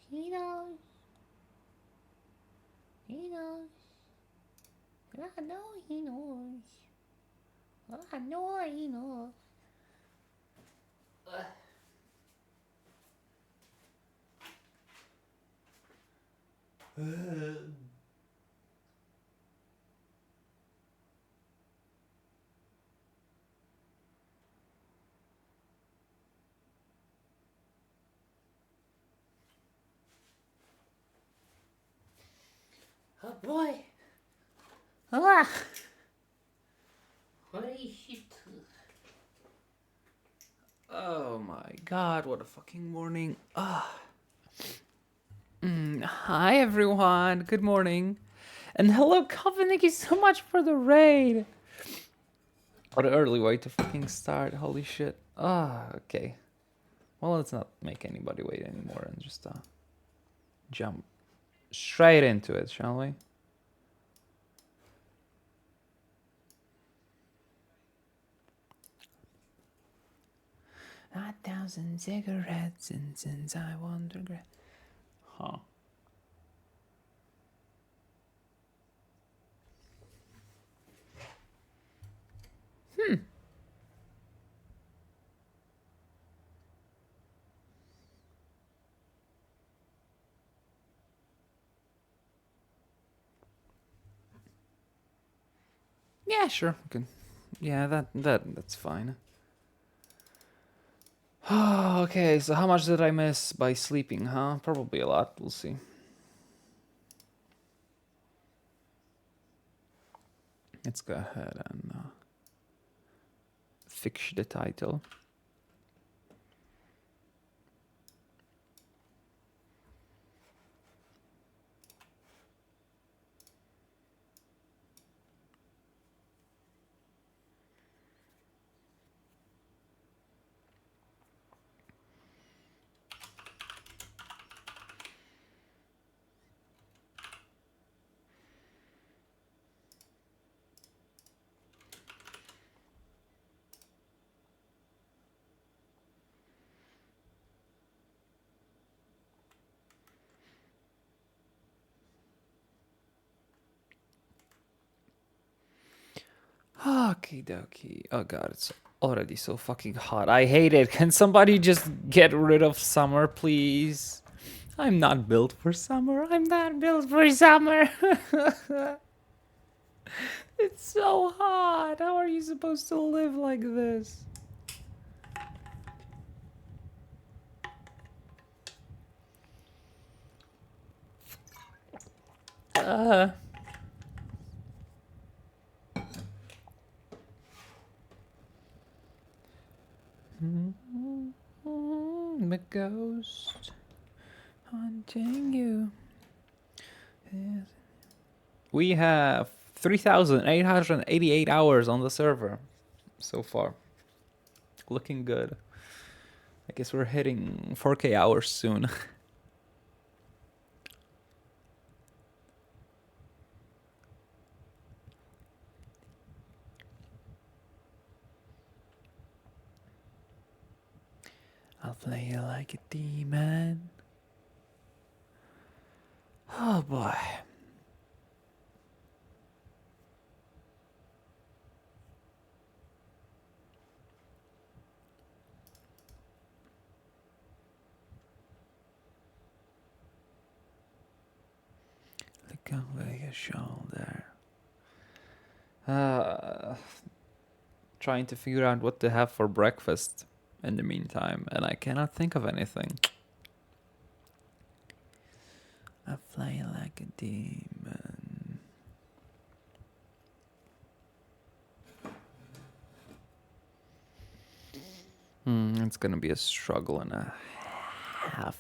He knows. He knows. I know he knows. I know he knows. Oh boy. Ah. Holy shit. Oh my god, what a fucking morning. Hi everyone, good morning. And hello Coven, thank you so much for the raid. What an early way to fucking start, holy shit. Okay. Well, let's not make anybody wait anymore and just jump straight into it, shall we? A thousand cigarettes and since I wonder. Huh. Yeah, sure. Okay. Yeah, that's fine. Okay, so how much did I miss by sleeping, huh? Probably a lot. We'll see. Let's go ahead and fix the title. Okie dokie. Oh god, it's already so fucking hot. I hate it. Can somebody just get rid of summer, please? I'm not built for summer. I'm not built for summer. It's so hot. How are you supposed to live like this? Uh. The ghost haunting you. We have 3,888 hours on the server so far. Looking good. I guess we're hitting 4K hours soon. I'll play you like a demon. Oh boy. Look over your shoulder. Trying to figure out what to have for breakfast in the meantime, and I cannot think of anything. I fly like a demon. It's gonna be a struggle and a half.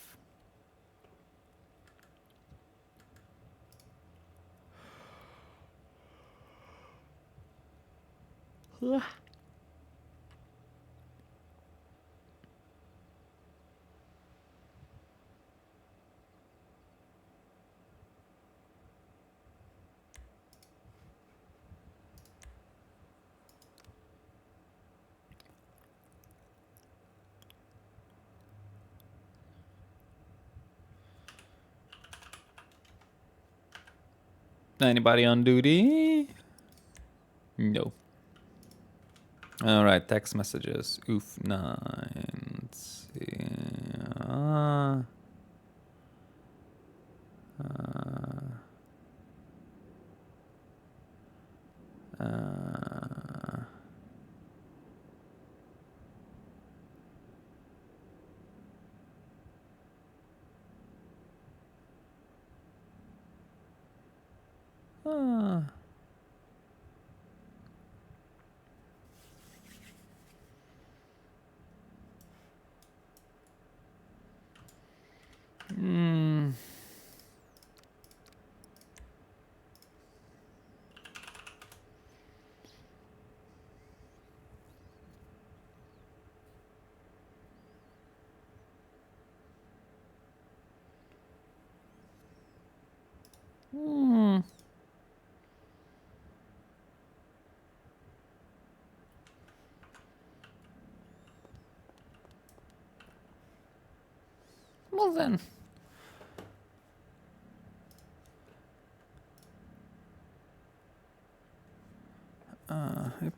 Anybody on duty? No. All right, text messages. Oof, 9. Let's see. Hmm. Hmm. Well then. Yep.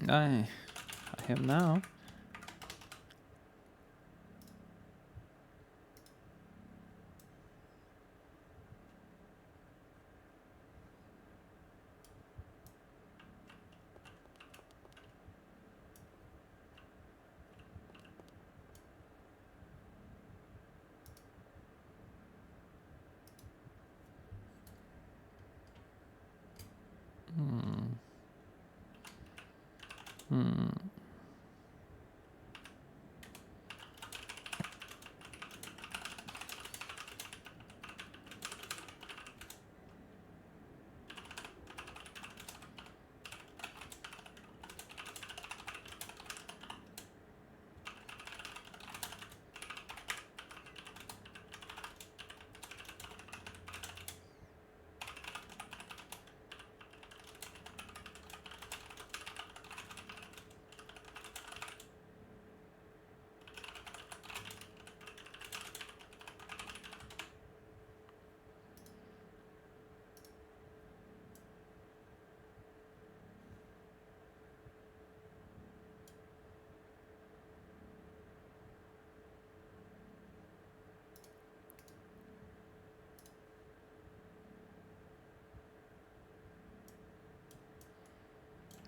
I am now.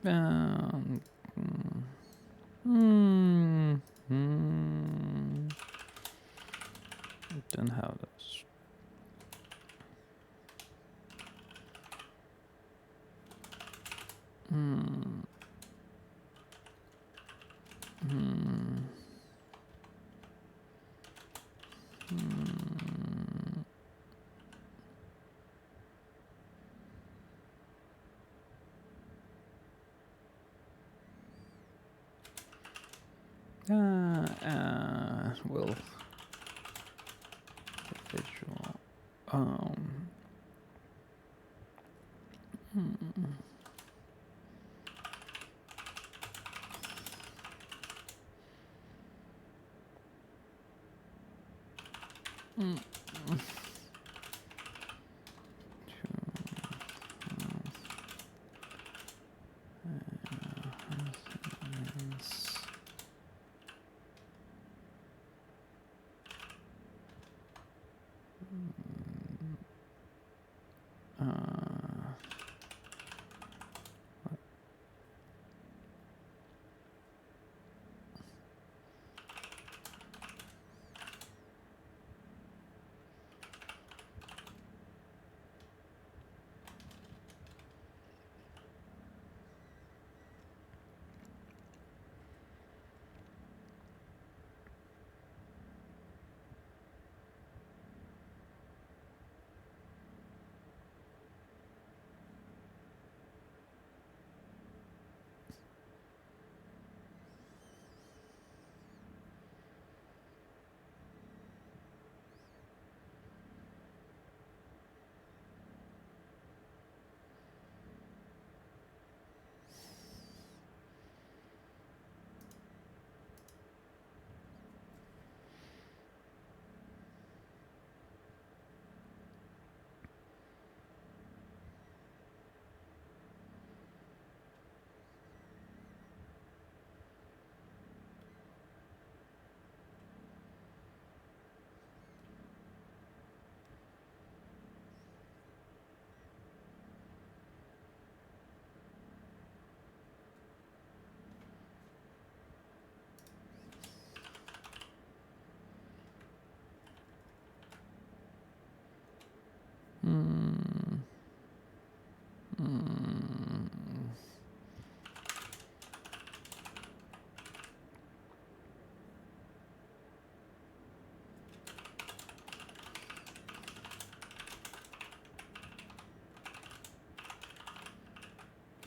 Um, hmm. Hmm. Don't have those. Will visual.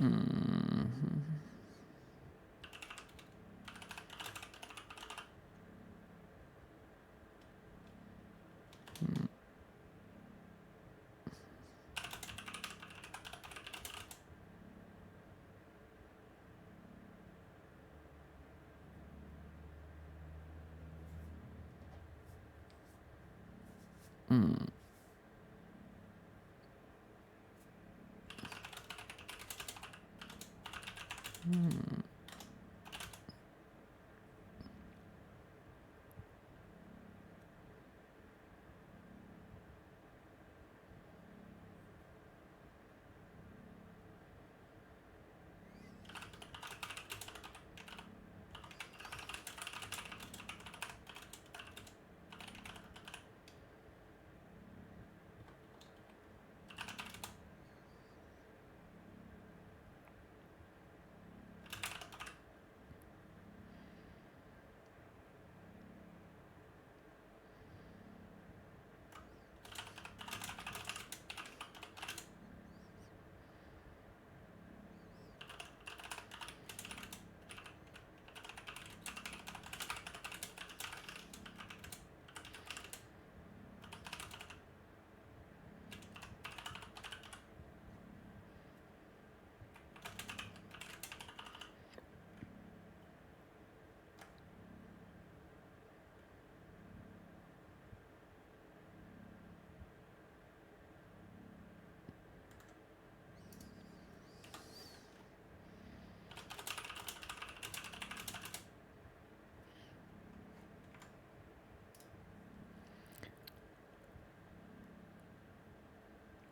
Mhm. Mm. Mm.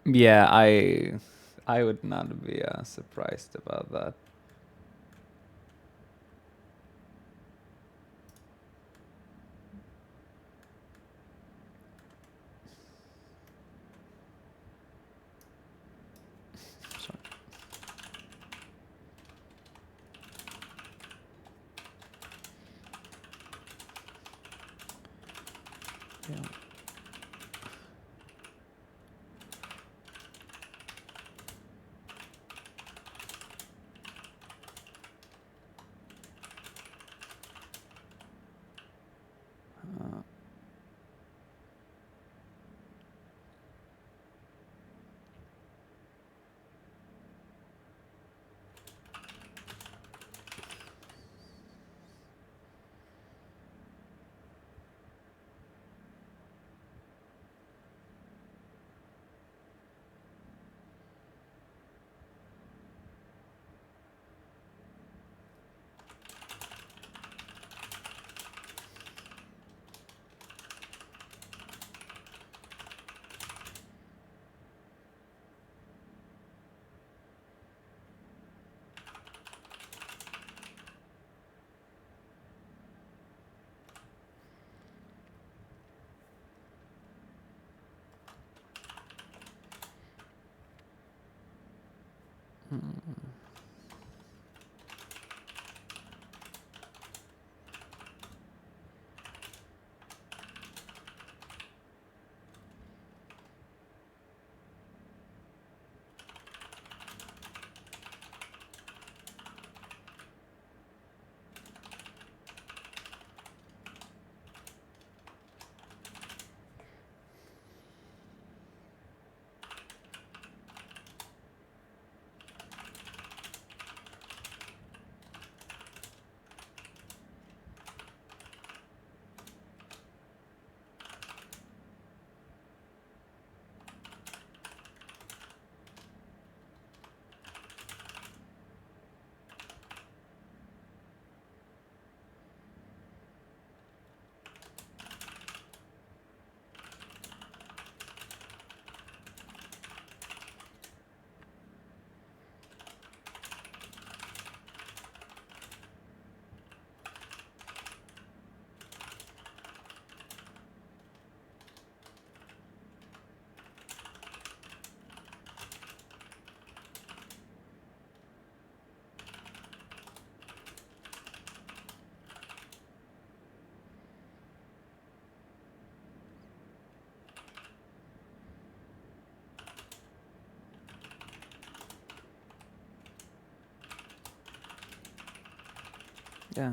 Yeah, I would not be surprised about that. Sorry. Yeah. Uh, Yeah.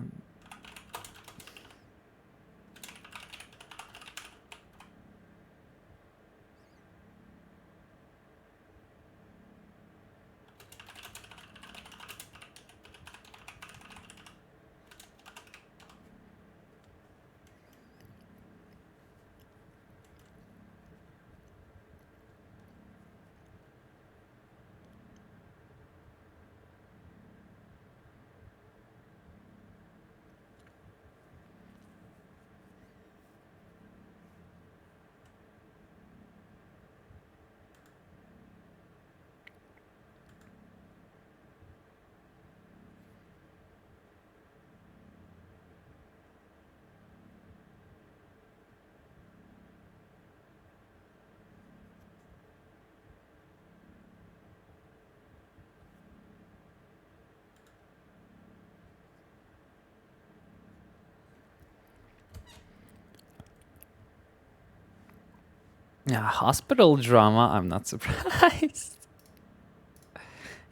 Yeah, hospital drama. I'm not surprised.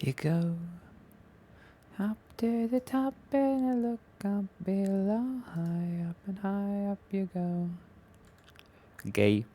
You go up to the top and you look up below. High up you go. Gay.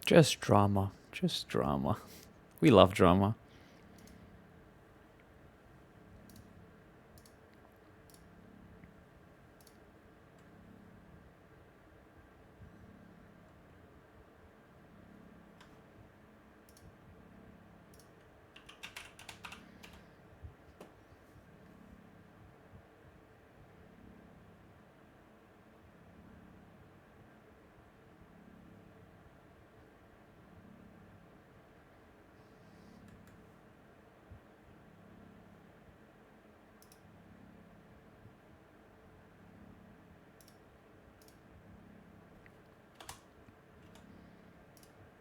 Just drama. Just drama. We love drama.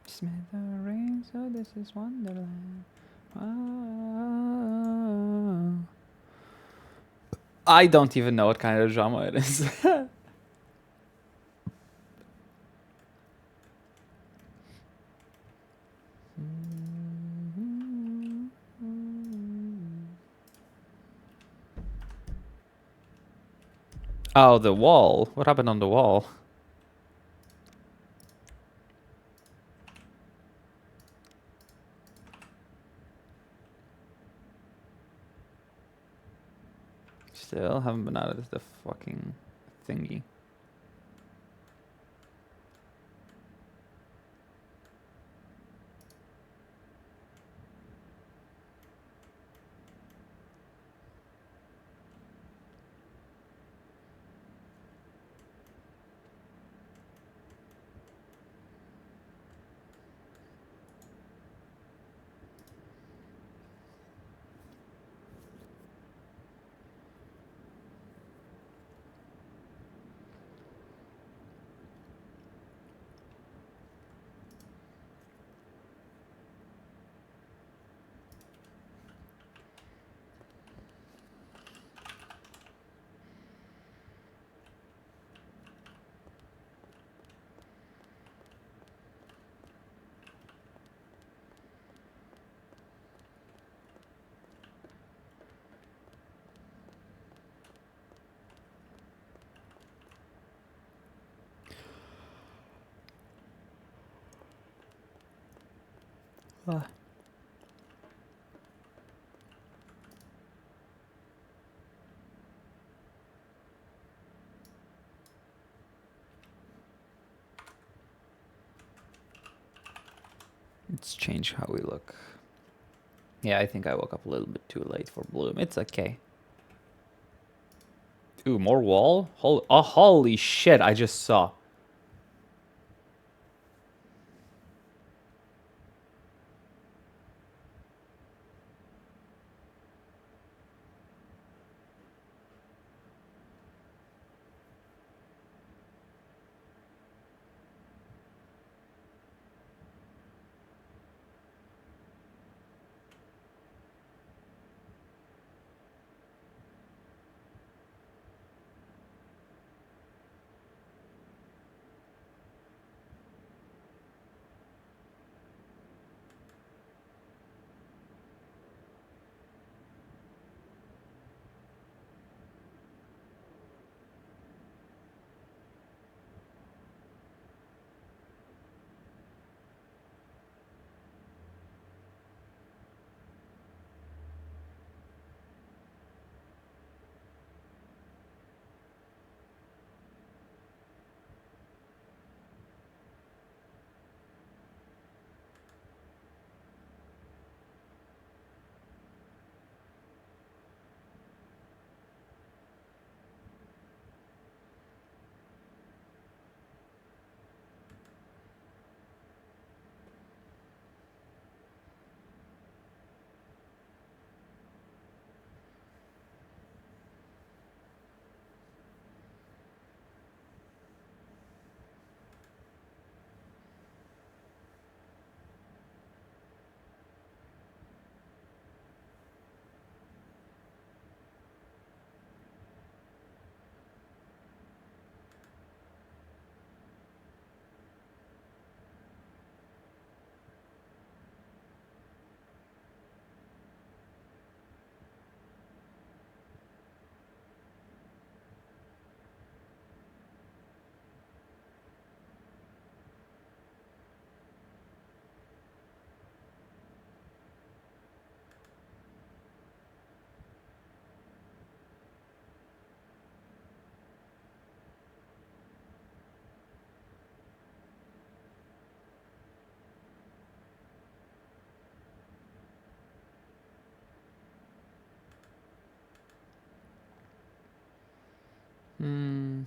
Smithereens, so this is Wonderland. Oh. I don't even know what kind of drama it is. Oh, the wall. What happened on the wall? Still haven't been out of the fucking thingy. Ah. Let's change how we look. Yeah, I think I woke up a little bit too late for Bloom. It's okay. Ooh, more wall? Holy shit, I just saw. Hmm.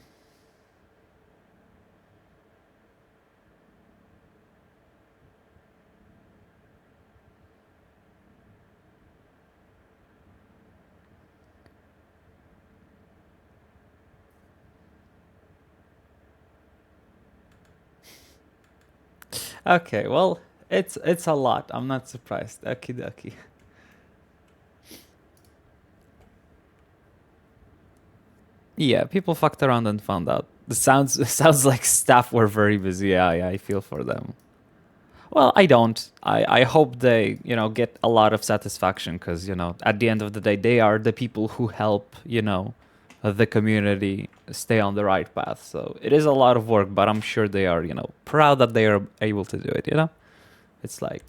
Okay, well, it's a lot. I'm not surprised. Okie dokie. Yeah, people fucked around and found out. The sounds sounds like staff were very busy. Yeah, I feel for them. Well, I don't. I hope they, get a lot of satisfaction because, at the end of the day, they are the people who help, the community stay on the right path. So it is a lot of work, but I'm sure they are, proud that they are able to do it. It's like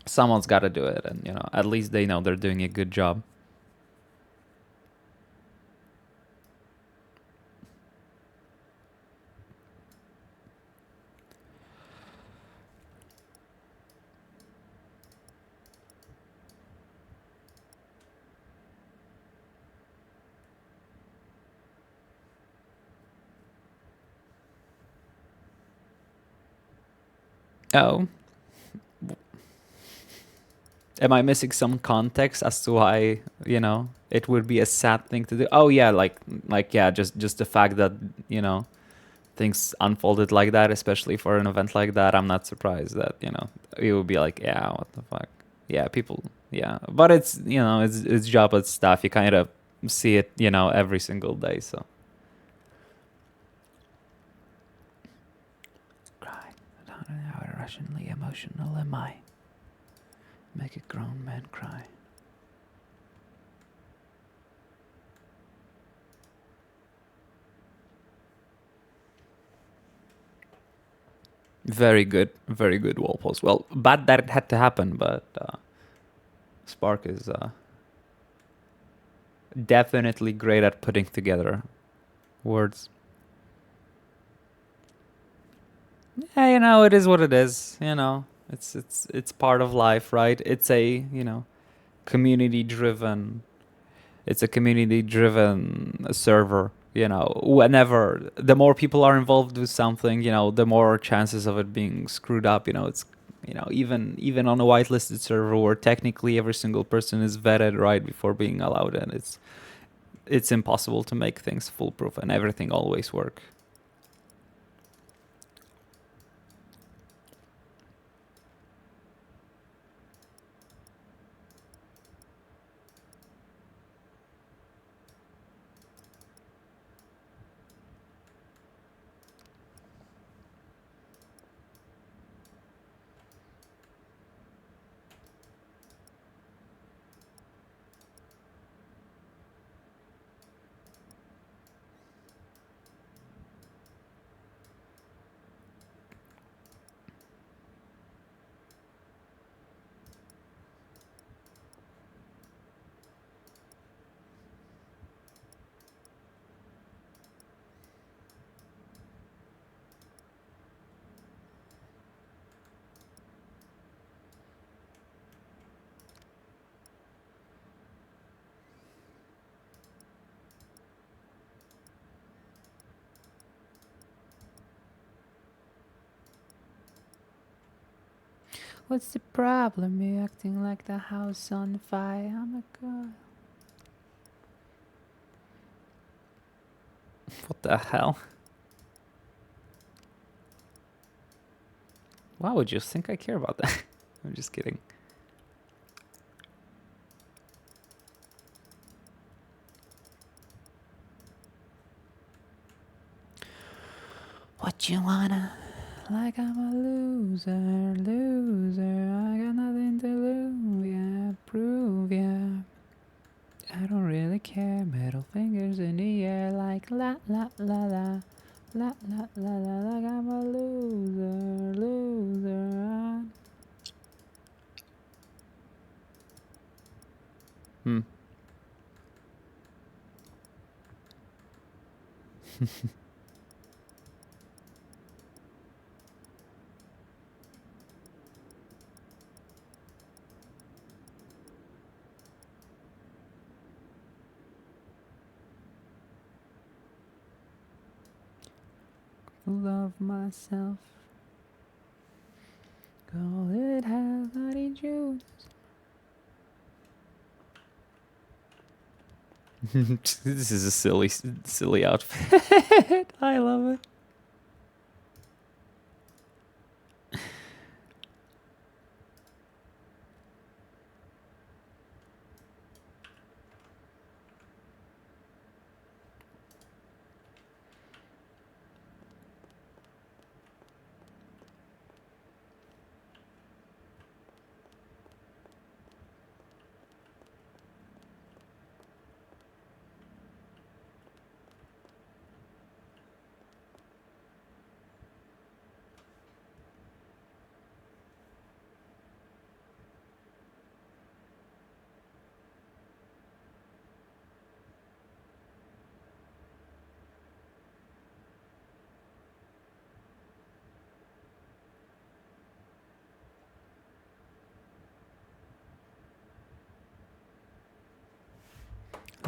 someone's got to do it, and, at least they know they're doing a good job. Oh, am I missing some context as to why, it would be a sad thing to do? Oh yeah, like yeah, just the fact that, things unfolded like that, especially for an event like that. I'm not surprised that, it would be like, yeah, what the fuck? Yeah, people, yeah. But it's, it's job and stuff. You kind of see it, every single day, so. Cry. How irrationally emotional am I? Make a grown man cry. Very good wall post. Well, bad that it had to happen, but Spark is definitely great at putting together words. Yeah, you know, it is what it is. You know, it's part of life, right? It's a community driven. It's a community driven server. You know, whenever the more people are involved with something, the more chances of it being screwed up. It's even on a whitelisted server where technically every single person is vetted right before being allowed in, it's impossible to make things foolproof and everything always work. What's the problem? You acting like the house on fire. Oh my god. What the hell? Why would you think I care about that? I'm just kidding. What you wanna? Like I'm a loser, loser. I got nothing to lose, yeah, prove, yeah. I don't really care. Middle fingers in the air, like la la la la. La la la la, like I'm a loser, loser. Hmm. Love myself. Call it have honey juice. This is a silly outfit. I love it.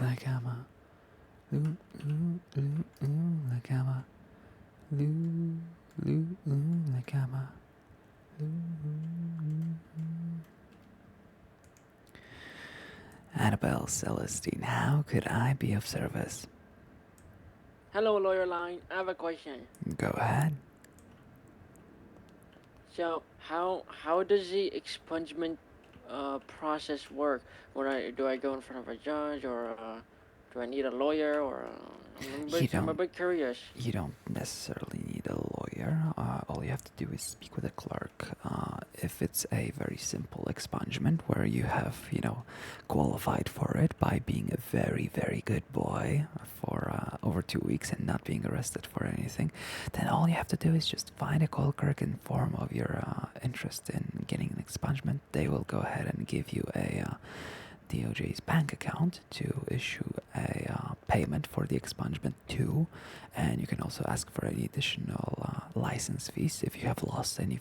Like I'm a like I'm a like I'm a Annabelle Celestine, how could I be of service? Hello, Lawyer Line. I have a question. Go ahead. So, how does the expungement process work? Do I go in front of a judge, or do I need a lawyer, or You I'm a don't bit curious. you don't necessarily need a lawyer. All you have to do is speak with a clerk. If it's a very simple expungement where you have, qualified for it by being a very, very good boy for over 2 weeks and not being arrested for anything, then all you have to do is just find a Colkirk, inform of your interest in getting an expungement. They will go ahead and give you a DOJ's bank account to issue a payment for the expungement too, and you can also ask for any additional license fees if you have lost any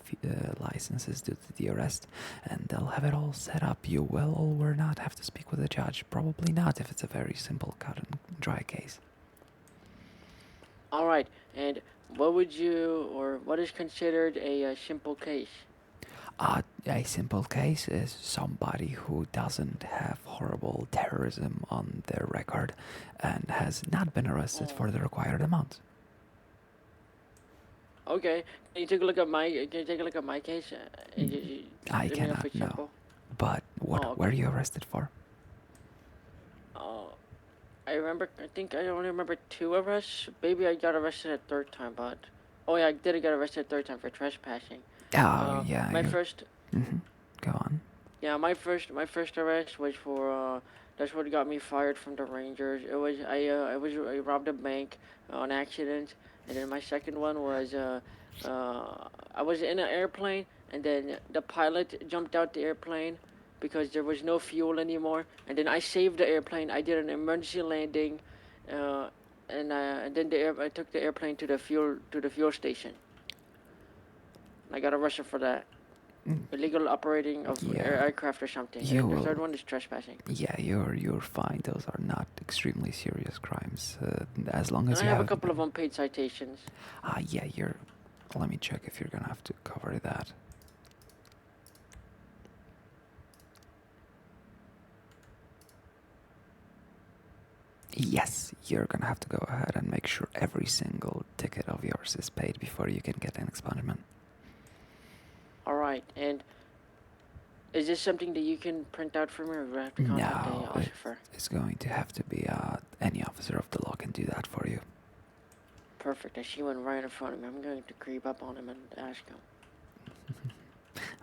licenses due to the arrest, and they'll have it all set up. You will or not have to speak with the judge. Probably not if it's a very simple cut and dry case. All right. And what would you, or what is considered a simple case? A simple case is somebody who doesn't have horrible terrorism on their record and has not been arrested for the required amount. Okay. Can you take a look at my? Can you take a look at my case? I Let me know if cannot it's know. simple. But what Oh, okay. were you arrested for? I remember. I think I only remember 2 arrests. Maybe I got arrested a 3rd time, but oh yeah, I did get arrested a 3rd time for trespassing. Oh yeah. My first. Go on. Yeah, my first arrest was for that's what got me fired from the Rangers. It was I robbed a bank on accident, and then my second one was I was in an airplane, and then the pilot jumped out the airplane because there was no fuel anymore, and then I saved the airplane. I did an emergency landing, and then I took the airplane to the fuel station. I got arrested for that. Illegal operating of aircraft or something. And the third one is trespassing. Yeah, you're fine. Those are not extremely serious crimes. As long as I you have a couple of unpaid citations. Yeah, let me check if you're gonna have to cover that. Yes, you're gonna have to go ahead and make sure every single ticket of yours is paid before you can get an expungement. Alright, and is this something that you can print out for me, or do I have to contact the officer? It's going to have to be any officer of the law can do that for you. Perfect, I see one right in front of me. I'm going to creep up on him and ask him.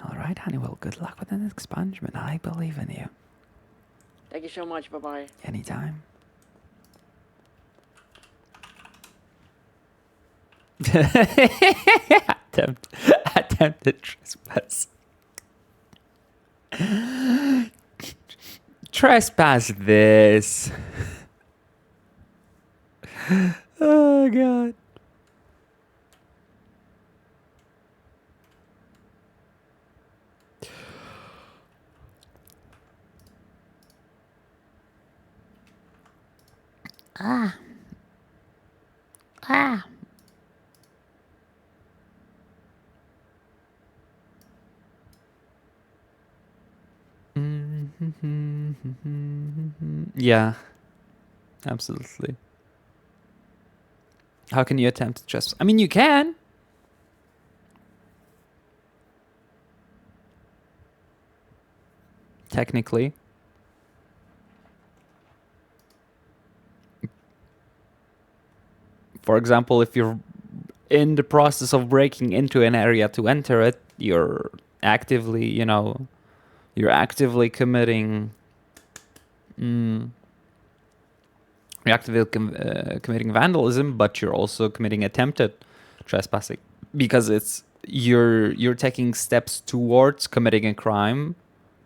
Alright, Honeywell, good luck with an expungement. I believe in you. Thank you so much, bye-bye. Anytime. Attempted trespass. Trespass this. Oh god. Ah. Yeah, absolutely. How can you attempt to trespass? I mean, you can. Technically. For example, if you're in the process of breaking into an area to enter it, you're actively, you're actively committing committing vandalism, but you're also committing attempted trespassing because you're taking steps towards committing a crime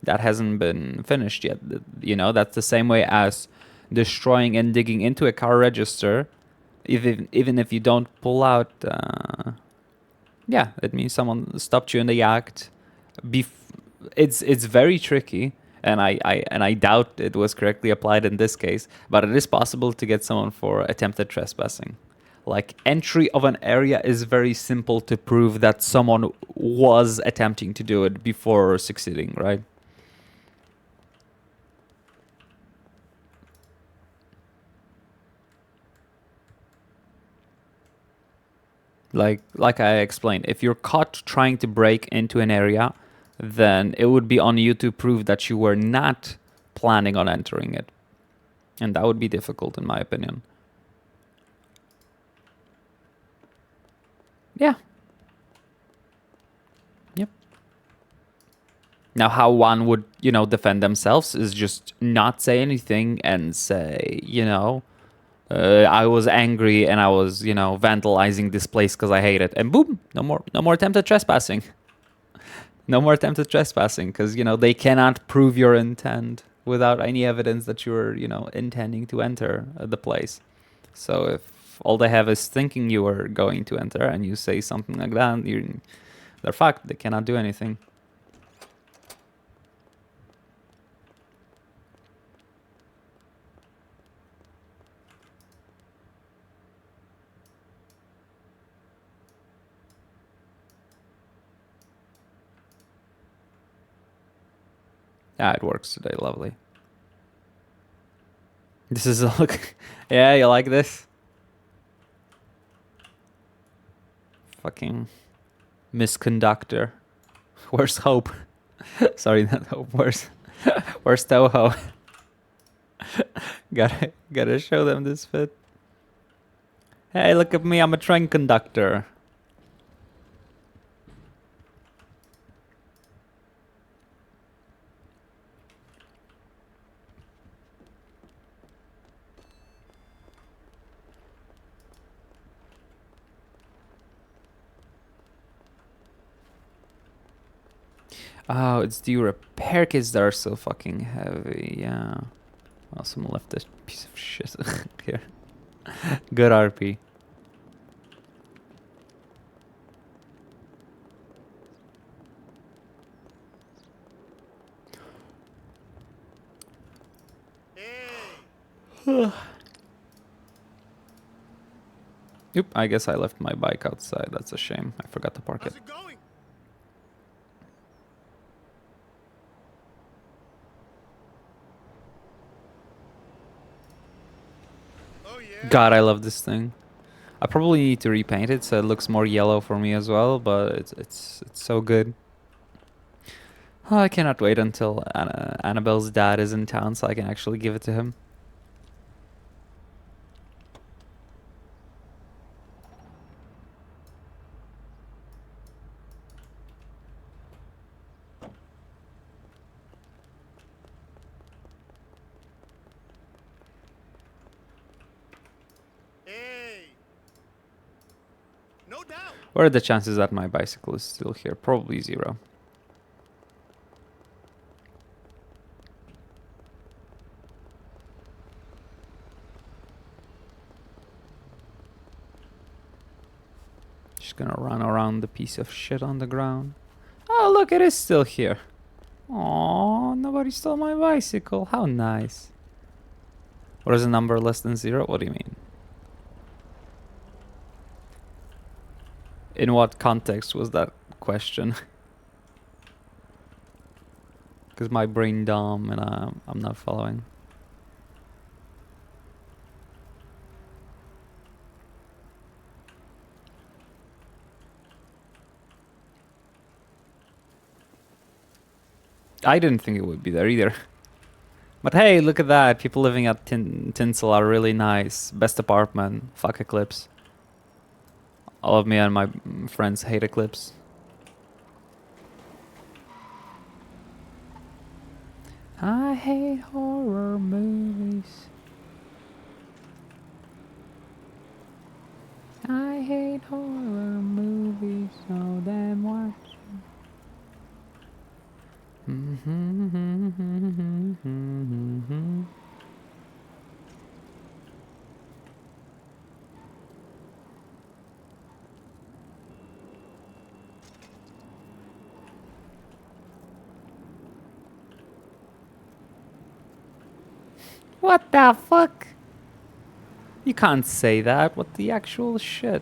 that hasn't been finished yet. That's the same way as destroying and digging into a car register. Even if you don't pull out, it means someone stopped you in the act. It's very tricky, and I doubt it was correctly applied in this case. But it is possible to get someone for attempted trespassing. Like, entry of an area is very simple to prove that someone was attempting to do it before succeeding, right? Like I explained, if you're caught trying to break into an area, then it would be on you to prove that you were not planning on entering it. And that would be difficult, in my opinion. Yeah. Yep. Now, how one would, defend themselves is just not say anything and say, I was angry and I was, vandalizing this place because I hate it. And boom, no more attempted trespassing. No more attempted trespassing because, they cannot prove your intent without any evidence that you're, intending to enter the place. So if all they have is thinking you are going to enter and you say something like that, they're fucked. They cannot do anything. Yeah, it works today. Lovely. This is a look. Yeah, you like this? Fucking misconductor. Where's Hope? Sorry, not Hope. Where's Toho? gotta show them this fit. Hey, look at me. I'm a train conductor. Oh, it's the repair kits that are so fucking heavy. Yeah. Well, someone left this piece of shit here. Good RP. Oop, I guess I left my bike outside. That's a shame. I forgot to park it. God, I love this thing. I probably need to repaint it so it looks more yellow for me as well, but it's so good. Oh, I cannot wait until Annabelle's dad is in town so I can actually give it to him. What are the chances that my bicycle is still here? Probably 0. Just gonna run around the piece of shit on the ground. Oh, look, it is still here. Oh, nobody stole my bicycle. How nice. What is a number less than 0? What do you mean? In what context was that question? Because my brain dumb and I'm not following. I didn't think it would be there either. But hey, look at that. People living at Tinsel are really nice. Best apartment. Fuck Eclipse. All of me and my friends hate Eclipse. I hate horror movies. I hate horror movies, so damn watch. What the fuck? You can't say that. What the actual shit?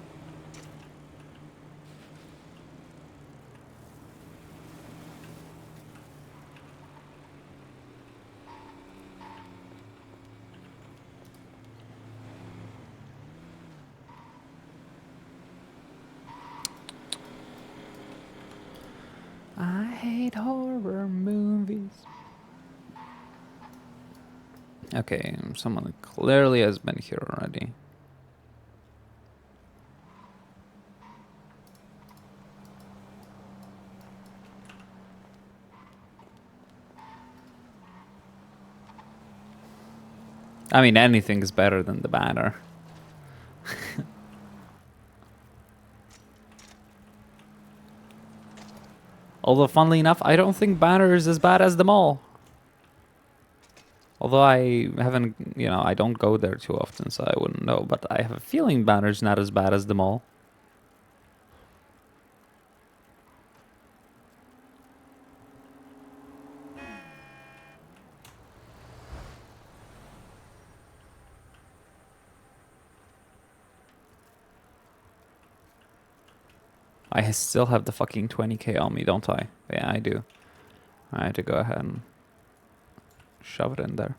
I hate horror movies. Okay, someone clearly has been here already. I mean, anything is better than the banner. Although, funnily enough, I don't think banner is as bad as the mall. Although I haven't, I don't go there too often, so I wouldn't know. But I have a feeling banner's not as bad as the mall. I still have the fucking 20k on me, don't I? Yeah, I do. I had to go ahead and shove it in there.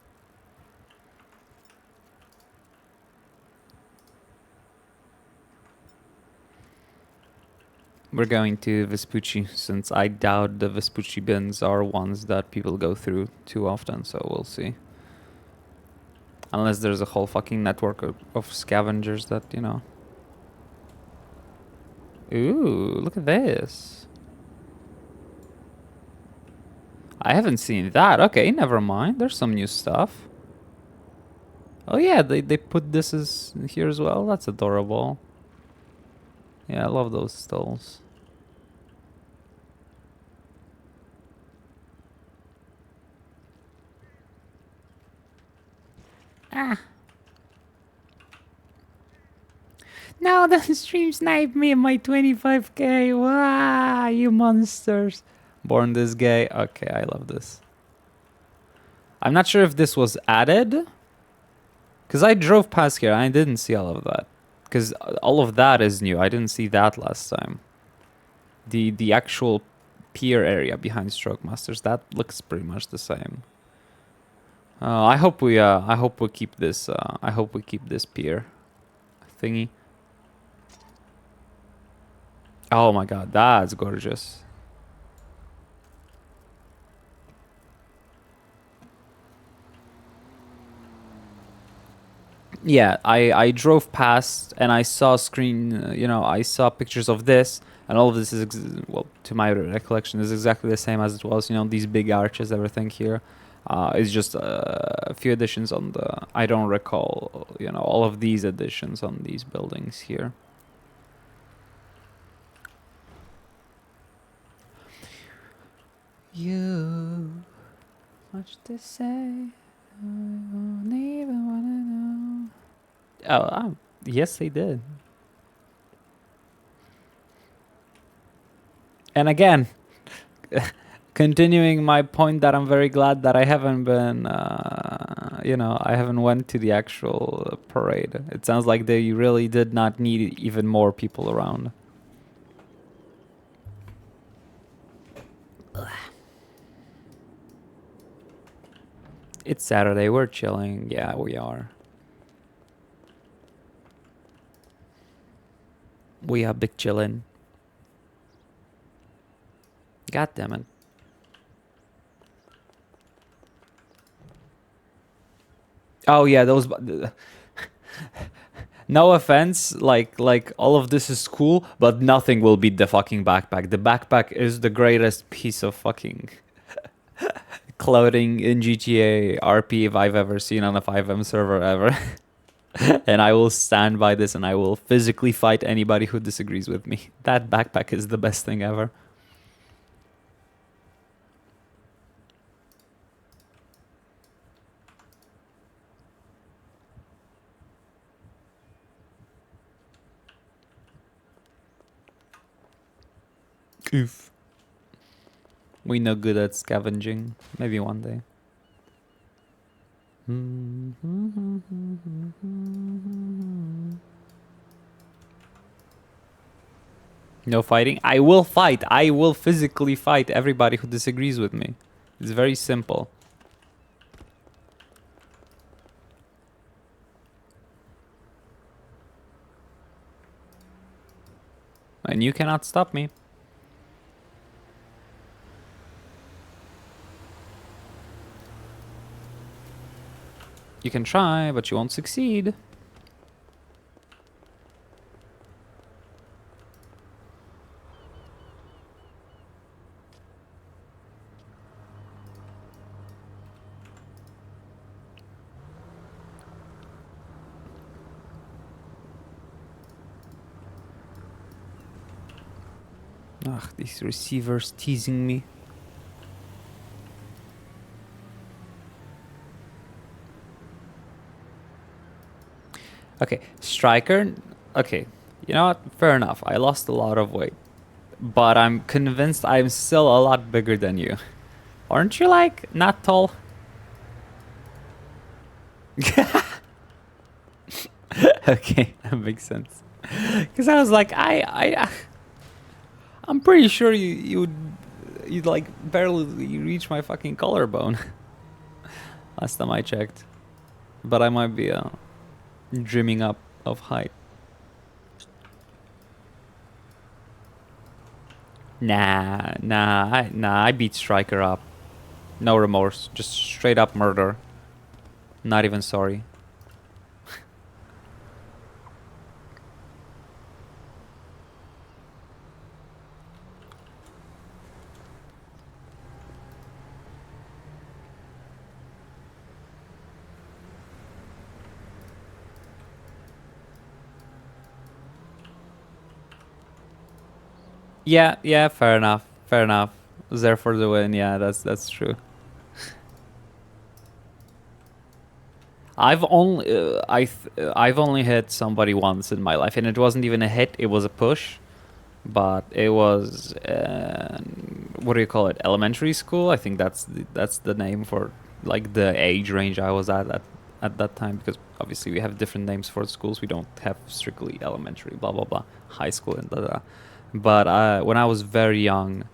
We're going to Vespucci, since I doubt the Vespucci bins are ones that people go through too often, so we'll see. Unless there's a whole fucking network of scavengers that, Ooh, look at this. I haven't seen that. Okay, never mind. There's some new stuff. Oh yeah, they put this as here as well. That's adorable. Yeah, I love those stalls. Ah. No, the stream sniped me in my 25k. Wow, you monsters. Born this gay. Okay, I love this. I'm not sure if this was added. Because I drove past here and I didn't see all of that. Because all of that is new. I didn't see that last time. The actual pier area behind Stroke Masters, that looks pretty much the same. I hope we keep this pier thingy. Oh my god, that's gorgeous. Yeah, I drove past and I saw I saw pictures of this, and all of this is, well, to my recollection, is exactly the same as it was. These big arches, everything here. It's just a few additions on the. I don't recall, all of these additions on these buildings here. You, much to say, I don't even wanna know. Oh, yes, they did. And again, continuing my point that I'm very glad that I haven't been, I haven't went to the actual parade. It sounds like they really did not need even more people around. It's Saturday, we're chilling. Yeah, we are. We are big chillin'. God damn it. Oh yeah, those. No offense, like all of this is cool, but nothing will beat the fucking backpack. The backpack is the greatest piece of fucking clothing in GTA RP if I've ever seen on a 5M server ever. And I will stand by this and I will physically fight anybody who disagrees with me. That backpack is the best thing ever. Oof. We know good at scavenging. Maybe one day. No fighting? I will fight. I will physically fight everybody who disagrees with me. It's very simple. And you cannot stop me. You can try, but you won't succeed. Ugh, these receivers teasing me. Okay, striker. Okay, you know what? Fair enough. I lost a lot of weight, but I'm convinced I'm still a lot bigger than you. Aren't you like not tall? Okay, that makes sense. Because I was like, I'm pretty sure you'd like barely reach my fucking collarbone. Last time I checked, but I might be dreaming up of height. Nah. I beat Striker up. No remorse, just straight up murder. Not even sorry. Yeah, fair enough. Fair enough. There for the win. Yeah, that's true. I've only hit somebody once in my life, and it wasn't even a hit. It was a push, but it was what do you call it? Elementary school. I think that's the name for like the age range I was at that time, because obviously we have different names for schools. We don't have strictly elementary, blah blah blah, high school and blah blah. But when I was very young,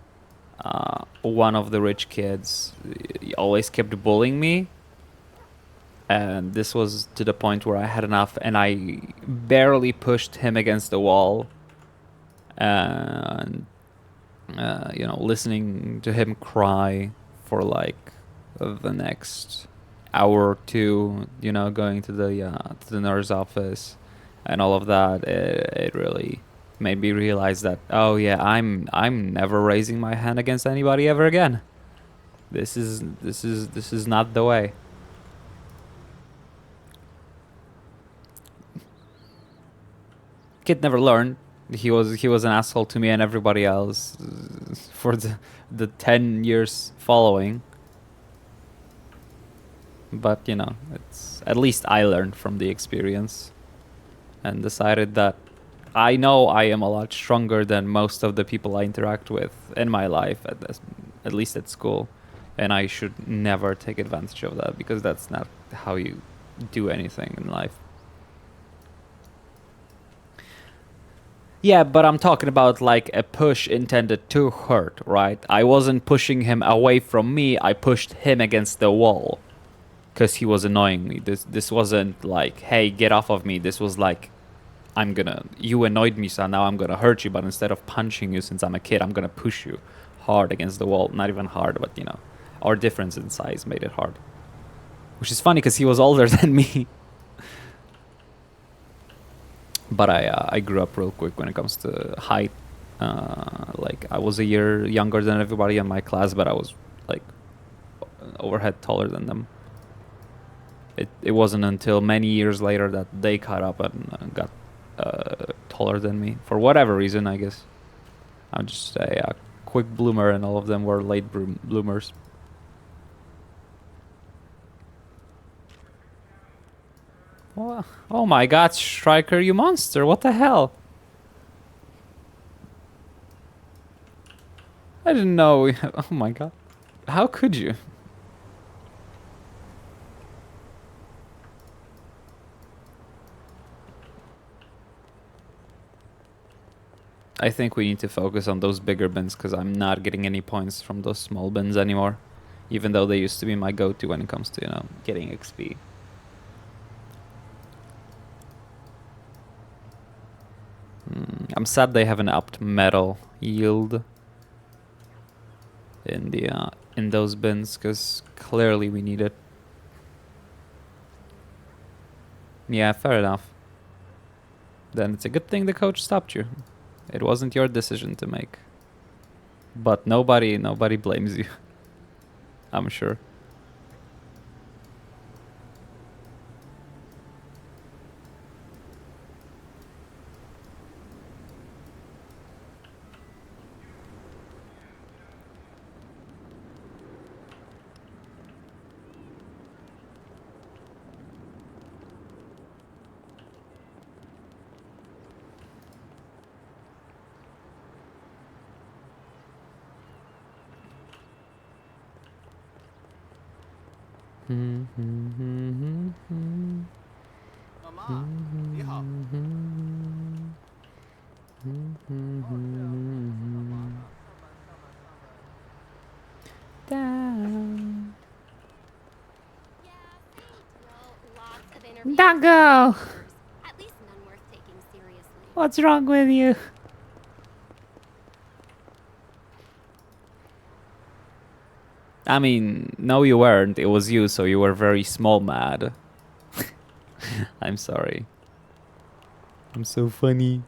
one of the rich kids always kept bullying me, and this was to the point where I had enough, and I barely pushed him against the wall, and listening to him cry for like the next hour or two, going to the nurse office and all of that, it really made me realize that, oh yeah, I'm never raising my hand against anybody ever again. This is not the way. Kid never learned. He was an asshole to me and everybody else for the 10 years following. But it's at least I learned from the experience and decided that I know I am a lot stronger than most of the people I interact with in my life, at least at school, and I should never take advantage of that, because that's not how you do anything in life. Yeah, but I'm talking about like a push intended to hurt, right? I wasn't pushing him away from me. I pushed him against the wall because he was annoying me. This wasn't like, hey, get off of me. This was like, you annoyed me, so now I'm gonna hurt you. But instead of punching you, since I'm a kid, I'm gonna push you hard against the wall. Not even hard, but our difference in size made it hard. Which is funny because he was older than me. But I grew up real quick when it comes to height. Like I was a year younger than everybody in my class, but I was like overhead taller than them. It wasn't until many years later that they caught up and got taller than me for whatever reason. I guess I'm just a quick bloomer, and all of them were late bloomers. Oh my God, Striker, you monster! What the hell? I didn't know. Oh my God, how could you? I think we need to focus on those bigger bins, because I'm not getting any points from those small bins anymore, even though they used to be my go-to when it comes to getting XP. I'm sad they haven't upped metal yield in those bins, because clearly we need it. Yeah, fair enough. Then it's a good thing the coach stopped you. It wasn't your decision to make. But nobody blames you. I'm sure. Mama, 你好。Down. Yeah, same drill. Lots of interviews. Doggo! At least none worth taking seriously. What's wrong with you? I mean, no, you weren't. It was you, so you were very small mad. I'm sorry. I'm so funny.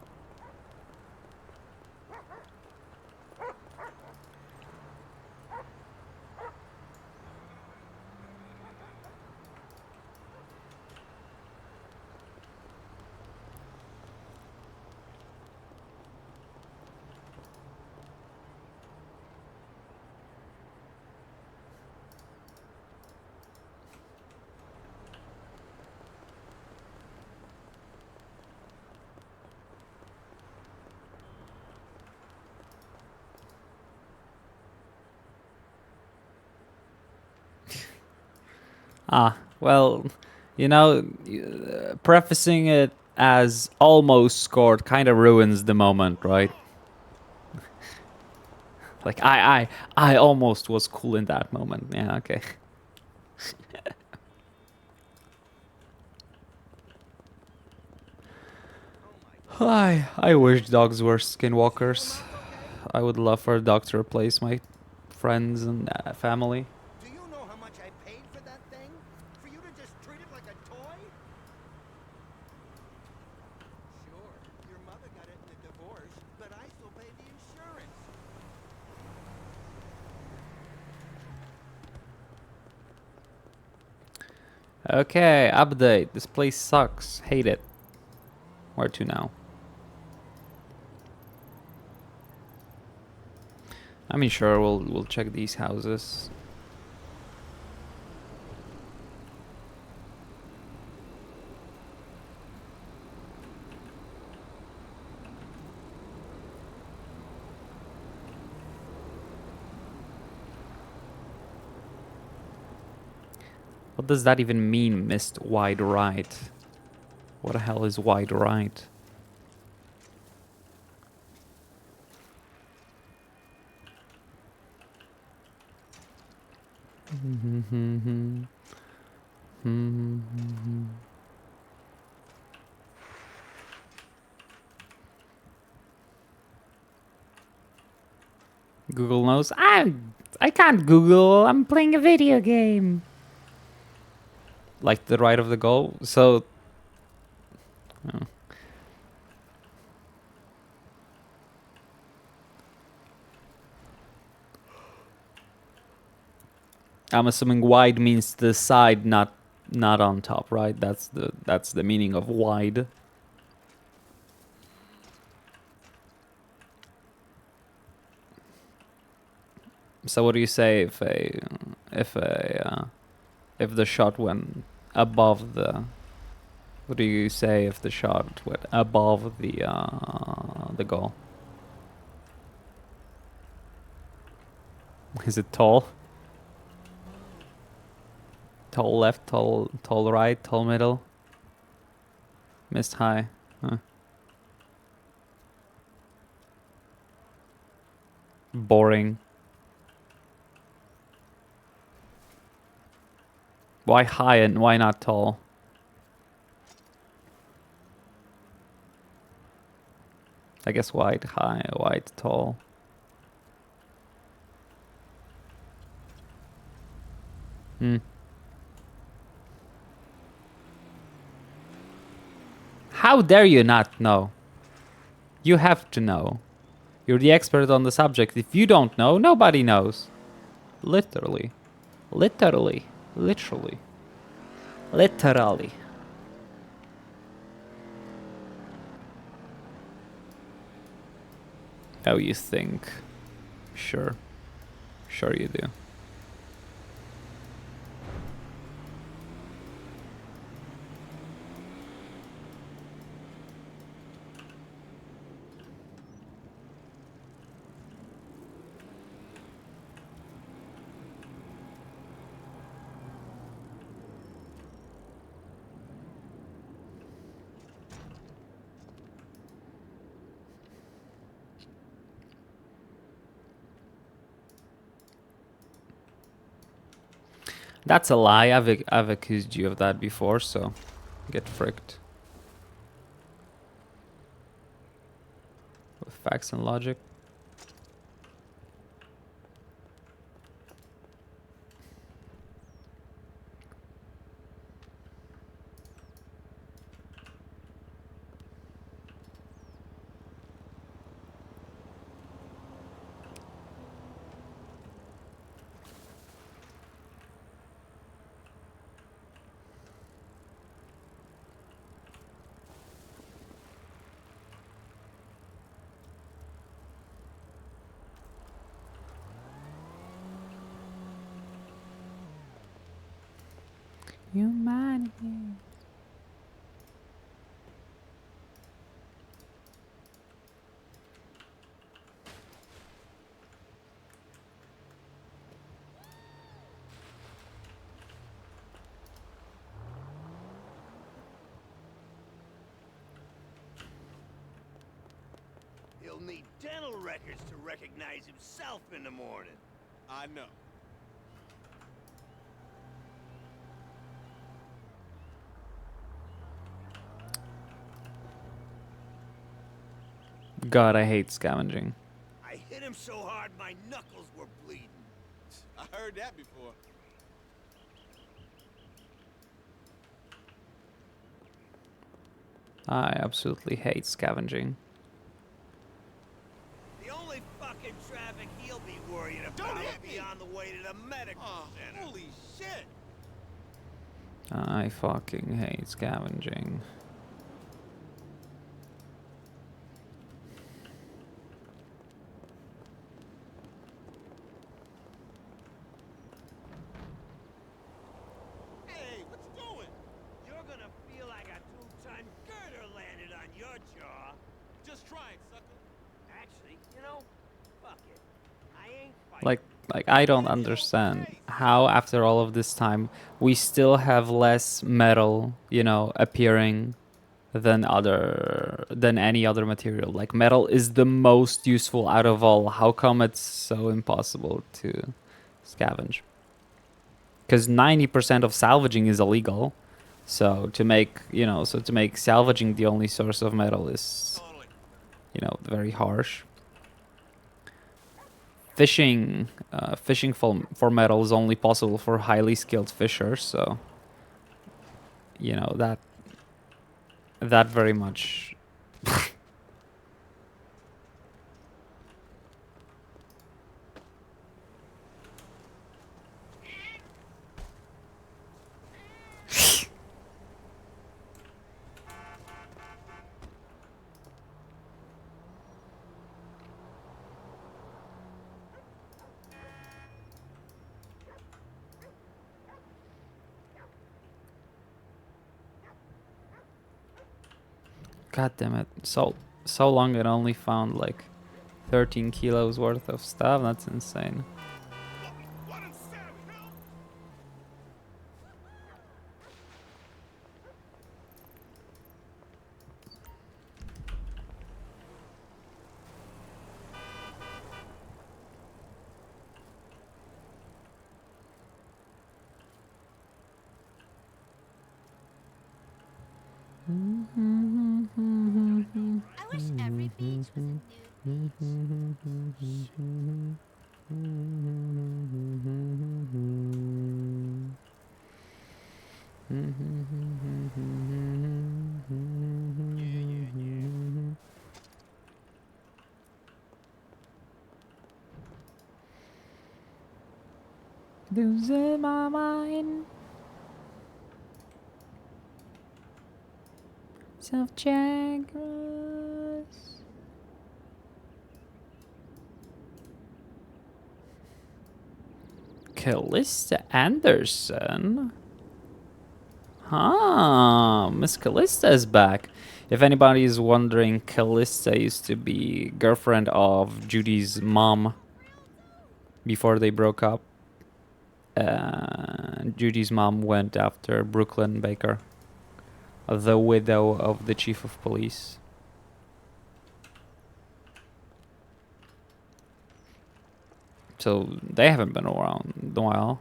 Well, you know, prefacing it as almost scored kind of ruins the moment, right? Like I almost was cool in that moment. Yeah, okay. I wish dogs were skinwalkers. I would love for a dog to replace my friends and family. Do you know how much I paid for that thing? For you to just treat it like a toy? Sure, your mother got it in a divorce, but I still pay the insurance. Okay, update. This place sucks. Hate it. Where to now? I mean, sure, we'll check these houses. What does that even mean, missed wide right? What the hell is wide right? Google knows. I can't Google. I'm playing a video game. Like the right of the goal. So. Oh. I'm assuming wide means the side, not on top, right? That's the meaning of wide. So what do you say if the shot went above the? What do you say if the shot went above the goal? Is it tall? Tall left, tall right, tall middle. Missed high. Huh. Boring. Why high and why not tall? I guess wide, high, wide, tall. Hmm. How dare you not know? You have to know. You're the expert on the subject. If you don't know, nobody knows. Literally. Literally. Literally. Literally. Oh, you think? Sure. Sure you do. That's a lie. I've accused you of that before, so get fricked. With facts and logic. Humanity. He'll need dental records to recognize himself in the morning. I know. God, I hate scavenging. I hit him so hard my knuckles were bleeding. I heard that before. I absolutely hate scavenging. The only fucking traffic he'll be worried about will be on the way to the medical center. Holy shit! I fucking hate scavenging. Hey, what you doing? You're gonna feel like a 2-ton girder landed on your jaw. Just try it, sucker. Actually, you know, fuck it. I ain't fighting. Like I don't understand how after all of this time we still have less metal, you know, appearing than any other material. Like metal is the most useful out of all. How come it's so impossible to scavenge? Because 90% of salvaging is illegal. So to make salvaging the only source of metal is, you know, very harsh. Fishing for metal is only possible for highly skilled fishers, so you know that very much. God damn it! So long it only found like 13 kilos worth of stuff. That's insane. I wish every beach was a nude beach. Losing my mind. Self-checklist. Callista Anderson. Huh, Miss Callista is back. If anybody is wondering, Callista used to be girlfriend of Judy's mom before they broke up. Judy's mom went after Brooklyn Baker, the widow of the chief of police. So they haven't been around in a while.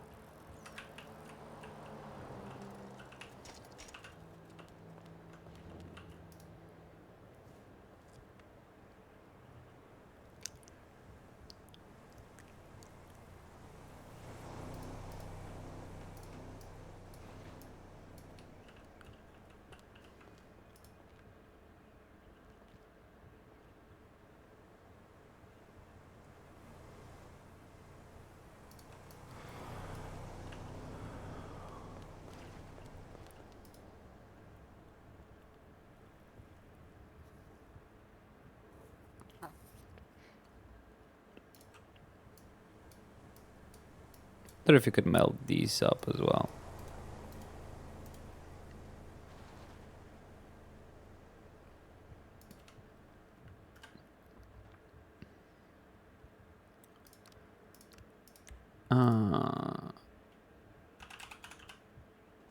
Wonder if you could melt these up as well.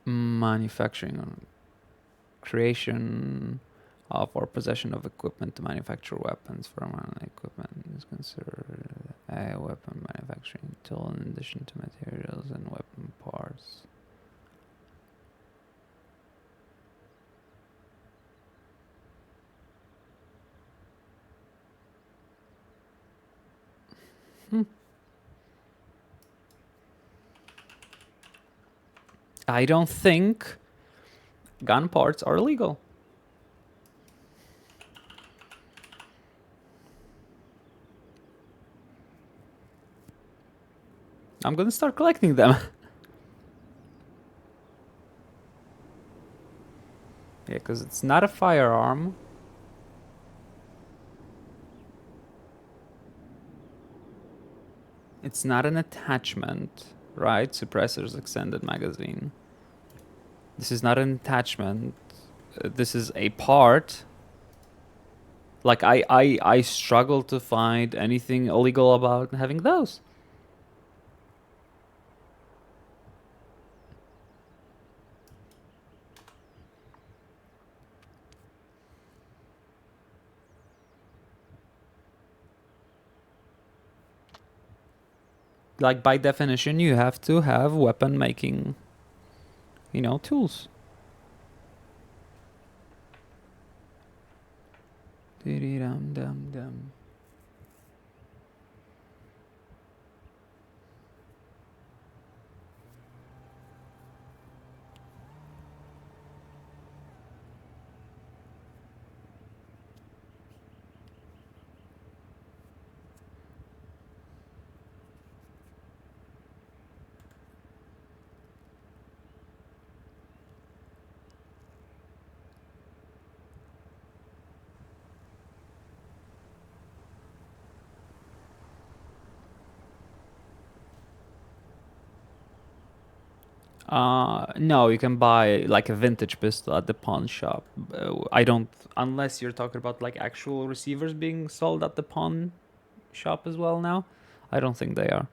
Manufacturing on creation of or possession of equipment to manufacture weapons from equipment is considered a weapon manufacturing tool in addition to materials and weapon parts. I don't think gun parts are illegal. I'm gonna start collecting them. Yeah, because it's not a firearm. It's not an attachment, right? Suppressor's extended magazine. This is not an attachment. This is a part. Like, I struggle to find anything illegal about having those. Like, by definition, you have to have weapon making, you know, tools. Dum-dum-dum. No, you can buy like a vintage pistol at the pawn shop. I don't, unless you're talking about like actual receivers being sold at the pawn shop as well now. I don't think they are.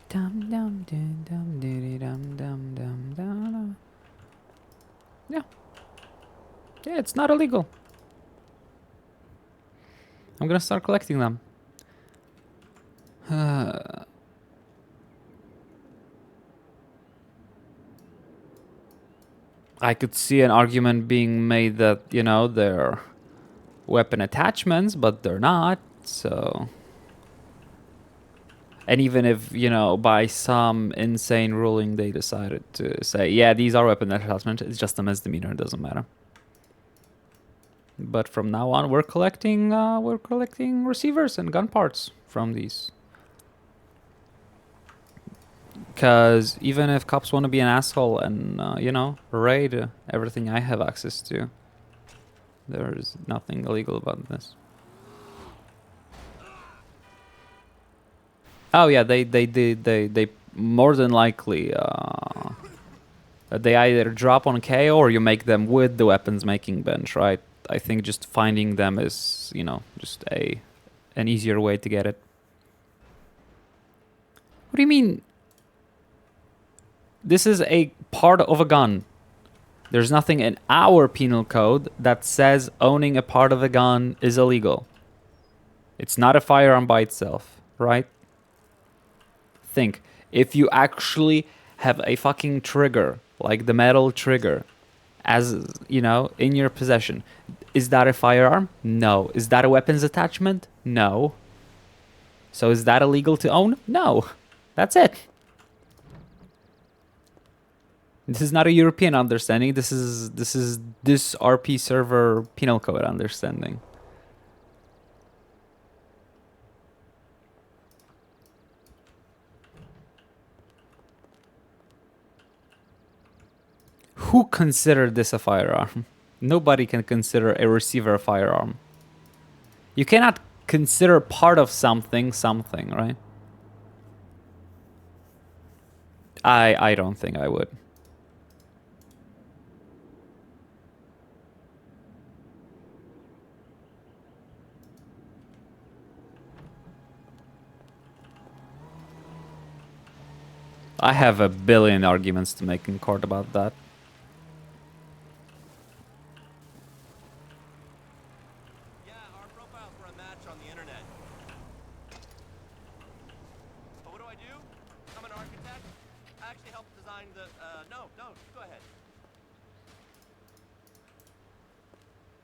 Dum dum dum dum dum dum dum dum. Yeah. Yeah, it's not illegal. I'm gonna start collecting them. I could see an argument being made that, you know, they're weapon attachments, but they're not, so... And even if, you know, by some insane ruling they decided to say, yeah, these are weapon attachments, it's just a misdemeanor, it doesn't matter. But from now on, we're collecting receivers and gun parts from these. Because even if cops want to be an asshole and, you know, raid everything I have access to, there's nothing illegal about this. Oh yeah, they more than likely they either drop on KO or you make them with the weapons making bench, right? I think just finding them is, you know, just an easier way to get it. What do you mean? This is a part of a gun. There's nothing in our penal code that says owning a part of a gun is illegal. It's not a firearm by itself, right? Think, if you actually have a fucking trigger, like the metal trigger, as, you know, in your possession, is that a firearm? No. Is that a weapons attachment? No. So is that illegal to own? No. That's it. This is not a European understanding. This is this RP server penal code understanding. Who considered this a firearm? Nobody can consider a receiver a firearm. You cannot consider part of something, right? I don't think I would. I have a billion arguments to make in court about that. Yeah, our profiles were a match on the internet. But what do? I'm an architect. I actually helped design the, no, go ahead.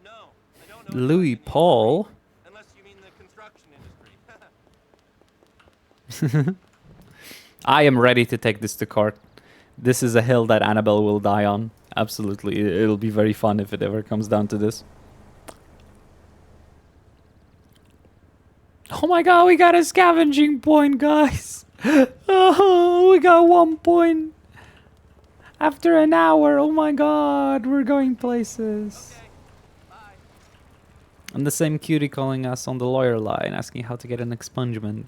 No, I don't know. Louis Paul. Unless you mean the construction industry. I am ready to take this to court. This is a hill that Annabelle will die on. Absolutely. It'll be very fun if it ever comes down to this. Oh my god, we got a scavenging point, guys. Oh, we got 1 point. After an hour, oh my god, we're going places. Okay, bye. And the same cutie calling us on the lawyer line, asking how to get an expungement.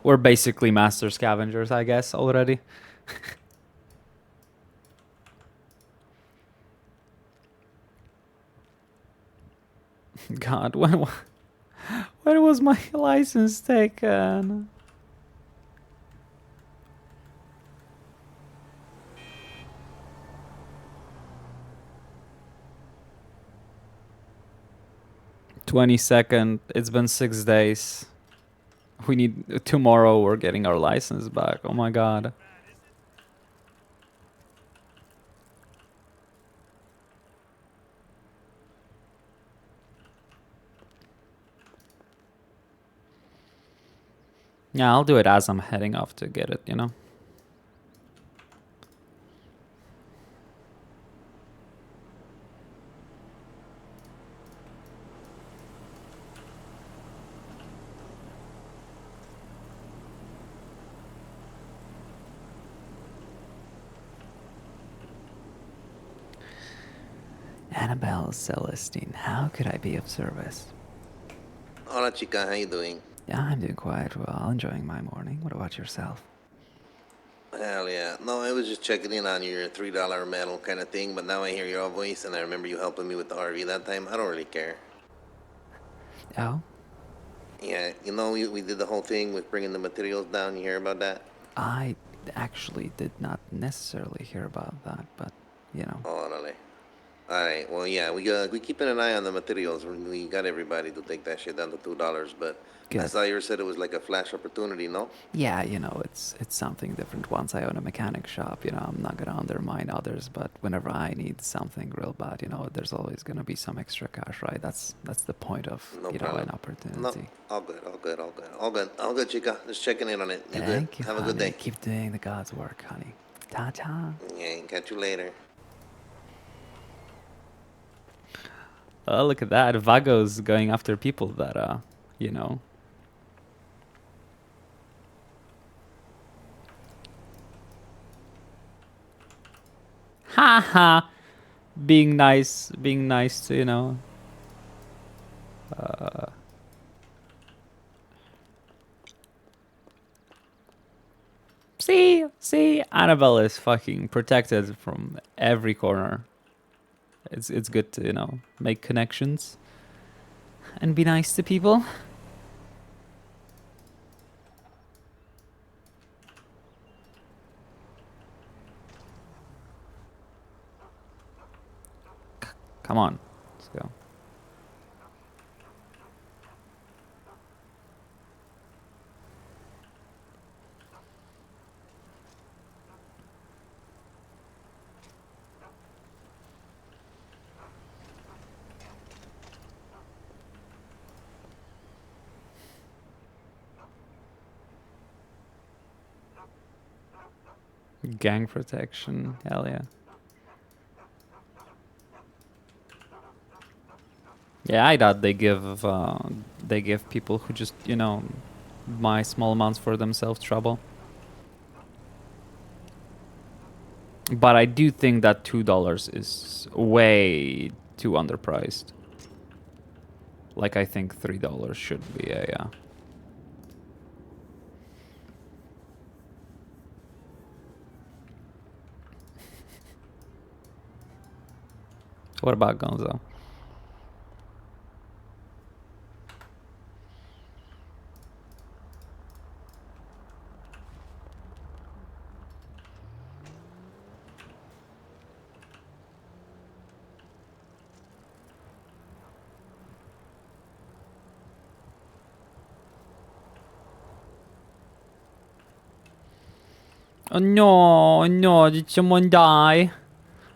We're basically master scavengers, I guess, already. God, when was my license taken? "22nd. It's been 6 days. We need tomorrow. We're getting our license back. Oh my god." Yeah, I'll do it as I'm heading off to get it, you know? Annabelle Celestine, how could I be of service? Hola chica, how you doing? Yeah, I'm doing quite well, enjoying my morning. What about yourself? Hell yeah. No, I was just checking in on your $3 medal kind of thing, but now I hear your voice and I remember you helping me with the RV that time. I don't really care. Oh? Yeah, you know, we did the whole thing with bringing the materials down. You hear about that? I actually did not necessarily hear about that, but, you know. Oh, no. All right. Well, yeah, we keeping an eye on the materials. We got everybody to take that shit down to $2, but I Good. saw you said it was like a flash opportunity, no? Yeah, you know, it's something different. Once I own a mechanic shop, you know, I'm not gonna undermine others, but whenever I need something real bad, you know, there's always gonna be some extra cash, right? That's the point of, No you know, problem. an No, opportunity. all good, chica. Just checking in on it. You good? Thank you, Have a honey. good day. Keep doing the God's work, honey. Ta-ta. Yeah, catch you later. Oh, look at that. Vago's going after people that, you know. Haha. Being nice to, you know. See, Annabelle is fucking protected from every corner. It's good to, you know, make connections and be nice to people. Come on, let's go. Gang protection, hell yeah. Yeah, I doubt they give people who just, you know, buy small amounts for themselves trouble. But I do think that $2 is way too underpriced. Like, I think $3 should be a. What about Gonzo? Oh no, oh no, did someone die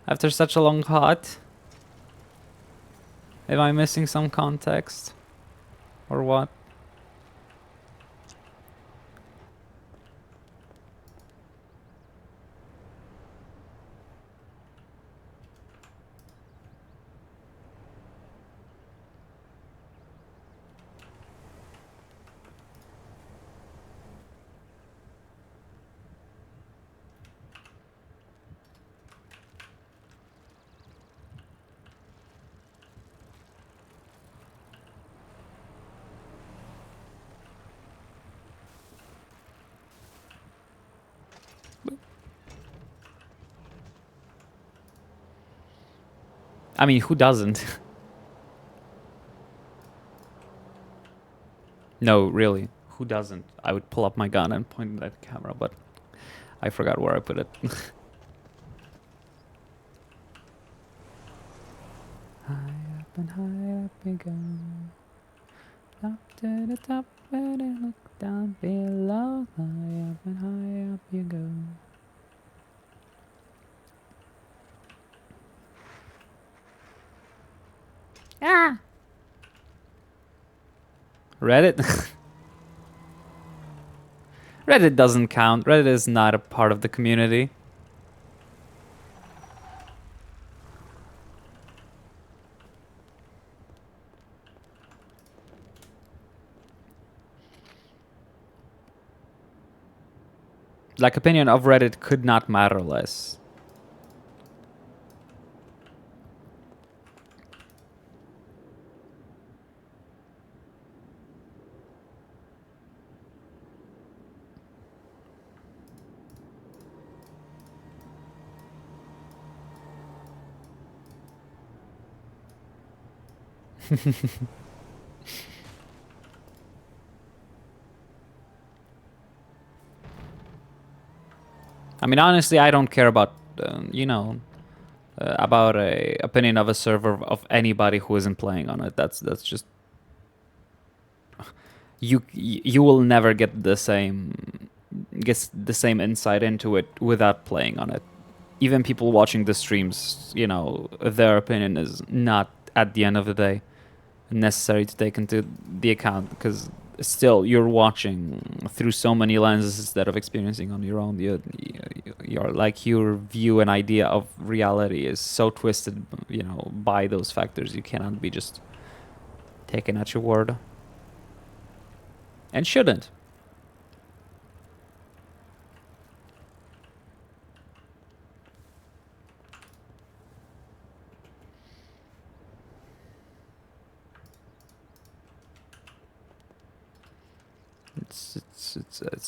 after such a long cut? Am I missing some context? Or what? I mean, who doesn't? No, really. Who doesn't? I would pull up my gun and point it at the camera, but I forgot where I put it. High up and high up we go. Up to the top and then look down below. High up and high up you go. Ah! Reddit? Reddit doesn't count. Reddit is not a part of the community. Like, opinion of Reddit could not matter less. I mean, honestly, I don't care about, you know, about a opinion of a server of anybody who isn't playing on it. That's just you will never get the same insight into it without playing on it. Even people watching the streams, you know, their opinion is not at the end of the day necessary to take into the account, because still you're watching through so many lenses instead of experiencing on your own. You're like, your view and idea of reality is so twisted, you know, by those factors. You cannot be just taken at your word, and shouldn't.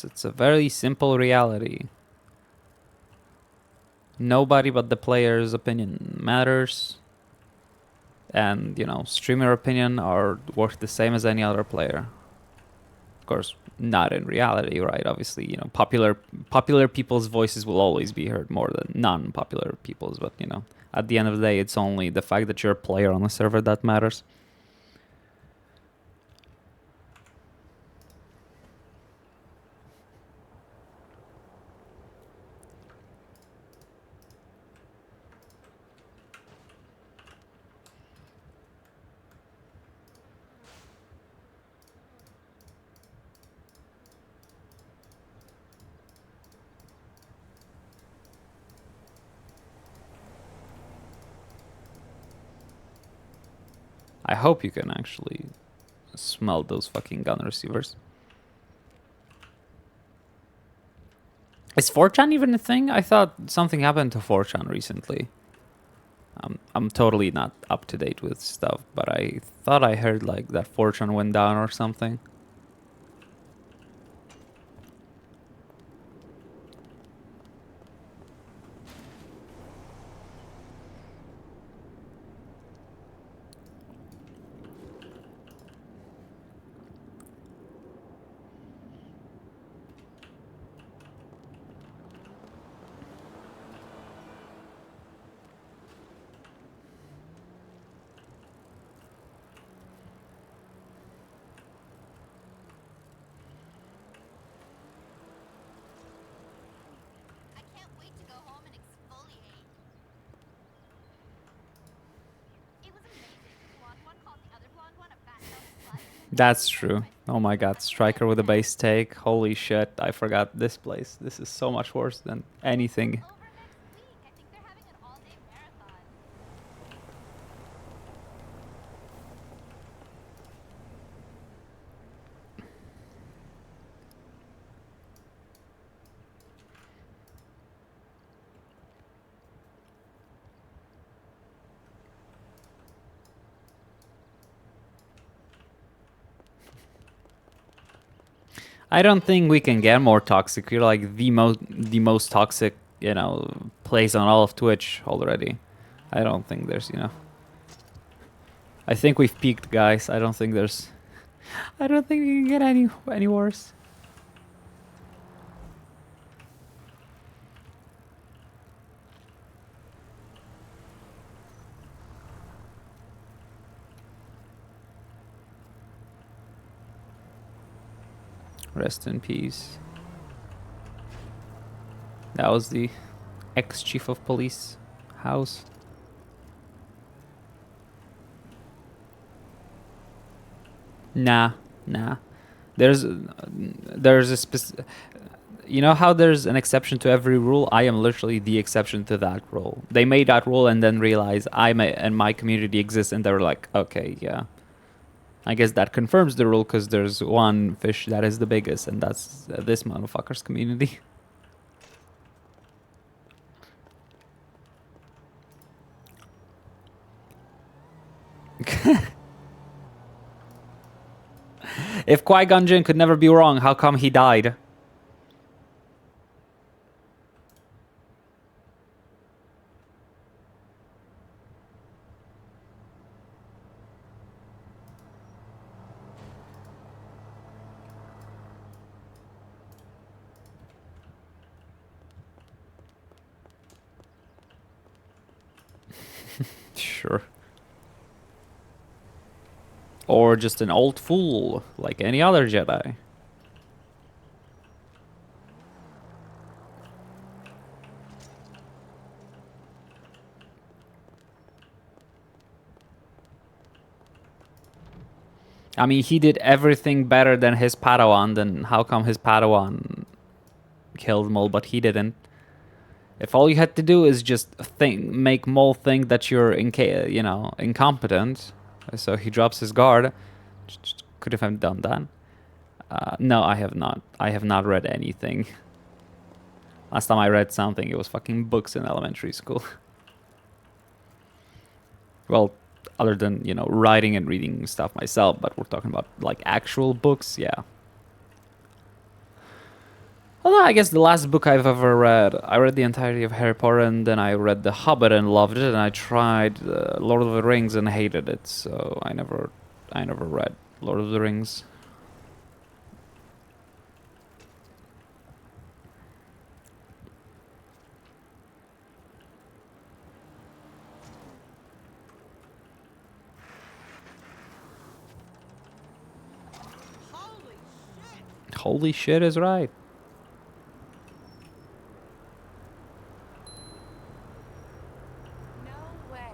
It's a very simple reality. Nobody but the player's opinion matters, and, you know, streamer opinion are worth the same as any other player. Of course, not in reality, right? Obviously, you know, popular people's voices will always be heard more than non-popular people's, but, you know, at the end of the day, it's only the fact that you're a player on the server that matters. I hope you can actually smell those fucking gun receivers. Is 4chan even a thing? I thought something happened to 4chan recently. I'm totally not up to date with stuff, but I thought I heard like that 4chan went down or something. I can't wait to go home and exfoliate. It was amazing. The blonde one called the other blonde one a fat slut. That's true. Oh my god, Striker with a base take. Holy shit, I forgot this place. This is so much worse than anything. Over next week. I think they're having an all-day marathon. I don't think we can get more toxic. We're like the most toxic, place on all of Twitch already. I don't think there's. I think we've peaked, guys. I don't think we can get any worse. Rest in peace. That was the ex-chief of police house. Nah. There's a specific. You know how there's an exception to every rule? I am literally the exception to that rule. They made that rule and then realized and my community exists, and they were like, okay, yeah. I guess that confirms the rule because there's one fish that is the biggest, and that's this motherfucker's community. If Qui-Gon Jinn could never be wrong, how come he died? Sure. Or just an old fool, like any other Jedi. I mean, he did everything better than his Padawan, then how come his Padawan killed Maul, but he didn't? If all you had to do is just make Maul think that you're incompetent, so he drops his guard. Could have done that. No, I have not. I have not read anything. Last time I read something, it was fucking books in elementary school. Well, other than, writing and reading stuff myself, but we're talking about, like, actual books, yeah. Although I guess the last book I've ever read, I read the entirety of Harry Potter, and then I read The Hobbit and loved it, and I tried Lord of the Rings and hated it, so I never read Lord of the Rings. Holy shit is right. No way.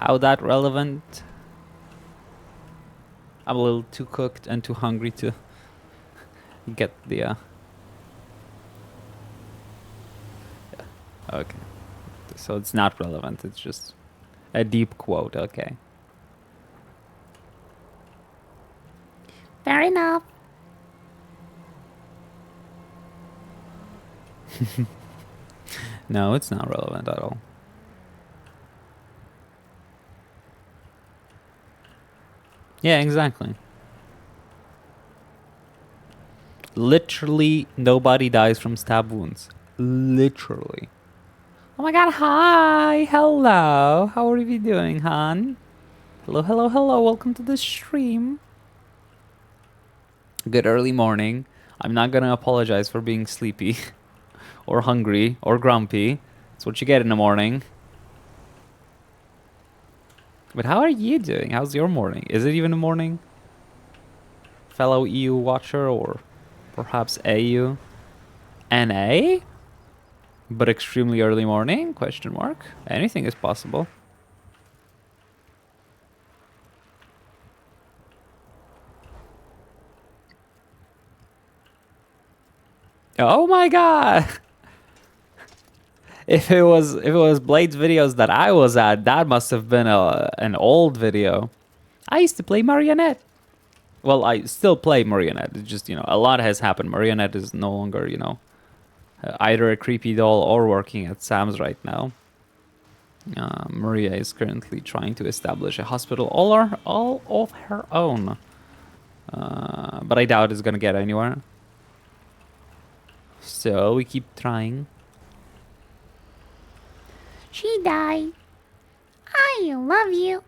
How that relevant? I'm a little too cooked and too hungry to get the okay. So it's not relevant, it's just a deep quote, okay. Fair enough. No, it's not relevant at all. Yeah, exactly. Literally nobody dies from stab wounds. Literally. Oh my god, hi! Hello! How are you doing, hon? Hello, hello, hello, welcome to the stream. Good early morning. I'm not gonna apologize for being sleepy or hungry or grumpy. That's what you get in the morning. But how are you doing? How's your morning? Is it even a morning? Fellow EU watcher or perhaps AU? NA? But extremely early morning? Question mark. Anything is possible. Oh my god! If it was Blade's videos that I was at, that must have been an old video. I used to play Marionette. Well, I still play Marionette. It's just, a lot has happened. Marionette is no longer, either a creepy doll or working at Sam's right now. Maria is currently trying to establish a hospital all of her own. But I doubt it's gonna get anywhere. So we keep trying. She died. I love you.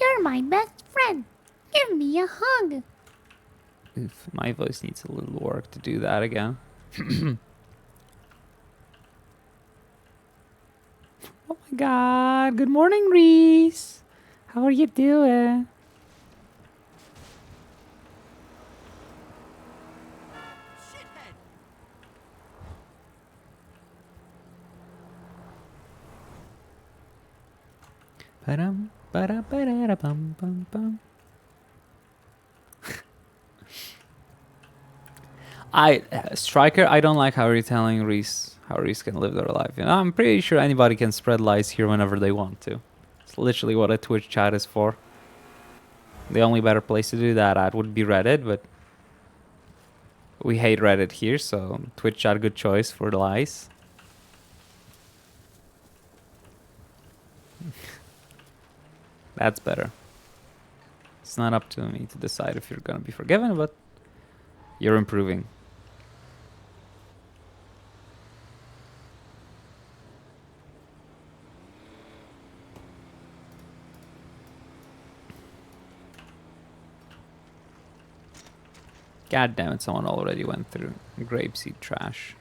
You're my best friend. Give me a hug. Oof, my voice needs a little work to do that again. Oh my god. Good morning, Reese. How are you doing? Ba-dum, ba-da, ba-da, bum, bum, bum. Striker, I don't like how you're telling Reese how Reese can live their life. I'm pretty sure anybody can spread lies here whenever they want to. It's literally what a Twitch chat is for. The only better place to do that at would be Reddit, but we hate Reddit here, so Twitch chat, good choice for the lies. That's better. It's not up to me to decide if you're gonna be forgiven, but you're improving. God damn it, someone already went through grapeseed trash.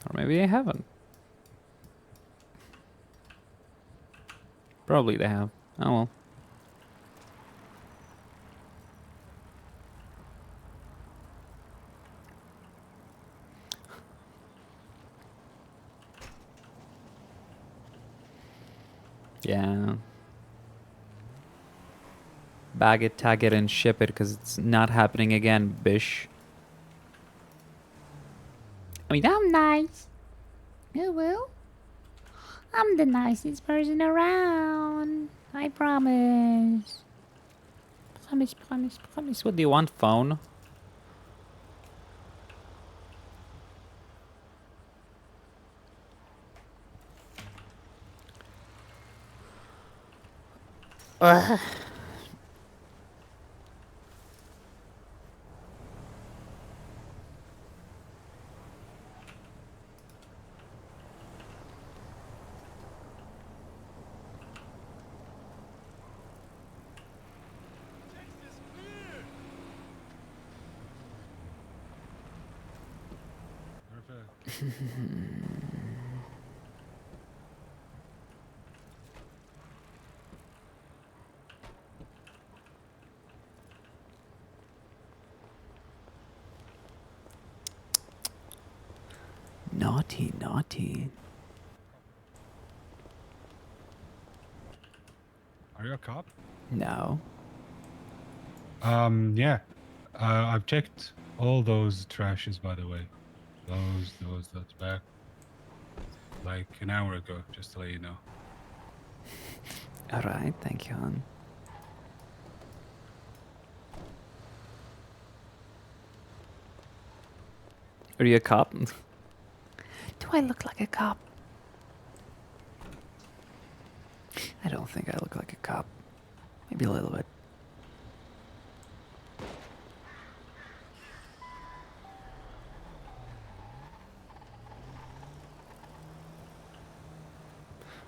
Or maybe they haven't. Probably they have. Oh well. Yeah. Bag it, tag it, and ship it, because it's not happening again, bish. I mean, I'm nice. You will? I'm the nicest person around. I promise. promise, promise, promise. What do you want, phone? Naughty, naughty. Are you a cop? No. Yeah. I've checked all those trashes, by the way. That's back. Like an hour ago, just to let you know. Alright, thank you, hon. Are you a cop? Do I look like a cop? I don't think I look like a cop. Maybe a little bit.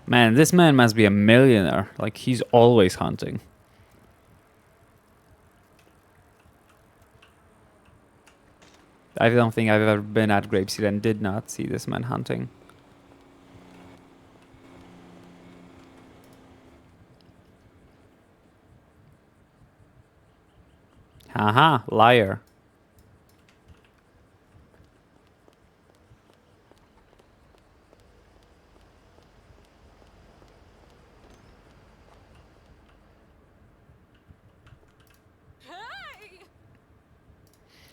Man, this man must be a millionaire. Like, he's always hunting. I don't think I've ever been at Grapeseed and did not see this man hunting. Haha, liar. Hey!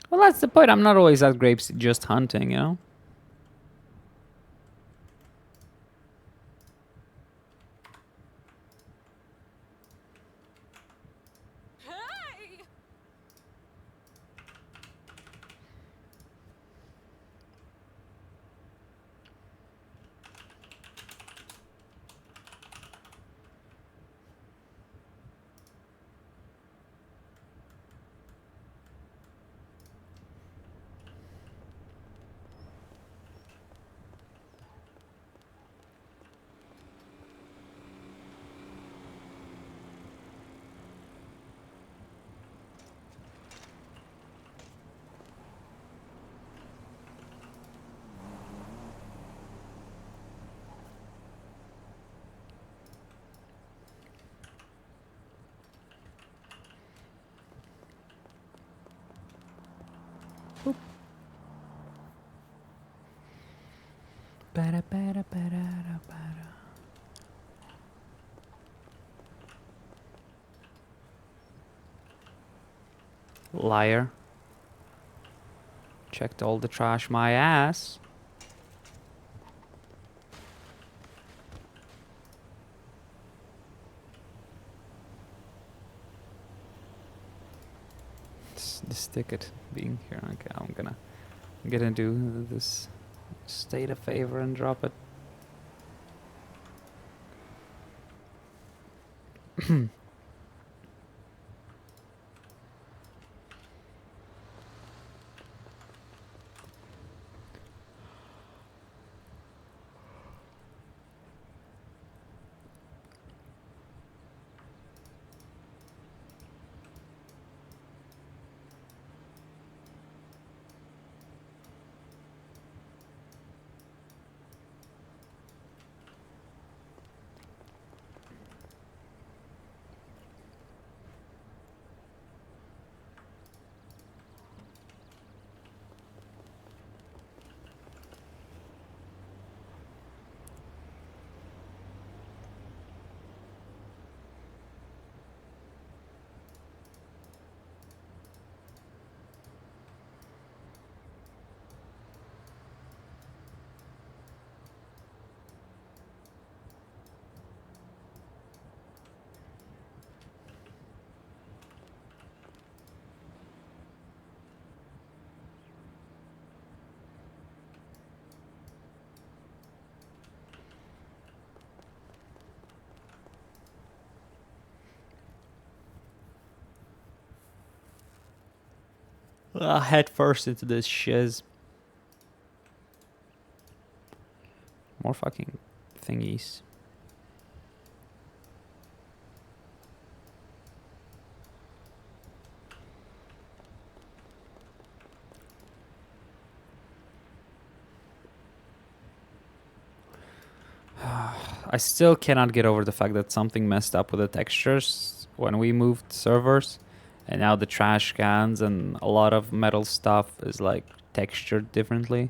Well, that's the point. I'm not always at Grapeseed just hunting, you know? Hey! Liar. Checked all the trash my ass. This ticket being here. Okay, I'm gonna do this state a favor and drop it. Head first into this shiz. More fucking thingies. I still cannot get over the fact that something messed up with the textures when we moved servers, and now the trash cans and a lot of metal stuff is like textured differently.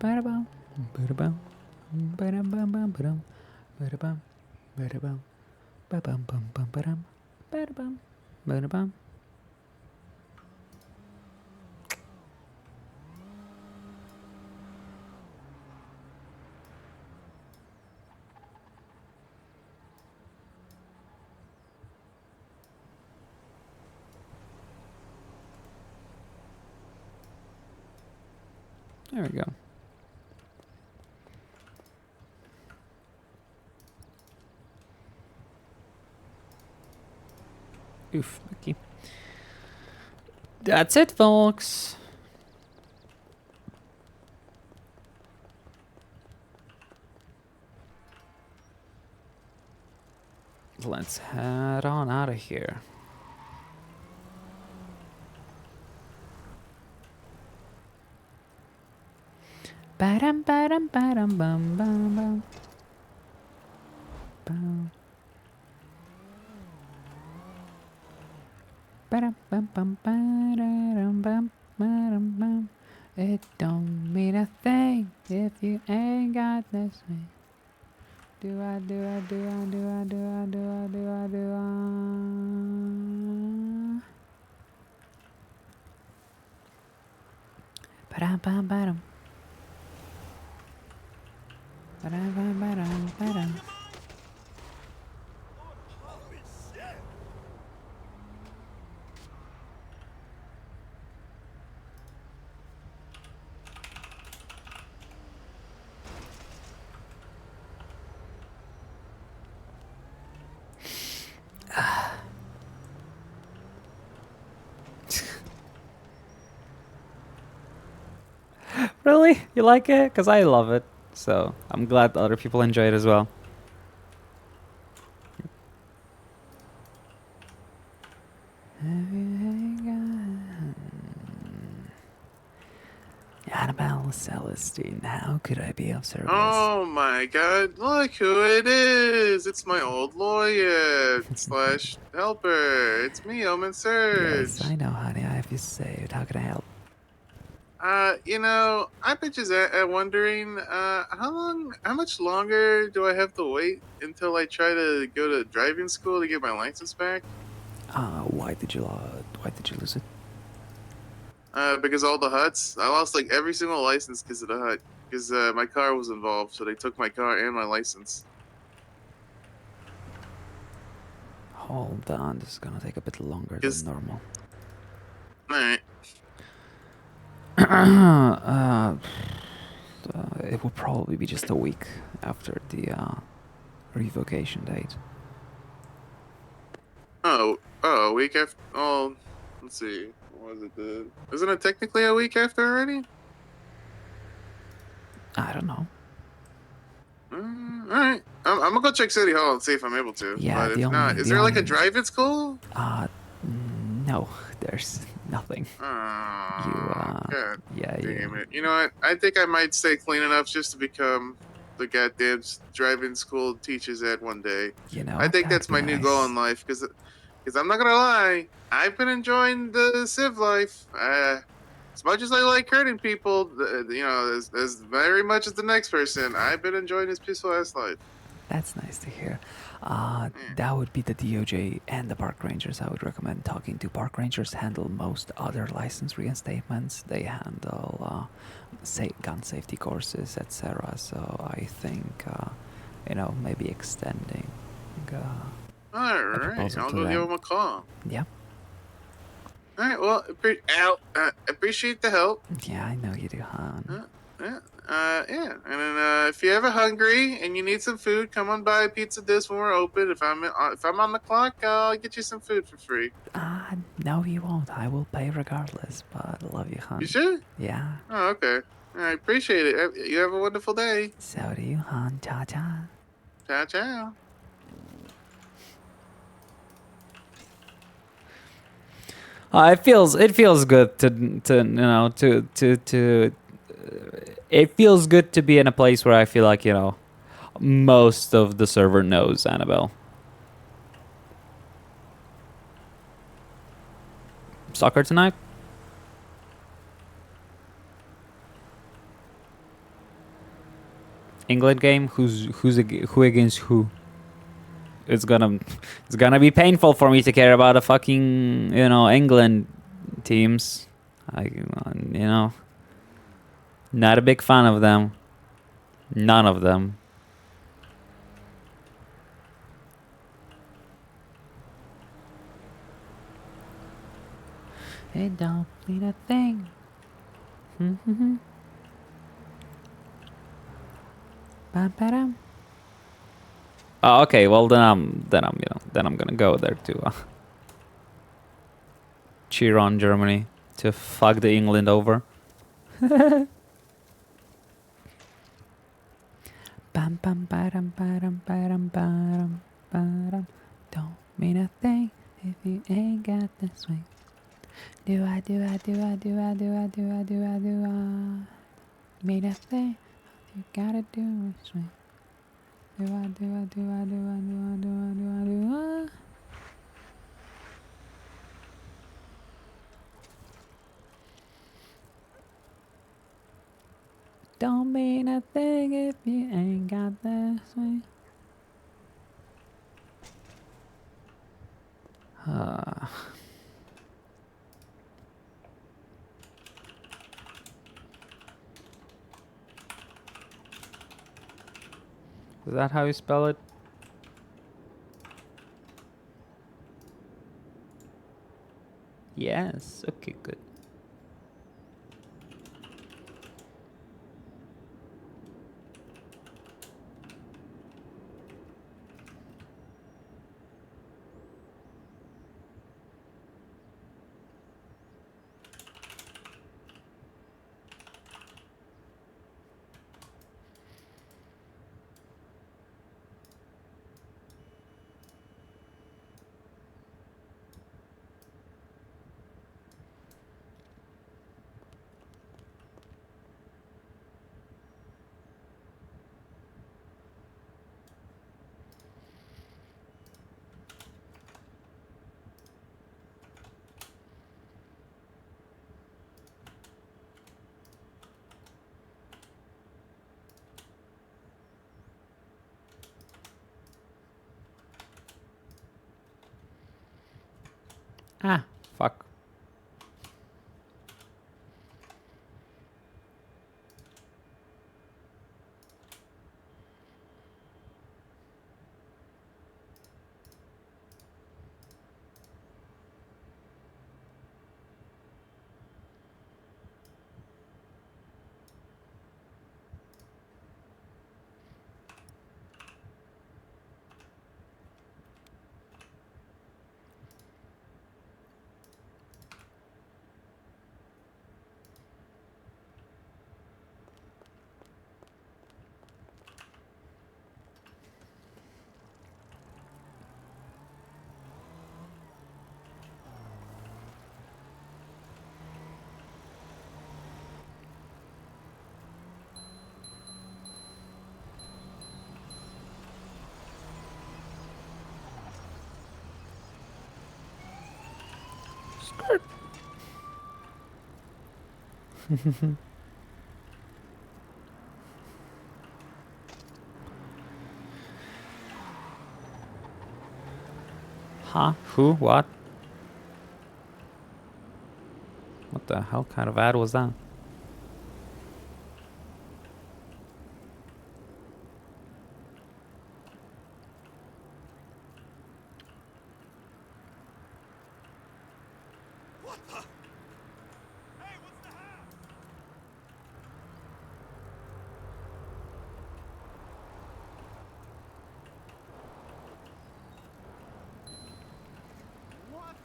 Ba-da-bum. Ba-da-bum. Ba-dum-bum-bum-ba-dum. Ba-da-bum. Ba-da-bum. Ba-bum-bum-bum-ba-dum. Ba-da-bum. Ba-da-bum. There we go. Oof, Mickey. That's it, folks. Let's head on out of here. Ba-dum, ba-dum, ba-dum, bum, bum, bum. Bum. Ba-dum, bum, bum, ba-da-dum, bum, ba-dum, bum. It don't mean a thing if you ain't got this thing. Do I, do I, do I, do I, do I, do I, do I, do I? Ba-dum, bum, ba-dum. Ba-dum, bum, ba-dum, ba-dum. Holy shit! Really? You like it? Because I love it. So I'm glad other people enjoy it as well. Annabelle Celestine, how could I be of service? Oh my god, look who it is! It's my old lawyer slash helper. It's me, Omen Surge. Yes, I know, honey. I have you saved. How can I help? I bet you wondering, how much longer do I have to wait until I try to go to driving school to get my license back? Why did you lose it? Because all the huts. I lost like every single license because of the hut. Because my car was involved, so they took my car and my license. Hold on, this is gonna take a bit longer Is- than normal. Alright. It will probably be just a week after the revocation date. Oh, a week after. Oh, let's see. What was it? Isn't it technically a week after already? I don't know. Alright. I'm gonna go check City Hall and see if I'm able to. Yeah, but the if not, only- is the there like a only- drive-in school? No, there's nothing. God Yeah, damn you. it. You know what? I think I might stay clean enough just to become the goddamn drive-in school teacher's ed one day. You know. I think that'd that's be my new goal nice. in life, because I'm not gonna lie, I've been enjoying the civ life. As much as I like hurting people, as very much as the next person, I've been enjoying this peaceful ass life. That's nice to hear. That would be the DOJ and the park rangers. I would recommend talking to. Park rangers handle most other license reinstatements. They handle gun safety courses, etc. So I think maybe extending. All right, proposal I'll to go give them. him a call. Yeah. All right, well, appreciate the help. Yeah, I know you do, hon. Yeah. And then if you're ever hungry and you need some food, come on by Pizza Dis when we're open. If I'm on the clock, I'll get you some food for free. No, you won't. I will pay regardless. But I love you, hon. You sure? Yeah. Oh, okay. I appreciate it. You have a wonderful day. So do you, hon. Cha cha. Ciao, ciao. It feels good to it feels good to be in a place where I feel like most of the server knows Annabelle. Soccer tonight? England game. Who against who? It's gonna be painful for me to care about the fucking England teams. Not a big fan of them. None of them. It don't mean a thing. Ba-ba-dum. Oh, okay. Well, then I'm gonna go there to cheer on Germany to fuck the England over. Bam bam ba-dum ba-dum ba-dum ba-dum ba-dum. Don't mean a thing if you ain't got the swing. Do I do I do I do I do I do I do I do I mean a thing? You gotta do is swing. Do I do I do I do I do I do I do I do I? Don't mean a thing if you ain't got the swing. Is that how you spell it? Yes. Okay, good. Ah, fuck. Skirt. Huh? Who? What? What the hell kind of ad was that? What the? Hey, what's the hash? What?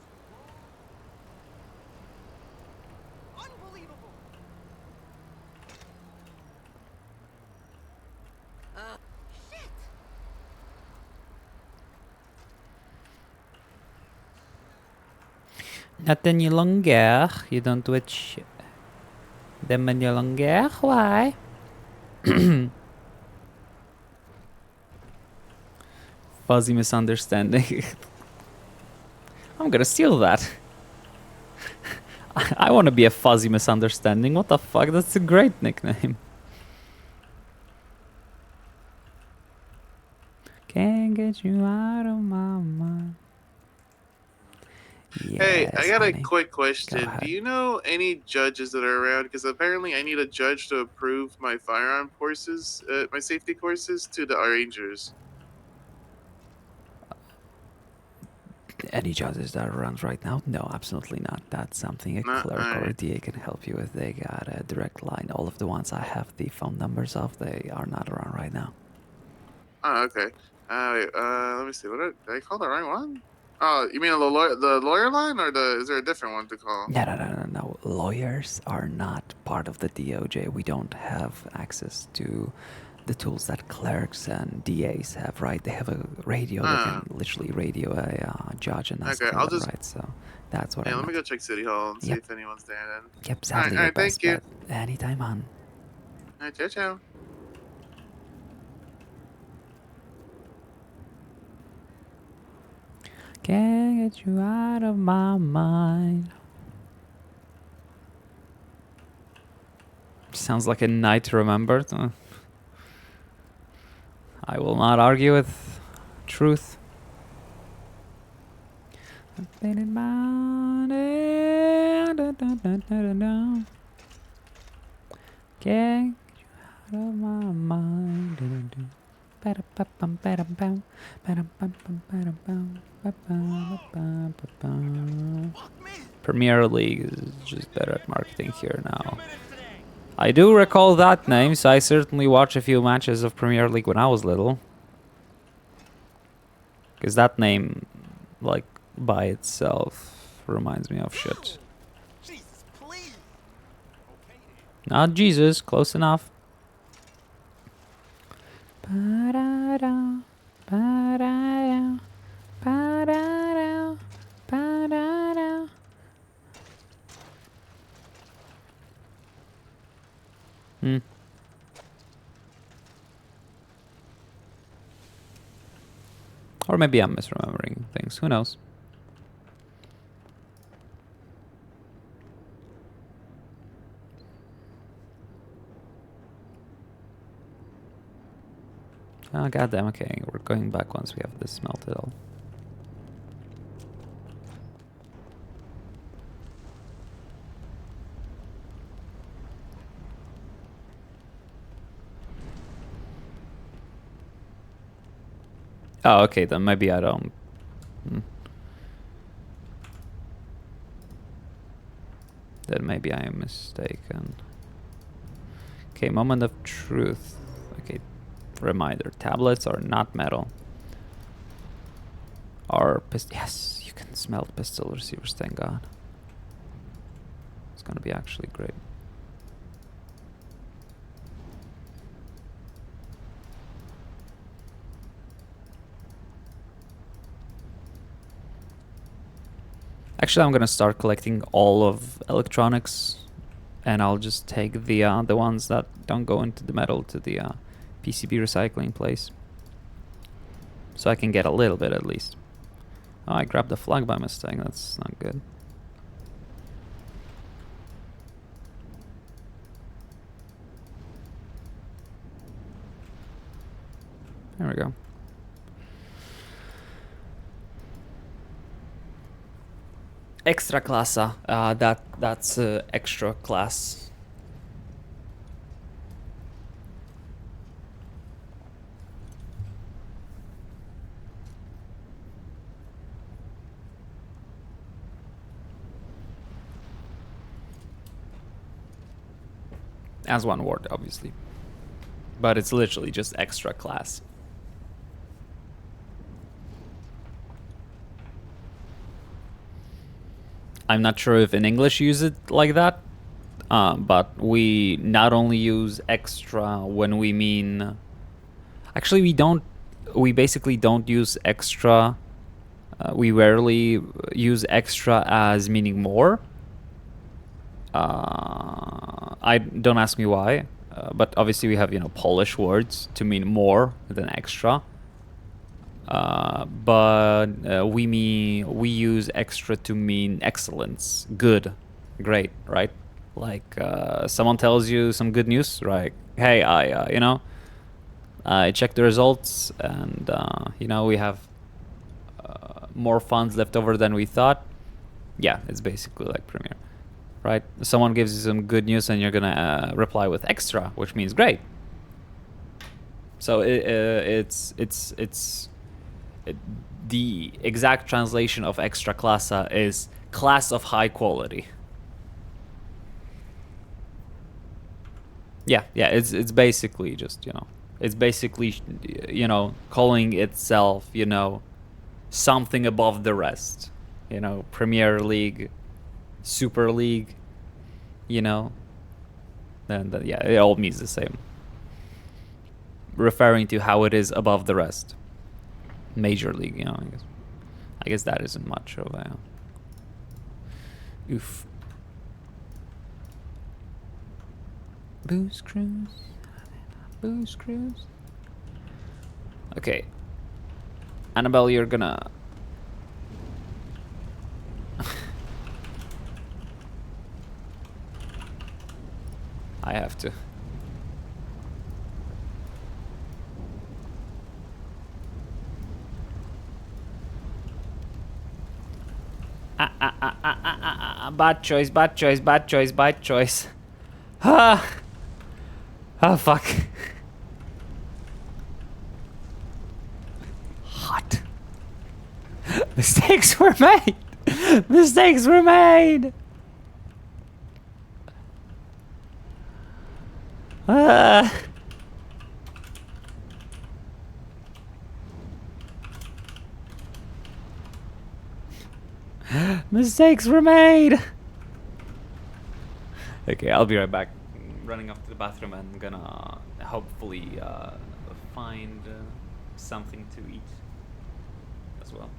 Unbelievable! Shit! Not any longer. You don't twitch them any longer. Why? Fuzzy misunderstanding. I'm gonna steal that. I want to be a fuzzy misunderstanding. What the fuck? That's a great nickname. Can't get you out of my mind. Hey, I Yes, got a honey. quick question. ahead. Do you know any judges that are around? Because apparently I need a judge to approve my firearm courses, my safety courses to the Rangers. Any judges that are around right now? No, absolutely not. That's something a Not, clerk or a alright. DA can help you with. They got a direct line. All of the ones I have the phone numbers of, they are not around right now. Oh, okay. Wait, let me see. Did I call the right one? Oh, you mean the lawyer line, or is there a different one to call? No. Lawyers are not part of the DOJ. We don't have access to the tools that clerks and DAs have, right? They have a radio. They Ah, can literally radio a judge and ask okay. for I'll them, just right? So that's what I yeah. Let me meant. go check City Hall and see Yep. if anyone's there. Then. Yep, All sadly right. All your right. Thank best you. bet. Anytime, hon. All right. Ciao, ciao. Can't get you out of my mind. Sounds like a night remembered. I will not argue with truth. Can't get you out of my mind. Premier League is just better at marketing here now. I do recall that name, so I certainly watched a few matches of Premier League when I was little. Because that name, like, by itself, reminds me of shit. Jesus, please. Not Jesus, close enough. Ba-da-da, ba-da-da, ba-da-da, ba-da-da. Or maybe I'm misremembering things. Who knows? Oh, goddamn, okay. We're going back once we have this melted all. Oh, okay, then maybe I don't. Then maybe I am mistaken. Okay, moment of truth. Okay, reminder. Tablets are not metal. Are yes, you can smelt pistol receivers, thank God. It's gonna be actually great. Actually, I'm gonna start collecting all of electronics, and I'll just take the ones that don't go into the metal to the PCB recycling place, so I can get a little bit at least. Oh, I grabbed the flag by mistake. That's not good. There we go. Extra klasa. That's extra class. As one word, obviously. But it's literally just extra class. I'm not sure if in English use it like that, but we not only use extra when we mean... Actually, we don't... We basically don't use extra. We rarely use extra as meaning more. I don't ask me why, but obviously we have, you know, Polish words to mean more than extra. But we use extra to mean excellence, good, great, right? Like someone tells you some good news, right? Hey, I checked the results, and you know, we have more funds left over than we thought. Yeah, it's basically like Premier, right? Someone gives you some good news, and you're gonna reply with extra, which means great. So the exact translation of extra klasa is class of high quality. Yeah, it's basically just, you know, it's basically, you know, calling itself, you know, something above the rest, you know, Premier League, Super League, you know, and yeah, it all means the same, referring to how it is above the rest. Major League, you know, I guess that isn't much of a oof. Booze Cruise. Booze Cruise. Okay. Annabelle, you're gonna... I have to. Bad choice, bad choice, bad choice, bad choice. Ah! Oh, fuck. Hot. Mistakes were made! Mistakes were made! Ah! Mistakes were made! Okay, I'll be right back. Running up to the bathroom and gonna hopefully find something to eat as well.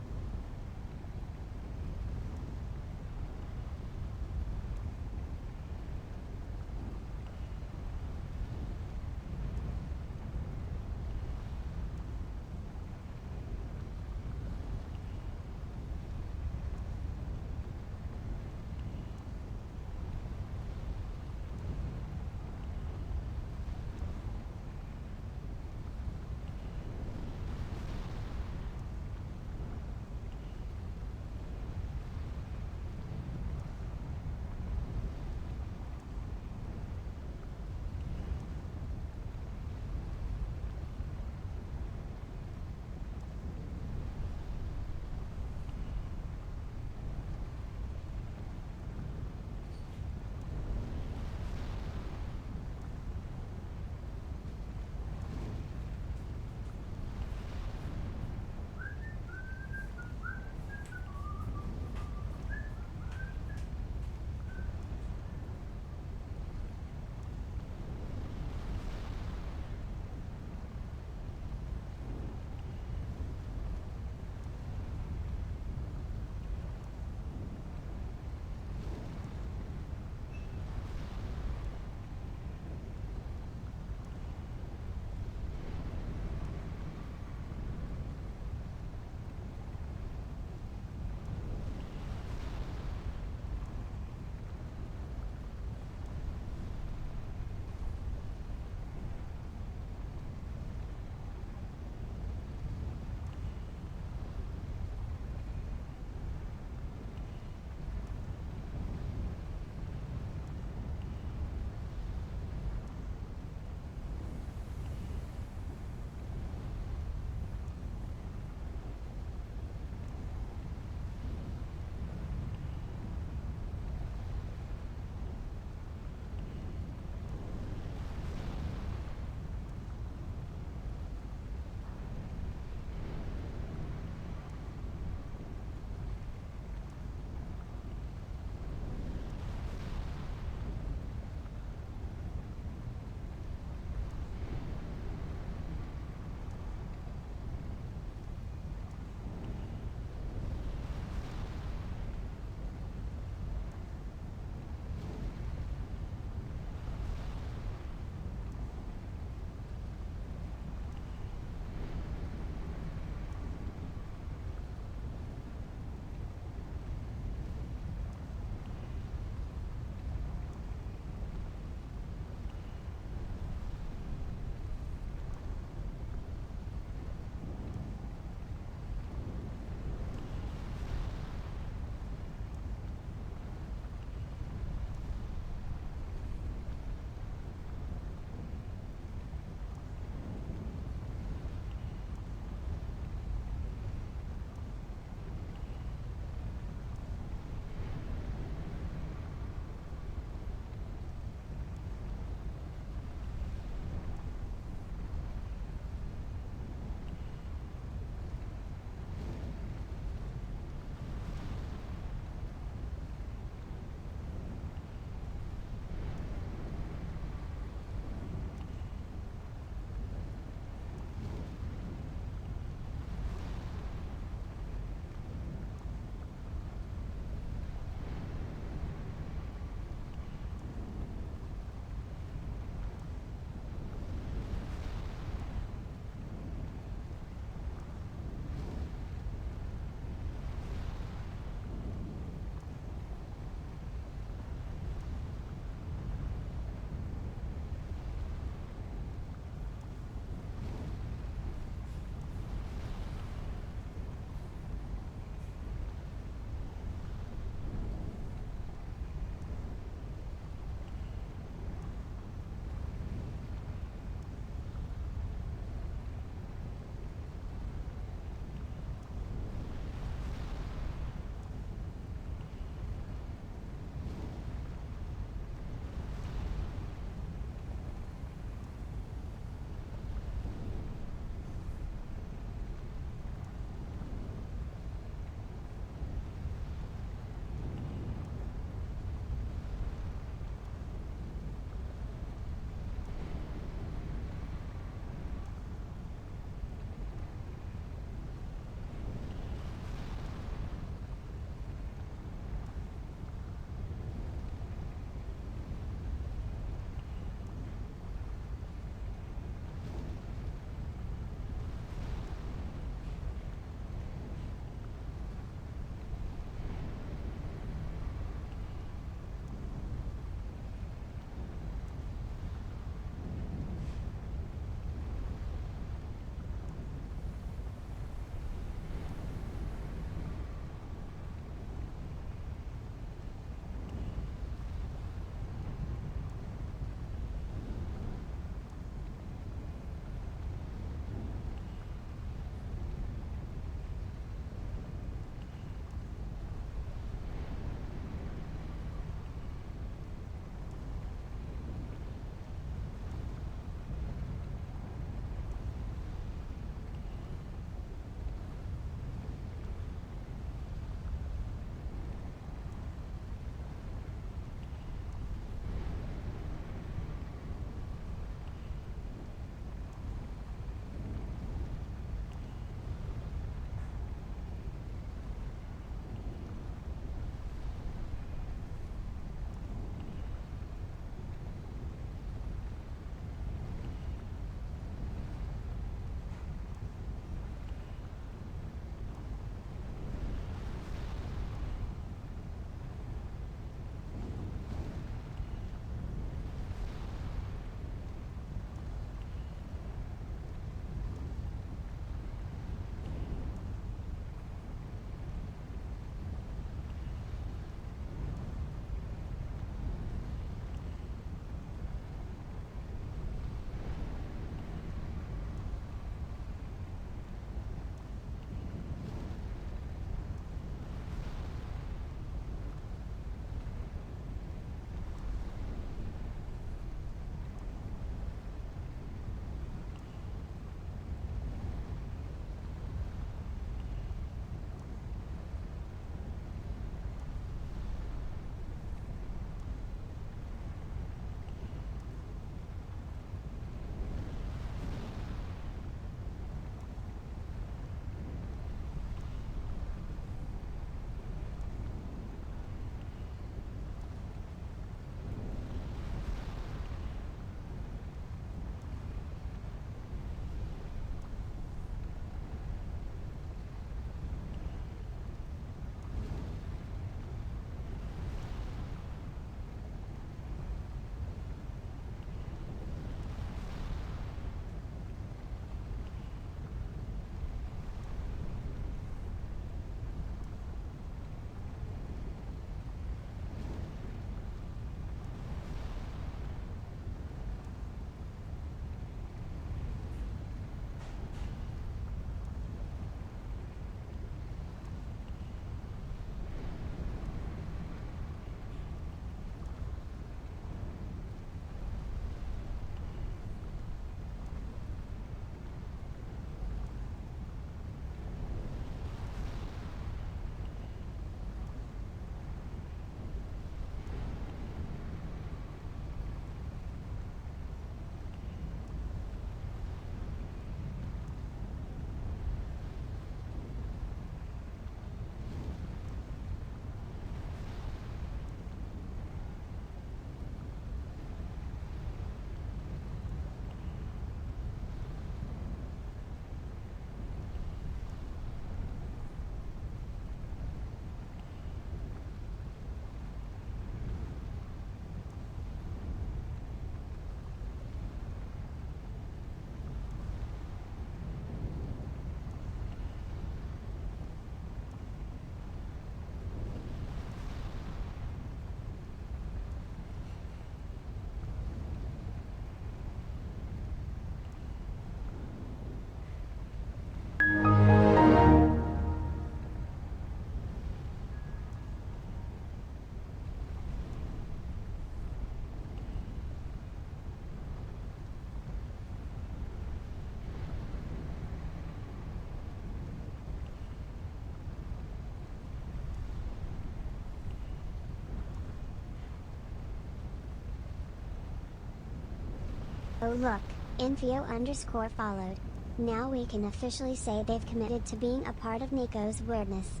Oh look, Infio underscore followed. Now we can officially say they've committed to being a part of Nico's weirdness.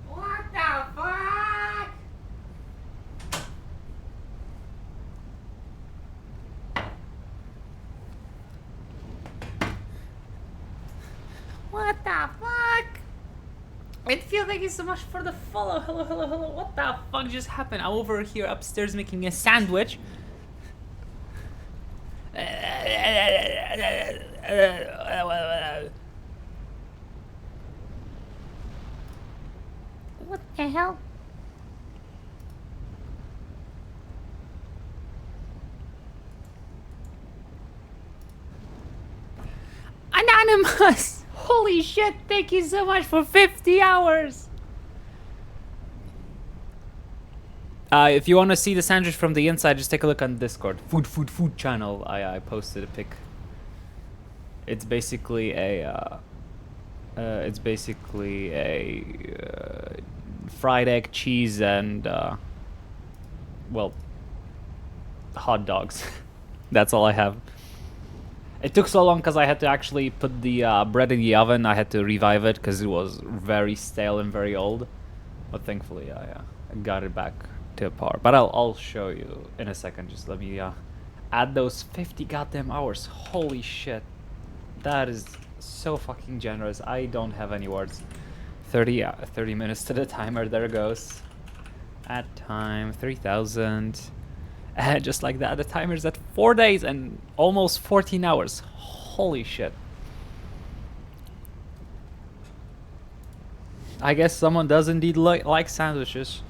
What the fuck? What the fuck? Enfield, thank you so much for the follow. Hello, hello, hello. What the fuck just happened? I'm over here upstairs making a sandwich. What the hell? Anonymous! Holy shit, thank you so much for 50 hours! If you want to see the sandwich from the inside, just take a look on Discord. Food channel. I posted a pic. It's basically a fried egg, cheese, and well, hot dogs. That's all I have. It took so long because I had to actually put the bread in the oven. I had to revive it because it was very stale and very old. But thankfully, I got it back to par. But I'll show you in a second. Just let me add those 50 goddamn hours. Holy shit, that is so fucking generous. I don't have any words. 30 minutes to the timer. There it goes. Add time 3000. And just like that, the timer's at 4 days and almost 14 hours. Holy shit. I guess someone does indeed like sandwiches.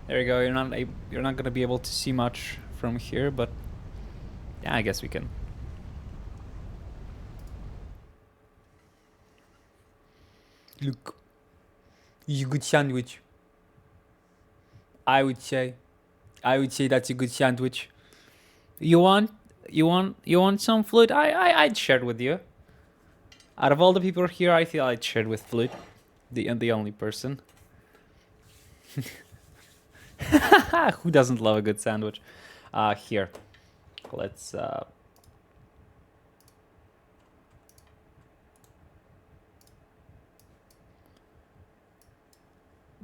There you go. You're not gonna be able to see much from here, but yeah, I guess we can. Look, it's a good sandwich. I would say that's a good sandwich. You want some Flute? I'd share it with you. Out of all the people here, I feel I'd share it with Flute, the only person. Who doesn't love a good sandwich? Here, let's.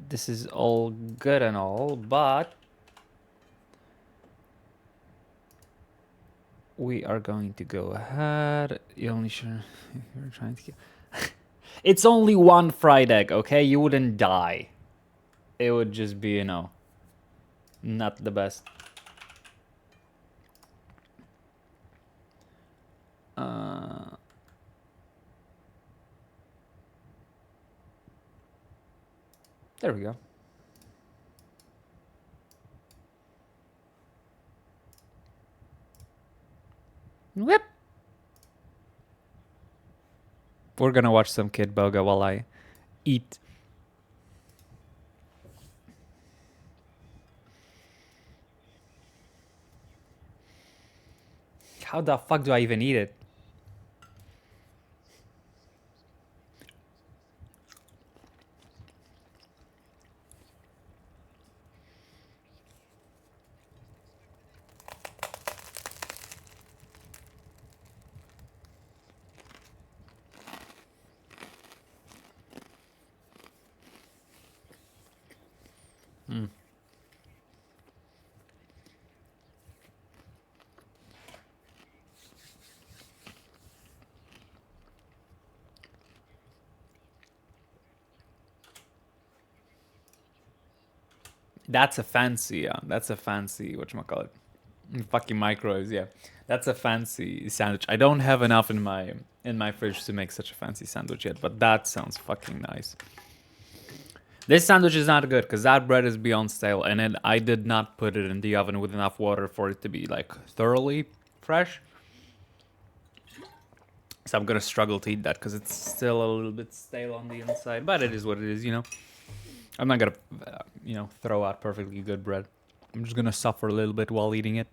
This is all good and all, but we are going to go ahead. You only sure you're trying to get. It's only one fried egg, okay? You wouldn't die. It would just be, you know, not the best. There we go. Whip. We're gonna watch some Kid Boga while I eat. How the fuck do I even eat it? That's a fancy, whatchamacallit. Fucking microwaves, yeah. That's a fancy sandwich. I don't have enough in my fridge to make such a fancy sandwich yet, but that sounds fucking nice. This sandwich is not good because that bread is beyond stale, and I did not put it in the oven with enough water for it to be like thoroughly fresh. So I'm gonna struggle to eat that because it's still a little bit stale on the inside. But it is what it is, you know. I'm not gonna, throw out perfectly good bread. I'm just gonna suffer a little bit while eating it.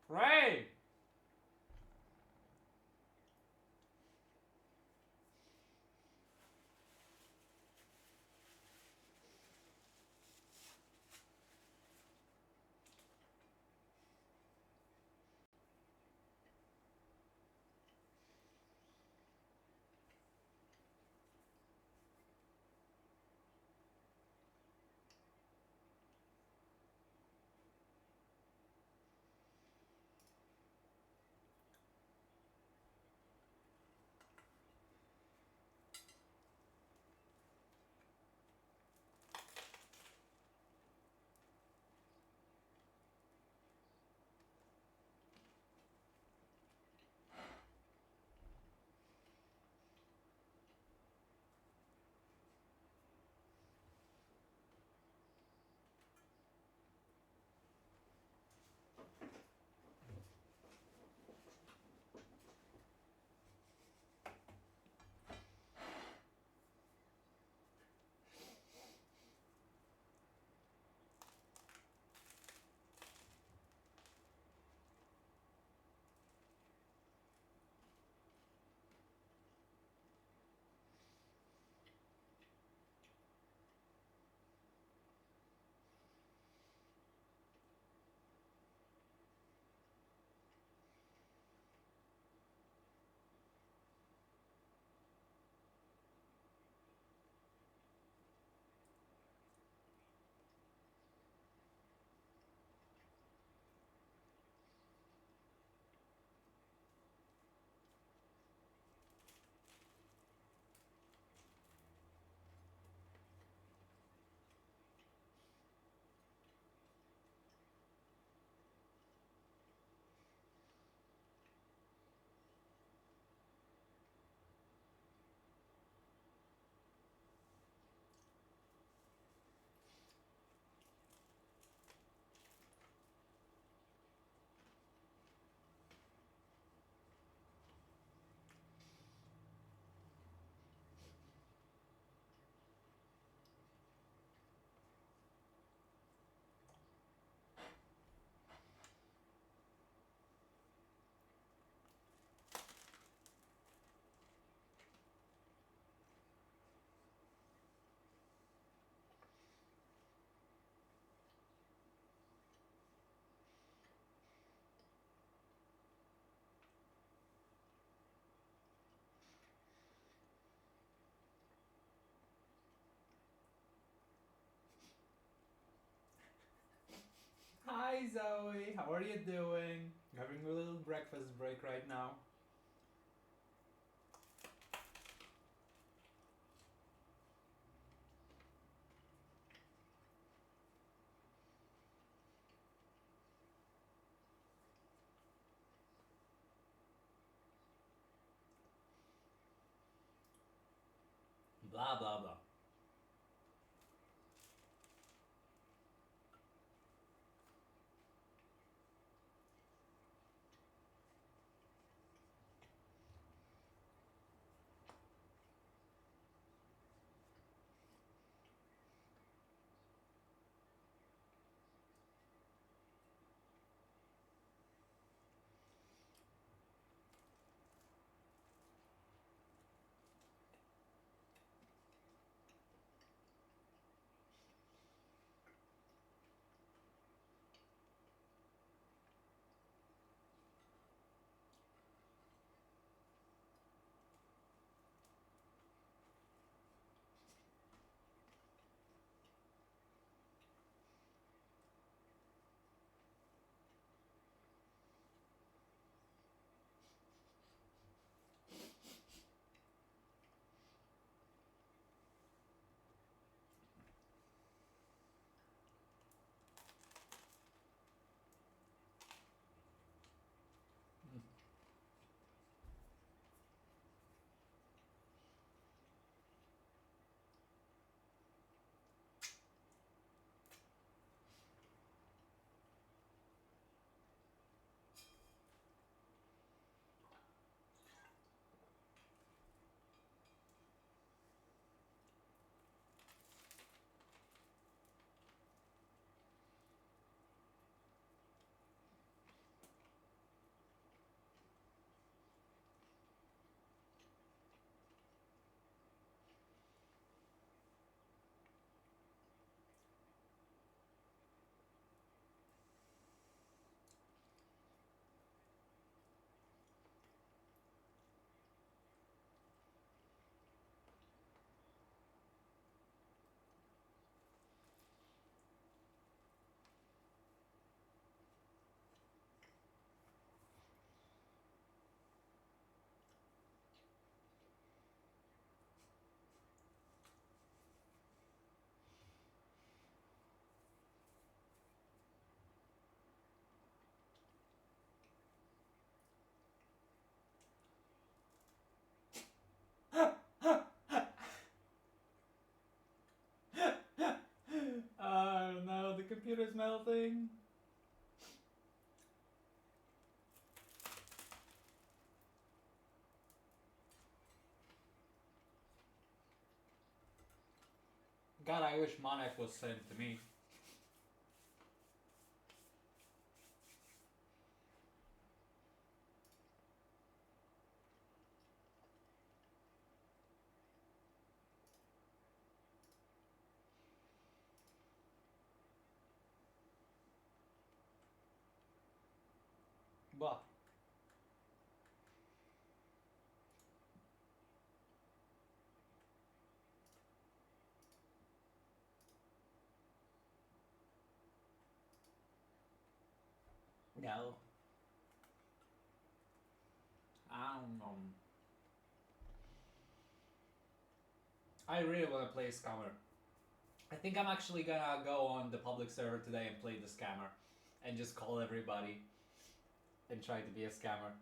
Pray! Hi Zoe, how are you doing? Having a little breakfast break right now. Blah blah blah. is melting. God, I wish Monek was sent to me. Bah. No. I don't know. I really want to play Scammer. I think I'm actually gonna go on the public server today and play the Scammer. And just call everybody. And try to be a scammer.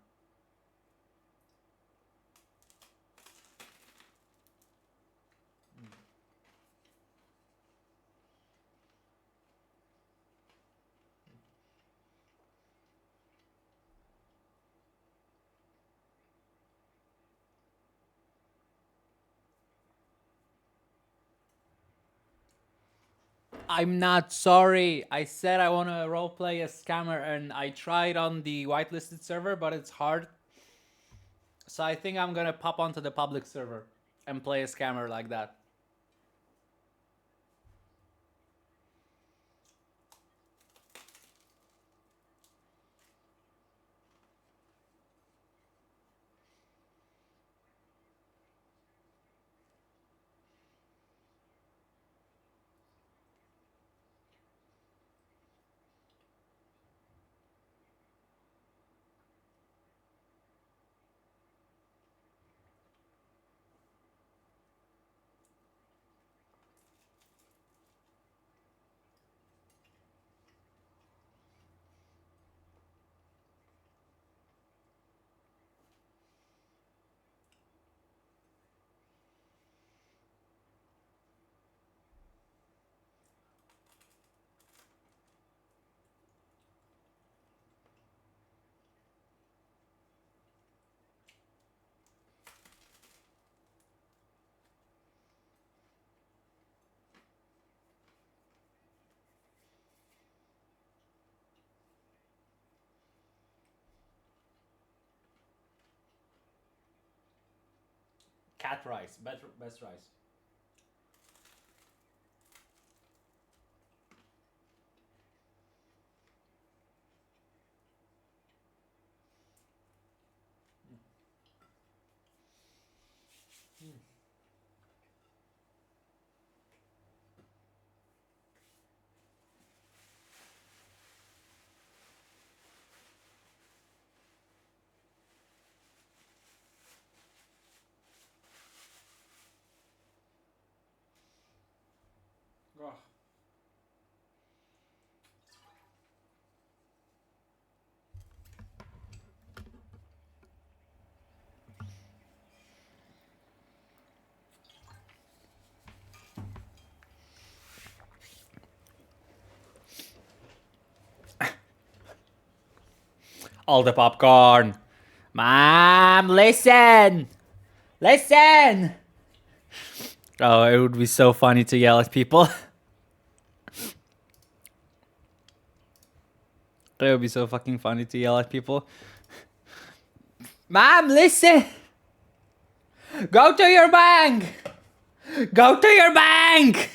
I'm not sorry. I said I want to roleplay a scammer and I tried on the whitelisted server, but it's hard. So I think I'm gonna pop onto the public server and play a scammer like that. Cat rice, best rice. Ugh. All the popcorn. Mom, listen! Listen! Oh, it would be so funny to yell at people. It would be so fucking funny to yell at people. Mom, listen! Go to your bank! Go to your bank!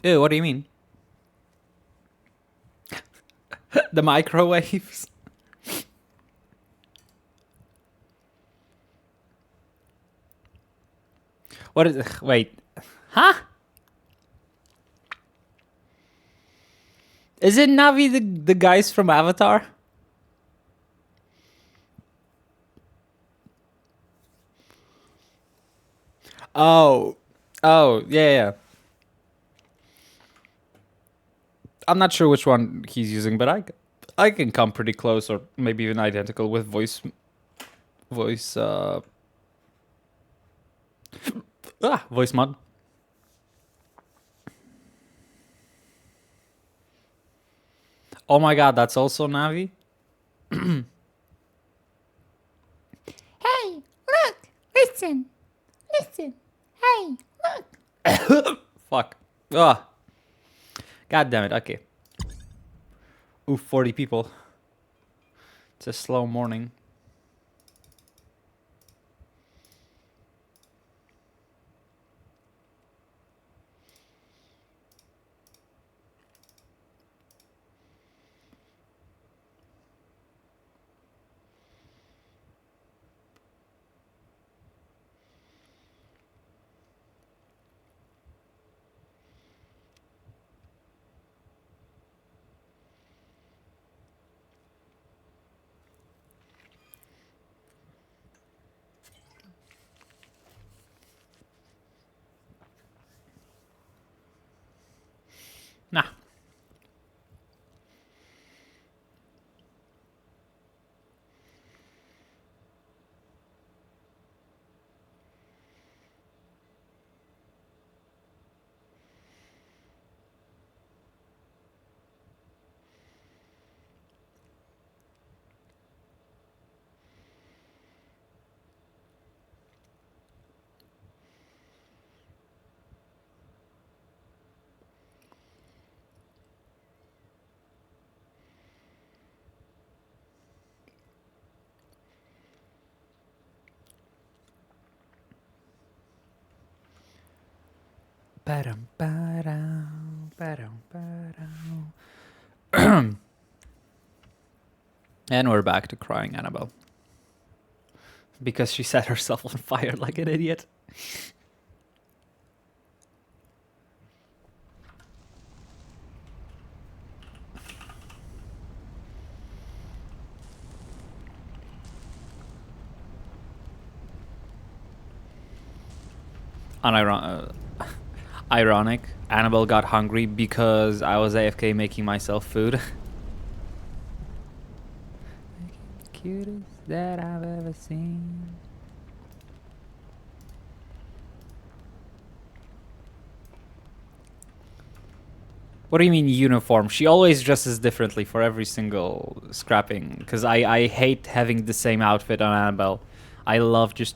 Ew, what do you mean? The microwaves? What is... Wait. Huh? Is it Navi the guys from Avatar? Oh. Oh, yeah. I'm not sure which one he's using, but I can come pretty close or maybe even identical with voice voice voice mod. Oh my god, that's also Navi. Hey, look, listen, listen. Hey, look. Fuck. Ah. God damn it. Okay. Oof, 40 people. It's a slow morning. Nah. Ba-dum, ba-dum, ba-dum, ba-dum. And we're back to crying Annabelle. Because she set herself on fire like an idiot. Ironic. Annabelle got hungry because I was AFK making myself food. Cutest that I've ever seen. What do you mean uniform? She always dresses differently for every single scrapping. Because I hate having the same outfit on Annabelle. I love just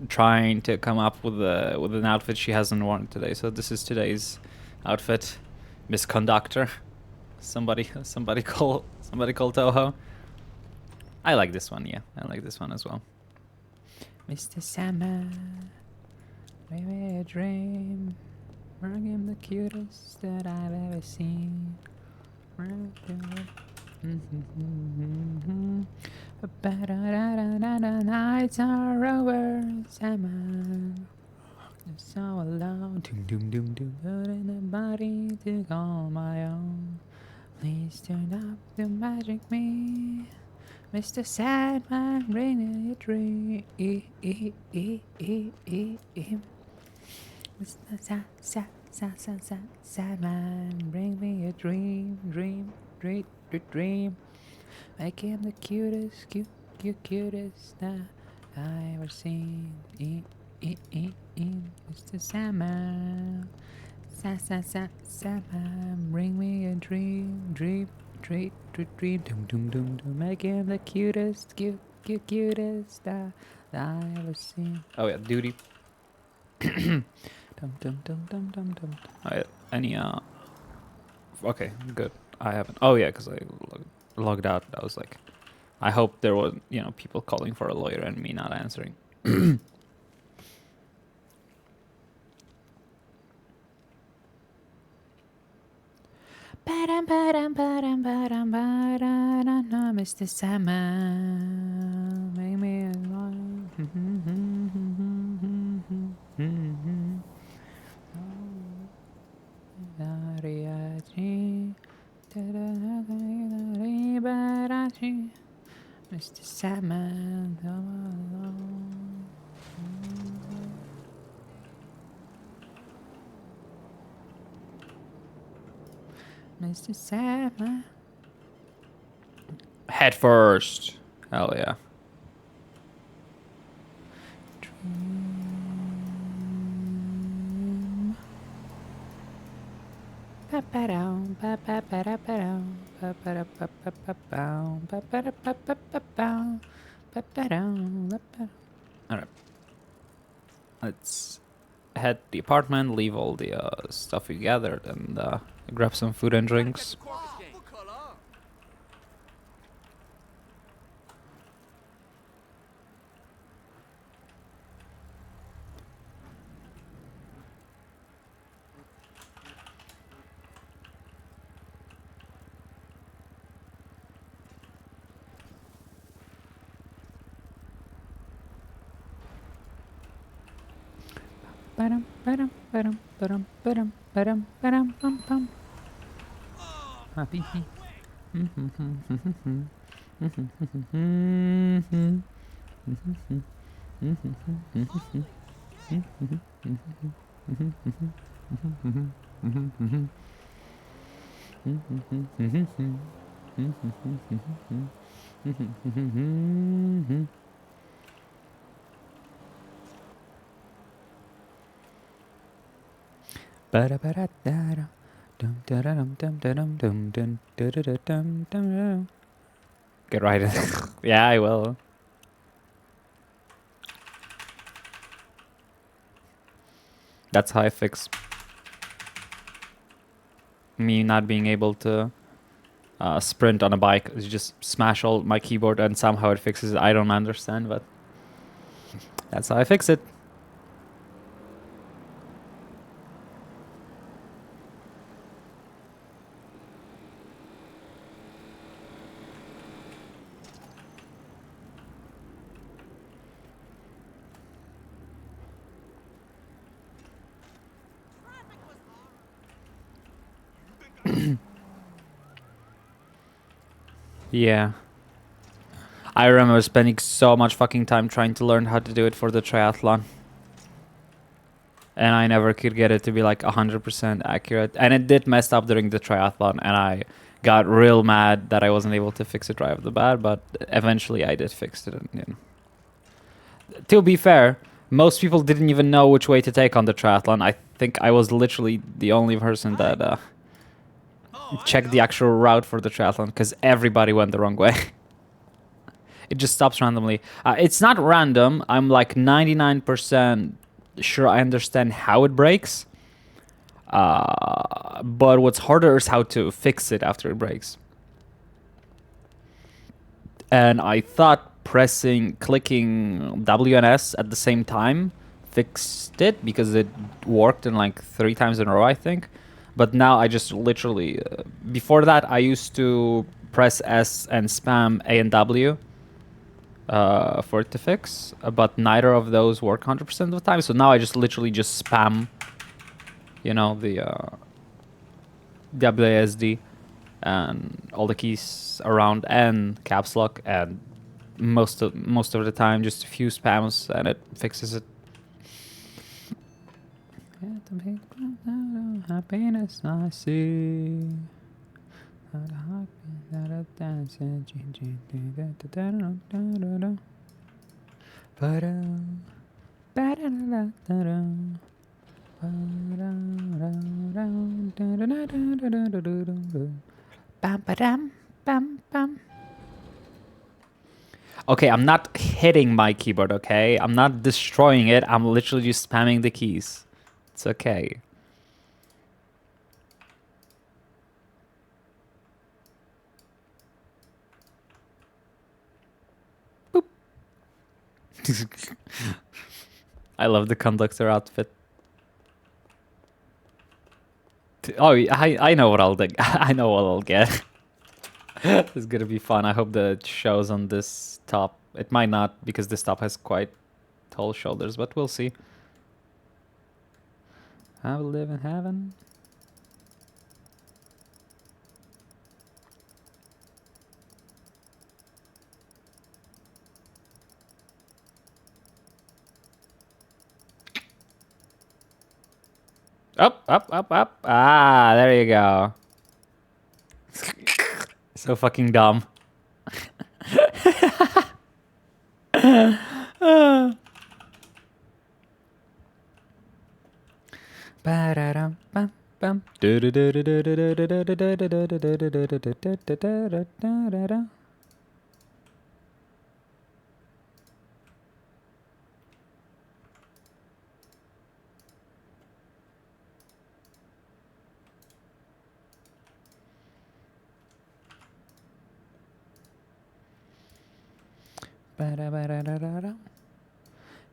trying to come up with an outfit she hasn't worn today. So this is today's outfit. Miss Conductor. Somebody call Toho. I like this one, yeah. I like this one as well. Mr. Summer, maybe a dream. Bring him the cutest that I've ever seen. Nights are over, summer. I'm so alone. Doom doom doom doom. Putting the body to call my own. Please turn up the magic me. Mr. Sadman, bring me a dream. Mr. Sadman, bring me a dream. Make him the cutest that I ever seen. Mr. Sadman, Sadman, bring me a dream. Doom doom doom doom. Make him the cutest that I ever seen. Oh yeah, duty. Dum dum dum dum dum dum. Any okay, good. I haven't. Oh yeah, because I logged out. I was like, I hope there were people calling for a lawyer and me not answering. Mr. Sandman, make me a Mr. Sandman, come along. Mr. Sandman. Head first. Hell yeah. Alright. Let's head to the apartment, leave all the stuff we gathered, and grab some food and drinks. Happy. Get right in. Yeah, I will. That's how I fix me not being able to sprint on a bike. You just smash all my keyboard and somehow it fixes it. I don't understand, but that's how I fix it. Yeah. I remember spending so much fucking time trying to learn how to do it for the triathlon. And I never could get it to be like 100% accurate. And it did mess up during the triathlon, and I got real mad that I wasn't able to fix it right off the bat, but eventually I did fix it. And, you know. To be fair, most people didn't even know which way to take on the triathlon. I think I was literally the only person that checked the actual route for the triathlon, because everybody went the wrong way. It just stops randomly. It's not random. I'm like 99% sure I understand how it breaks. But what's harder is how to fix it after it breaks. And I thought clicking W and S at the same time fixed it, because it worked in like 3 times in a row, I think. But now I just literally... before that, I used to press S and spam A and W for it to fix. But neither of those work 100% of the time. So now I just literally just spam, you know, the WASD and all the keys around and caps lock, and most of the time just a few spams and it fixes it. Happiness I see. Okay, I'm not hitting my keyboard, okay? I'm not destroying it. I'm literally just spamming the keys. It's okay. Boop. I love the conductor outfit. Oh, I know what I'll do. I know what I'll get. It's gonna be fun. I hope the shows on this top. It might not, because this top has quite tall shoulders, but we'll see. I will live in heaven. Up, up, up, up. Ah, there you go. So fucking dumb. Bam.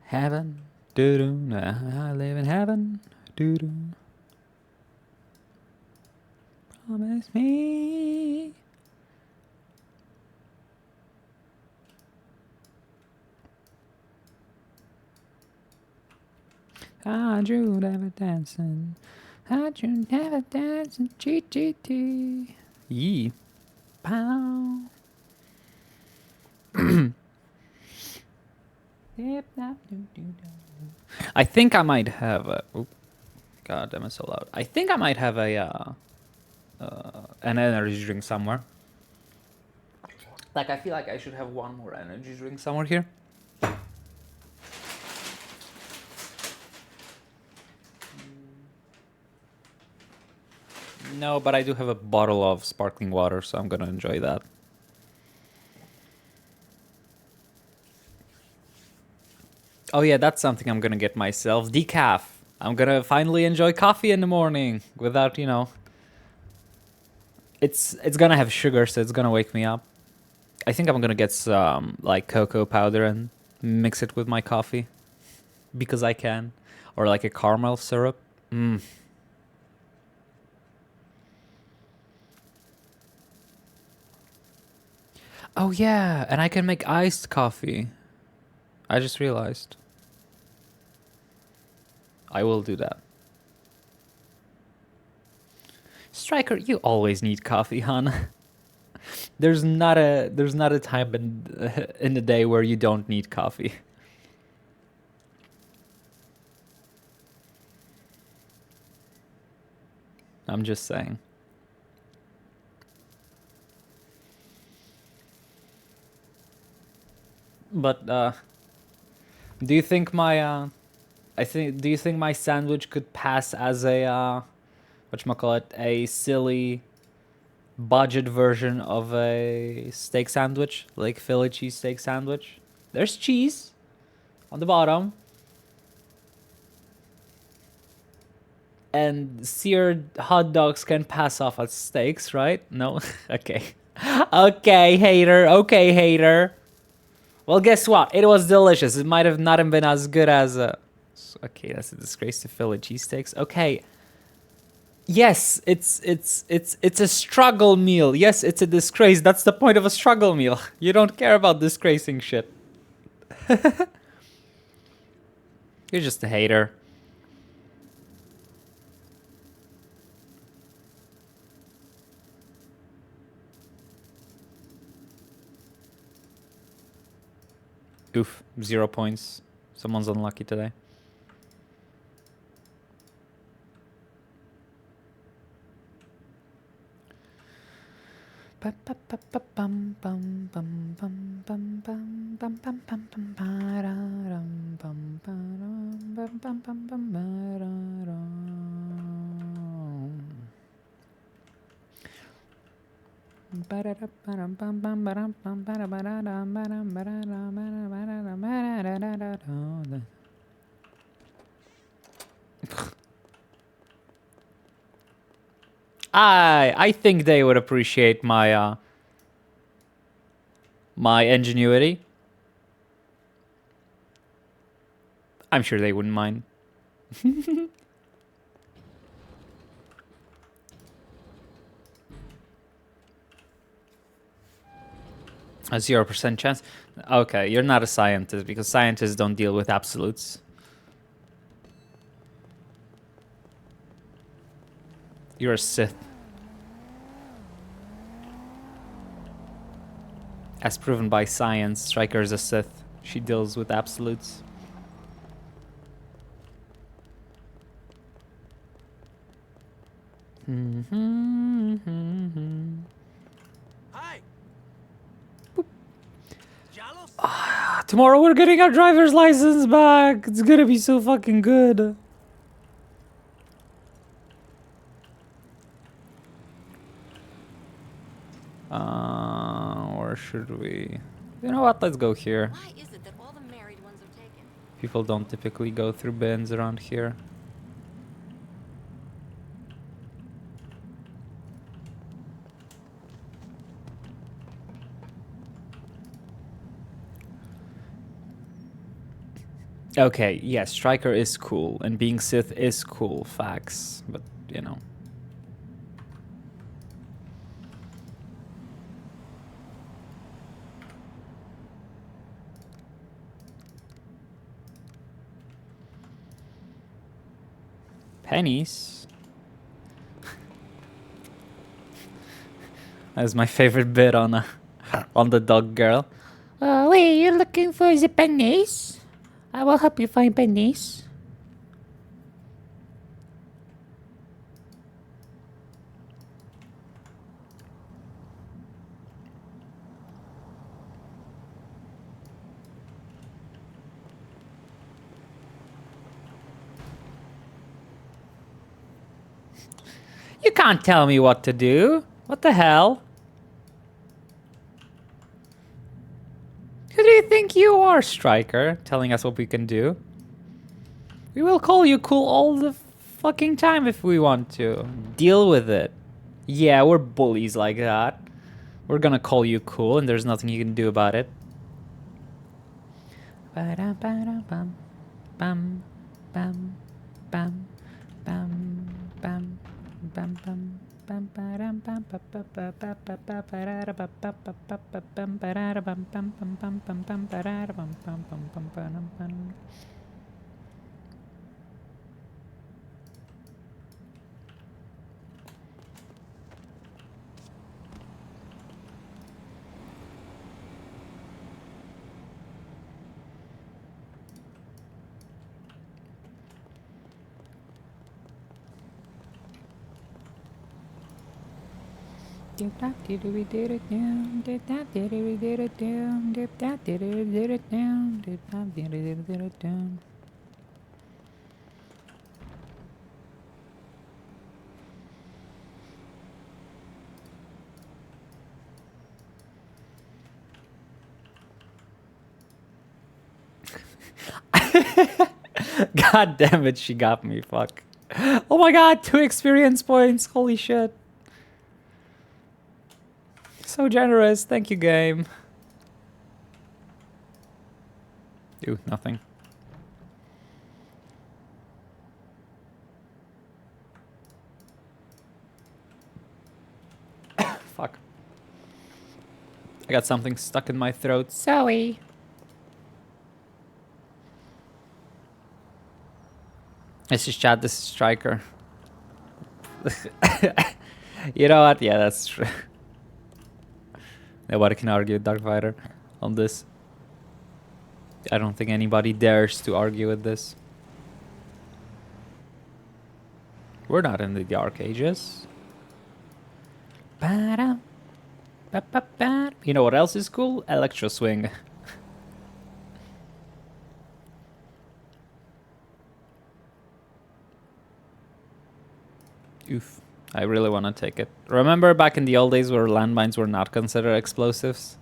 Heaven, doo-doo, I live in heaven, doo-doo. Promise me. I drew never dancing. I drew never dancing. GGT. Yee. Pow. I think I might have a. Oop, God damn it, so loud. I think I might have a an energy drink somewhere. Like I feel like I should have one more energy drink somewhere here. No, but I do have a bottle of sparkling water, so I'm gonna enjoy that. Oh yeah, that's something I'm gonna get myself. Decaf. I'm gonna finally enjoy coffee in the morning without, you know. It's gonna have sugar, so it's gonna wake me up. I think I'm gonna get some like cocoa powder and mix it with my coffee because I can, or like a caramel syrup. Mmm. Oh yeah, and I can make iced coffee. I just realized. I will do that. Striker, you always need coffee, hon. There's not a time in the day where you don't need coffee. I'm just saying. But do you think my do you think my sandwich could pass as a whatchamacallit, a silly budget version of a steak sandwich, like Philly cheesesteak sandwich? There's cheese on the bottom. And seared hot dogs can pass off as steaks, right? No? Okay. Okay, hater. Okay, hater. Well, guess what? It was delicious. It might have not been as good as okay, that's a disgrace to Philly cheesesteaks. Okay. Yes, it's a struggle meal. Yes, it's a disgrace. That's the point of a struggle meal. You don't care about disgracing shit. You're just a hater. Oof, 0 points. Someone's unlucky today. I think they would appreciate my my ingenuity. I'm sure they wouldn't mind. A 0% chance? Okay, you're not a scientist because scientists don't deal with absolutes. You're a Sith. As proven by science, Striker is a Sith. She deals with absolutes. Hi. Tomorrow we're getting our driver's license back. It's gonna be so fucking good. Or should we? You know what? Let's go here. Why is it that all the married ones are taken? People don't typically go through bins around here. Okay, yes, Striker is cool, and being Sith is cool, facts, but, you know. Pennies? That's my favorite bit on on the dog girl. Wait, you're looking for the pennies? I will help you find pennies. You can't tell me what to do. What the hell? Who do you think you are, Striker, telling us what we can do? We will call you cool all the fucking time if we want to. Deal with it. Yeah, we're bullies like that. We're gonna call you cool and there's nothing you can do about it. Ba-da-ba-da-bum, bum, bum, bum, bum, bum, bum, bum. Bum ba-dum bum ba ba ba ba ba ba ba-da-da ba ba ba ba ba bum ba-da-da bum bum bum bum bum bum ba-da-da bum bum bum bum ba-dum bum. Dip that did we did it down, dip that did we did it down, dip that did we did it down, dip that did we did it down. God damn it, she got me, fuck. Oh my god, 2 experience points, holy shit. So generous, thank you, game. Ooh, nothing. Fuck. I got something stuck in my throat. Sorry. This is Chad, this is Striker. You know what? Yeah, that's true. Nobody can argue with Darkfighter on this. I don't think anybody dares to argue with this. We're not in the Dark Ages. Ba-da, ba-ba-ba. You know what else is cool? Electro Swing. Oof. I really want to take it. Remember back in the old days where landmines were not considered explosives?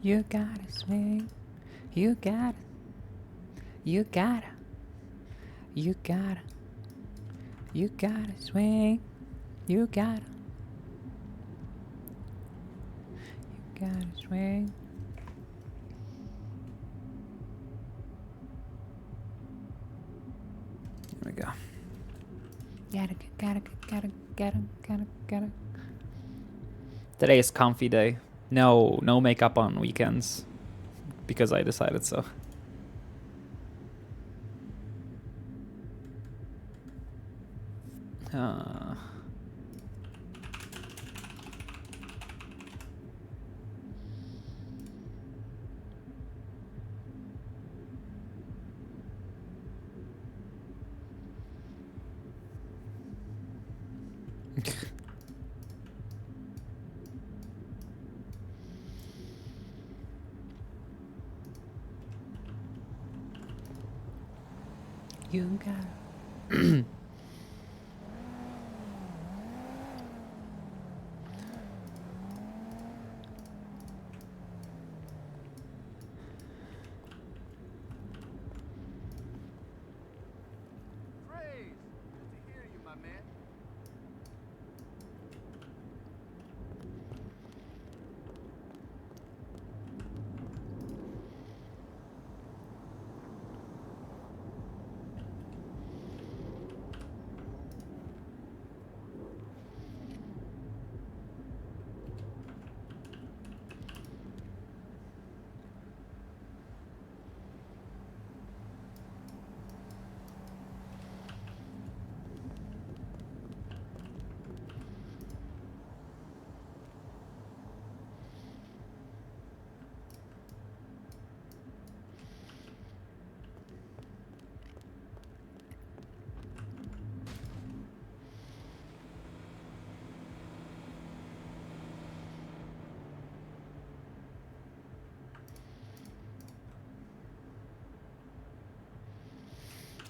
You gotta swing. You gotta. You gotta. You gotta. You gotta swing. You gotta. You gotta swing. There we go. Gotta. Today is comfy day. No makeup on weekends. Because I decided so. You gotta. Praise! Good to hear you, my man.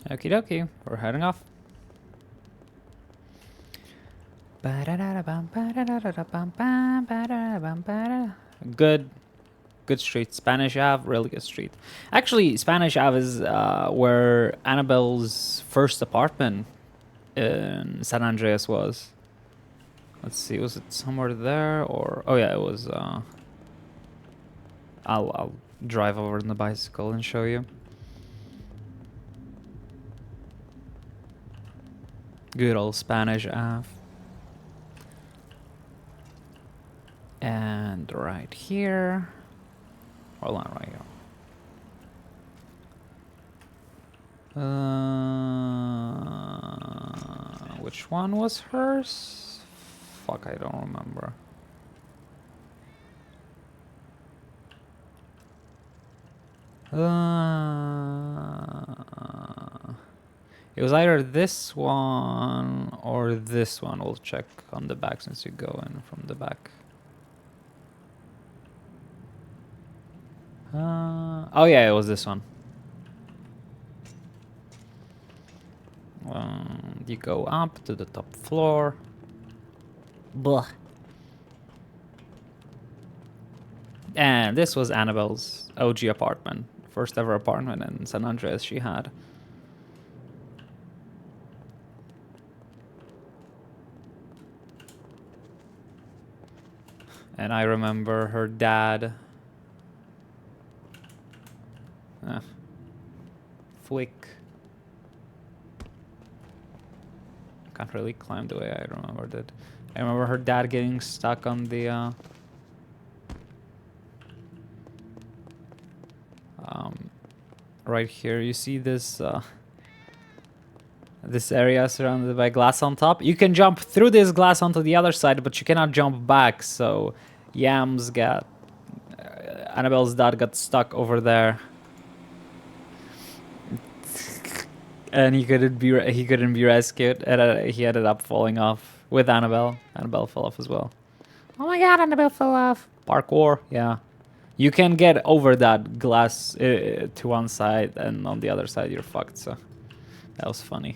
Okie dokie, we're heading off. Good street. Spanish Ave, really good street. Actually, Spanish Ave is where Annabelle's first apartment in San Andreas was. Let's see, was it somewhere there or? Oh yeah, it was. I'll drive over on the bicycle and show you. Good old Spanish Ave. And right here. Hold on, right here. Which one was hers? Fuck, I don't remember. It was either this one or this one. We'll check on the back since you go in from the back. Oh yeah, it was this one. You go up to the top floor. Blah. And this was Annabelle's OG apartment. First ever apartment in San Andreas she had. And I remember her dad. Flick. Can't really climb the way I remembered it. I remember her dad getting stuck on the right here. You see this this area surrounded by glass on top. You can jump through this glass onto the other side, but you cannot jump back. So Yams got Annabelle's dad got stuck over there. And he couldn't be rescued, and he ended up falling off with Annabelle. Annabelle fell off as well. Oh my god, Annabelle fell off. Parkour, yeah. You can get over that glass to one side, and on the other side you're fucked. So that was funny.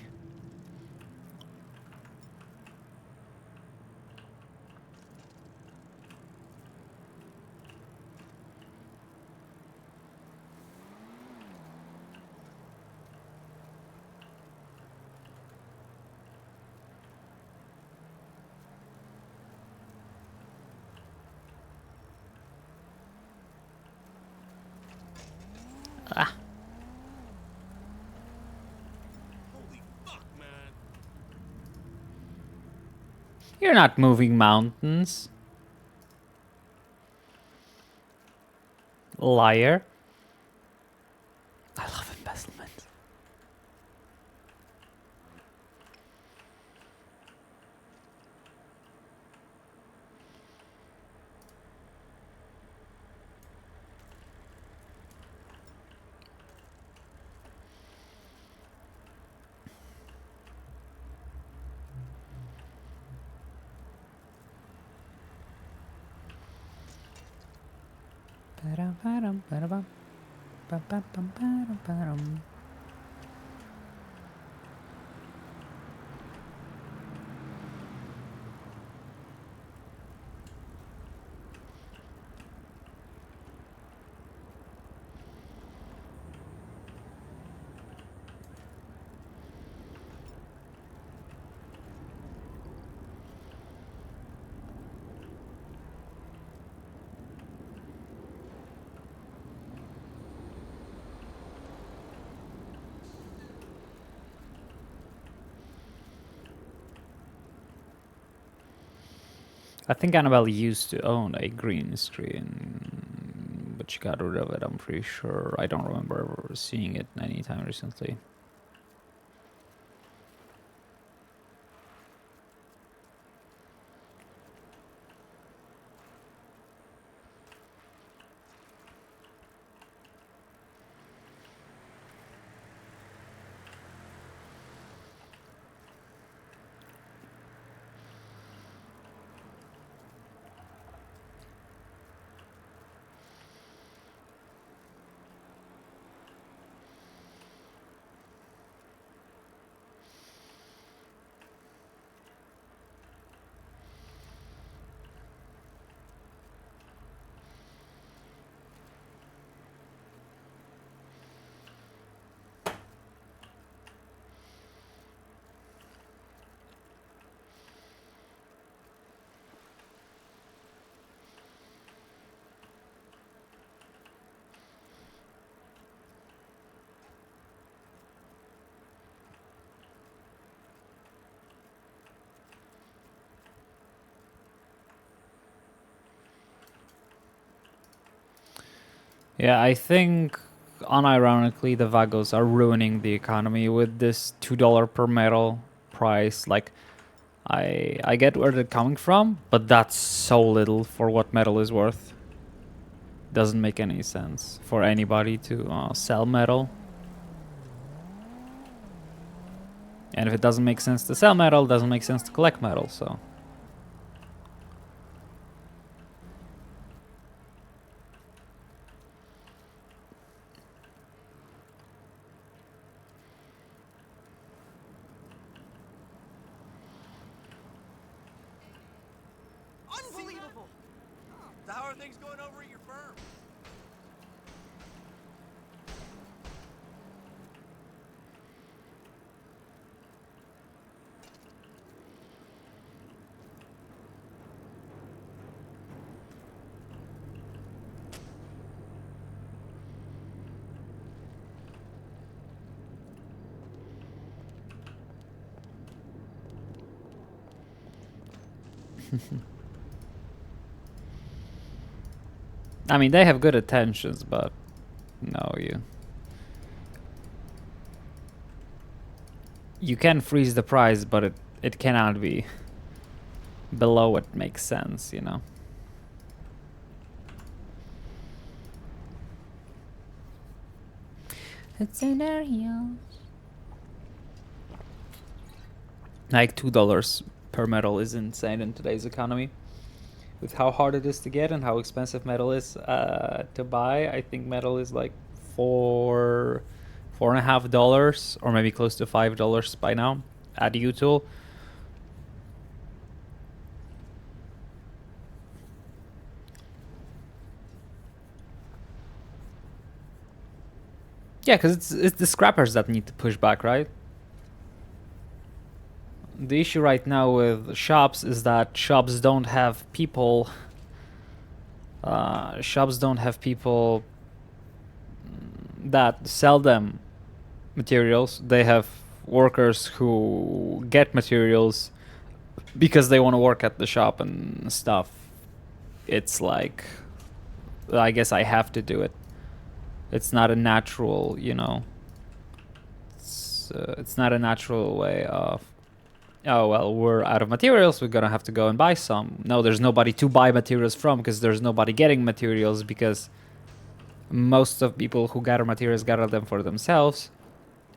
You're not moving mountains. Liar. I love embezzlement. Ba-dum, ba-dum, ba-dum, ba-dum. I think Annabelle used to own a green screen, but she got rid of it, I'm pretty sure. I don't remember ever seeing it anytime recently. Yeah, I think unironically the Vagos are ruining the economy with this $2 per metal price. Like, I get where they're coming from, but that's so little for what metal is worth. Doesn't make any sense for anybody to sell metal. And if it doesn't make sense to sell metal, it doesn't make sense to collect metal, so... Unbelievable! So how are things going over at your firm? I mean, they have good intentions, but no, you can freeze the price, but it cannot be below what makes sense, you know. It's in our heels. Like $2 per metal is insane in today's economy. With how hard it is to get and how expensive metal is to buy, I think metal is like $4.50 or maybe close to $5 by now at U-Tool. Yeah, because it's the scrappers that need to push back, right? The issue right now with shops is that shops don't have people. Shops don't have people that sell them materials. They have workers who get materials because they want to work at the shop and stuff, it's like, I guess I have to do it. It's not a natural, you know. It's not a natural way of, oh well, we're out of materials, we're gonna have to go and buy some. No, there's nobody to buy materials from because there's nobody getting materials, because most of people who gather materials gather them for themselves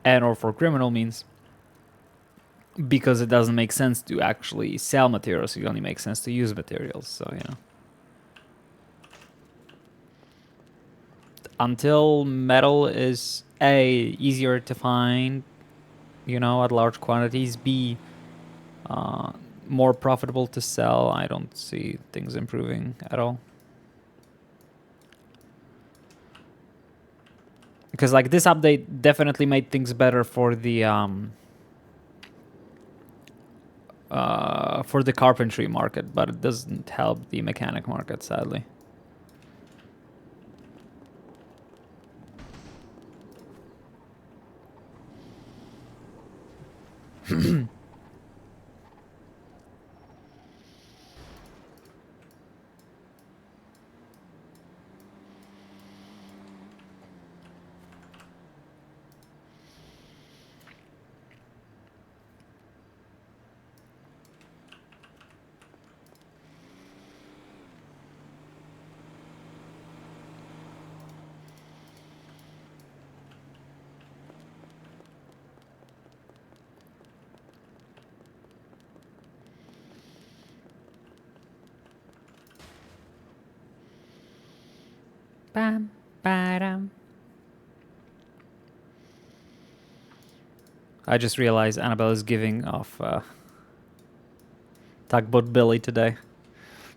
and or for criminal means, because it doesn't make sense to actually sell materials. It only makes sense to use materials. So, you know, until metal is A, easier to find, you know, at large quantities, B, more profitable to sell, I don't see things improving at all. Because like this update definitely made things better for the carpentry market, but it doesn't help the mechanic market, sadly. Bam, ba-dum. I just realized Annabelle is giving off Tugboat Billy today.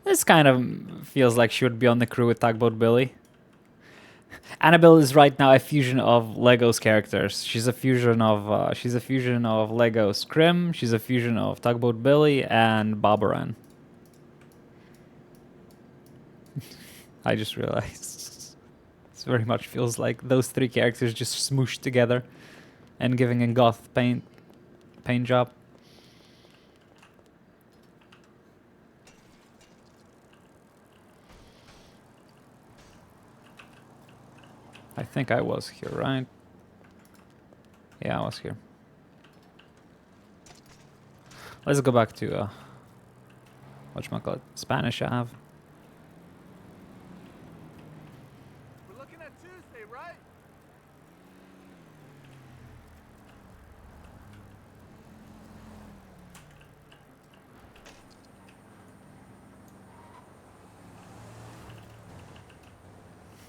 This kind of feels like she would be on the crew with Tugboat Billy. Annabelle is right now a fusion of Lego's characters. She's a fusion of Lego's Scrim. She's a fusion of Tugboat Billy and Bobaran. I just realized. This very much feels like those three characters just smooshed together and giving a goth paint job. I think I was here, right? Yeah, I was here. Let's go back to whatchamacallit, Spanish Ave. We're looking at Tuesday, right?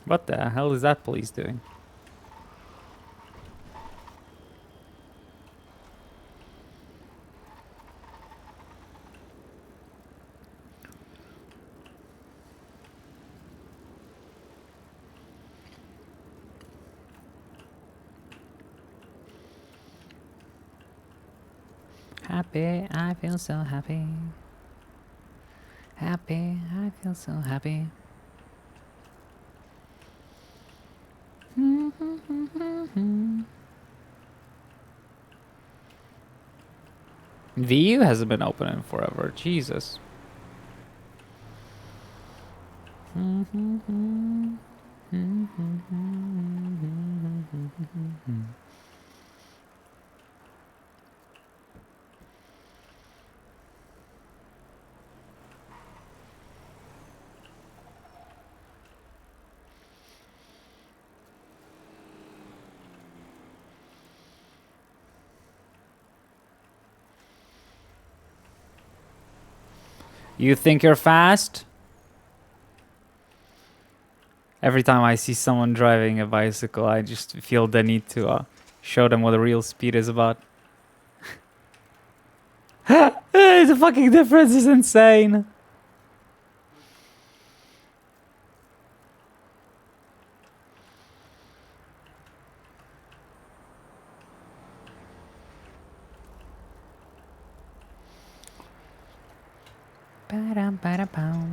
What the hell is that police doing? Happy, I feel so happy. Happy, I feel so happy. VU hasn't been open in forever. Jesus. You think you're fast? Every time I see someone driving a bicycle, I just feel the need to show them what the real speed is about. The fucking difference is insane. Ba-dum, ba-da-bow.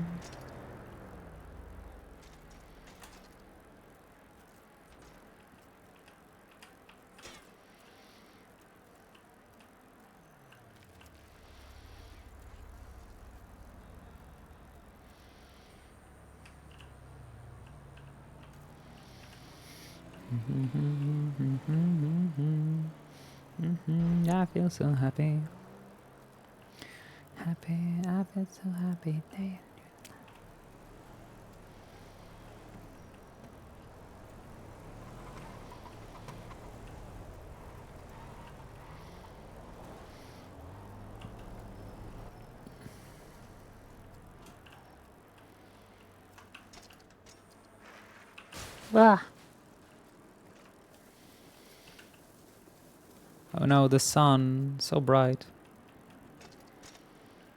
I feel so happy. Happy, I feel so happy. Ah. Oh no, the sun, so bright.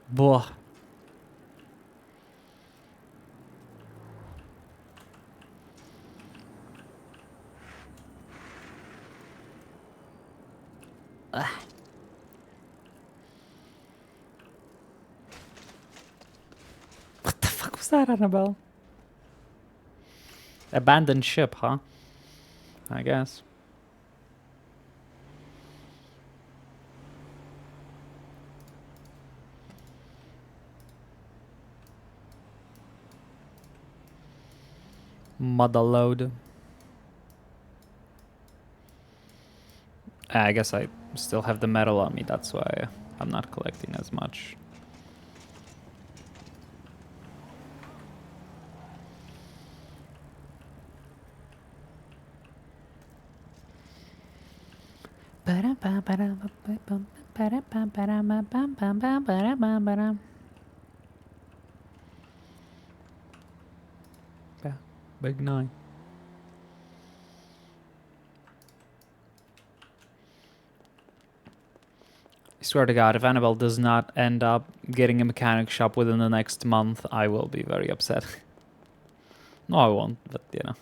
Boah. Ah. What the fuck was that, Annabelle? Abandoned ship, huh? I guess. Mother load. I guess I still have the metal on me, that's why I'm not collecting as much. Yeah, big 9. I swear to God, if Annabelle does not end up getting a mechanic shop within the next month, I will be very upset. No, I won't, but you know.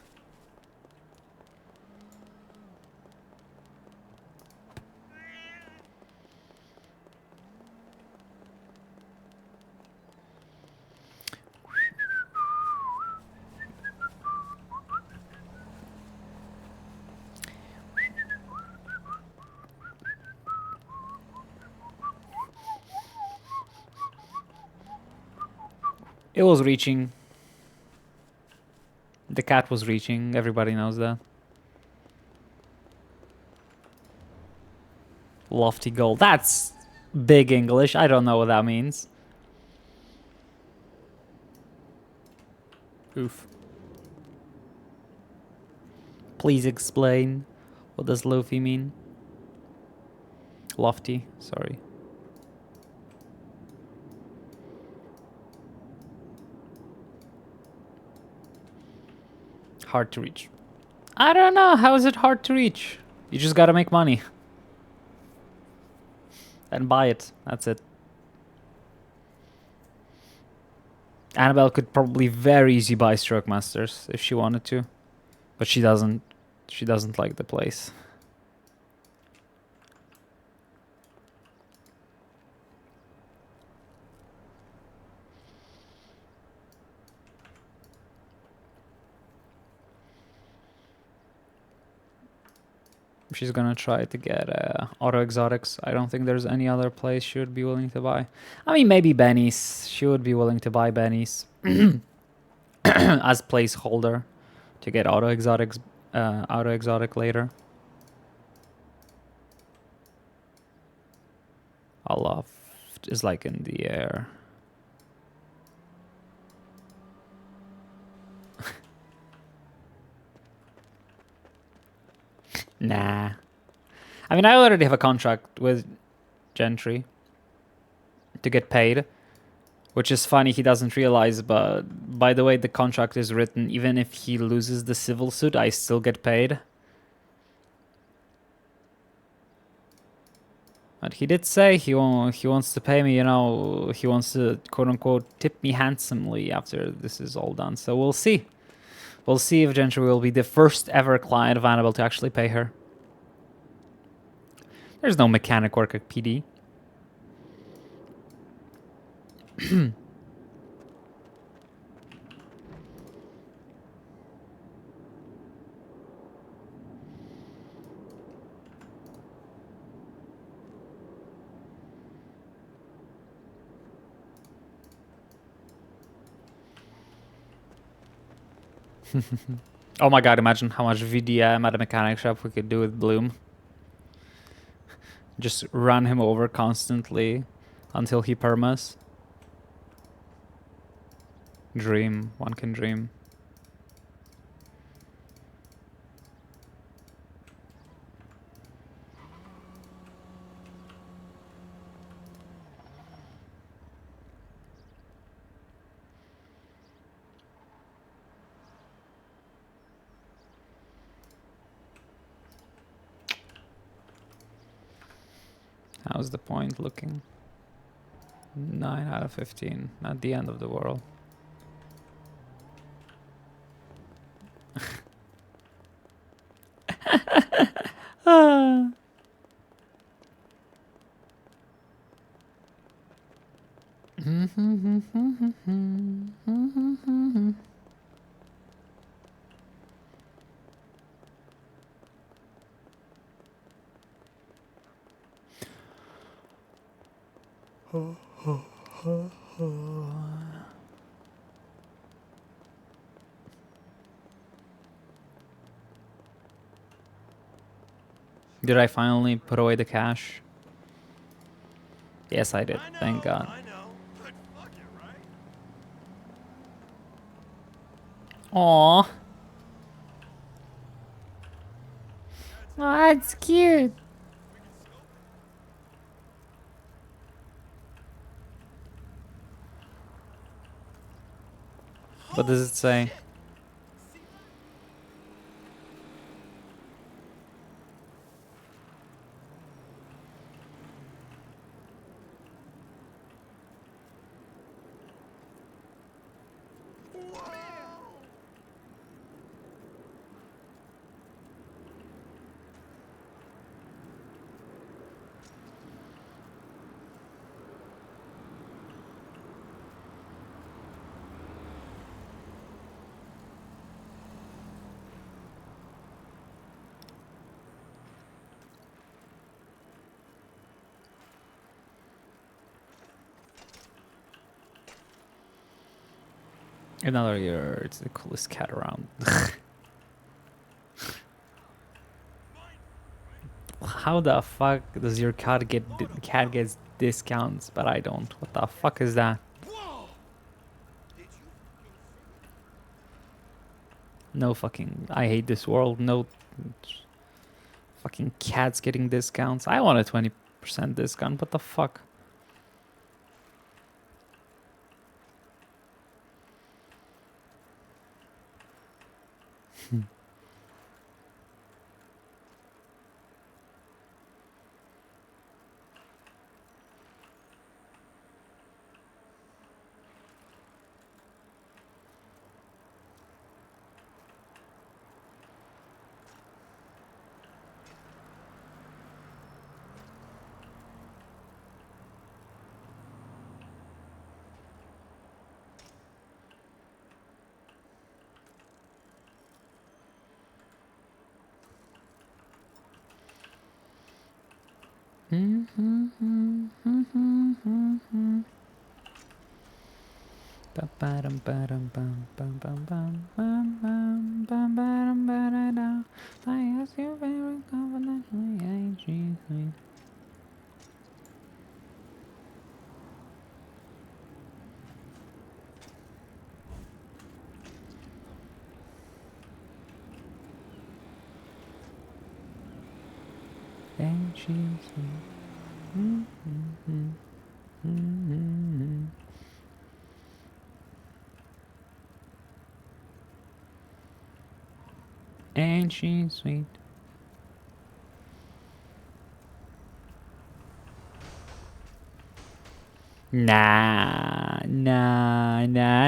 It was reaching. The cat was reaching. Everybody knows that. Lofty goal. That's big English. I don't know what that means. Oof. Please explain. What does Luffy mean? Lofty, sorry. Hard to reach. I don't know. How is it hard to reach? You just gotta make money. And buy it. That's it. Annabelle could probably very easy buy Stroke Masters if she wanted to. But she doesn't. She doesn't like the place. She's gonna try to get auto exotics. I don't think there's any other place she would be willing to buy. I mean, maybe Benny's. She would be willing to buy Benny's as placeholder to get auto exotics, auto exotic later. Aloft is like in the air. Nah. I mean, I already have a contract with Gentry to get paid, which is funny he doesn't realize, but by the way the contract is written, even if he loses the civil suit, I still get paid. But he did say he wants to pay me, you know, he wants to quote-unquote tip me handsomely after this is all done. So we'll see. We'll see if Gentry will be the first ever client of Annabelle to actually pay her. There's no mechanic work at PD. Oh my god, imagine how much VDM at a mechanic shop we could do with Bloom. Just run him over constantly until he permas. Dream. One can dream. How's the point looking? 9 out of 15. Not the end of the world. Ah. Did I finally put away the cash? Yes, I did. Thank God. I know, but fuck it, right? Aww. Oh, that's cute. What does it say? Another year, it's the coolest cat around. How the fuck does your cat gets discounts, but I don't? What the fuck is that? Whoa! Did you No fucking. I hate this world. No fucking cats getting discounts. I want a 20% discount. What the fuck? I ask you very confidently, I cheat. And she's and she's sweet. Nah.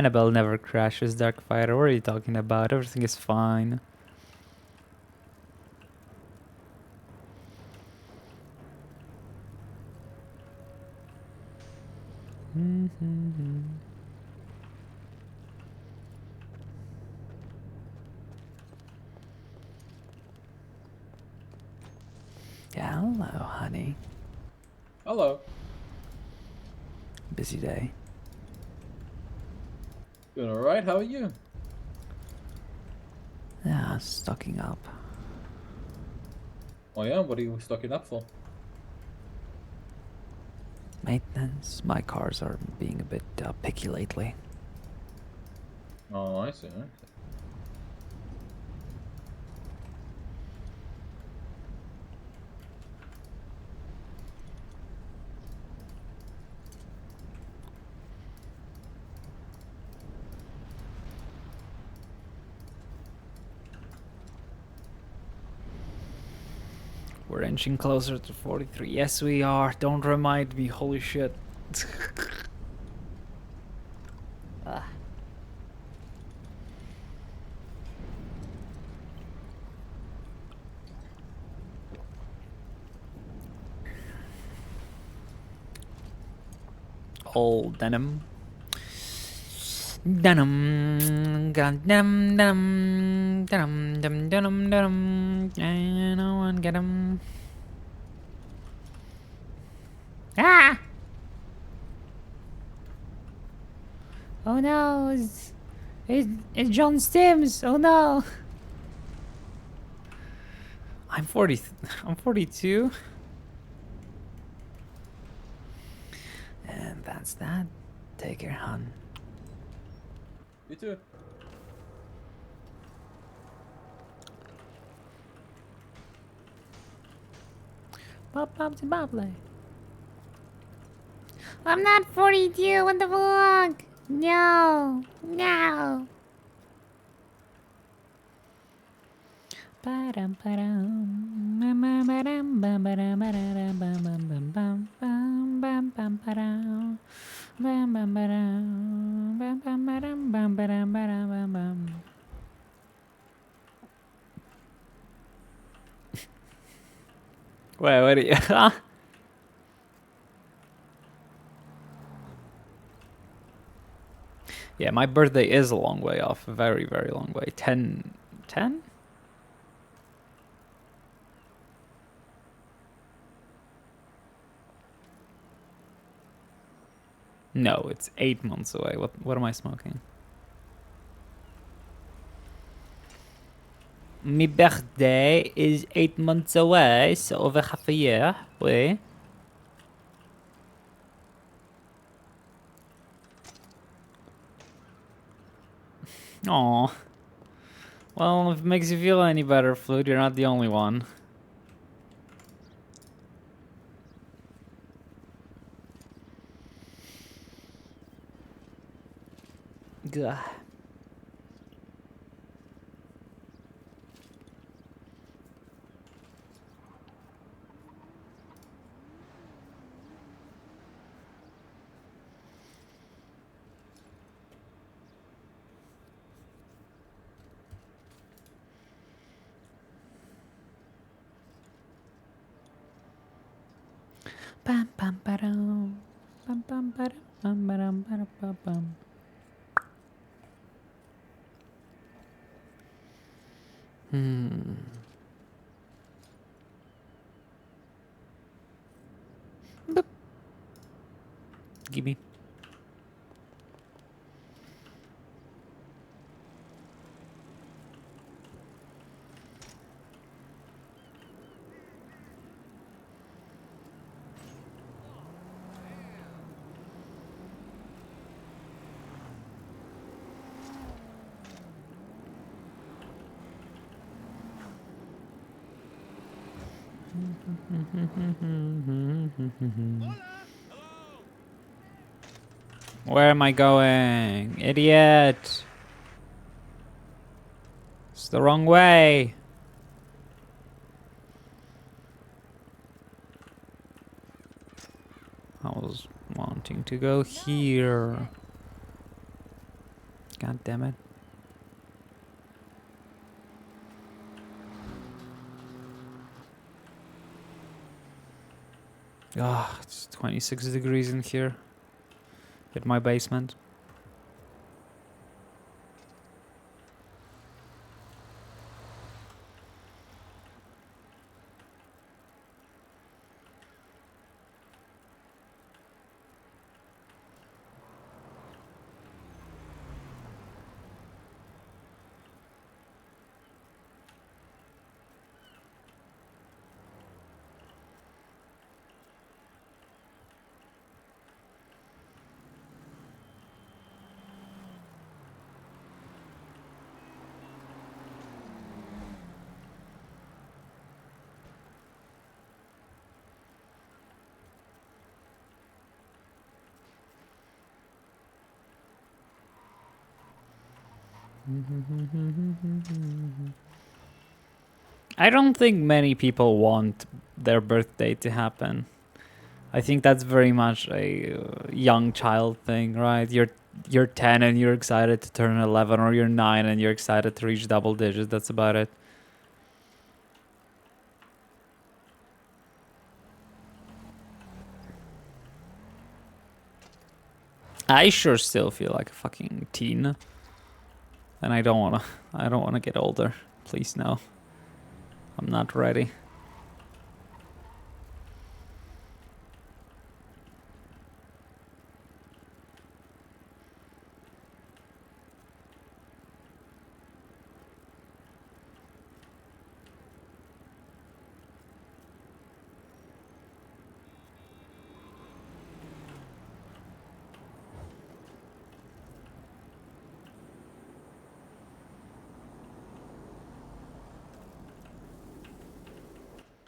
Annabelle never crashes Darkfire. What are you talking about? Everything is fine. Yeah, hello, honey. Hello. Busy day. Doing alright, how are you? Yeah, stocking up. Oh yeah, what are you stocking up for? Maintenance. My cars are being a bit picky lately. Oh, I see. Okay. We're inching closer to 43. Yes, we are. Don't remind me. Holy shit. Ah. Old denim. Denim. Got denim, denim. Denim, denim, denim, denim. I know one get 'em. Ah! Oh no, it's John Stims. Oh no. I'm 40. I'm 42. And that's that. Take care, hun. You too. Pop, pop, Zimbabwe. I'm not 42. What the fuck? No. No. Ba-dum, ba-dum. Ba-ba-ba-dum, ba-ba-dum, ba-da-dum, bum, bum, bum, bum, bum, bum, ba-dum. Bum, bum, ba-dum. Bum, bum, ba-dum, bum, ba-dum, ba-dum, bum, bum. Wait, what are you? Yeah, my birthday is a long way off. A very, very long way. 10? 10? No, it's 8 months away. What am I smoking? My birthday is 8 months away, so over half a year. Wait. Aw. Well, if it makes you feel any better, Flute, you're not the only one. Gah. Bam bam ba-dum. Bam bam ba-dum. Bam ba-dum ba-dum ba-bum. Boop. Gimme. Where am I going? Idiot! It's the wrong way! I was wanting to go here. God damn it. Ah, it's 26 degrees in here. At my basement. I don't think many people want their birthday to happen. I think that's very much a young child thing, right? You're 10 and you're excited to turn 11, or you're 9 and you're excited to reach double digits. That's about it. I sure still feel like a fucking teen. And I don't wanna get older. Please no. I'm not ready.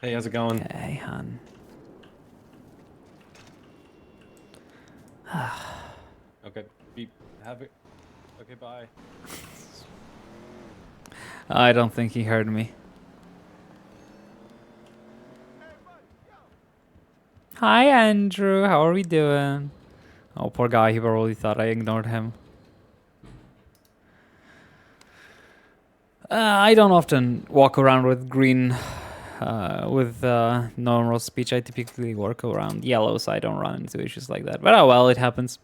Hey, how's it going? Hey, hun. Okay, beep. Have it. Okay, bye. I don't think he heard me. Hi, Andrew. How are we doing? Oh, poor guy. He probably thought I ignored him. I don't often walk around with green, with normal speech. I typically work around yellow, so I don't run into issues like that. But oh well, it happens.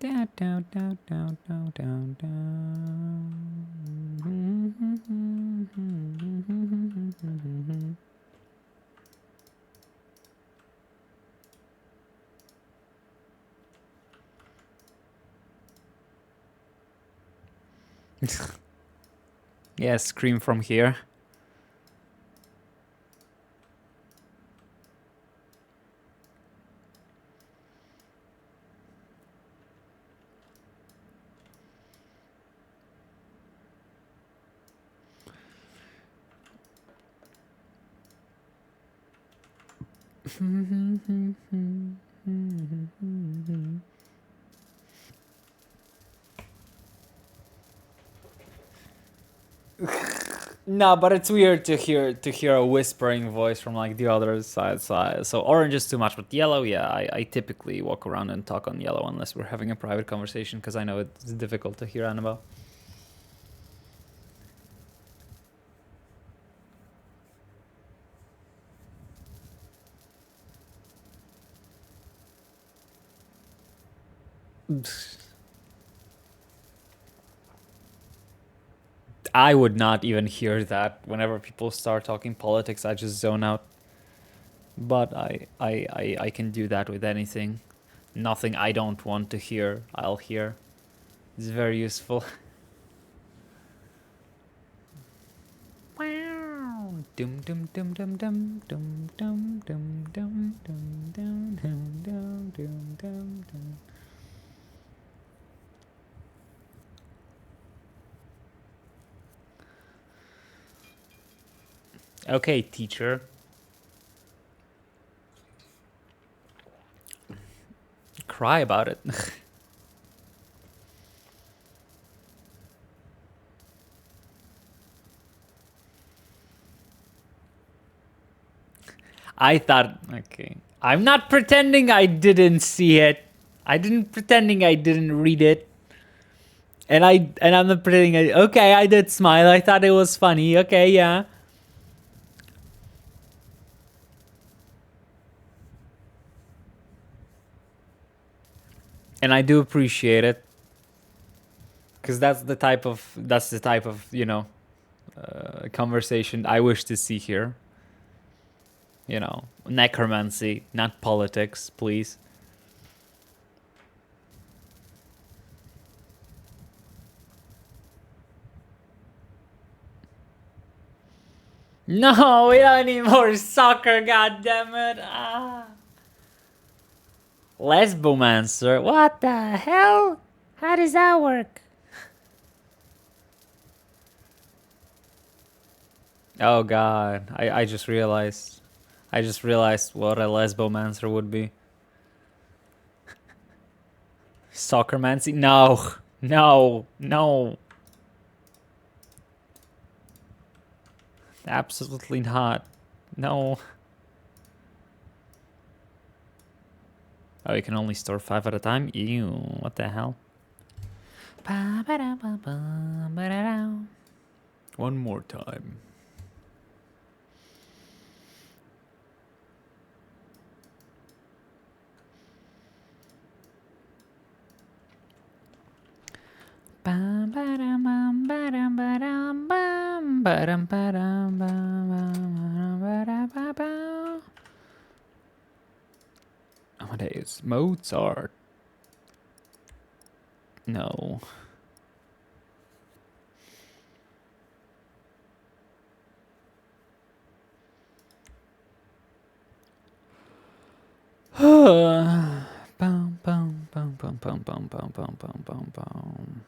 Down, down, down, down, down, down, down. Yeah, scream from here. No, but it's weird to hear a whispering voice from like the other side. So orange is too much, but yellow, yeah, I typically walk around and talk on yellow unless we're having a private conversation, because I know it's difficult to hear Annabelle. I would not even hear that. Whenever people start talking politics, I just zone out. But I can do that with anything. Nothing I don't want to hear, I'll hear. It's very useful. Wow. Dum dum dum dum dum dum dum dum dum dum dum dum dum dum dum dum. Okay, teacher. Cry about it. I thought, okay. I'm not pretending I didn't see it. I didn't pretending I didn't read it. And I'm not pretending okay, I did smile. I thought it was funny. Okay, yeah. And I do appreciate it. Cuz that's the type of, you know, conversation I wish to see here. You know, necromancy, not politics, please. No, we don't need more soccer, goddammit. Ah. Lesbomancer? What the hell? How does that work? Oh god, I just realized. I just realized what a lesbomancer would be. Soccermancy? No. No. No. Absolutely not. No. Oh, you can only store 5 at a time? Ew, what the hell? One more time. Bam, ba-dam, bam, ba-dam, ba-dam, bam, ba-dam, ba-dam, bam, bam, ba-dam, ba-dam. Amadeus Mozart. No. Bum, bum, bum, bum, bum, bum, bum, bum, bum, bum, bum.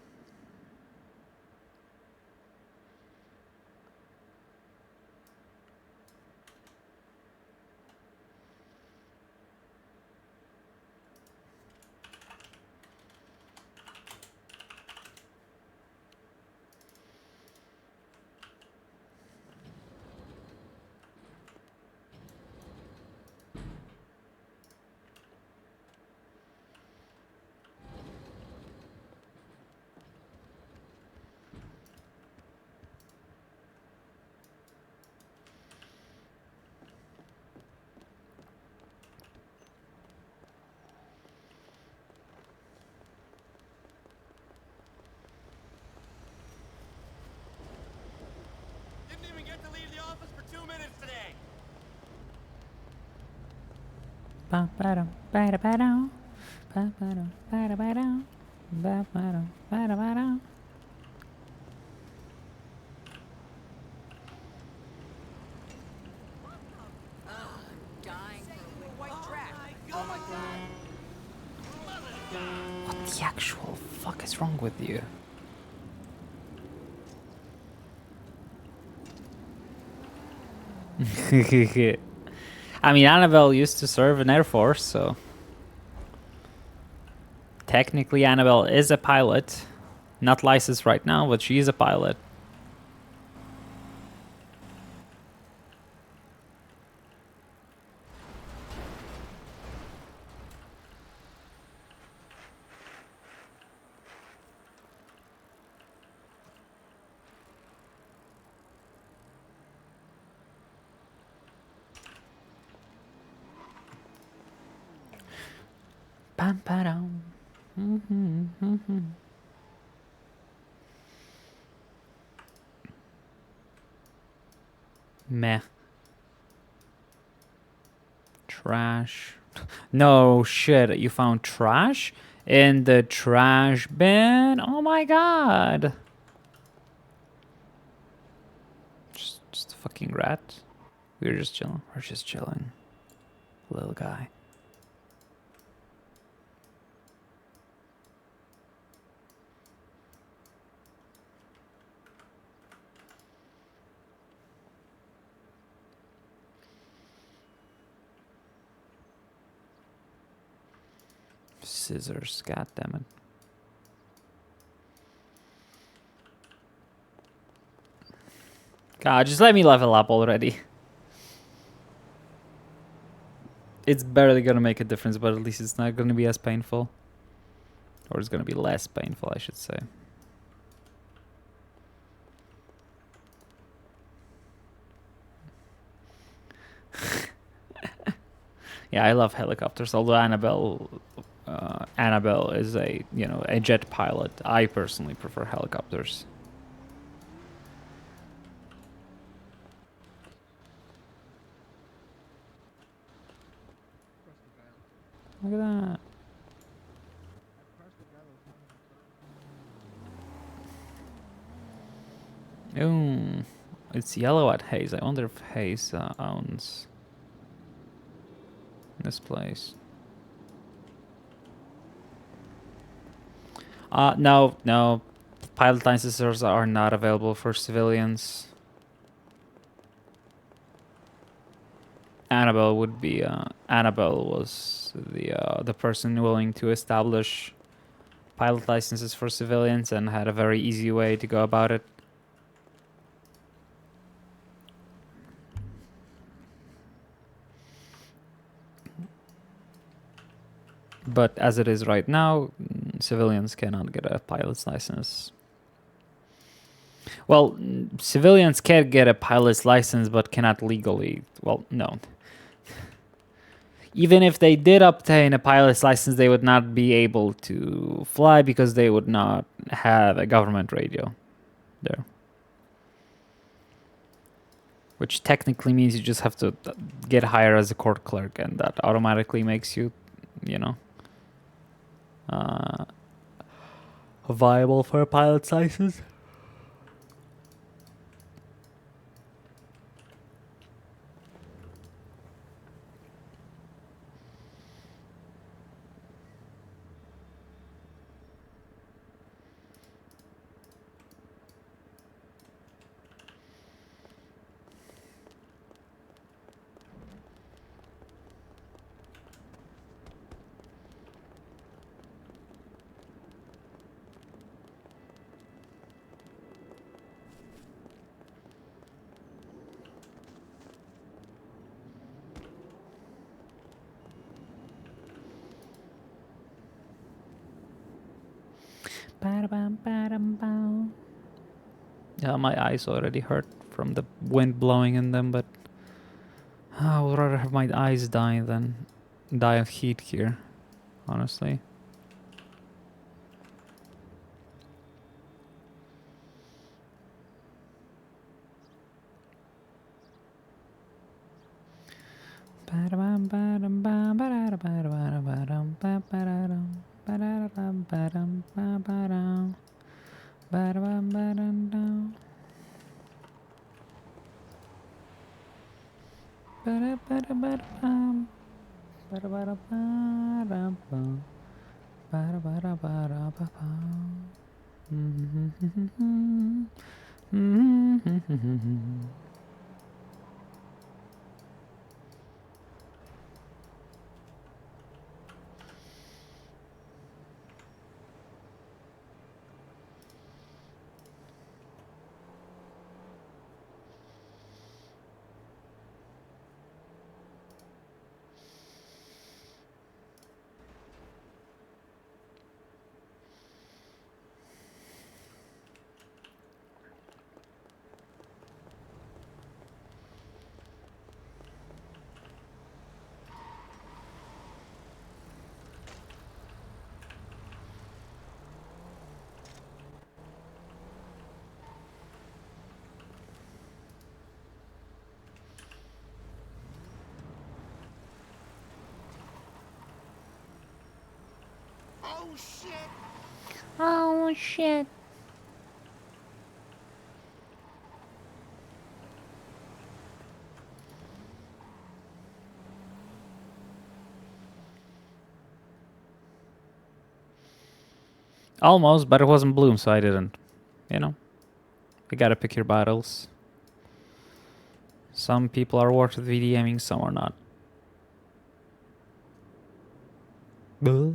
Didn't even get to leave the office for 2 minutes today. Bum, ba-dum, ba-da-ba-dum. Bum, ba-dum, ba-da-ba-dum. Bum, ba-dum, ba-da-ba-dum. What the actual fuck is wrong with you? I mean, Annabelle used to serve in Air Force, so technically Annabelle is a pilot. Not licensed right now, but she is a pilot. Bam, ba-dum. Meh. Trash. No shit, you found trash in the trash bin? Oh my god. Just a fucking rat. We were just chilling. We're just chilling. Little guy. Scissors, god damn it. God, just let me level up already. It's barely gonna make a difference, but at least it's not gonna be as painful. Or it's gonna be less painful, I should say. Yeah, I love helicopters, although Annabelle is a, you know, a jet pilot. I personally prefer helicopters. Look at that. Ooh, it's yellow at Hayes. I wonder if Hayes owns this place. No. Pilot licenses are not available for civilians. Annabelle would be. Annabelle was the person willing to establish pilot licenses for civilians and had a very easy way to go about it. But as it is right now, civilians cannot get a pilot's license. Well, civilians can get a pilot's license, but cannot legally. Well, no. Even if they did obtain a pilot's license, they would not be able to fly because they would not have a government radio there. Which technically means you just have to get hired as a court clerk, and that automatically makes you, you know, viable for a pilot's license. Yeah, my eyes already hurt from the wind blowing in them, but I would rather have my eyes die than die of heat here, honestly. Oh shit! Oh shit. Almost, but it wasn't Bloom, so I didn't. You know, you gotta pick your battles. Some people are worth VDMing, some are not. Buh.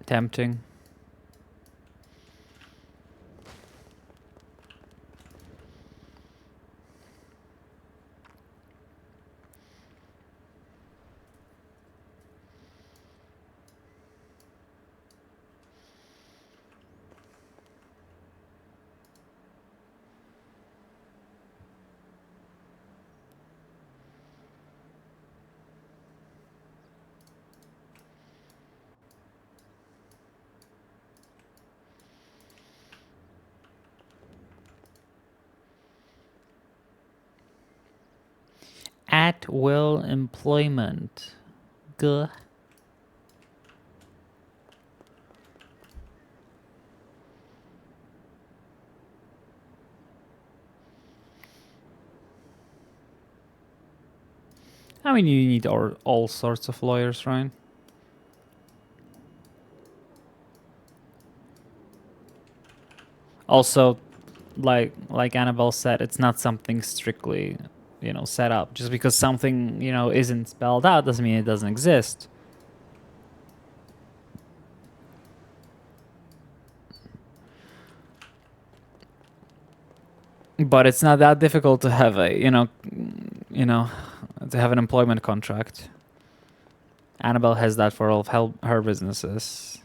Tempting. will employment. Guh. I mean, you need all sorts of lawyers, right? Also, like Annabelle said, it's not something strictly, set up. Just because something, isn't spelled out doesn't mean it doesn't exist. But it's not that difficult to have a, to have an employment contract. Annabelle has that for all of her businesses.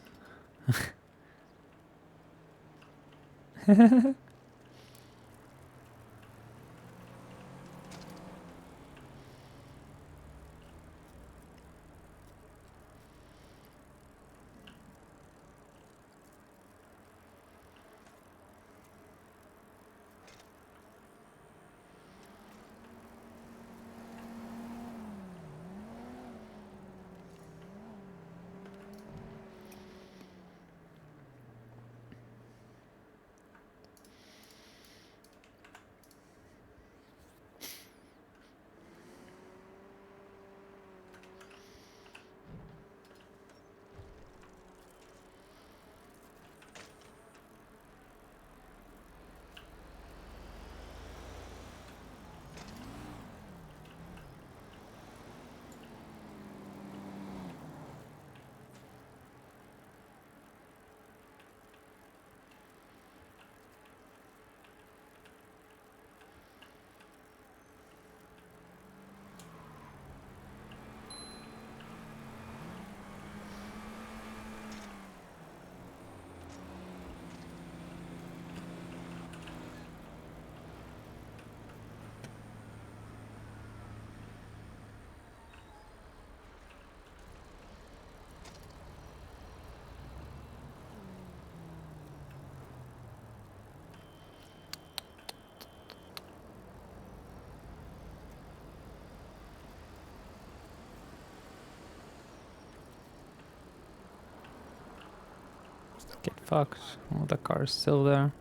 Get fucked. Oh, the car's still there.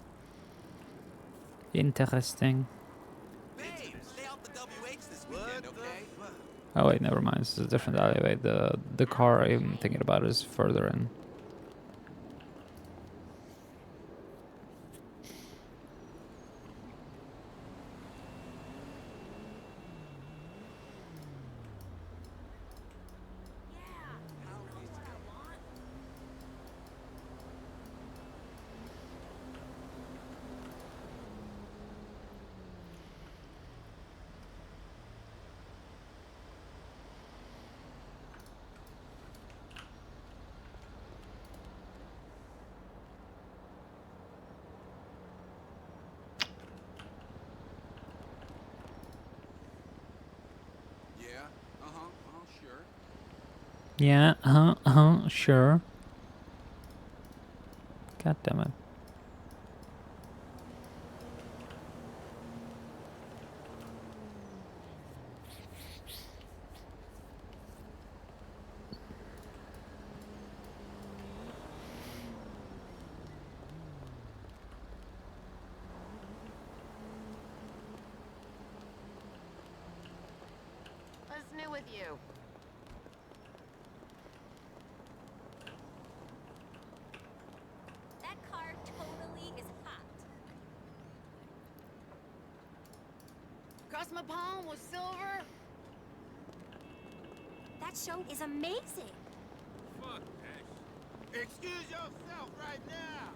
Interesting. Oh wait, never mind. This is a different alleyway. The car I'm thinking about is further in. Yeah, sure. God damn it. What's new with you? That car totally is hot. Cross my palm with silver. That show is amazing. Fuck that. Excuse yourself right now.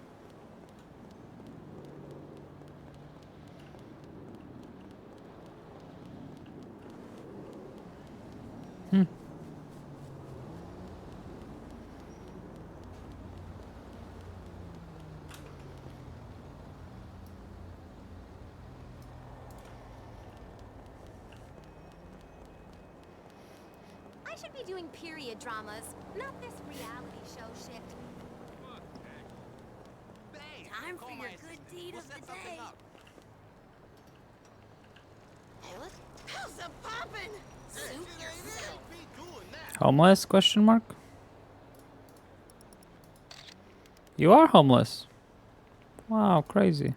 I should be doing period dramas, not this reality show shit. Fuck that. Babe, Time call for my your good assistant. deed We'll of set the something day. up. Hey, look. How's it poppin'? Suit yourself. Homeless? Question mark. You are homeless. Wow, crazy.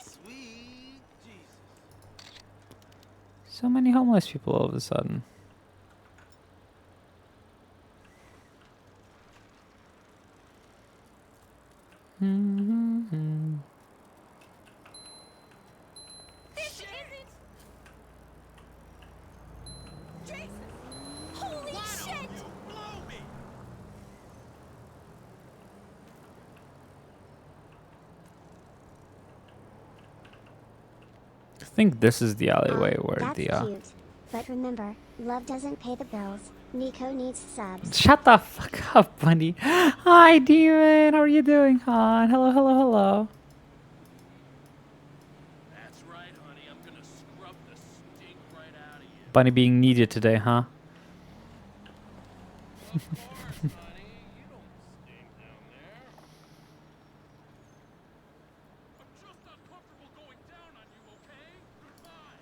Sweet Jesus. So many homeless people all of a sudden. This isn't. Jesus. Holy shit. You blow me. I think this is the alleyway where That's the cute. But remember, love doesn't pay the bills. Nico needs subs. Shut the fuck up, Bunny. Hi, Demon. How are you doing, hon? Hello, hello, hello. That's right, honey. I'm gonna scrub the stink right out of you. Bunny being needed today, huh? Of course, honey. You don't stink down there. I'm just uncomfortable going down on you, okay? Goodbye.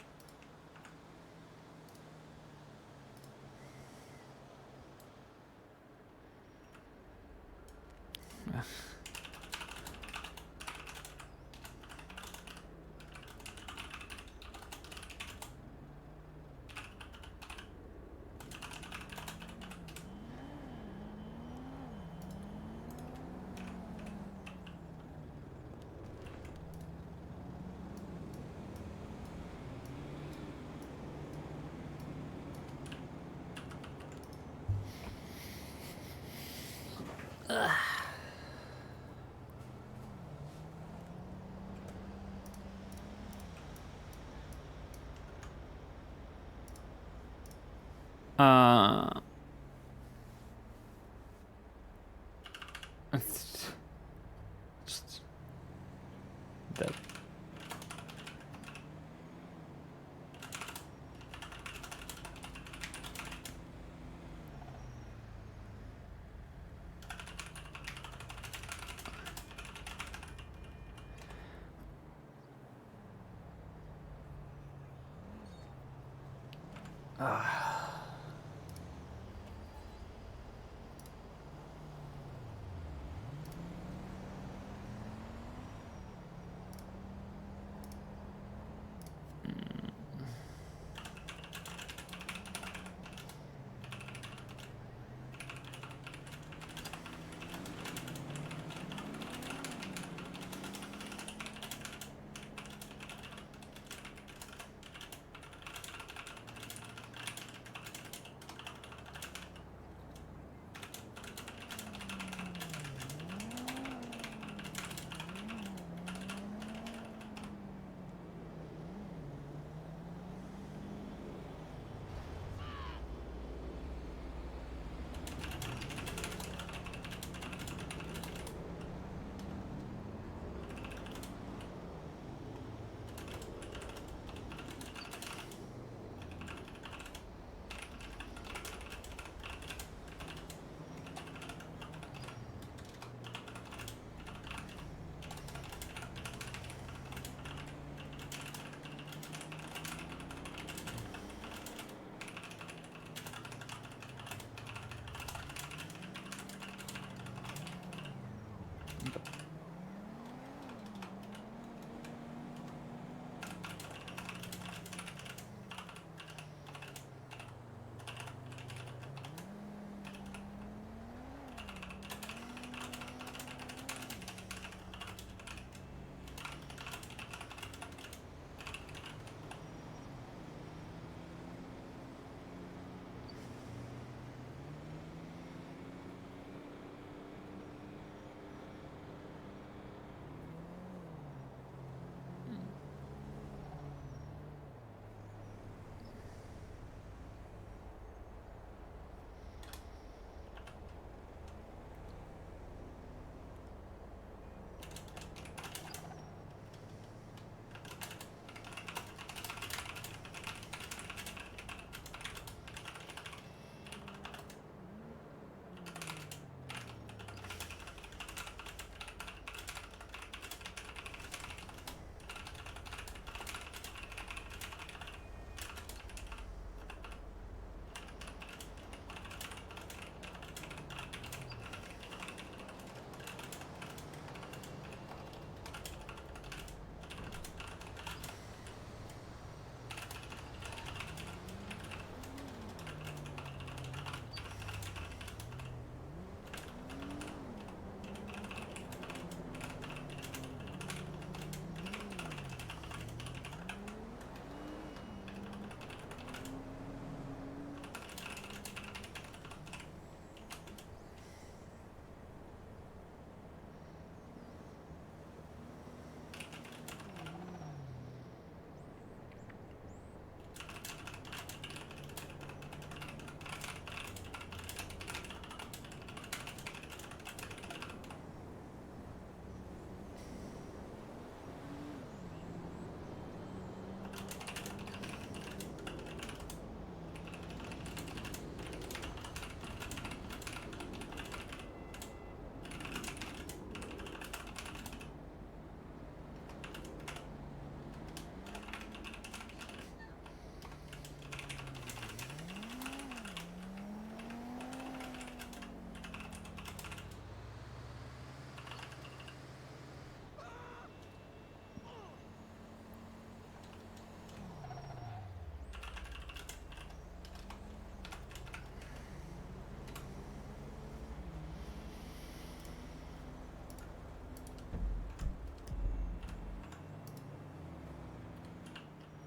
Uh. Just that.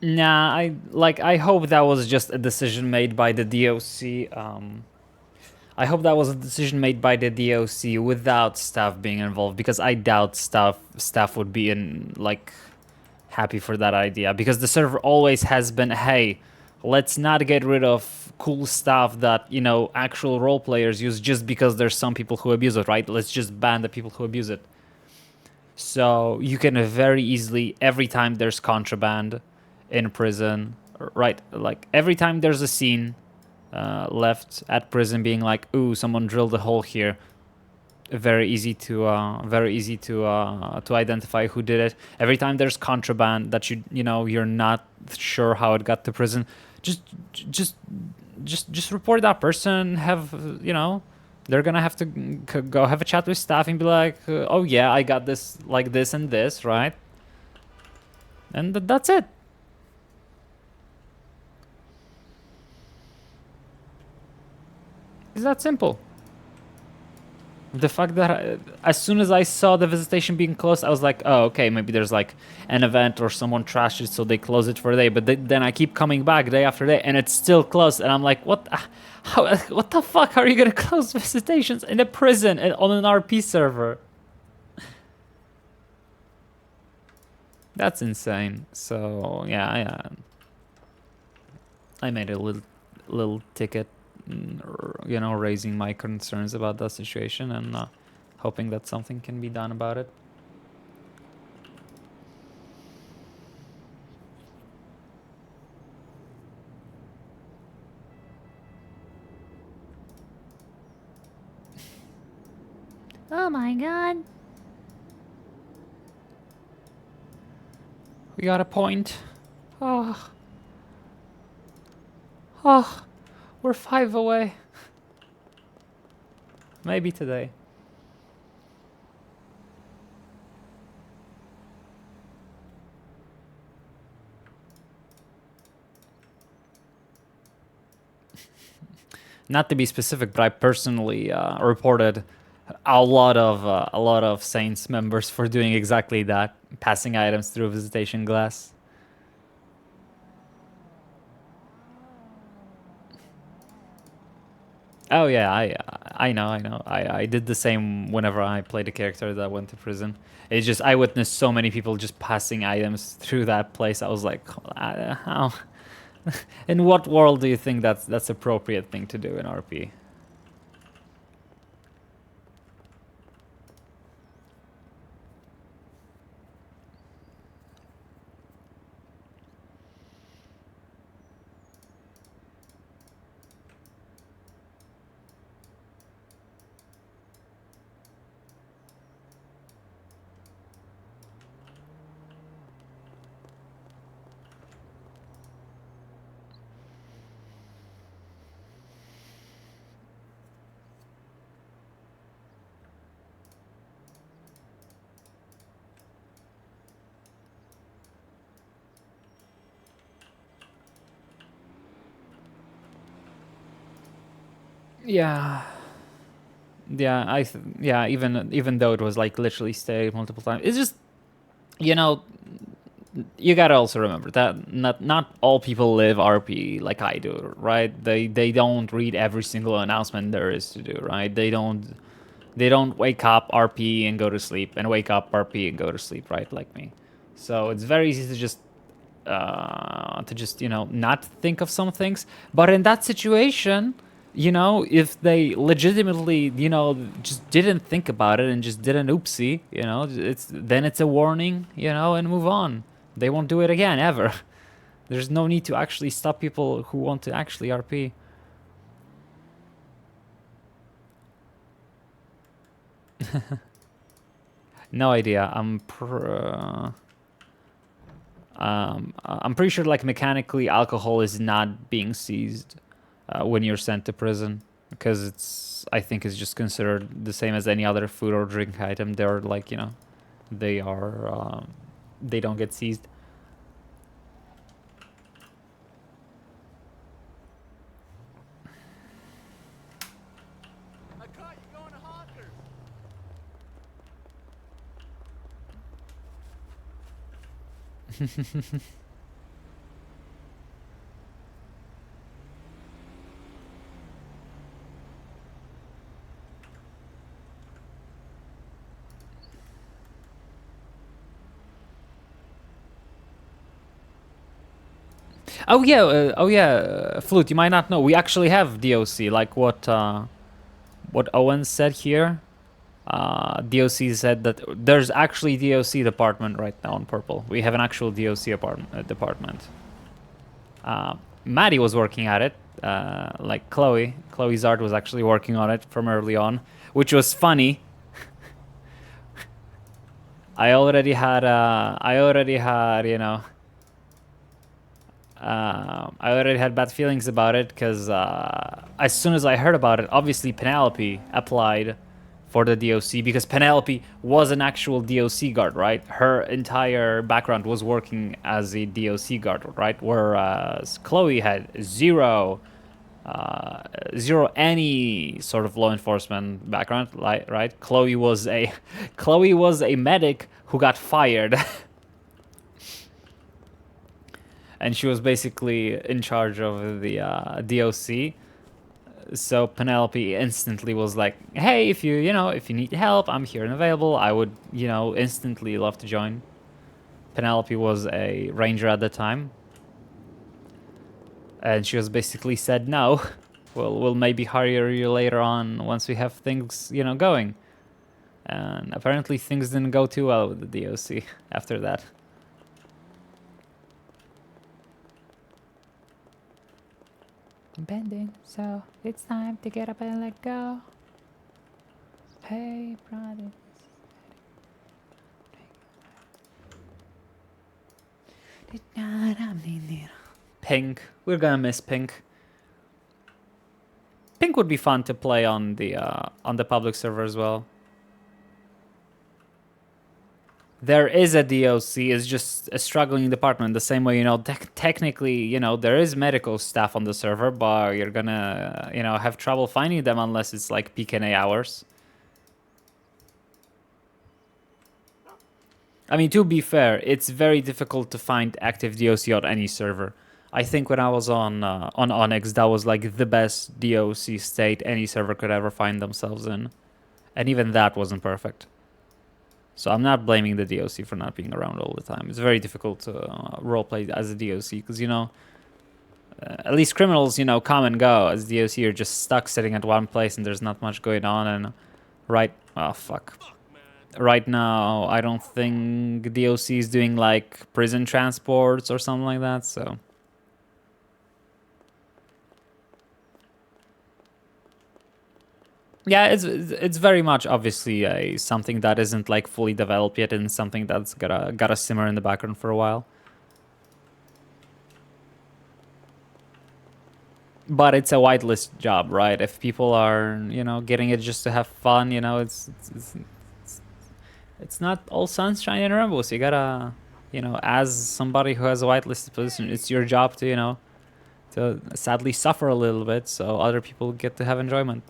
Nah, I hope that was just a decision made by the DOC. I hope that was a decision made by the DOC without staff being involved, because I doubt staff would be happy for that idea, because the server always has been, hey, let's not get rid of cool stuff that, you know, actual role players use just because there's some people who abuse it, right? Let's just ban the people who abuse it. So you can very easily, every time there's contraband in prison, right? Like every time there's a scene left at prison being like, ooh, someone drilled a hole here. Very easy to identify who did it. Every time there's contraband that you're not sure how it got to prison, just report that person. They're gonna have to go have a chat with staff and be like, oh yeah, I got this, like this and this, right? And that's it. It's that simple. The fact that as soon as I saw the visitation being closed, I was like, oh, okay, maybe there's like an event or someone trashed it, so they close it for a day. But then I keep coming back day after day, and it's still closed. And I'm like, what the fuck are you gonna close visitations in a prison on an RP server? That's insane. So yeah, I made a little ticket, raising my concerns about that situation and hoping that something can be done about it. Oh my god. We got a point. Oh, we're 5 away. Maybe today. Not to be specific, but I personally reported a lot of Saints members for doing exactly that, passing items through a visitation glass. Oh yeah, I know. I did the same whenever I played a character that went to prison. It's just I witnessed so many people just passing items through that place. I was like, how? In what world do you think that's appropriate thing to do in RP? Yeah. Yeah, even though it was like literally stayed multiple times, it's just, you gotta also remember that not all people live RP like I do, right? They don't read every single announcement there is to do, right? They don't wake up RP and go to sleep, and wake up RP and go to sleep, right? Like me. So it's very easy to just not think of some things. But in that situation, if they legitimately, just didn't think about it and just did an oopsie, it's a warning, and move on. They won't do it again, ever. There's no need to actually stop people who want to actually RP. No idea. I'm pretty sure, like, mechanically, alcohol is not being seized when you're sent to prison, because I think it's just considered the same as any other food or drink item. They're like, they don't get seized. I caught you going to Hawkers. Oh yeah, Flute. You might not know. We actually have DOC. Like what Owen said here. DOC said that there's actually DOC department right now on Purple. We have an actual DOC department. Maddie was working at it. Like Chloe's art was actually working on it from early on, which was funny. I already had, you know, I already had bad feelings about it because as soon as I heard about it, obviously Penelope applied for the DOC because Penelope was an actual DOC guard, right? Her entire background was working as a DOC guard, right? Whereas Chloe had zero any sort of law enforcement background, right? Chloe was a medic who got fired. And she was basically in charge of the DOC. So Penelope instantly was like, "Hey, if you need help, I'm here and available. I would, instantly love to join." Penelope was a ranger at the time, and she was basically said, "No, we'll maybe hire you later on once we have things, going." And apparently things didn't go too well with the DOC after that. I'm bending, so it's time to get up and let go. Hey, brother. Pink. We're gonna miss Pink. Pink would be fun to play on the public server as well. There is a DOC, it's just a struggling department. The same way, technically, there is medical staff on the server, but you're gonna, have trouble finding them unless it's like PKNA hours. I mean, to be fair, it's very difficult to find active DOC on any server. I think when I was on Onyx, that was like the best DOC state any server could ever find themselves in. And even that wasn't perfect. So I'm not blaming the DOC for not being around all the time. It's very difficult to roleplay as a DOC because, at least criminals, come and go. As DOC, you're just stuck sitting at one place and there's not much going on. And right now, I don't think DOC is doing like prison transports or something like that. So. Yeah, it's very much obviously something that isn't like fully developed yet and something that's gotta simmer in the background for a while. But it's a whitelist job, right? If people are, getting it just to have fun, it's not all sunshine and rainbows. You gotta, as somebody who has a whitelisted position, it's your job to, to sadly suffer a little bit so other people get to have enjoyment.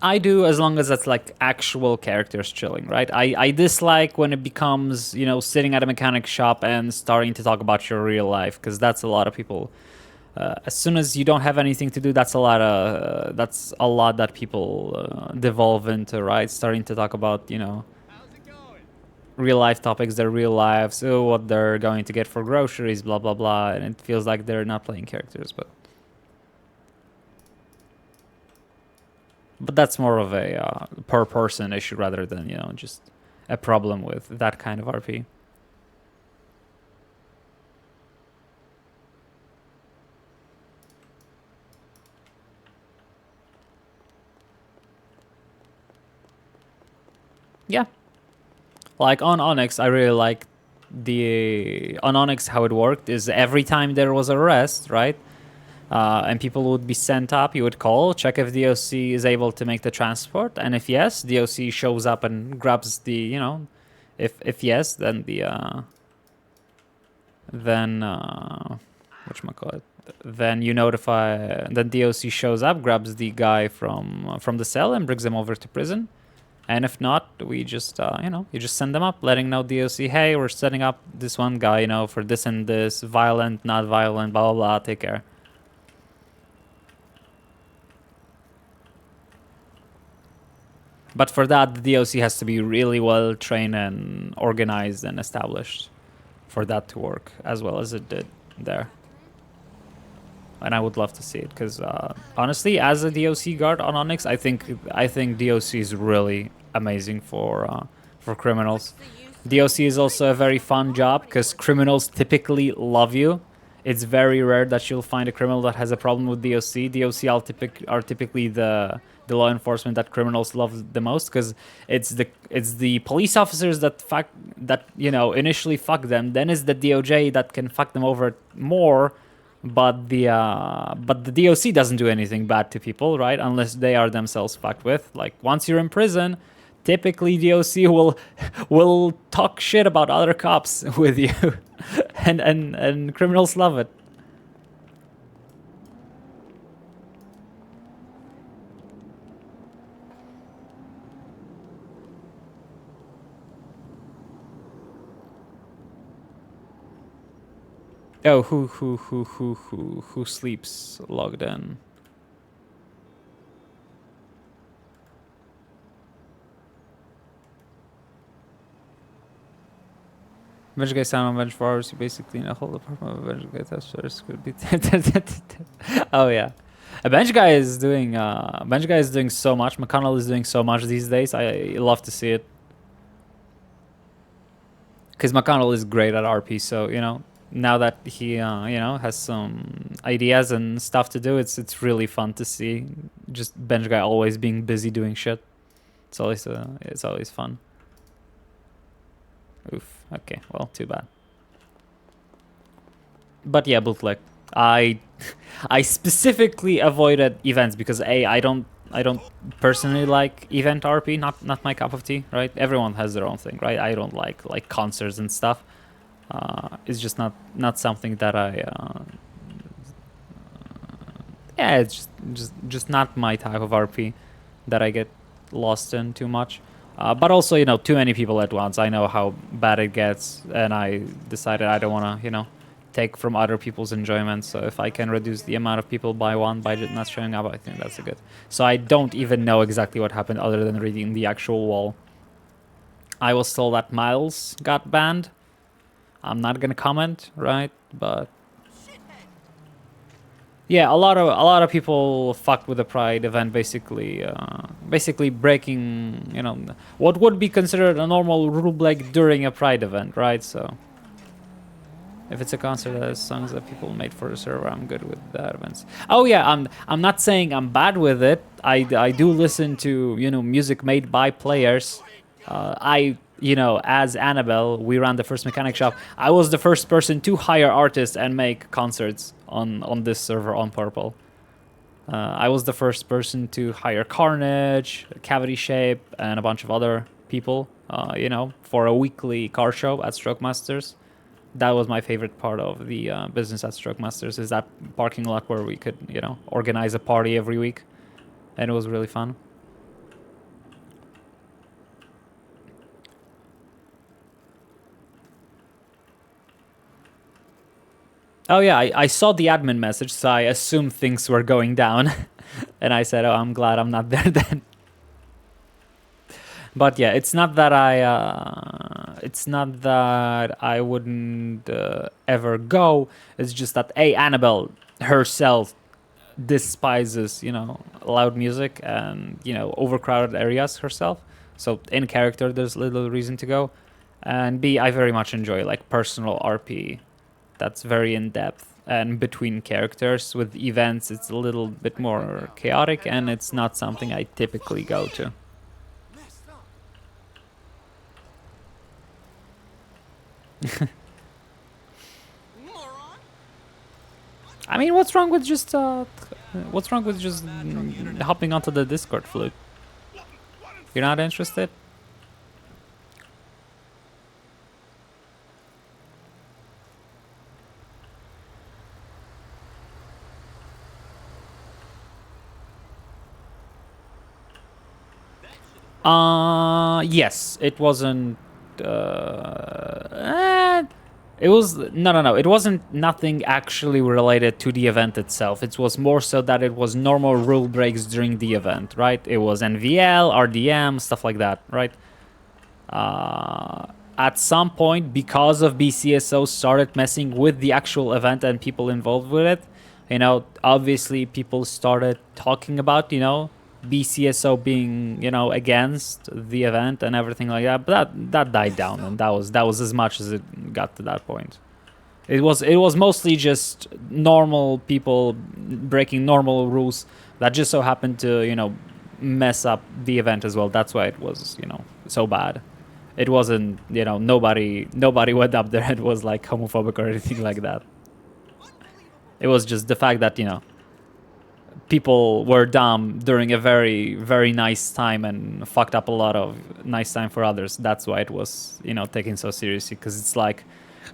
I do, as long as that's like actual characters chilling, right? I dislike when it becomes, sitting at a mechanic shop and starting to talk about your real life, because that's a lot of people. As soon as you don't have anything to do, that's a lot that people devolve into, right? Starting to talk about, real life topics, their real lives, what they're going to get for groceries, blah blah blah, and it feels like they're not playing characters, but that's more of a per person issue rather than, just a problem with that kind of RP. Yeah. Like on Onyx, I really like on Onyx how it worked is every time there was an arrest, right? And people would be sent up, you would call, check if DOC is able to make the transport, and if yes, DOC shows up and grabs the, if yes, then whatchamacallit, then you notify, then DOC shows up, grabs the guy from the cell and brings him over to prison, And if not, we just, you just send them up, letting know DOC, hey, we're setting up this one guy, for this and this, violent, not violent, blah, blah, blah, take care. But for that, the DOC has to be really well trained and organized and established for that to work as well as it did there. And I would love to see it because honestly, as a DOC guard on Onyx, I think DOC is really amazing for criminals. DOC is also a very fun job because criminals typically love you. It's very rare that you'll find a criminal that has a problem with DOC. DOC are typically the law enforcement that criminals love the most because it's the police officers that initially fuck them. Then it's the DOJ that can fuck them over more. But the DOC doesn't do anything bad to people, right? Unless they are themselves fucked with. Like once you're in prison, typically DOC will talk shit about other cops with you, and criminals love it. Oh, who sleeps logged in? Bench guy sound on bench for hours. You basically in a whole apartment of bench guy testers could be. Oh yeah, a bench guy is doing. Bench guy is doing so much. McConnell is doing so much these days. I love to see it. Because McConnell is great at RP, so now that he has some ideas and stuff to do, it's really fun to see just bench guy always being busy doing shit. It's always fun. Oof. Okay, well, too bad. But yeah, bootleg. I specifically avoided events because I don't personally like event RP, not my cup of tea, right? Everyone has their own thing, right? I don't like concerts and stuff. It's just not something that it's just not my type of RP that I get lost in too much. But also, too many people at once. I know how bad it gets, and I decided I don't want to, take from other people's enjoyment. So if I can reduce the amount of people by one by just not showing up, I think that's a good. So I don't even know exactly what happened other than reading the actual wall. I was told that Miles got banned. I'm not gonna comment, right? But yeah, a lot of people fucked with the Pride event, basically breaking, what would be considered a normal rule break during a Pride event, right? So if it's a concert that has songs that people made for the server, I'm good with that events. Oh yeah, I'm not saying I'm bad with it. I do listen to music made by players. As Annabelle, we ran the first mechanic shop. I was the first person to hire artists and make concerts on this server on Purple. I was the first person to hire Carnage, Cavity Shape, and a bunch of other people, for a weekly car show at Stroke Masters. That was my favorite part of the business at Stroke Masters, is that parking lot where we could, organize a party every week. And it was really fun. Oh yeah, I saw the admin message, so I assumed things were going down. And I said, oh, I'm glad I'm not there then. But yeah, it's not that I wouldn't ever go. It's just that Annabelle herself despises, loud music and, overcrowded areas herself. So in character, there's little reason to go. And B, I very much enjoy personal RP that's very in-depth and between characters. With events, it's a little bit more chaotic, and it's not something I typically go to. I mean, what's wrong with just hopping onto the Discord, Flute? You're not interested? Yes, it wasn't. It was no. It wasn't nothing actually related to the event itself. It was more so that it was normal rule breaks during the event, right? It was NVL, RDM, stuff like that, right? At some point, because of BCSO started messing with the actual event and people involved with it, you know, obviously people started talking about, you know, BCSO being, you know, against the event and everything like that. But that died down, and that was as much as it got to that point. It was mostly just normal people breaking normal rules that just so happened to, you know, mess up the event as well. That's why it was, you know, so bad. It wasn't, you know, nobody went up there and was like homophobic or anything like that. It was just the fact that, you know, people were dumb during a very, very nice time and fucked up a lot of nice time for others. That's why it was, you know, taken so seriously. Because it's like,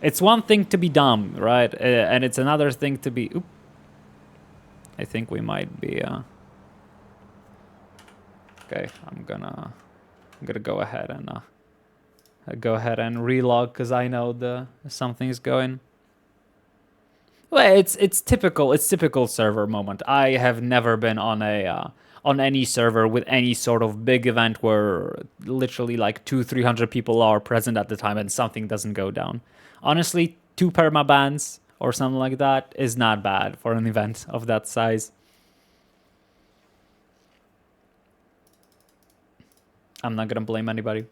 it's one thing to be dumb, right? And it's another thing to be... Oop. I think we might be... Okay, I'm gonna go ahead and... relog because I know something's going. Well, it's typical server moment. I have never been on on any server with any sort of big event where literally like 200-300 people are present at the time and something doesn't go down. Honestly, 2 permabans or something like that is not bad for an event of that size. I'm not gonna blame anybody.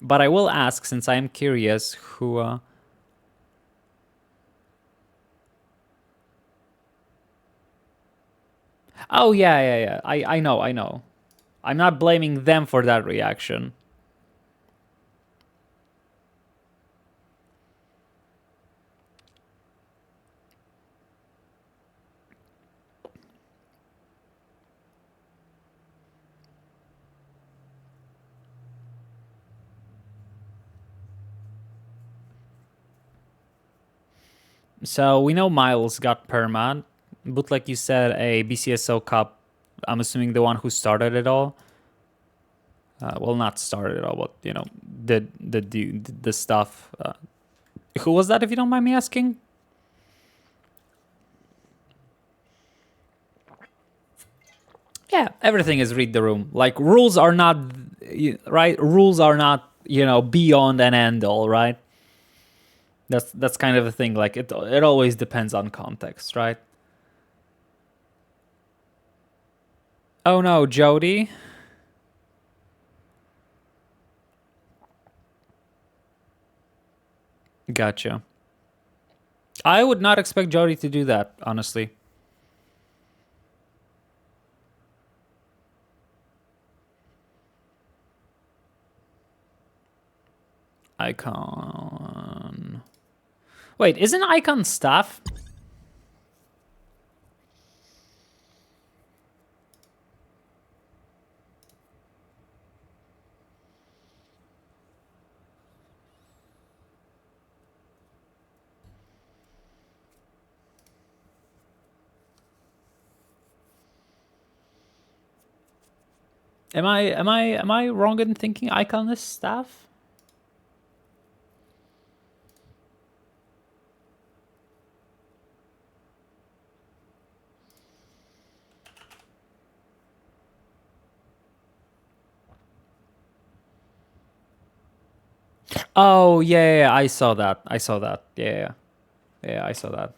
But I will ask, since I am curious, who... Oh, yeah. I know. I'm not blaming them for that reaction. So we know Miles got perma, but like you said, a BCSO Cup, I'm assuming the one who started it all. Well, not started it all, but, you know, did the stuff. Who was that, if you don't mind me asking? Yeah, everything is read the room. Like, rules are not, right? Rules are not, you know, beyond and end all, right? That's kind of a thing. Like, it always depends on context, right? Oh no, Jody. Gotcha. I would not expect Jody to do that, honestly. Icon. Wait, isn't Icon staff? Am I wrong in thinking Icon is staff? Oh yeah, I saw that. Yeah, I saw that.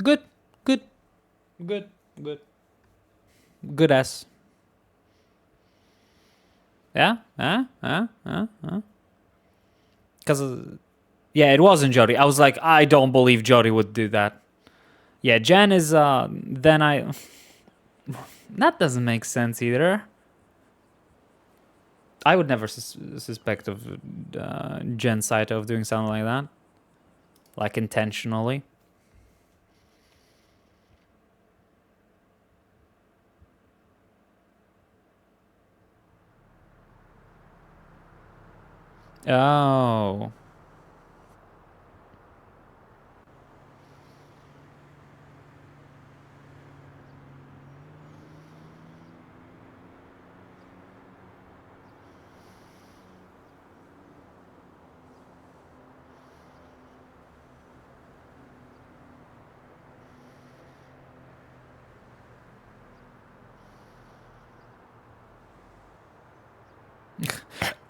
Good. Good ass. Yeah? Because, yeah, it wasn't Jody. I was like, I don't believe Jody would do that. Yeah, Jen is, then I... That doesn't make sense either. I would never suspect of Jen Saito of doing something like that. Like, intentionally. Oh.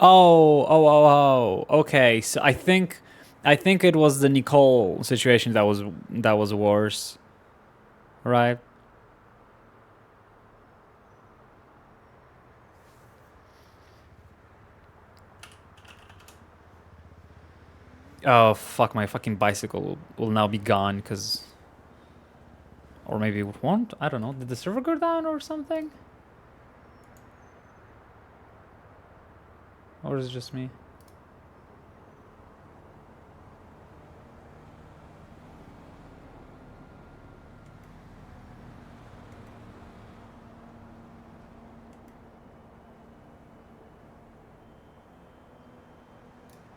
Oh. Okay, so I think it was the Nicole situation that was worse, right? Oh fuck! My fucking bicycle will now be gone because, or maybe it won't. I don't know. Did the server go down or something? Or is it just me?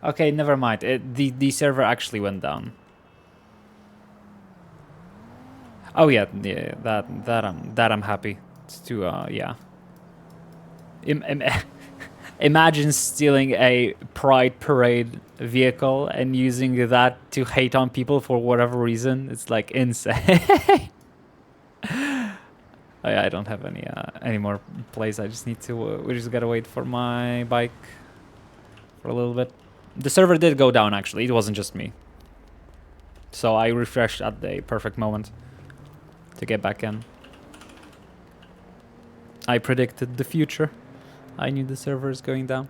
Okay, never mind. The server actually went down. Oh yeah, that I'm happy to yeah. Imagine stealing a Pride Parade vehicle and using that to hate on people for whatever reason. It's like insane. I don't have any more plays. I just need to. We just gotta wait for my bike for a little bit. The server did go down actually. It wasn't just me. So I refreshed at the perfect moment to get back in. I predicted the future. I knew the server is going down.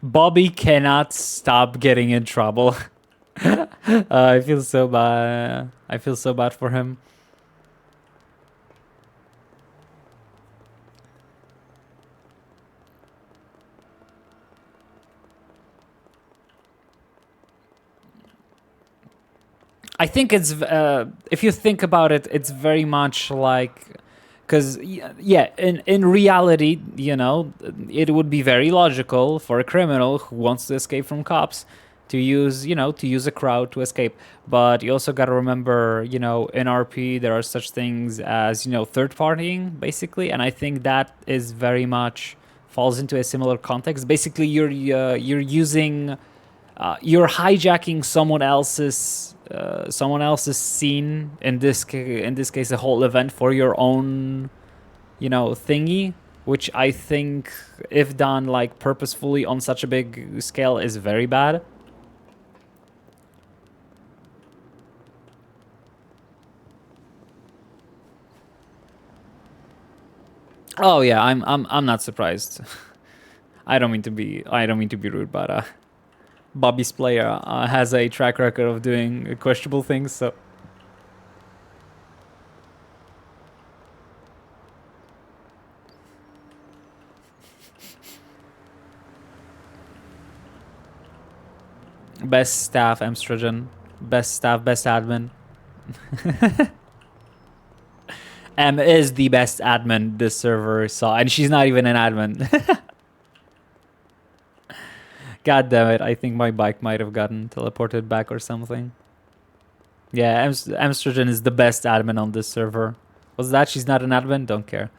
Bobby cannot stop getting in trouble. I feel so bad. I feel so bad for him. I think it's if you think about it, it's very much like, because yeah, in reality, you know, it would be very logical for a criminal who wants to escape from cops to use, you know, to use a crowd to escape. But you also got to remember, you know, in RP there are such things as, you know, third partying basically, and I think that is very much falls into a similar context. Basically, you're using, you're hijacking someone else's scene, in this case a whole event, for your own, you know, thingy, which I think if done like purposefully on such a big scale is very bad. Oh yeah, I'm not surprised. I don't mean to be rude, but Bobby's player has a track record of doing questionable things, so. Best staff, Amstrogen. Best staff, best admin. M is the best admin this server saw, and she's not even an admin. God damn it, I think my bike might have gotten teleported back or something. Yeah, Amstrogen is the best admin on this server. Was that? She's not an admin? Don't care.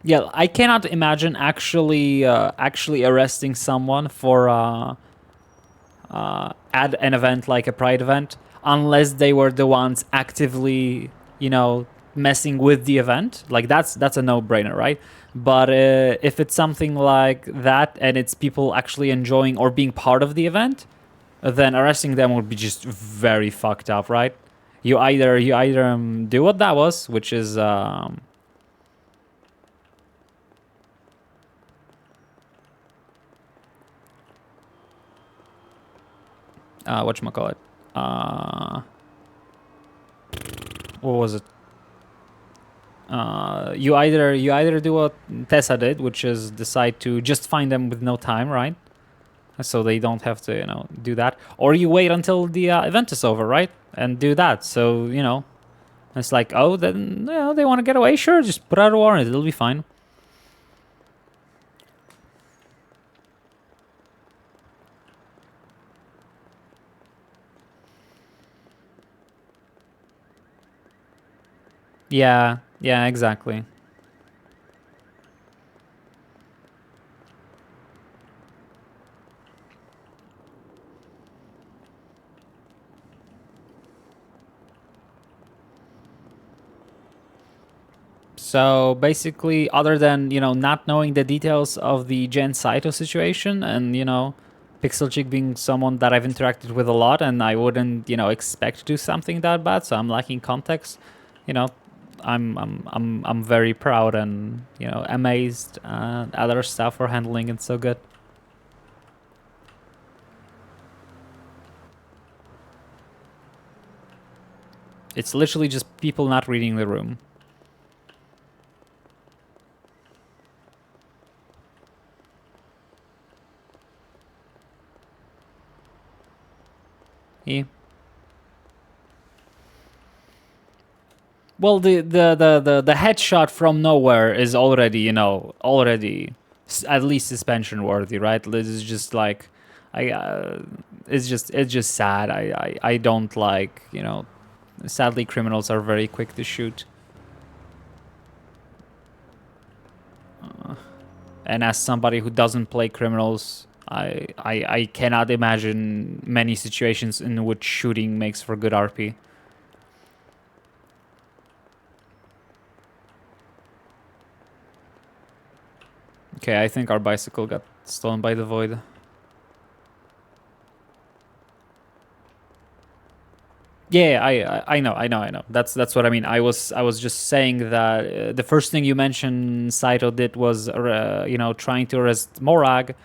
Yeah, I cannot imagine actually arresting someone for at an event like a Pride event, unless they were the ones actively, you know, messing with the event, like that's a no-brainer, right? But if it's something like that and it's people actually enjoying or being part of the event, then arresting them would be just very fucked up, right? You either do what that was, which is whatchamacallit? What was it? You either do what Tessa did, which is decide to just find them with no time, right? So they don't have to, you know, do that. Or you wait until the event is over, right? And do that. So, you know, it's like, oh, then, you know, they want to get away? Sure, just put out a warrant. It'll be fine. Yeah, yeah, exactly. So basically, other than, you know, not knowing the details of the Jen Saito situation and, you know, Pixel Chick being someone that I've interacted with a lot and I wouldn't, you know, expect to do something that bad, so I'm lacking context, you know, I'm very proud and, you know, amazed at other staff for handling it so good. It's literally just people not reading the room. Yeah. Well, the headshot from nowhere is already, you know, at least suspension worthy, right? This is just like, it's just sad. I don't like, you know, sadly criminals are very quick to shoot. And as somebody who doesn't play criminals, I cannot imagine many situations in which shooting makes for good RP. Okay, I think our bicycle got stolen by the Void. Yeah, I know. That's what I mean. I was just saying that the first thing you mentioned Saito did was you know, trying to arrest Morag,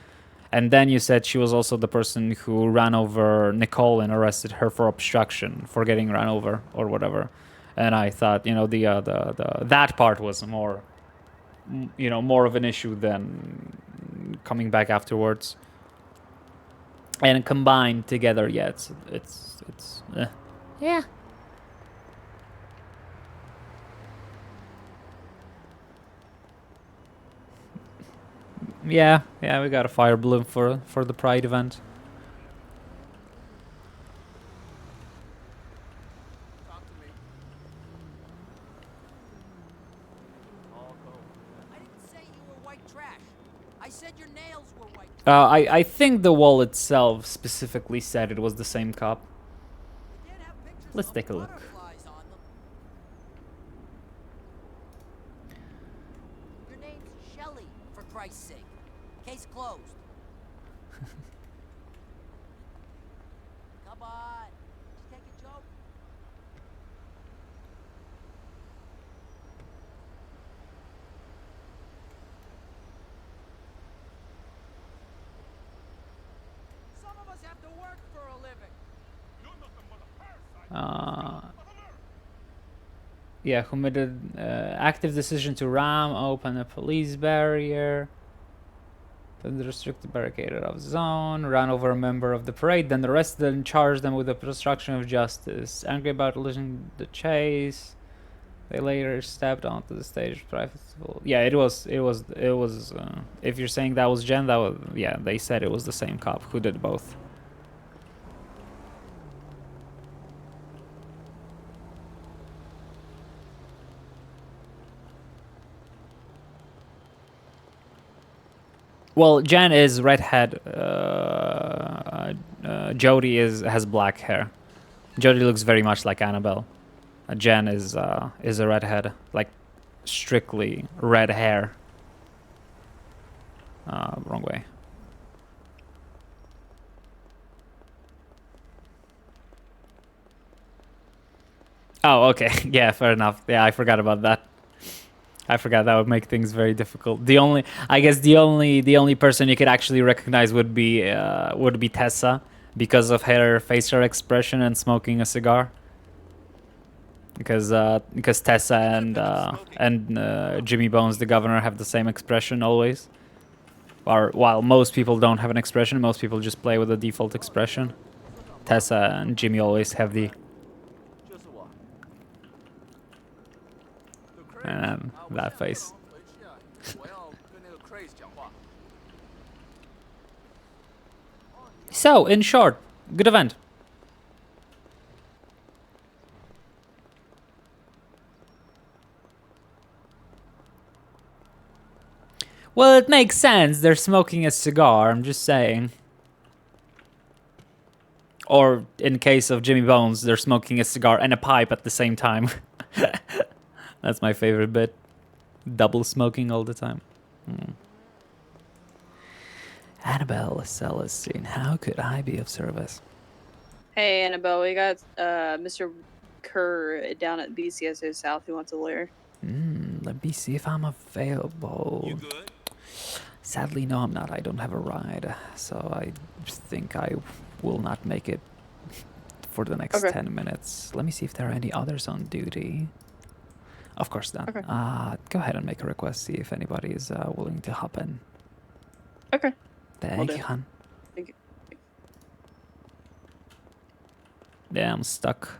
and then you said she was also the person who ran over Nicole and arrested her for obstruction, for getting run over or whatever. And I thought, you know, the that part was more, you know, more of an issue than coming back afterwards. And combined together, yeah, it's Yeah. Yeah, we got a fire balloon for the Pride event. I think the wall itself specifically said it was the same cop. Let's take a look. Your name's Shelly, for Christ's sake. Case closed. Come on. Just take a joke. Some of us have to work for a living. Yeah, who made an active decision to ram, open a police barrier, then restrict the barricaded off zone, ran over a member of the parade, then arrested and charged them with the obstruction of justice. Angry about losing the chase, they later stepped onto the stage. Yeah, it was. If you're saying that was Jen, that was, yeah. They said it was the same cop who did both. Well, Jen is redhead. Jody has black hair. Jody looks very much like Annabelle. Jen is a redhead, like strictly red hair. Wrong way. Oh, okay. Yeah, fair enough. Yeah, I forgot about that. I forgot that would make things very difficult. I guess the only person you could actually recognize would be Tessa because of her facial expression and smoking a cigar. Because Tessa and Jimmy Bones, the governor, have the same expression always. Or while most people don't have an expression, most people just play with the default expression. Tessa and Jimmy always have the. And that face. So, in short, good event. Well, it makes sense. They're smoking a cigar, I'm just saying. Or, in case of Jimmy Bones, they're smoking a cigar and a pipe at the same time. That's my favorite bit. Double smoking all the time. Annabelle Celestine, how could I be of service? Hey, Annabelle, we got Mr. Kerr down at BCSO South who wants a lawyer. Let me see if I'm available. You good? Sadly, no, I'm not. I don't have a ride, so I think I will not make it for the next 10 minutes. Let me see if there are any others on duty. Of course not. Okay. Go ahead and make a request, see if anybody is willing to hop in. Okay. Thank you, hon. Thank you. Yeah, I'm stuck.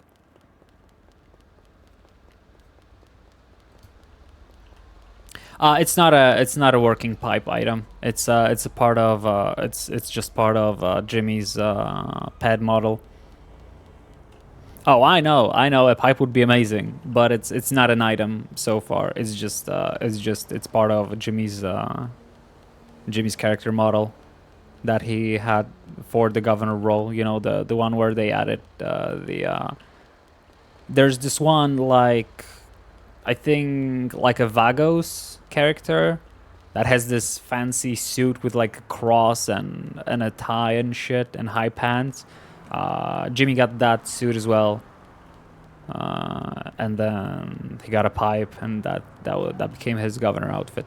It's not a working pipe item. It's a part of it's just part of Jimmy's pad model. Oh, I know. A pipe would be amazing, but it's not an item so far. It's just part of Jimmy's character model that he had for the governor role. You know, the one where they added there's this one like I think like a Vagos character that has this fancy suit with like a cross and a tie and shit and high pants. Jimmy got that suit as well, and then he got a pipe, and that became his governor outfit.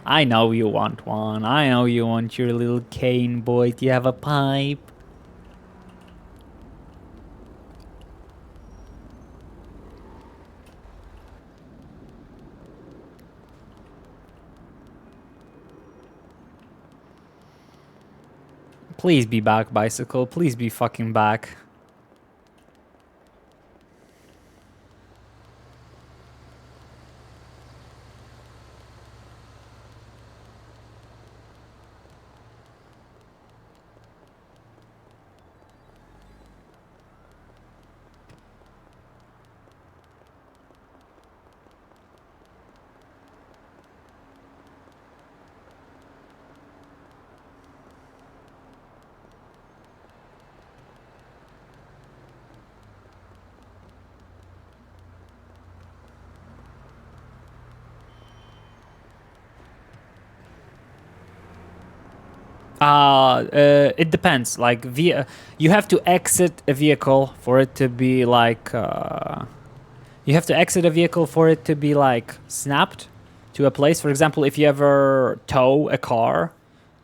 I know you want one. I know you want your little cane boy. Do you have a pipe? Please be back, Bicycle. Please be fucking back. It depends. Like you have to exit a vehicle for it to be like snapped to a place. For example, if you ever tow a car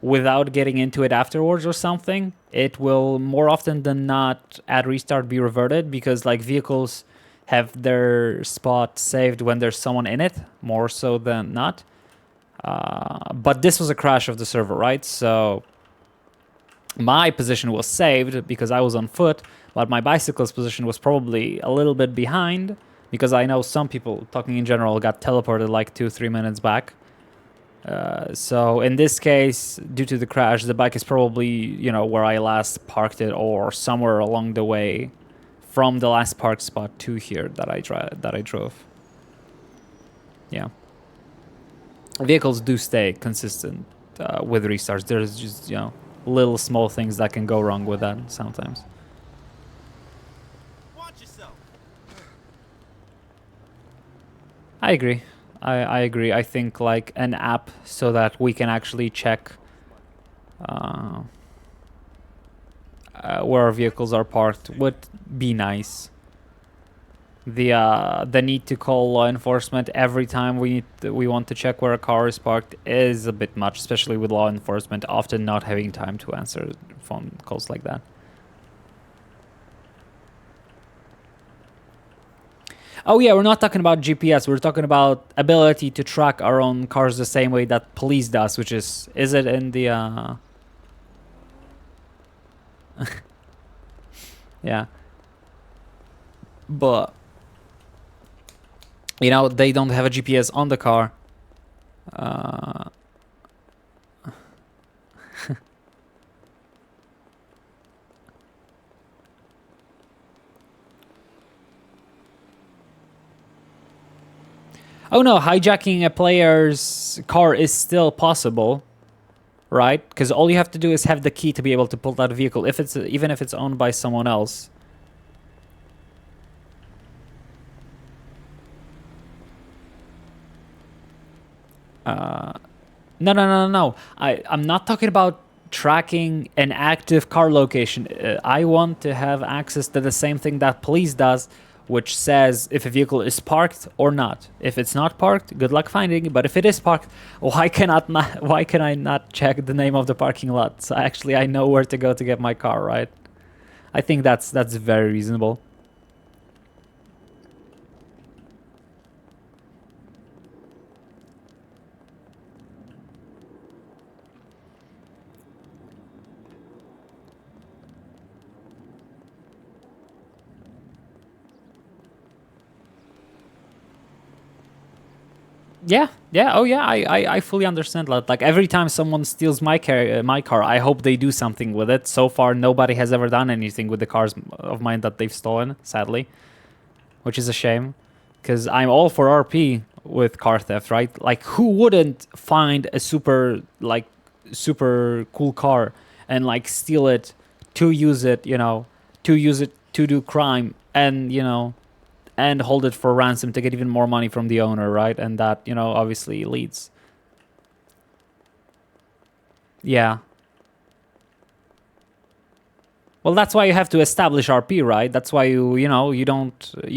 without getting into it afterwards or something, it will more often than not at restart be reverted, because like vehicles have their spot saved when there's someone in it, more so than not. But this was a crash of the server, right? So my position was saved because I was on foot, but my bicycle's position was probably a little bit behind, because I know some people, talking in general, got teleported like 2-3 minutes back. So in this case, due to the crash, the bike is probably, you know, where I last parked it, or somewhere along the way from the last park spot to here that I drove. Yeah. Vehicles do stay consistent with restarts. There's just, you know, little small things that can go wrong with that sometimes. I agree. I agree. I think like an app so that we can actually check where our vehicles are parked would be nice. The need to call law enforcement every time we want to check where a car is parked is a bit much, especially with law enforcement often not having time to answer phone calls like that. Oh yeah, we're not talking about GPS. We're talking about ability to track our own cars the same way that police does, which is it in the yeah. But you know, they don't have a GPS on the car. Oh no, hijacking a player's car is still possible, right? Because all you have to do is have the key to be able to pull that vehicle, if it's even if it's owned by someone else. No. I'm not talking about tracking an active car location. I want to have access to the same thing that police does, which says if a vehicle is parked or not. If it's not parked, good luck finding it. But if it is parked, why can I not check the name of the parking lot? So actually, I know where to go to get my car, right? I think that's very reasonable. Yeah. Oh yeah. I fully understand that. Like every time someone steals my car, I hope they do something with it. So far, nobody has ever done anything with the cars of mine that they've stolen, sadly, which is a shame. Because I'm all for RP with car theft, right? Like who wouldn't find a super cool car and like steal it to use it, to do crime and and hold it for ransom to get even more money from the owner, right? And that, obviously leads. Yeah. Well, that's why you have to establish RP, right? That's why you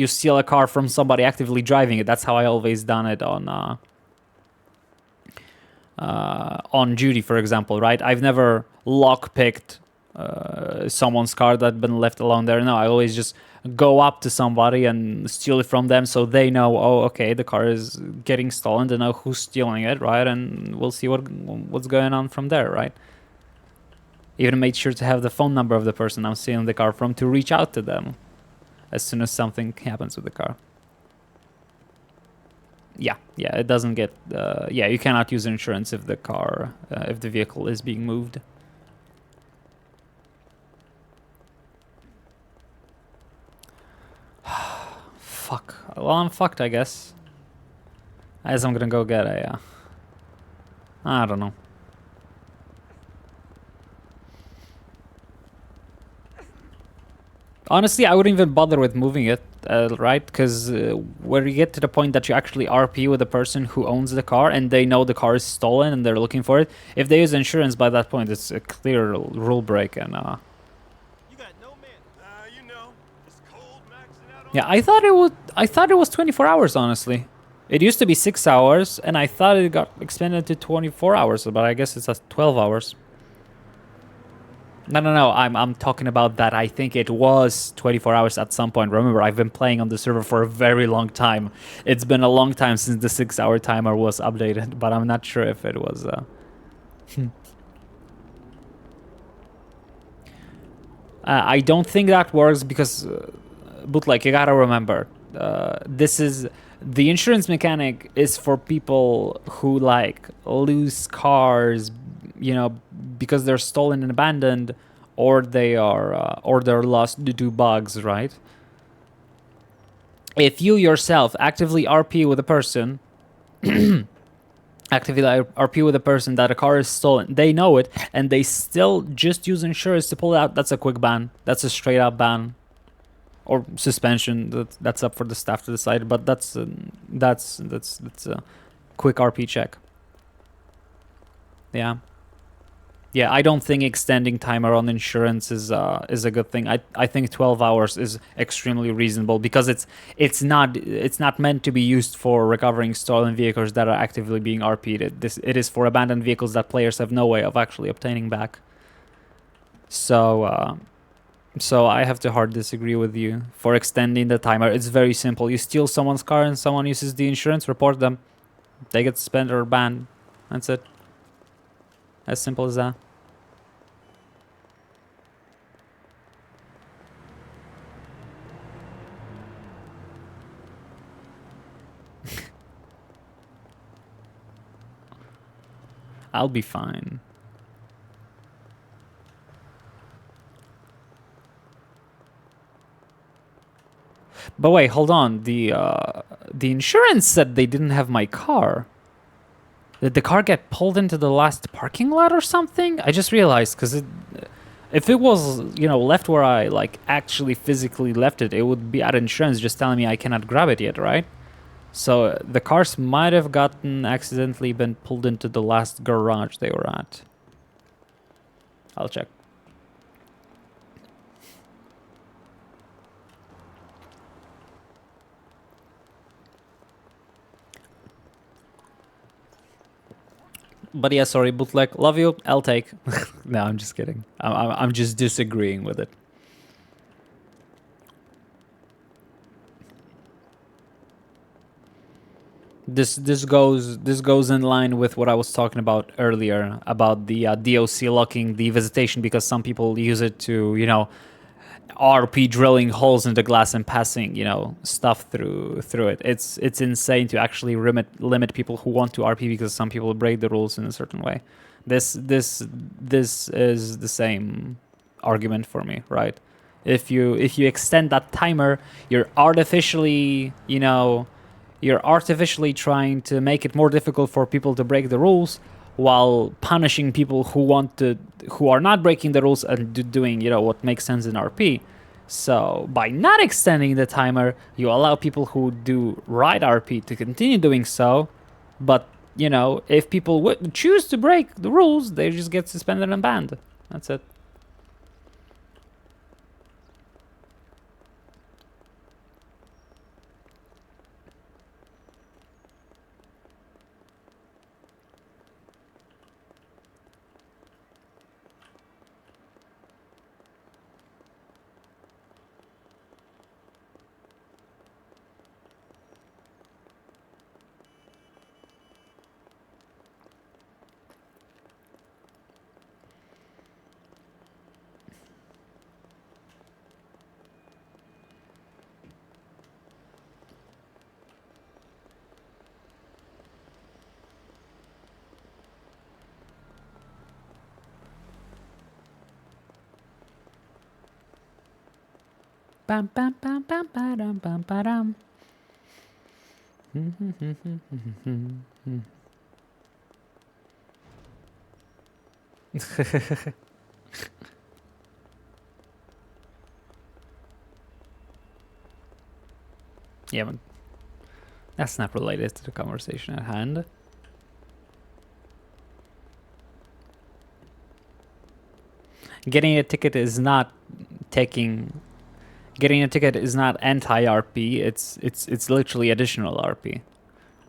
steal a car from somebody actively driving it. That's how I always done it on duty, for example, right? I've never lockpicked someone's car that been left alone there. No, I always just go up to somebody and steal it from them so they know, oh, okay, the car is getting stolen. They know who's stealing it, right? And we'll see what's going on from there, right? Even made sure to have the phone number of the person I'm stealing the car from to reach out to them as soon as something happens with the car. Yeah, it doesn't get... you cannot use insurance if if the vehicle is being moved. Fuck. Well, I'm fucked, I guess. I guess I'm gonna go get a... I don't know. Honestly, I wouldn't even bother with moving it, right? Because where you get to the point that you actually RP with the person who owns the car and they know the car is stolen and they're looking for it, if they use insurance by that point, it's a clear rule break and... Yeah, I thought it was 24 hours, honestly. It used to be 6 hours, and I thought it got expanded to 24 hours, but I guess it's 12 hours. No, I'm talking about that. I think it was 24 hours at some point. Remember, I've been playing on the server for a very long time. It's been a long time since the 6-hour timer was updated, but I'm not sure if it was... I don't think that works because... Bootleg, you gotta remember, the insurance mechanic is for people who lose cars, because they're stolen and abandoned, or they're lost due to bugs, right? If you yourself actively RP with a person, that a car is stolen, they know it, and they still just use insurance to pull it out, that's a quick ban. That's a straight up ban. or suspension. That's up for the staff to decide. But that's a quick RP check. Yeah. Yeah, I don't think extending timer on insurance is a good thing. I think 12 hours is extremely reasonable because it's not meant to be used for recovering stolen vehicles that are actively being RP'd. It is for abandoned vehicles that players have no way of actually obtaining back. So I have to hard disagree with you for extending the timer. It's very simple. You steal someone's car and someone uses the insurance, report them. They get suspended or banned. That's it. As simple as that. I'll be fine. But wait, hold on. The insurance said they didn't have my car. Did the car get pulled into the last parking lot or something? I just realized, because if it was, left where I, actually physically left it, it would be at insurance just telling me I cannot grab it yet, right? So the cars might have accidentally been pulled into the last garage they were at. I'll check. But yeah, sorry, bootleg. Love you. I'll take. No, I'm just kidding. I'm just disagreeing with it. This goes in line with what I was talking about earlier about the DOC locking the visitation because some people use it to RP drilling holes in the glass and passing stuff through it. It's insane to actually limit people who want to RP because some people break the rules in a certain way. This is the same argument for me, right? If you extend that timer, you're artificially trying to make it more difficult for people to break the rules while punishing people who are not breaking the rules and doing what makes sense in RP. So by not extending the timer, you allow people who do right RP to continue doing so, but if people would choose to break the rules, they just get suspended and banned. That's it. Bam bam bam bam bam bam bam. Yeah, but that's not related to the conversation at hand. Getting a ticket is not anti-RP, it's literally additional RP.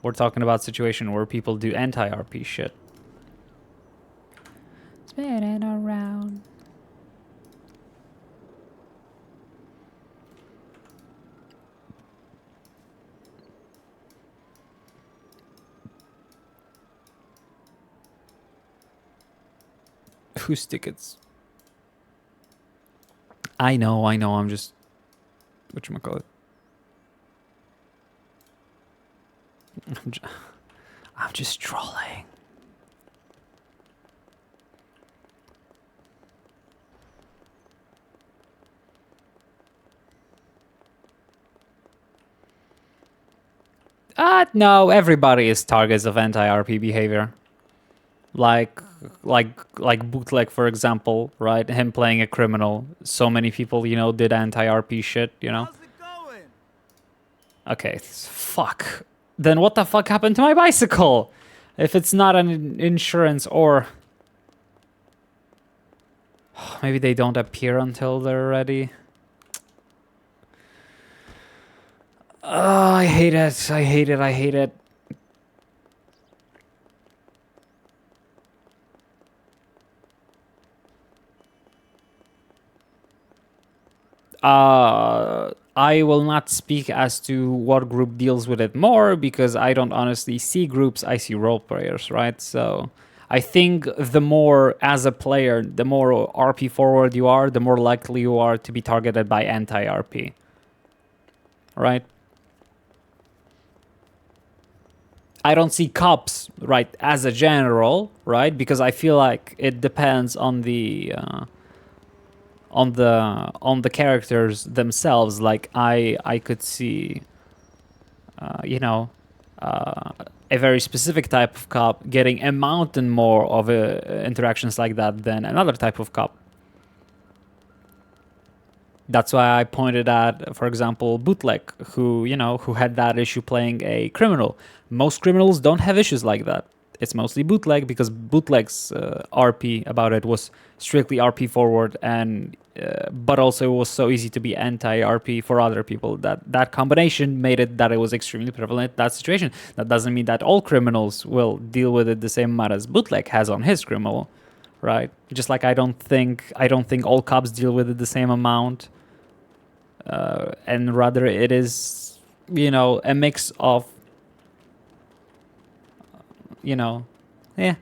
We're talking about a situation where people do anti-RP shit. Spin it around. Whose tickets? I know, I'm just... whatchamacallit? I'm just trolling. No, everybody is targets of anti-RP behavior. Like, Bootleg, for example, right? Him playing a criminal. So many people, you know, did anti-RP shit, you know. Okay, fuck. Then what the fuck happened to my bicycle? If it's not an insurance or... Maybe they don't appear until they're ready. Oh, I hate it. I hate it. I hate it. I will not speak as to what group deals with it more because I don't honestly see groups, I see role players, right? So I think the more, as a player, the more RP forward you are, the more likely you are to be targeted by anti-RP, right? I don't see cops, right, as a general, right? Because I feel like it depends on the characters themselves. Like I could see, you know, a very specific type of cop getting a mountain more of interactions like that than another type of cop. That's why I pointed at, for example, Bootleg, who, you know, who had that issue playing a criminal. Most criminals don't have issues like that. It's mostly Bootleg because Bootleg's RP about it was strictly RP forward, and but also it was so easy to be anti-RP for other people that combination made it that it was extremely prevalent, that situation. That doesn't mean that all criminals will deal with it the same amount as Bootleg has on his criminal, right? Just like I don't think all cops deal with it the same amount. And rather it is, you know, a mix of, you know, yeah.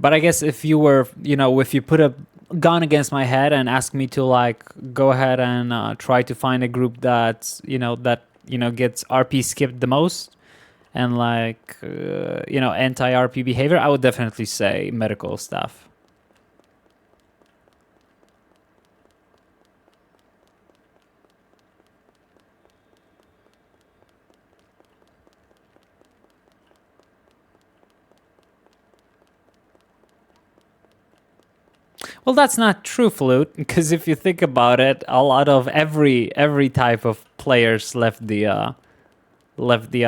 But I guess if you were, you know, if you put a gun against my head and ask me to like go ahead and try to find a group that's, you know, gets RP skipped the most and like, you know, anti-RP behavior, I would definitely say medical staff. Well, that's not true, Flute, because if you think about it, a lot of every type of players left the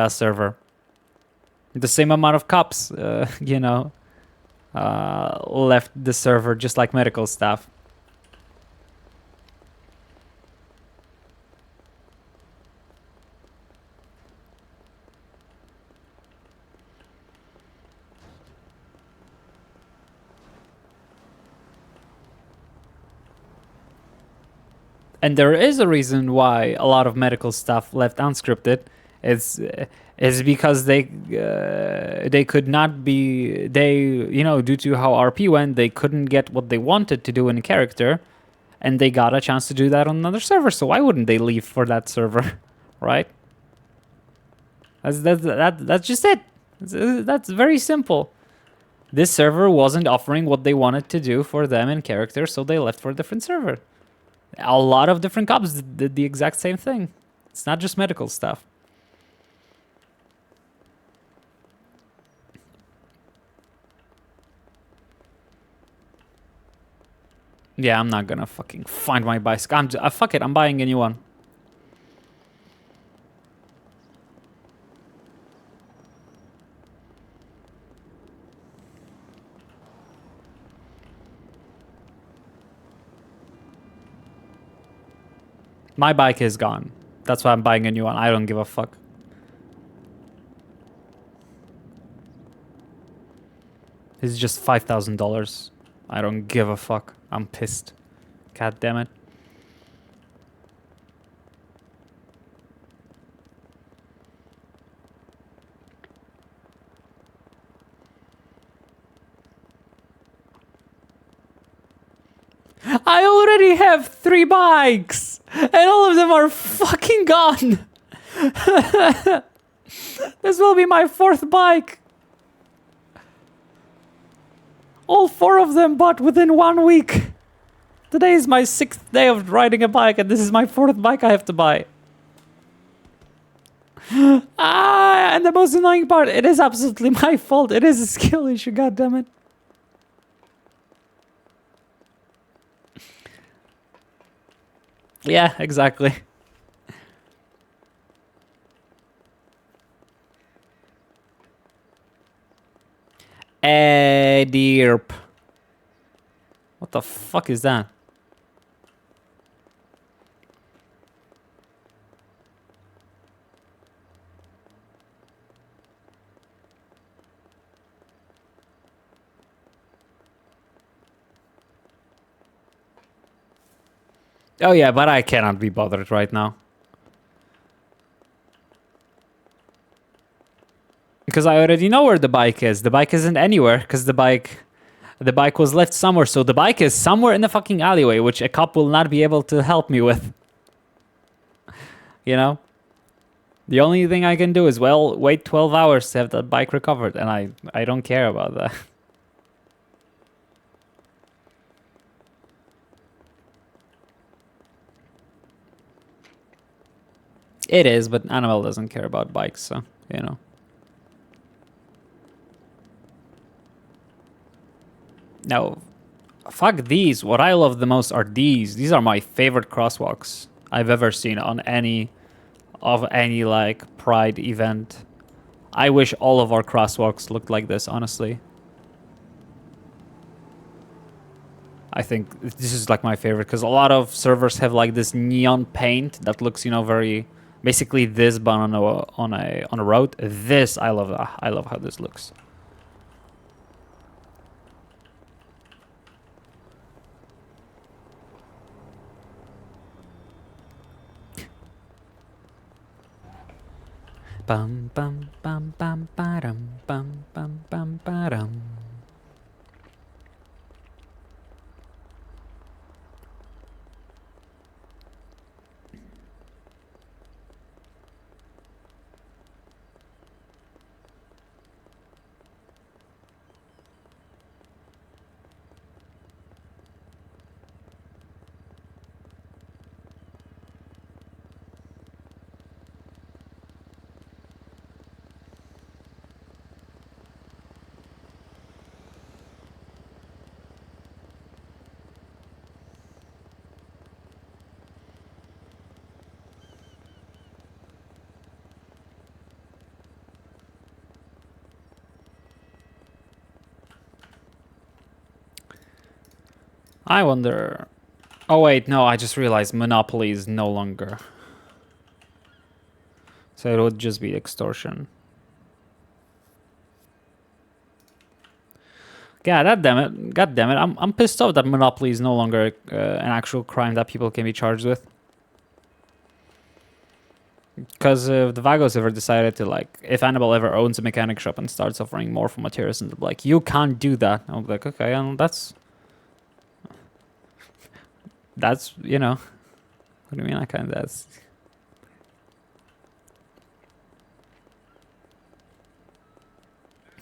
server. The same amount of cops, you know, left the server, just like medical staff. And there is a reason why a lot of medical staff left unscripted. It's because they could not be, you know, due to how RP went, they couldn't get what they wanted to do in a character, and they got a chance to do that on another server. So why wouldn't they leave for that server, right? That's just it. That's very simple. This server wasn't offering what they wanted to do for them in character, so they left for a different server. A lot of different cops did the exact same thing. It's not just medical stuff. Yeah, I'm not gonna fucking find my bicycle. Fuck it, I'm buying a new one. My bike is gone. That's why I'm buying a new one. I don't give a fuck. It's just $5,000. I don't give a fuck. I'm pissed. God damn it. I already have 3 bikes, and all of them are fucking gone. This will be my 4th bike. All 4 of them bought within 1 week. Today is my 6th day of riding a bike, and this is my 4th bike I have to buy. And the most annoying part, it is absolutely my fault. It is a skill issue, goddammit. Yeah, exactly. Derp. What the fuck is that? Oh yeah, but I cannot be bothered right now. Because I already know where the bike is. The bike isn't anywhere because the bike was left somewhere. So the bike is somewhere in the fucking alleyway, which a cop will not be able to help me with. You know? The only thing I can do is, well, wait 12 hours to have that bike recovered. And I don't care about that. It is, but Annabelle doesn't care about bikes, so, you know. No, fuck these. What I love the most are these. These are my favorite crosswalks I've ever seen on any like Pride event. I wish all of our crosswalks looked like this, honestly. I think this is like my favorite because a lot of servers have like this neon paint that looks, you know, very basically this, but on a road. This I love. I love how this looks. Bum bum bum bum ba-dum bum bum bum ba-dum. I wonder... Oh wait, no, I just realized Monopoly is no longer. So it would just be extortion. Yeah, God damn it. I'm pissed off that Monopoly is no longer an actual crime that people can be charged with. Because if the Vagos ever decided to, like, if Annabelle ever owns a mechanic shop and starts offering more for materials, and like, you can't do that. I'll be like, okay, and that's, you know, what do you mean I can't? That's...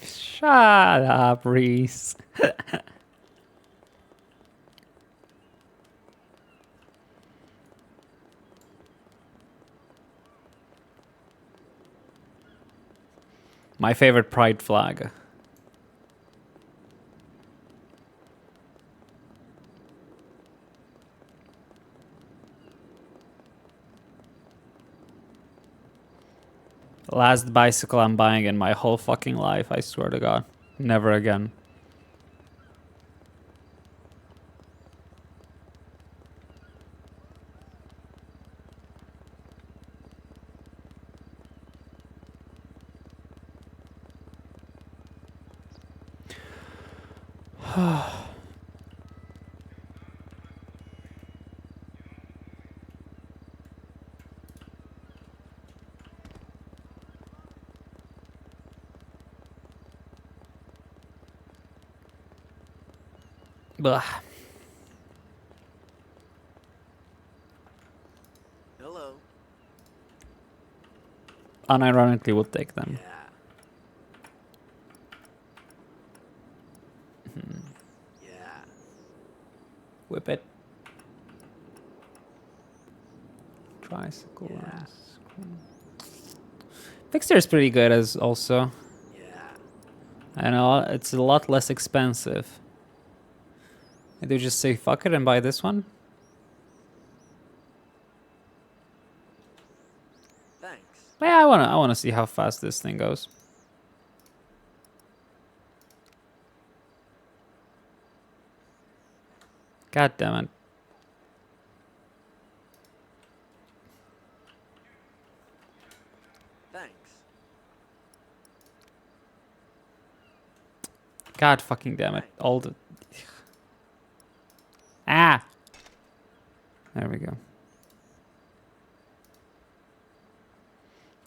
Shut up, Reese. My favorite pride flag. Last bicycle I'm buying in my whole fucking life, I swear to God. Never again. Blah. Hello. Unironically would take them. Yeah. equip it. Tricycle lines. Fixture is pretty good as also. I know it's a lot less expensive. I do just say fuck it and buy this one. Thanks. Yeah, I wanna see how fast this thing goes. God damn it. Thanks. God fucking damn it. All the... Ah! There we go.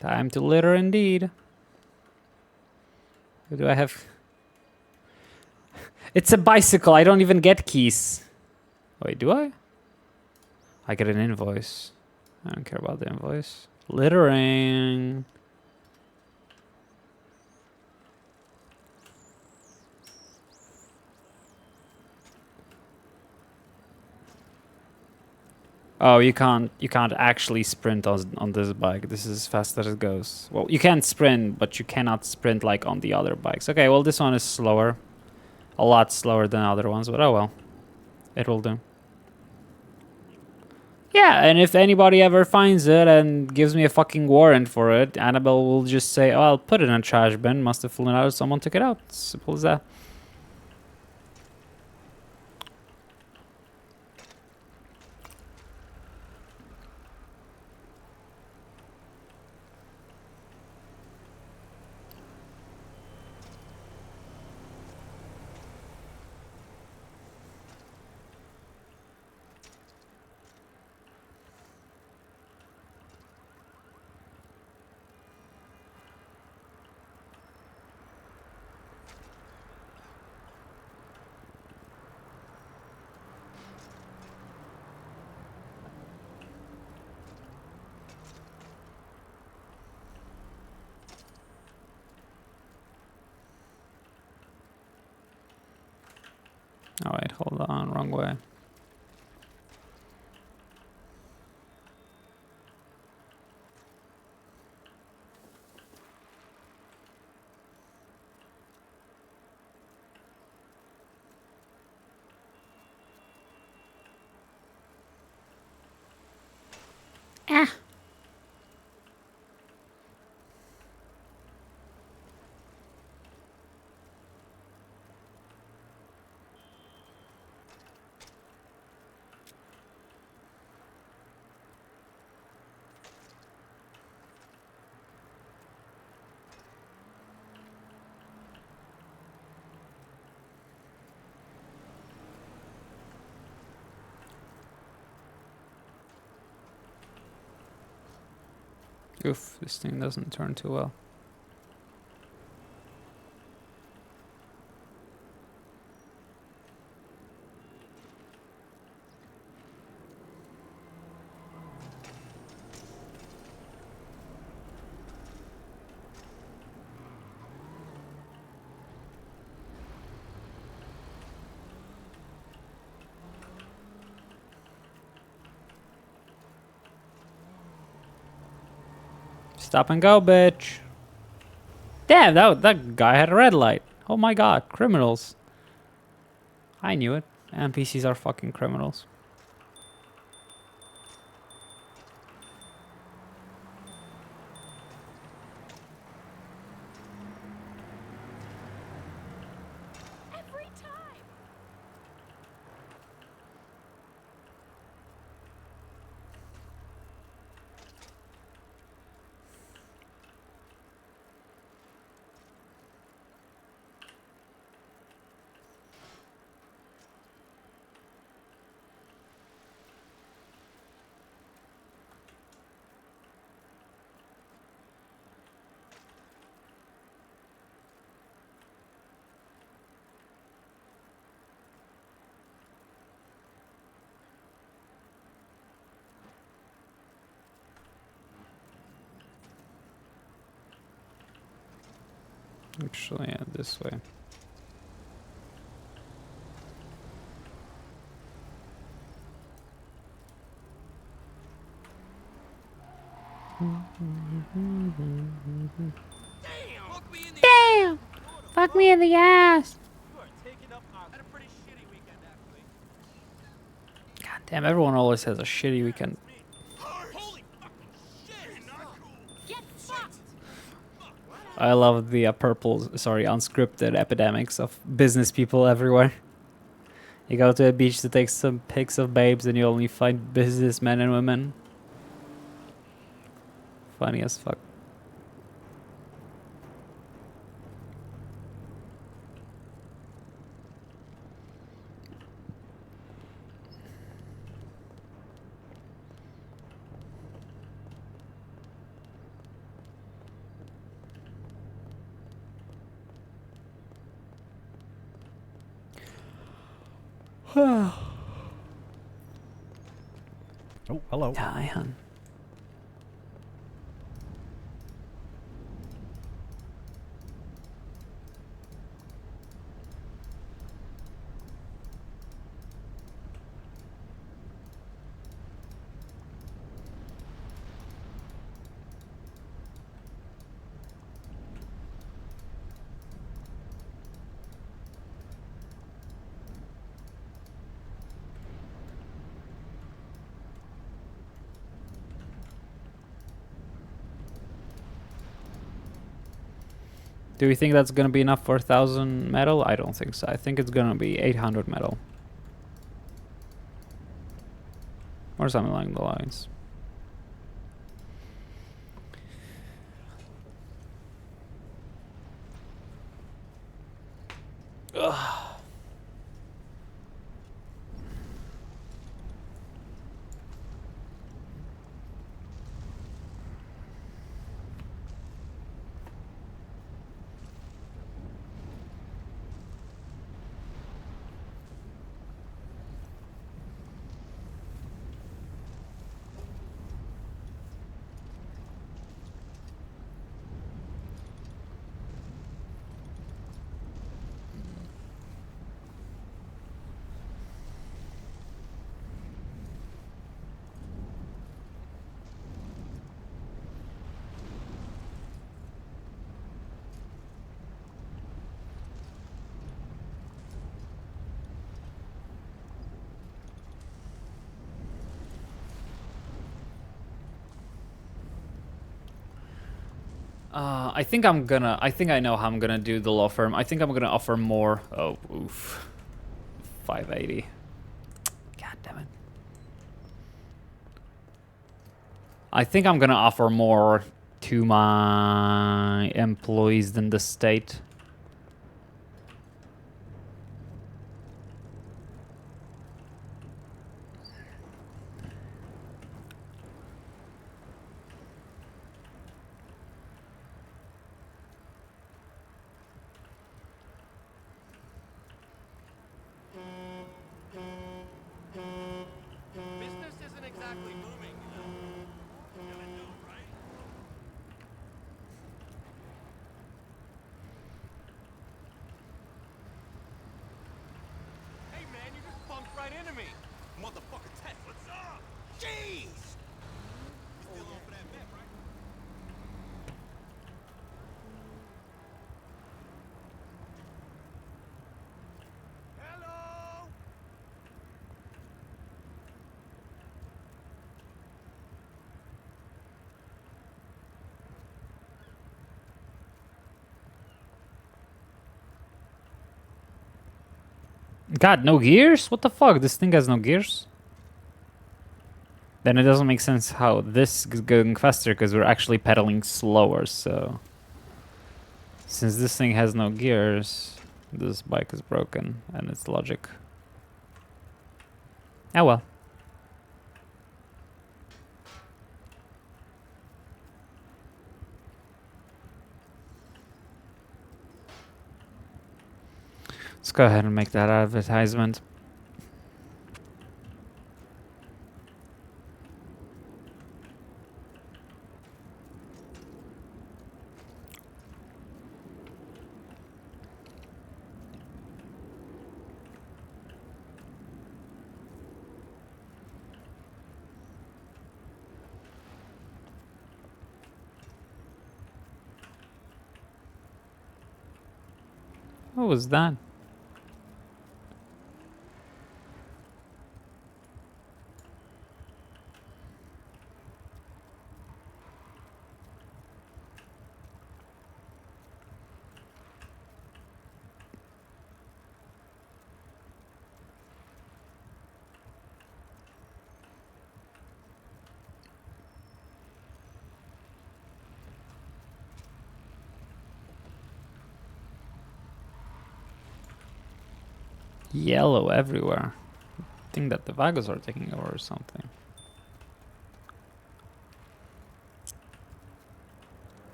Time to litter indeed. What do I have? It's a bicycle. I don't even get keys. Wait, do I? I get an invoice. I don't care about the invoice. Littering. Oh, you can't actually sprint on this bike. This is as fast as it goes. Well, you can sprint, but you cannot sprint like on the other bikes. Okay, well this one is slower. A lot slower than other ones, but oh well. It will do. Yeah, and if anybody ever finds it and gives me a fucking warrant for it, Annabelle will just say, oh, I'll put it in a trash bin. Must have fallen out. Someone took it out. Simple as that. Oh wait, hold on, wrong way. Ah. Oof, this thing doesn't turn too well. Stop and go, bitch. Damn, that guy had a red light. Oh my god, criminals. I knew it. NPCs are fucking criminals. Every time. Actually, yeah, this way. Damn! Fuck me in the ass! God damn, everyone always has a shitty weekend. I love the unscripted epidemics of business people everywhere. You go to a beach to take some pics of babes and you only find businessmen and women. Funny as fuck. Oh, hello. Hi, hun. Do we think that's gonna be enough for 1,000 metal? I don't think so. I think it's gonna be 800 metal. Or something along the lines. Ugh. I think I know how I'm gonna do the law firm. I think I'm gonna offer more. Oh, oof. 580. God damn it. I think I'm gonna offer more to my employees than the state. Business isn't exactly booming, you know. Gonna do, right? Hey man, you just bumped right into me. Motherfucker Ted, what's up? Jeez! You still on for that bet, right? Hello? God, no gears? What the fuck? This thing has no gears? Then it doesn't make sense how this is going faster because we're actually pedaling slower, so... Since this thing has no gears, this bike is broken, and it's logic. Oh well. Let's go ahead and make that advertisement. What was that? Yellow everywhere. I think that the Vagos are taking over or something.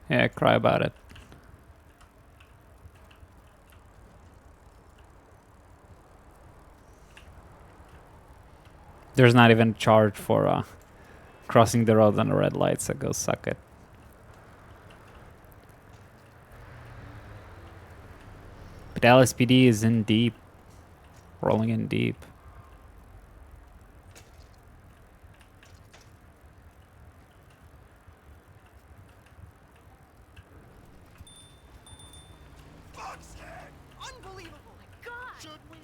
Yeah, cry about it. There's not even a charge for crossing the road on a red light, so go suck it. But LSPD is in deep. Rolling in deep. Unbelievable! God! Should we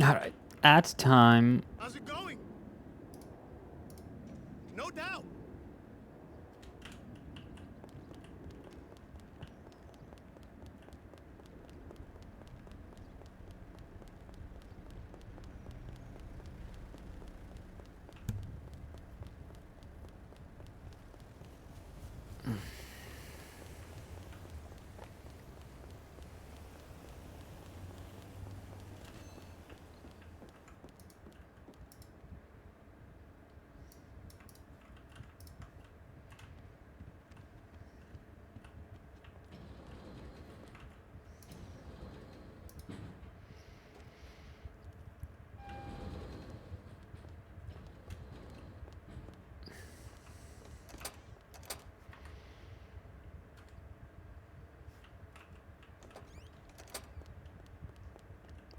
Alright, at time. How's it going? No doubt.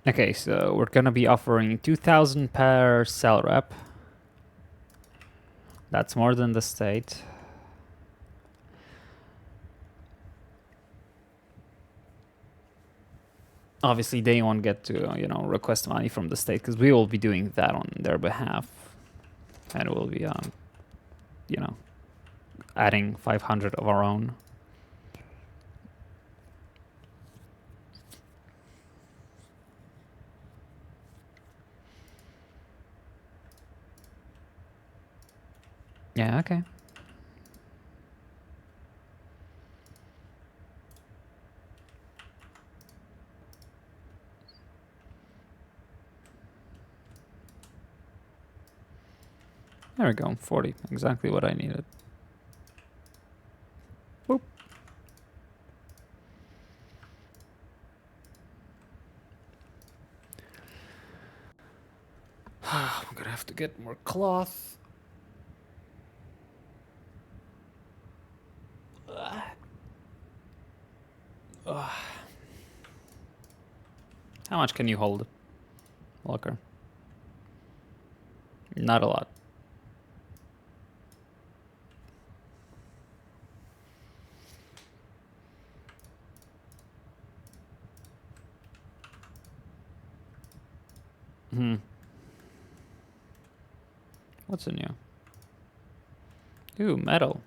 Okay, so we're gonna be offering 2,000 per cell rep. That's more than the state. Obviously, they won't get to, you know, request money from the state because we will be doing that on their behalf, and we'll be, you know, adding 500 of our own. Yeah, okay. There we go, 40, exactly what I needed. Boop. I'm gonna have to get more cloth. How much can you hold, Walker? Not a lot. What's in you? Ooh, metal.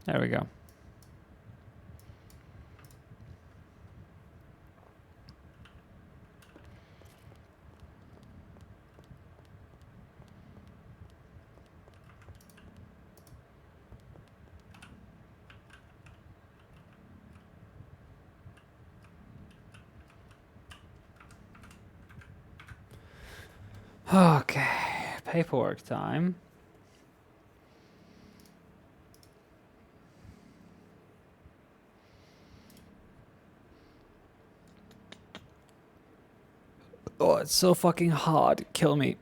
There we go. Okay, paperwork time. Oh, it's so fucking hard. Kill me.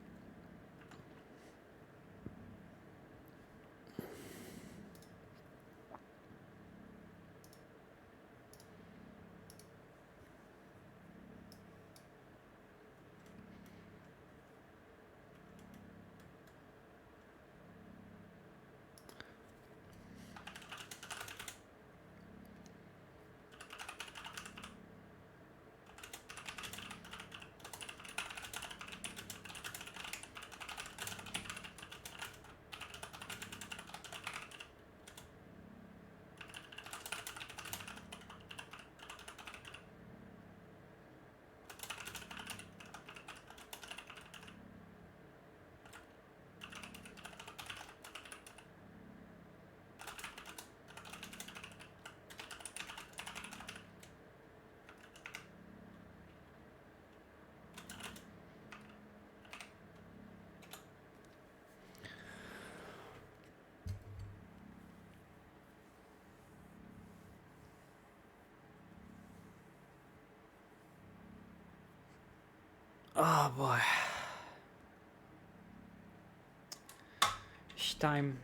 Oh boy. It's time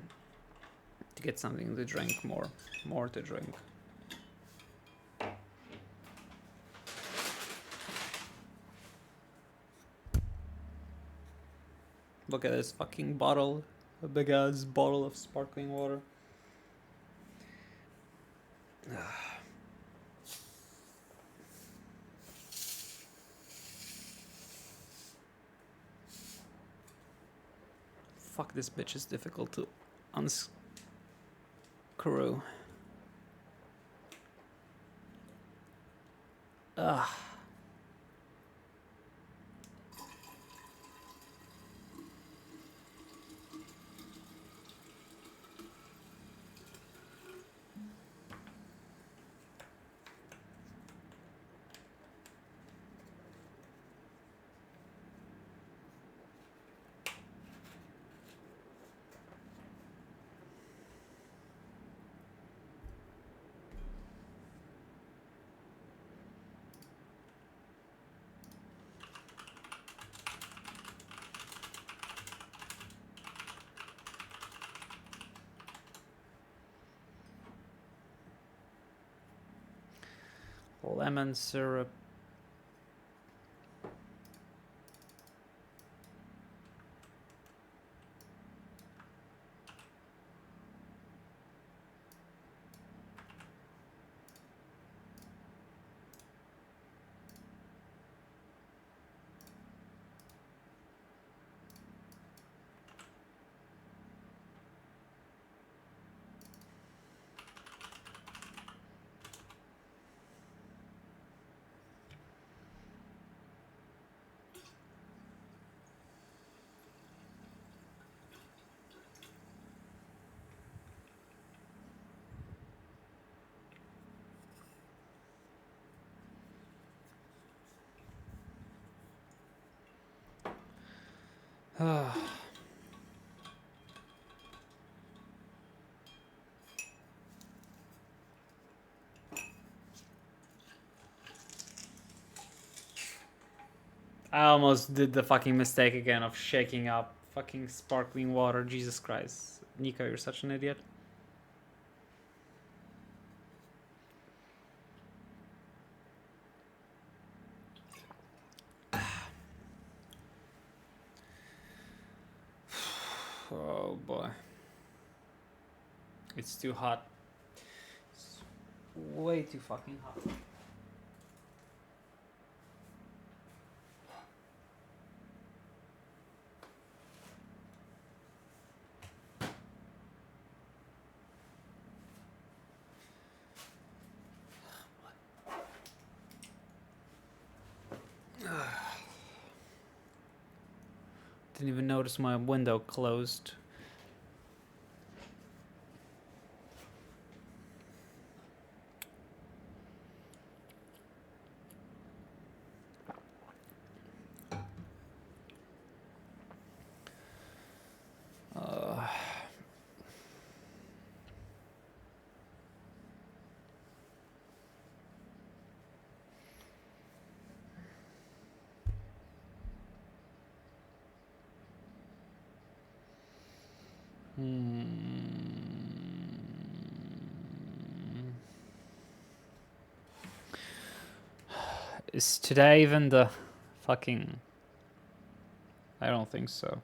to get something to drink more to drink. Look at this fucking bottle, a big ass bottle of sparkling water. Fuck, this bitch is difficult to unscrew. Ugh. Lemon syrup. I almost did the fucking mistake again of shaking up fucking sparkling water. Jesus Christ. Nico, you're such an idiot. Oh boy. It's too hot. It's way too fucking hot. didn't even notice my window closed. Is today even the fucking... I don't think so.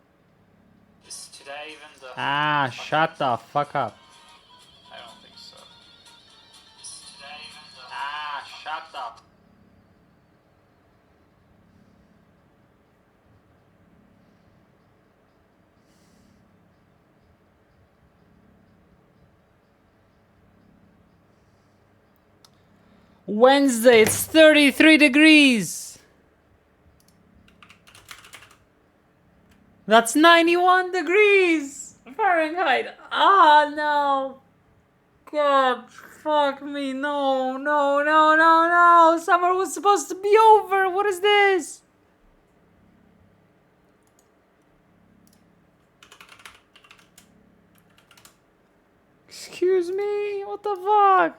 Is today even the... Ah, shut the fuck up. I don't think so. Is today even the... Ah, shut up. Wednesday, it's 33 degrees. That's 91 degrees Fahrenheit. Ah, no. God, fuck me. No, no, no, no, no. Summer was supposed to be over. What is this? Excuse me. What the fuck?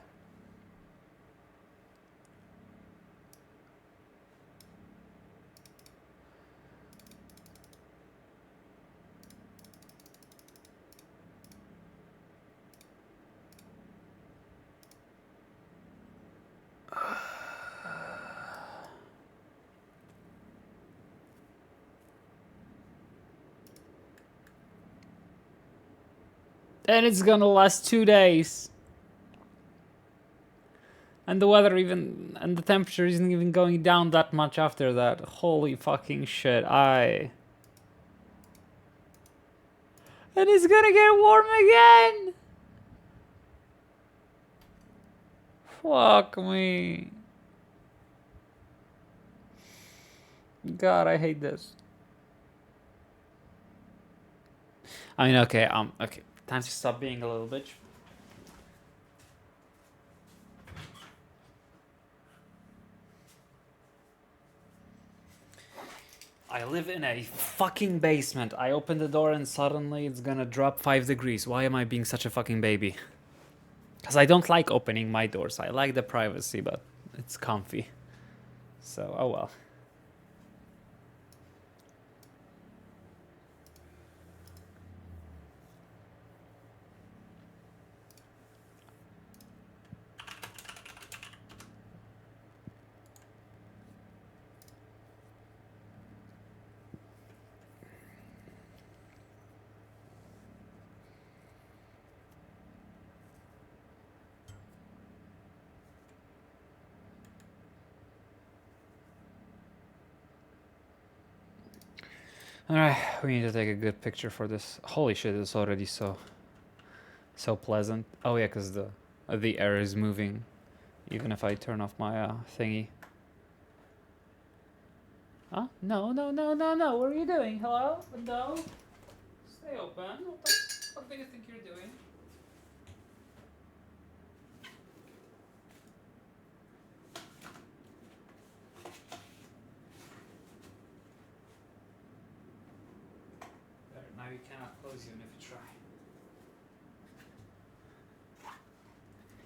And it's gonna last 2 days. And the weather even, and the temperature isn't even going down that much after that. Holy fucking shit, And it's gonna get warm again! Fuck me. God, I hate this. I mean, okay, okay. Time to stop being a little bitch. I live in a fucking basement. I open the door and suddenly it's gonna drop 5 degrees. Why am I being such a fucking baby? Because I don't like opening my doors. I like the privacy, but it's comfy. So, oh well. Alright, we need to take a good picture for this. Holy shit, it's already so pleasant. Oh yeah, because the air is moving, even if I turn off my thingy. Huh? No, no, no, no, no. What are you doing? Hello? Window? Stay open. What do you think you're doing? There, now you cannot close even if you try.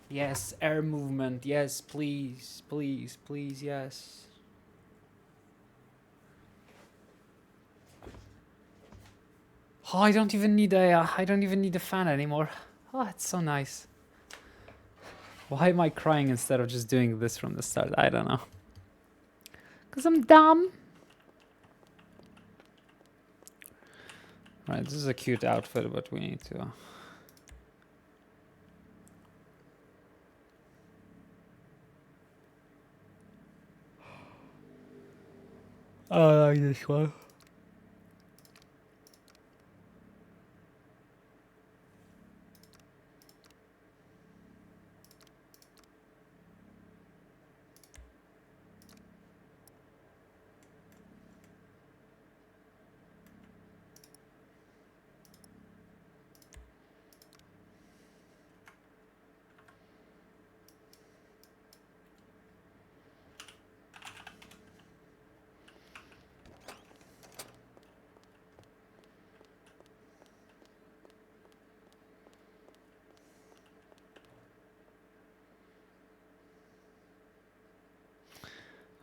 Yes, air movement. Yes, please, please, please, yes. Oh, I don't even need a fan anymore. Oh, it's so nice. Why am I crying instead of just doing this from the start? I don't know. 'Cause I'm dumb. Right, this is a cute outfit, but we need to... I like this one.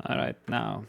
All right, now.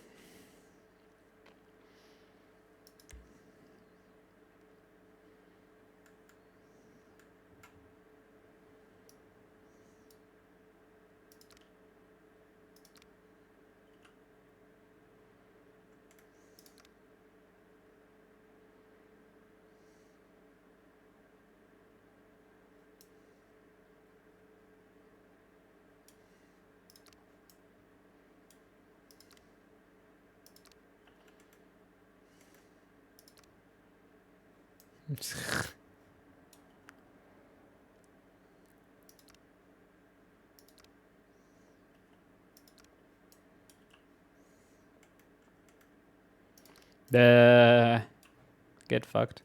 The get fucked.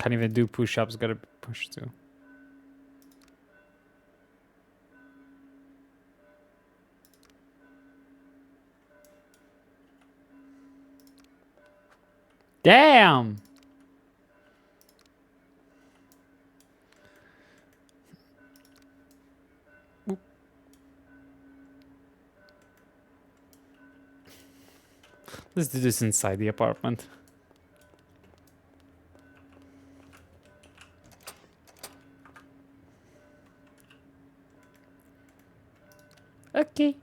Can't even do push-ups, gotta push too. Damn! Oop. Let's do this inside the apartment. Okay.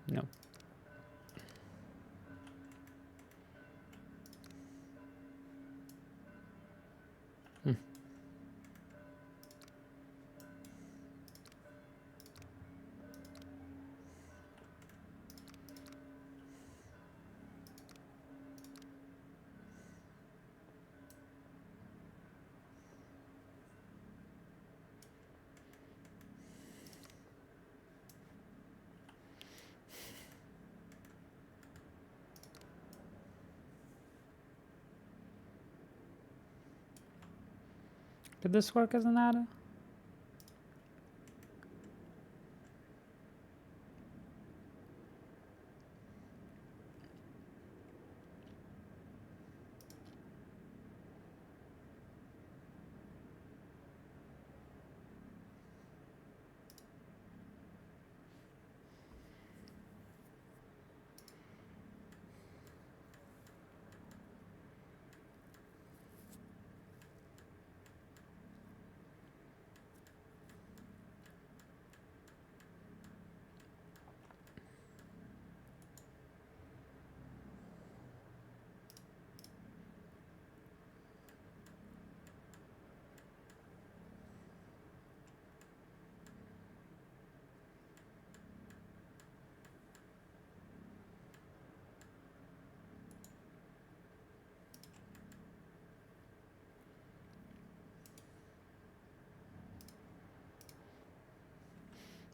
No. Hmm. Did this work as an adder?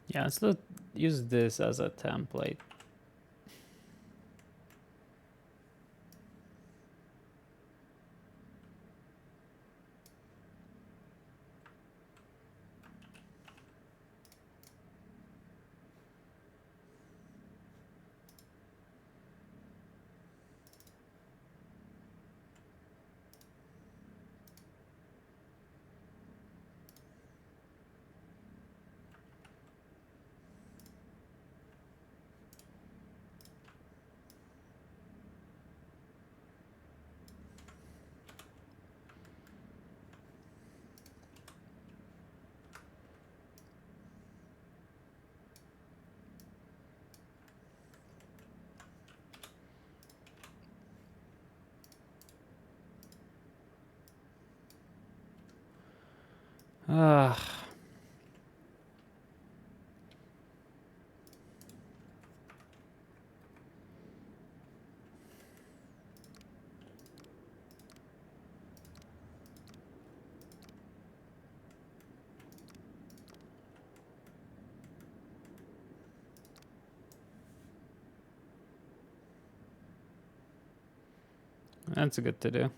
Yeah, let's use this as a template. Ah. That's good to do.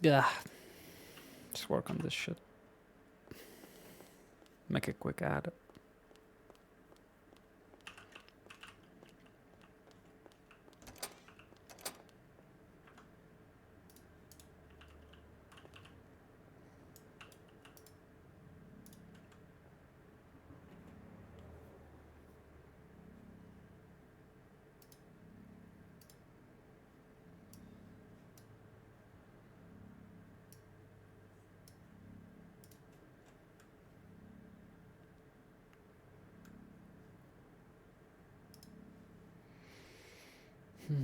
Yeah. Just work on this shit. Make a quick ad. How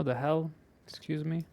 the hell? Excuse me?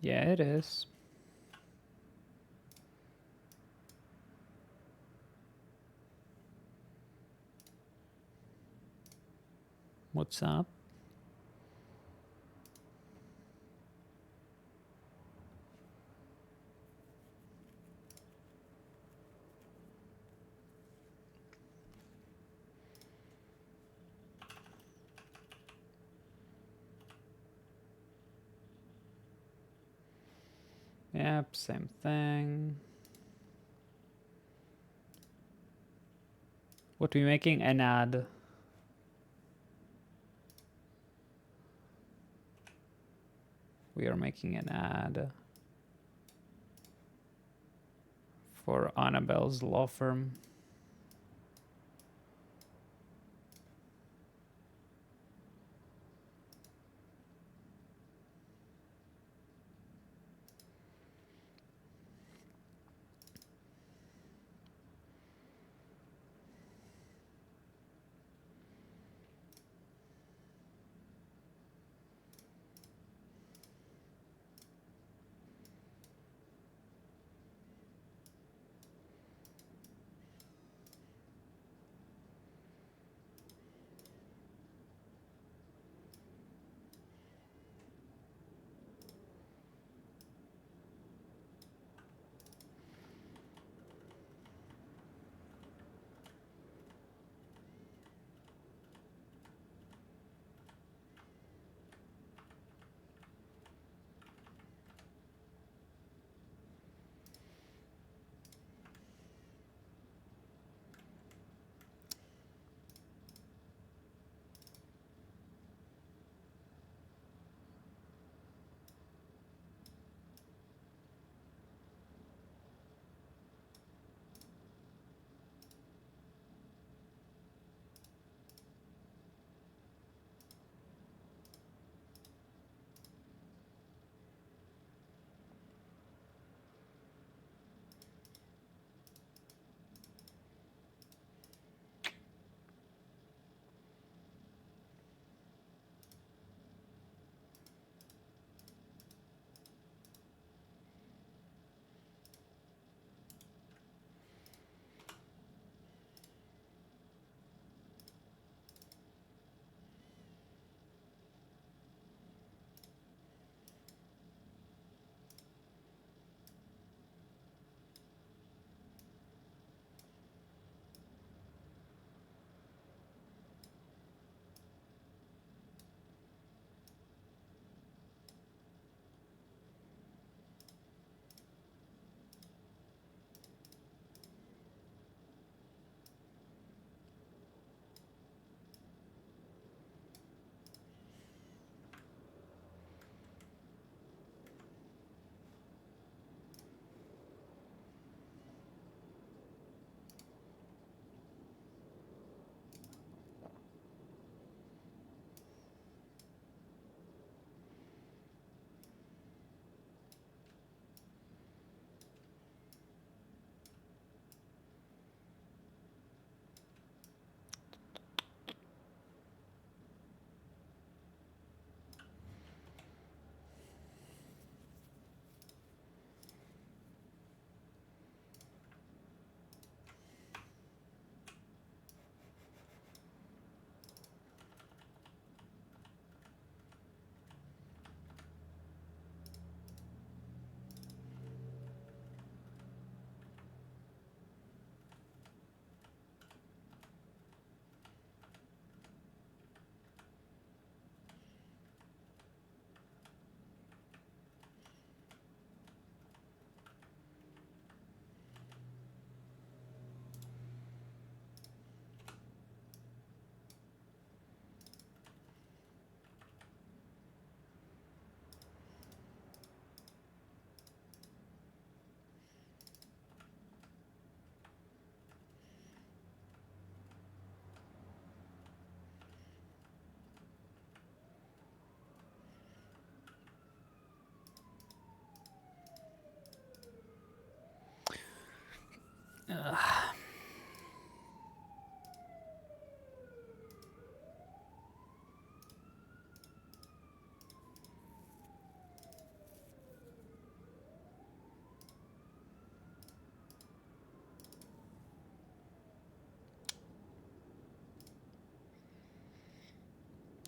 Yeah, it is. What's up? Yep, same thing. What are we making? An ad. We are making an ad for Annabelle's law firm.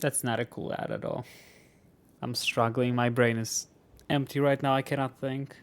That's not a cool ad at all. I'm struggling. My brain is empty right now. I cannot think.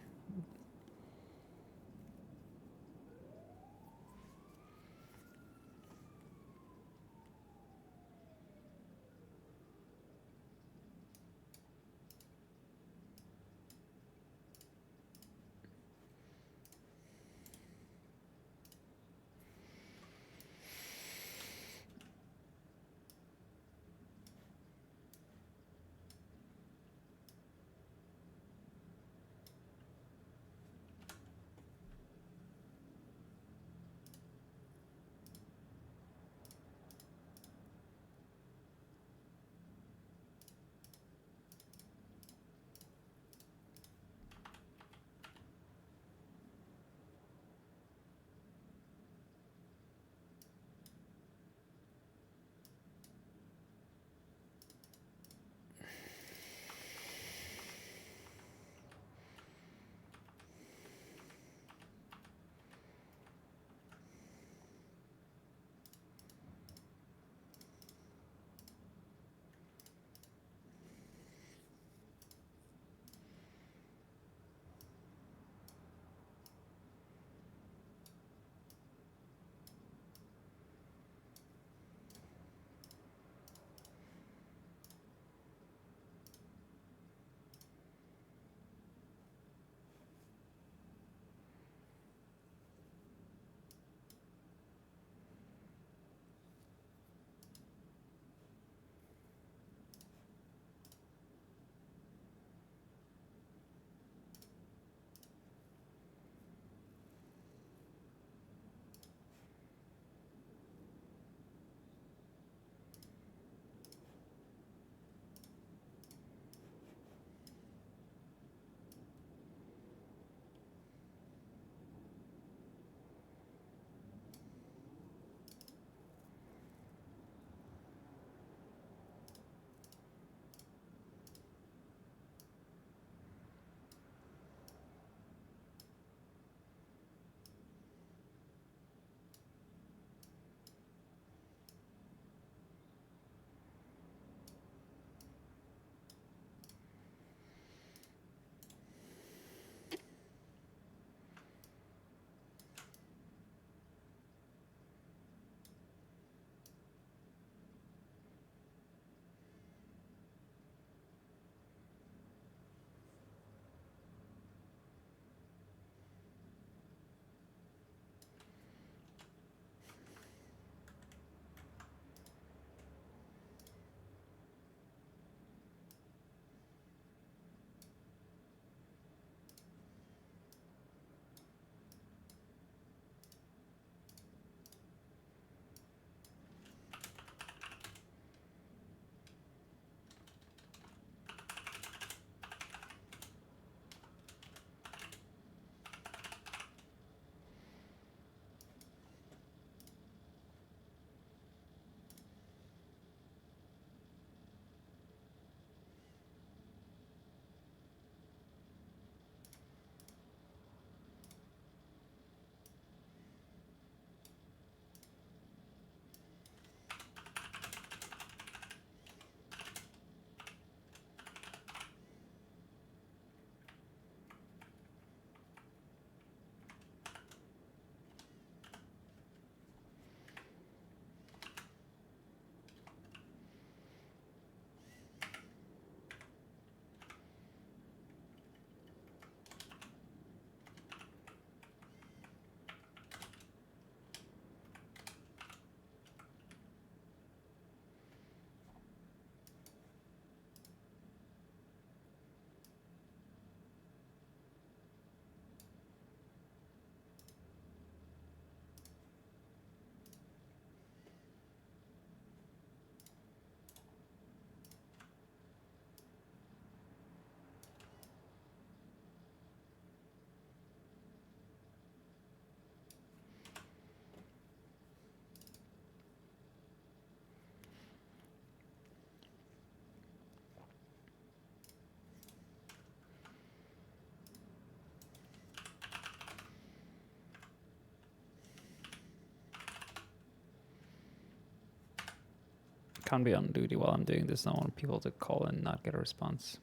Can't be on duty while I'm doing this. I don't want people to call and not get a response.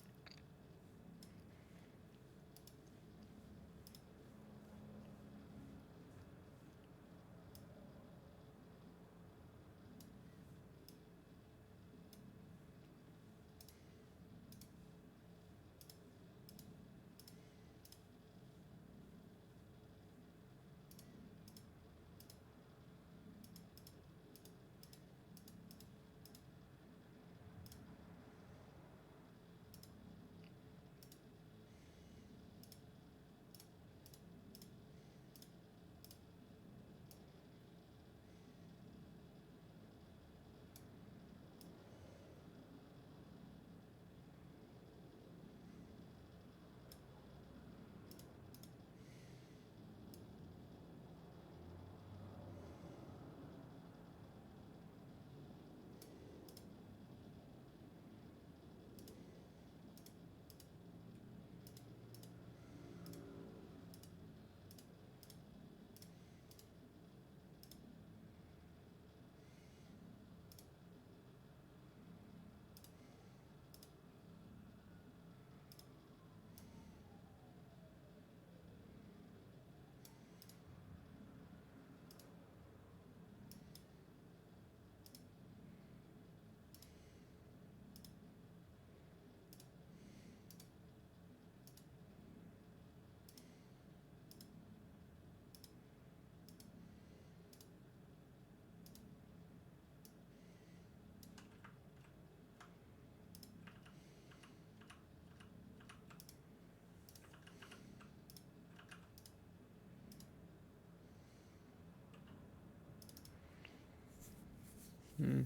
Hmm.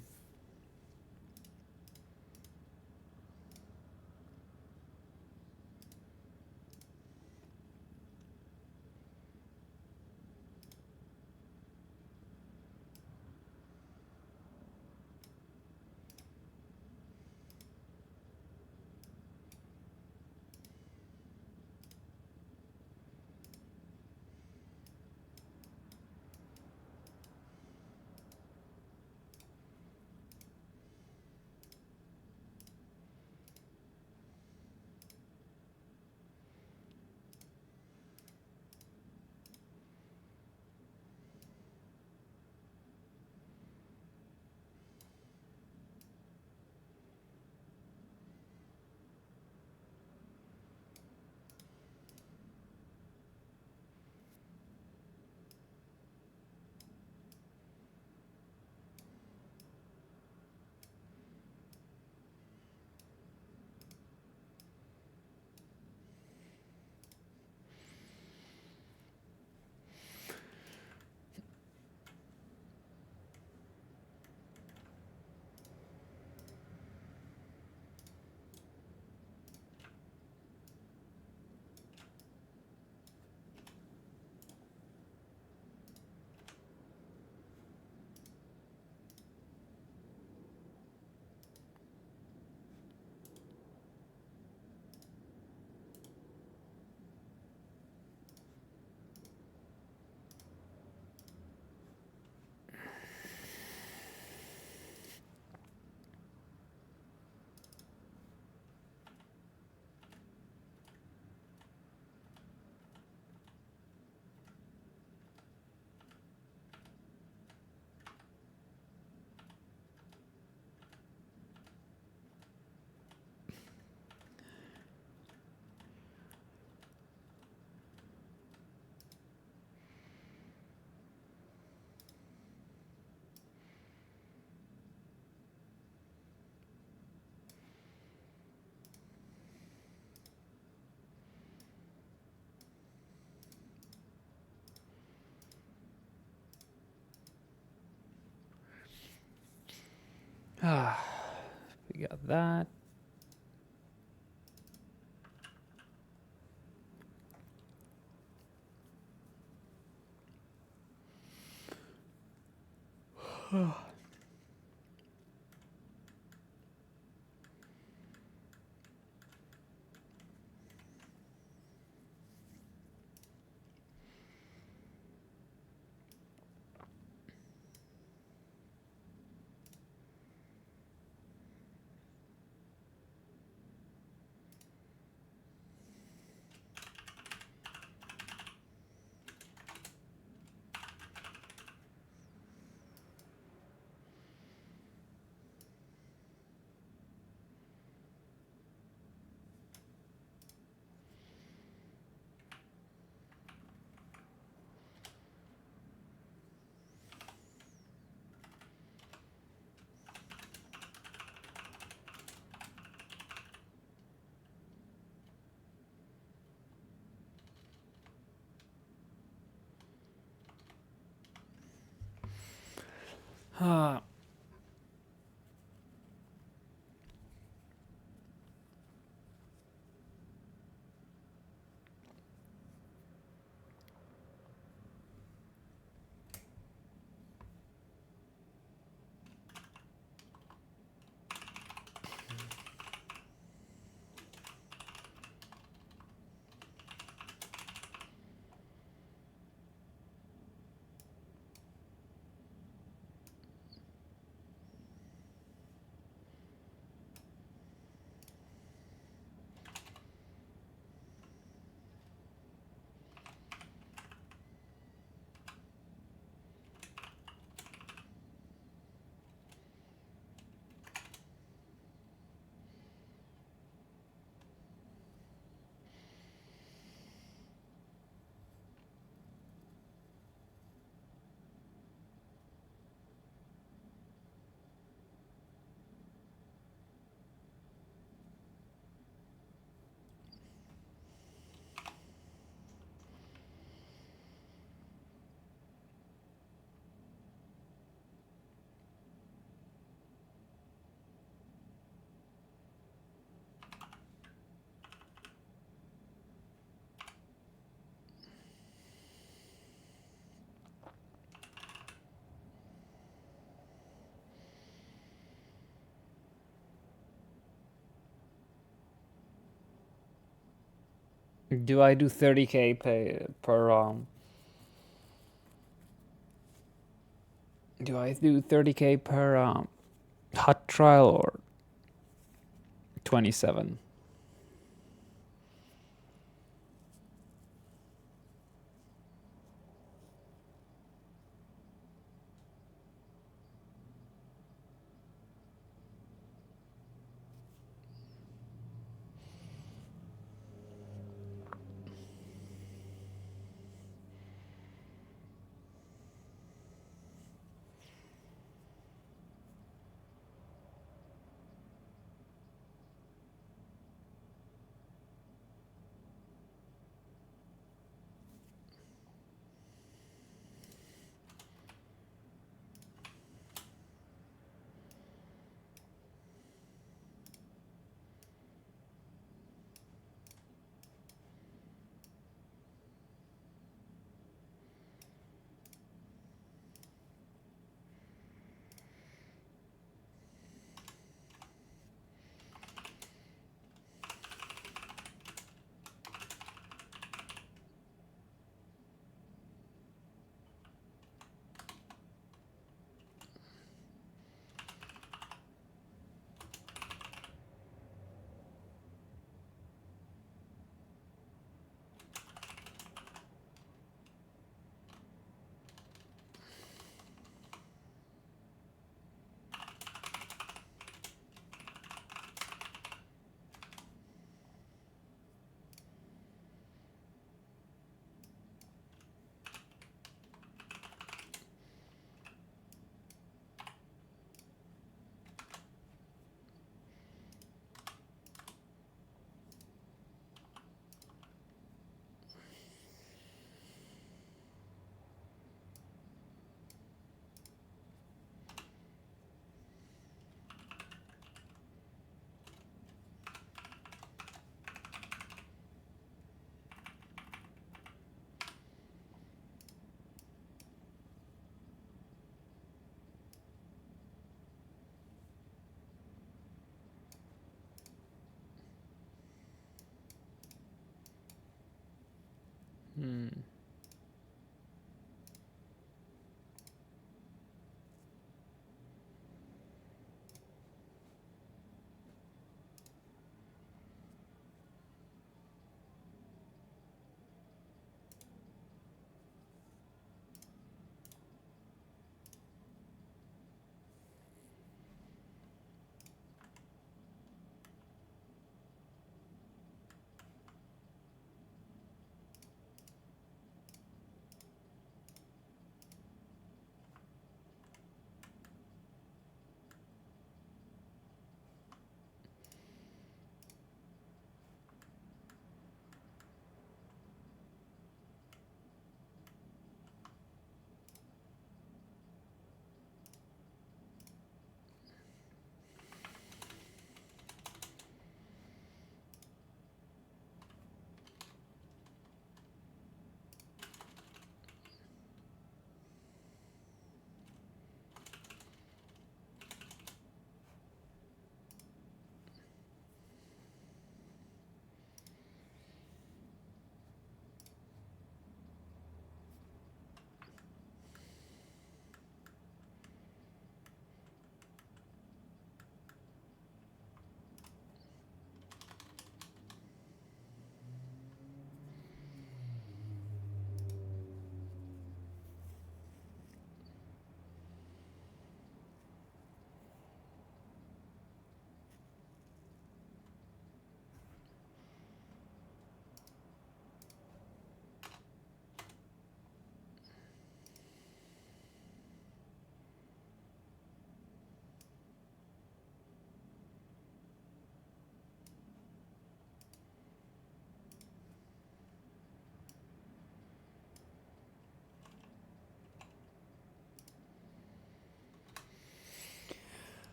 Ah, we got that. Huh. Do I do 30k pay per do I do 30k per hot trial or 27? Hmm.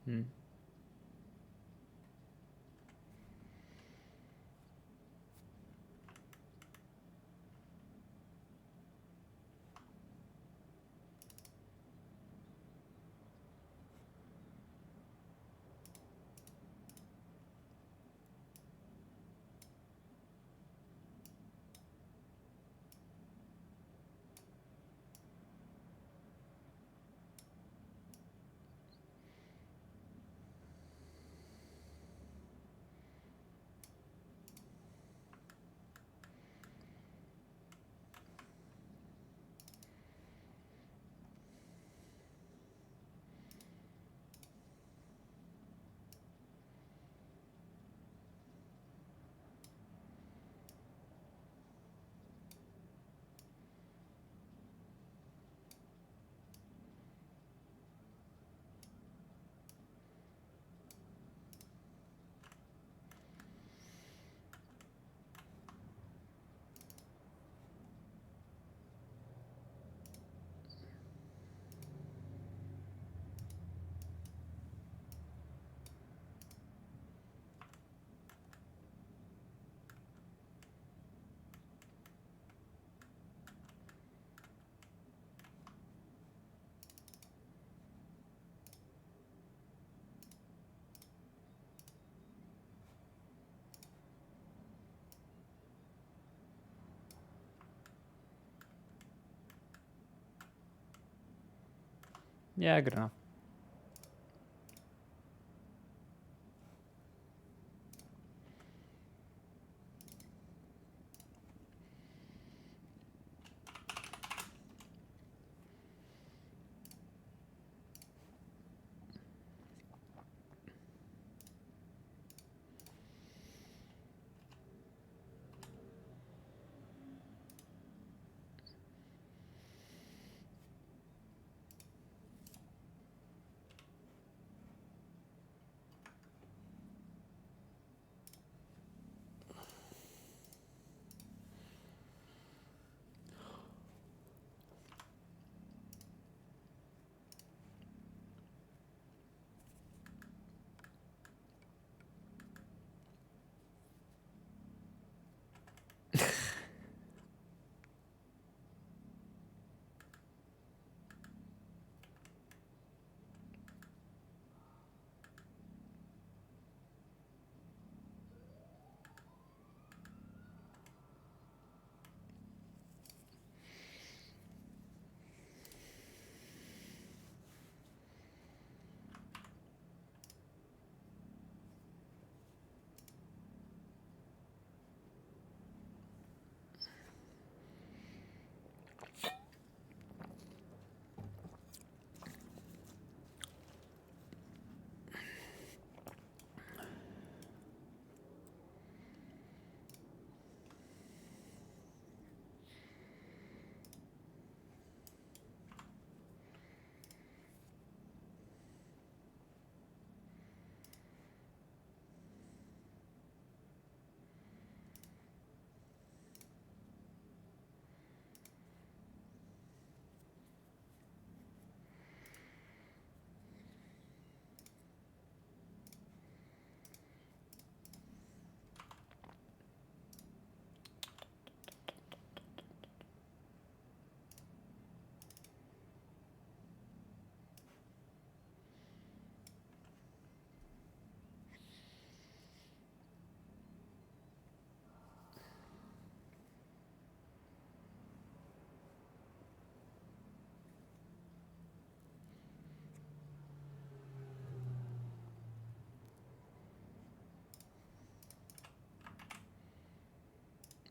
Hmm. Yeah, good enough.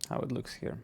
How it looks here.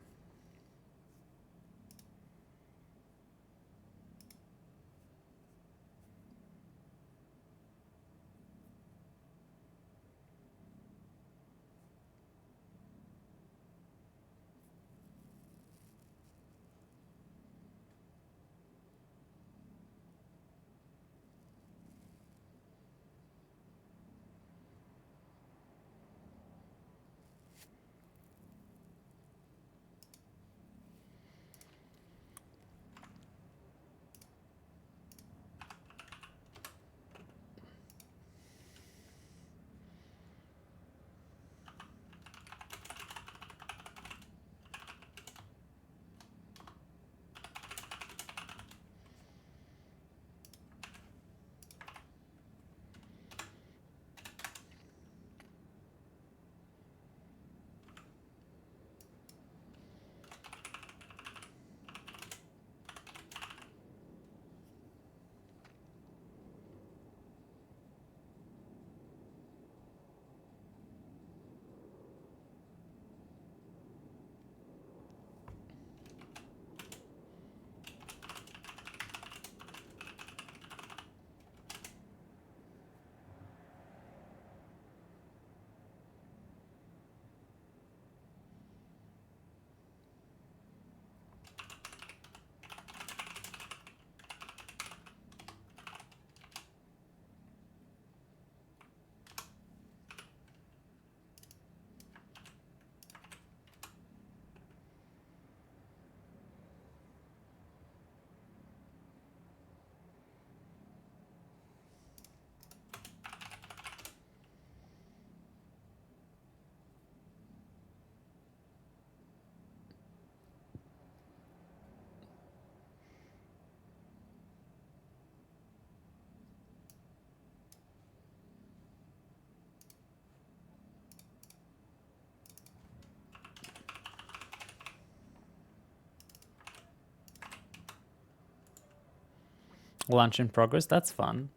Lunch in progress. That's fun.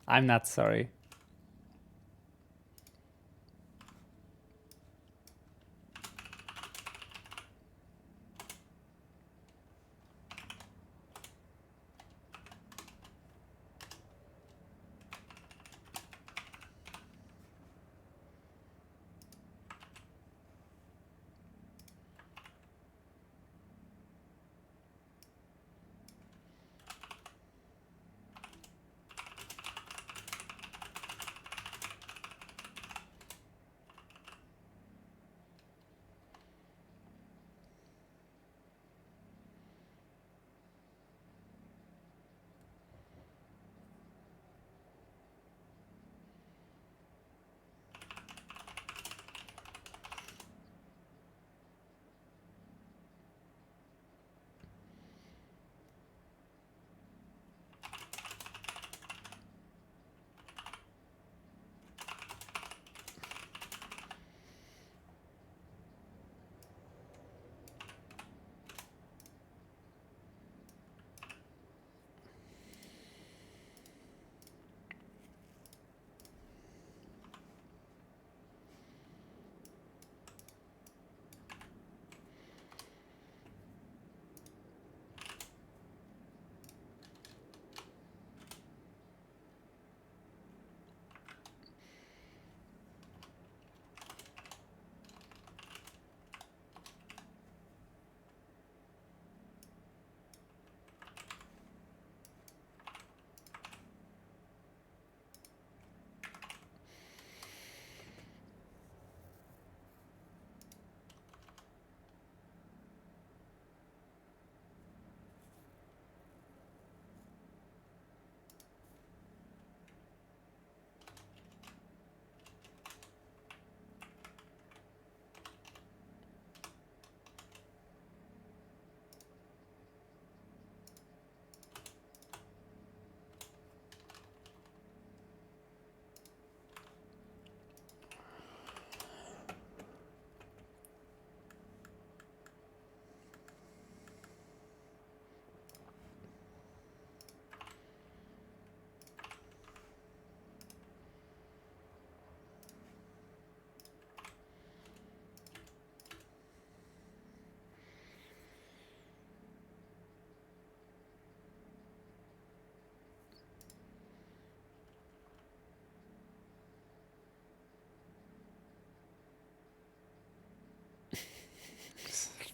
I'm not sorry.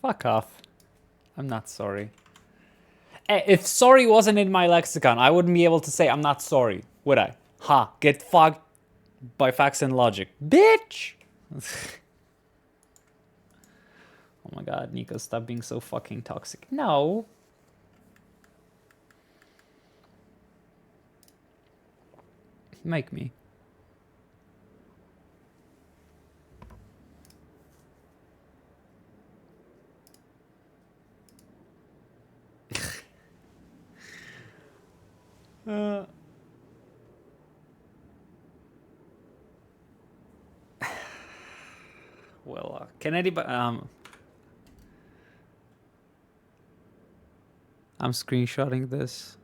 Fuck off. I'm not sorry. If sorry wasn't in my lexicon, I wouldn't be able to say I'm not sorry, would I? Ha, get fucked by facts and logic. Bitch! Oh my god, Nico, stop being so fucking toxic. No. Make me. Well, can anybody I'm screenshotting this.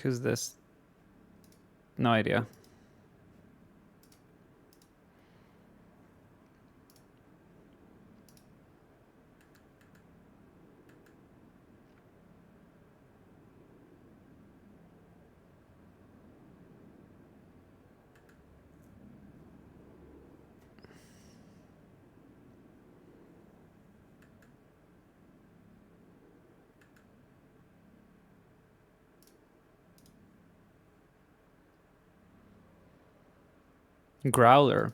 Who's this? No idea. Growler.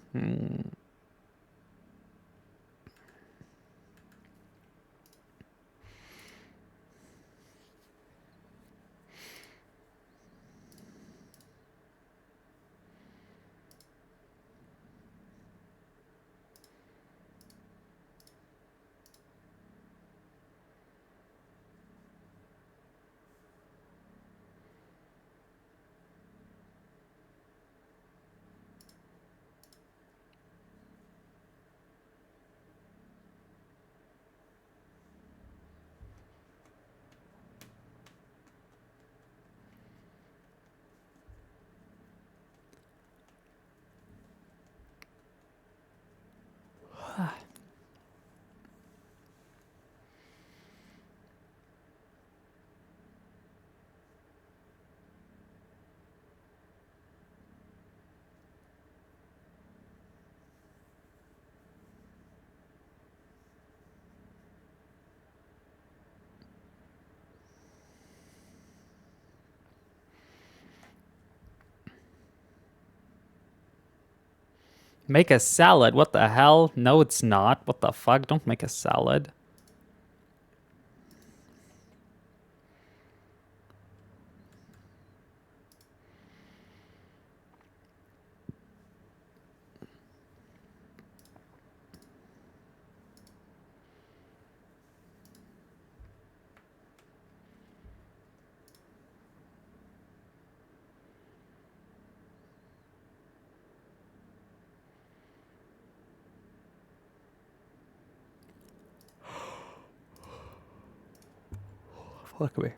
Make a salad. What the hell? No, it's not. What the fuck? Don't make a salad. Fuck me.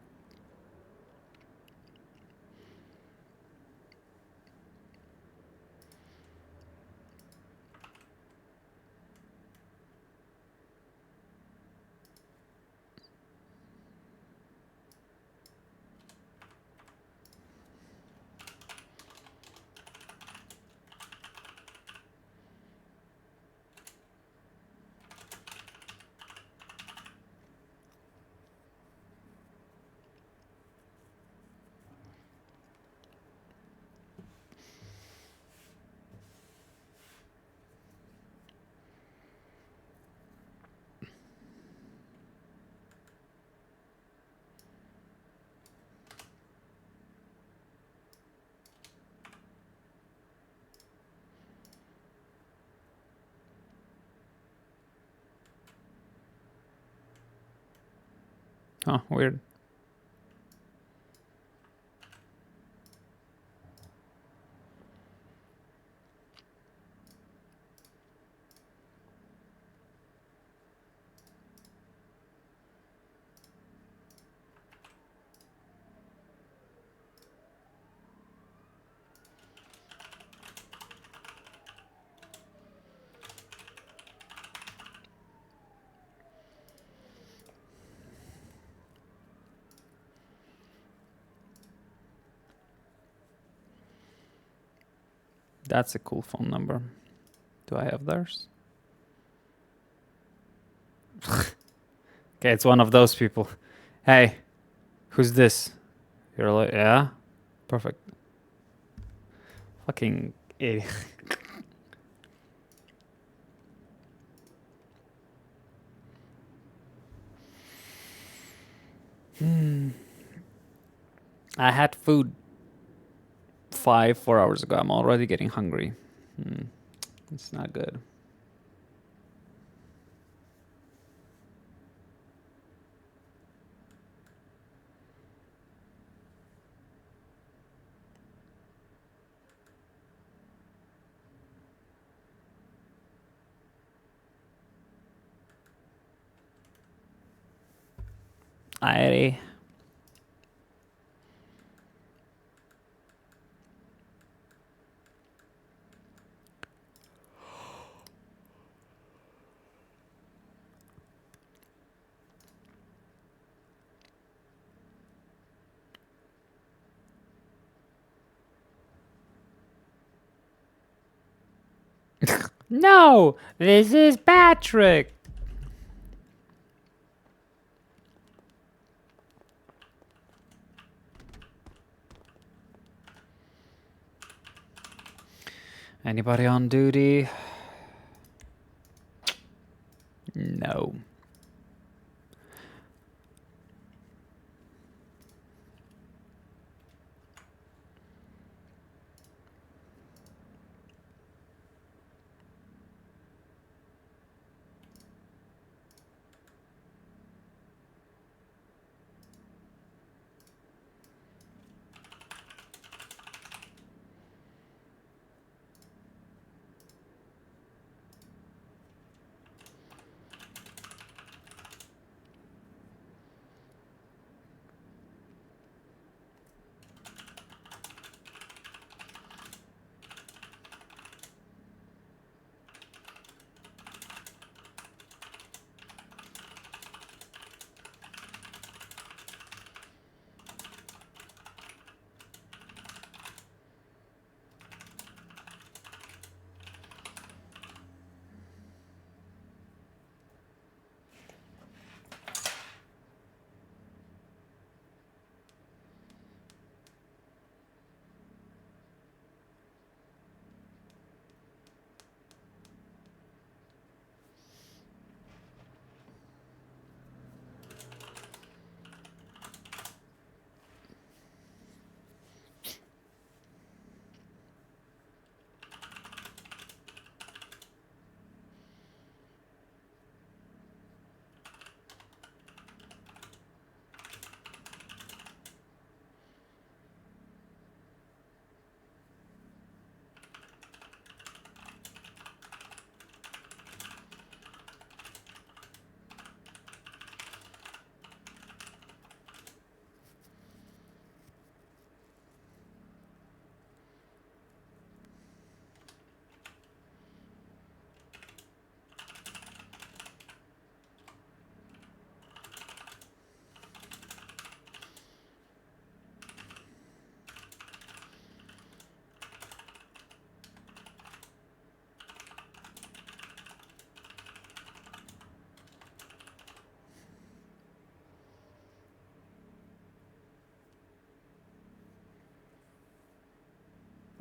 Oh, weird. That's a cool phone number. Do I have theirs? Okay, it's one of those people. Hey, who's this? You're like, yeah? Perfect. Fucking idiot. I had food 4 hours ago. I'm already getting hungry. It's not good. Alrighty. No, this is Patrick. Anybody on duty? No.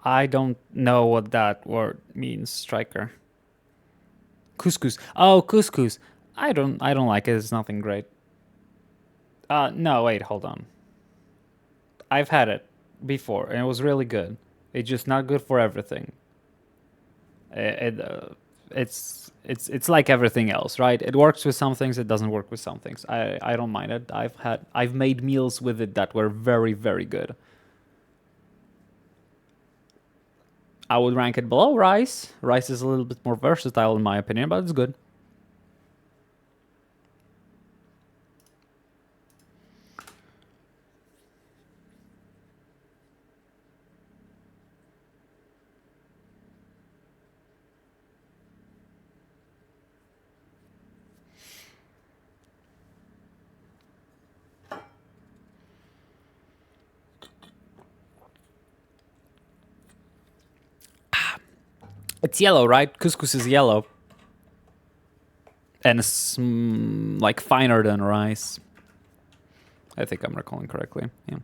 I don't know what that word means, striker. Couscous. Oh, couscous. I don't like it. It's nothing great. No, wait, hold on. I've had it before and it was really good. It's just not good for everything. it's like everything else, right? It works with some things, it doesn't work with some things. I don't mind it. I've made meals with it that were very, very good. I would rank it below rice. Rice is a little bit more versatile in my opinion, but it's good. It's yellow, right? Couscous is yellow. And it's like finer than rice. I think I'm recalling correctly. Yeah.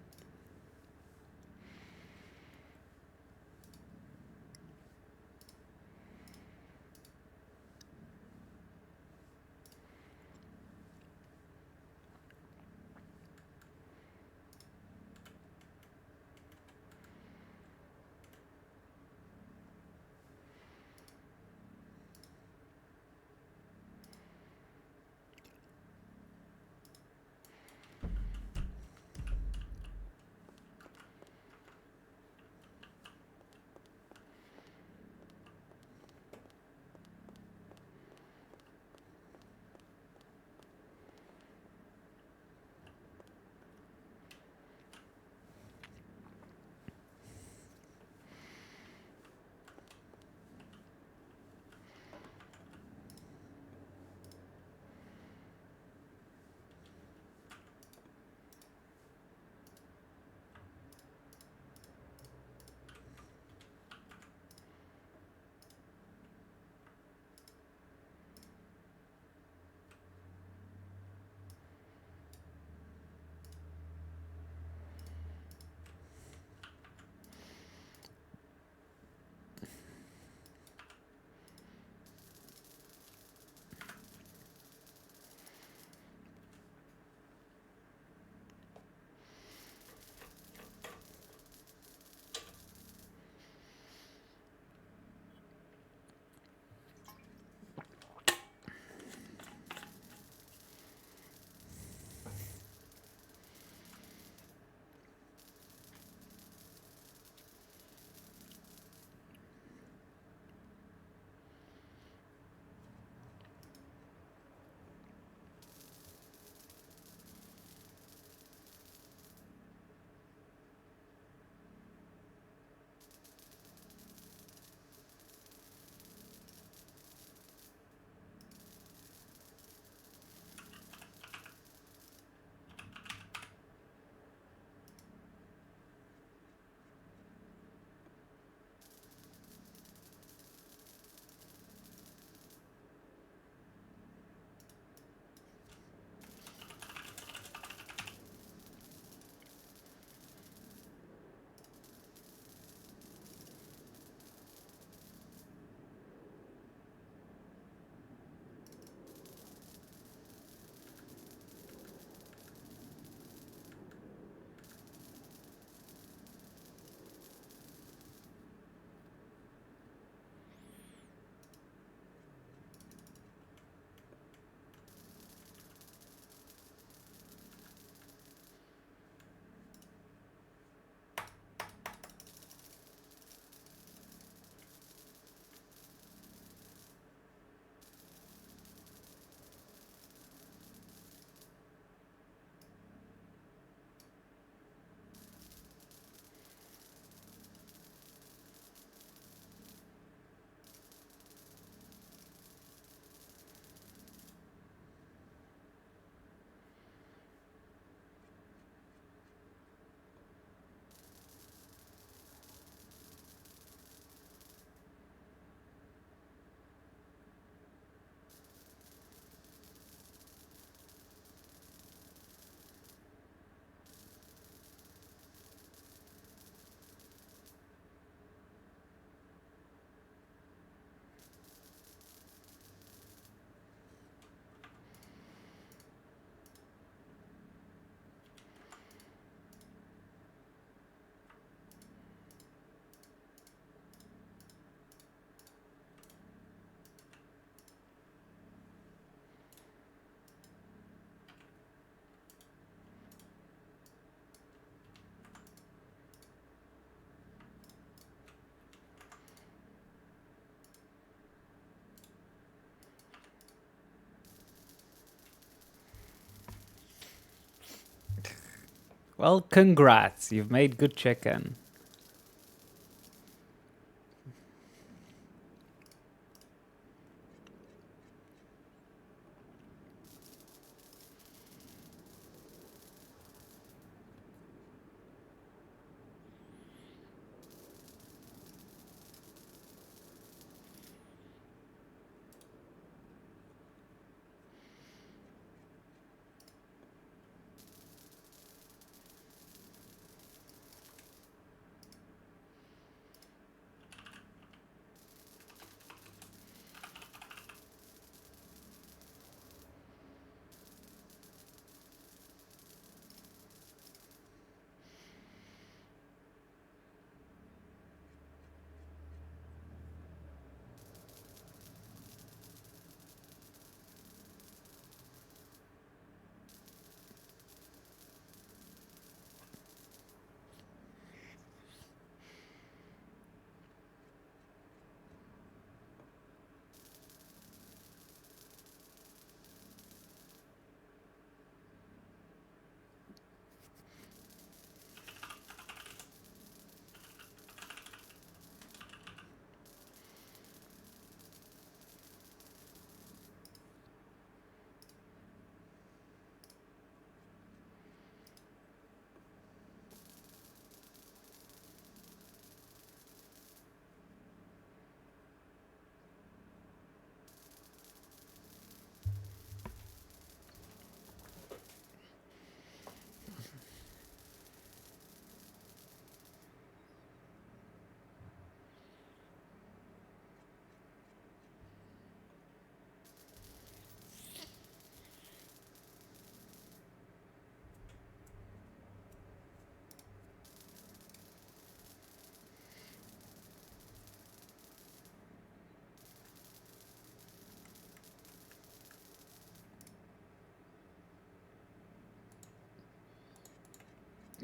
Well, congrats. You've made good chicken.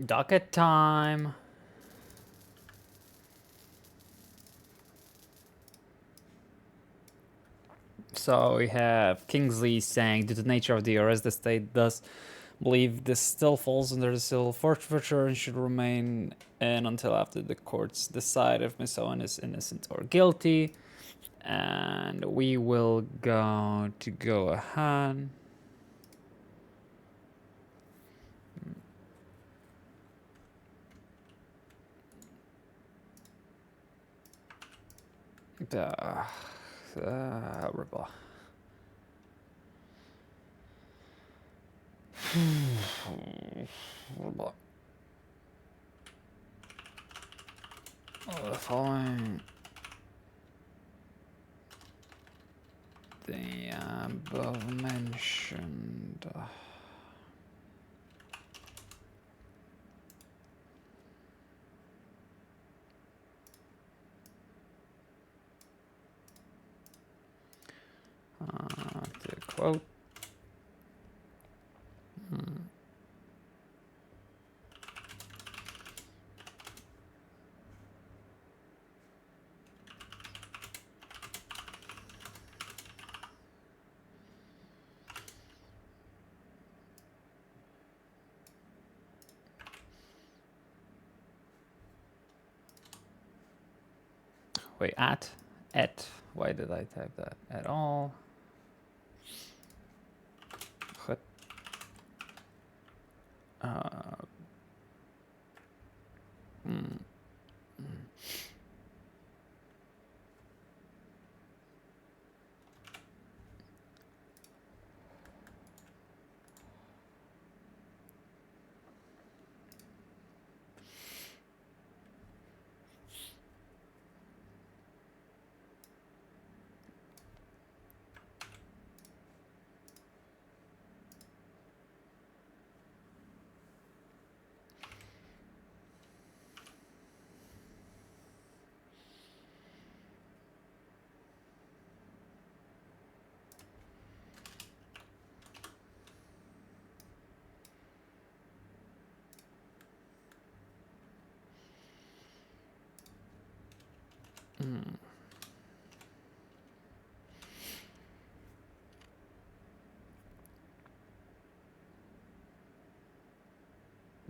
Docket time. So we have Kingsley saying, due to the nature of the arrest, the state does believe this still falls under the civil forfeiture and should remain in until after the courts decide if Miss Owen is innocent or guilty. And we will go ahead. Horrible. The following the above mentioned to quote. Wait, at? Why did I type that? At all? What?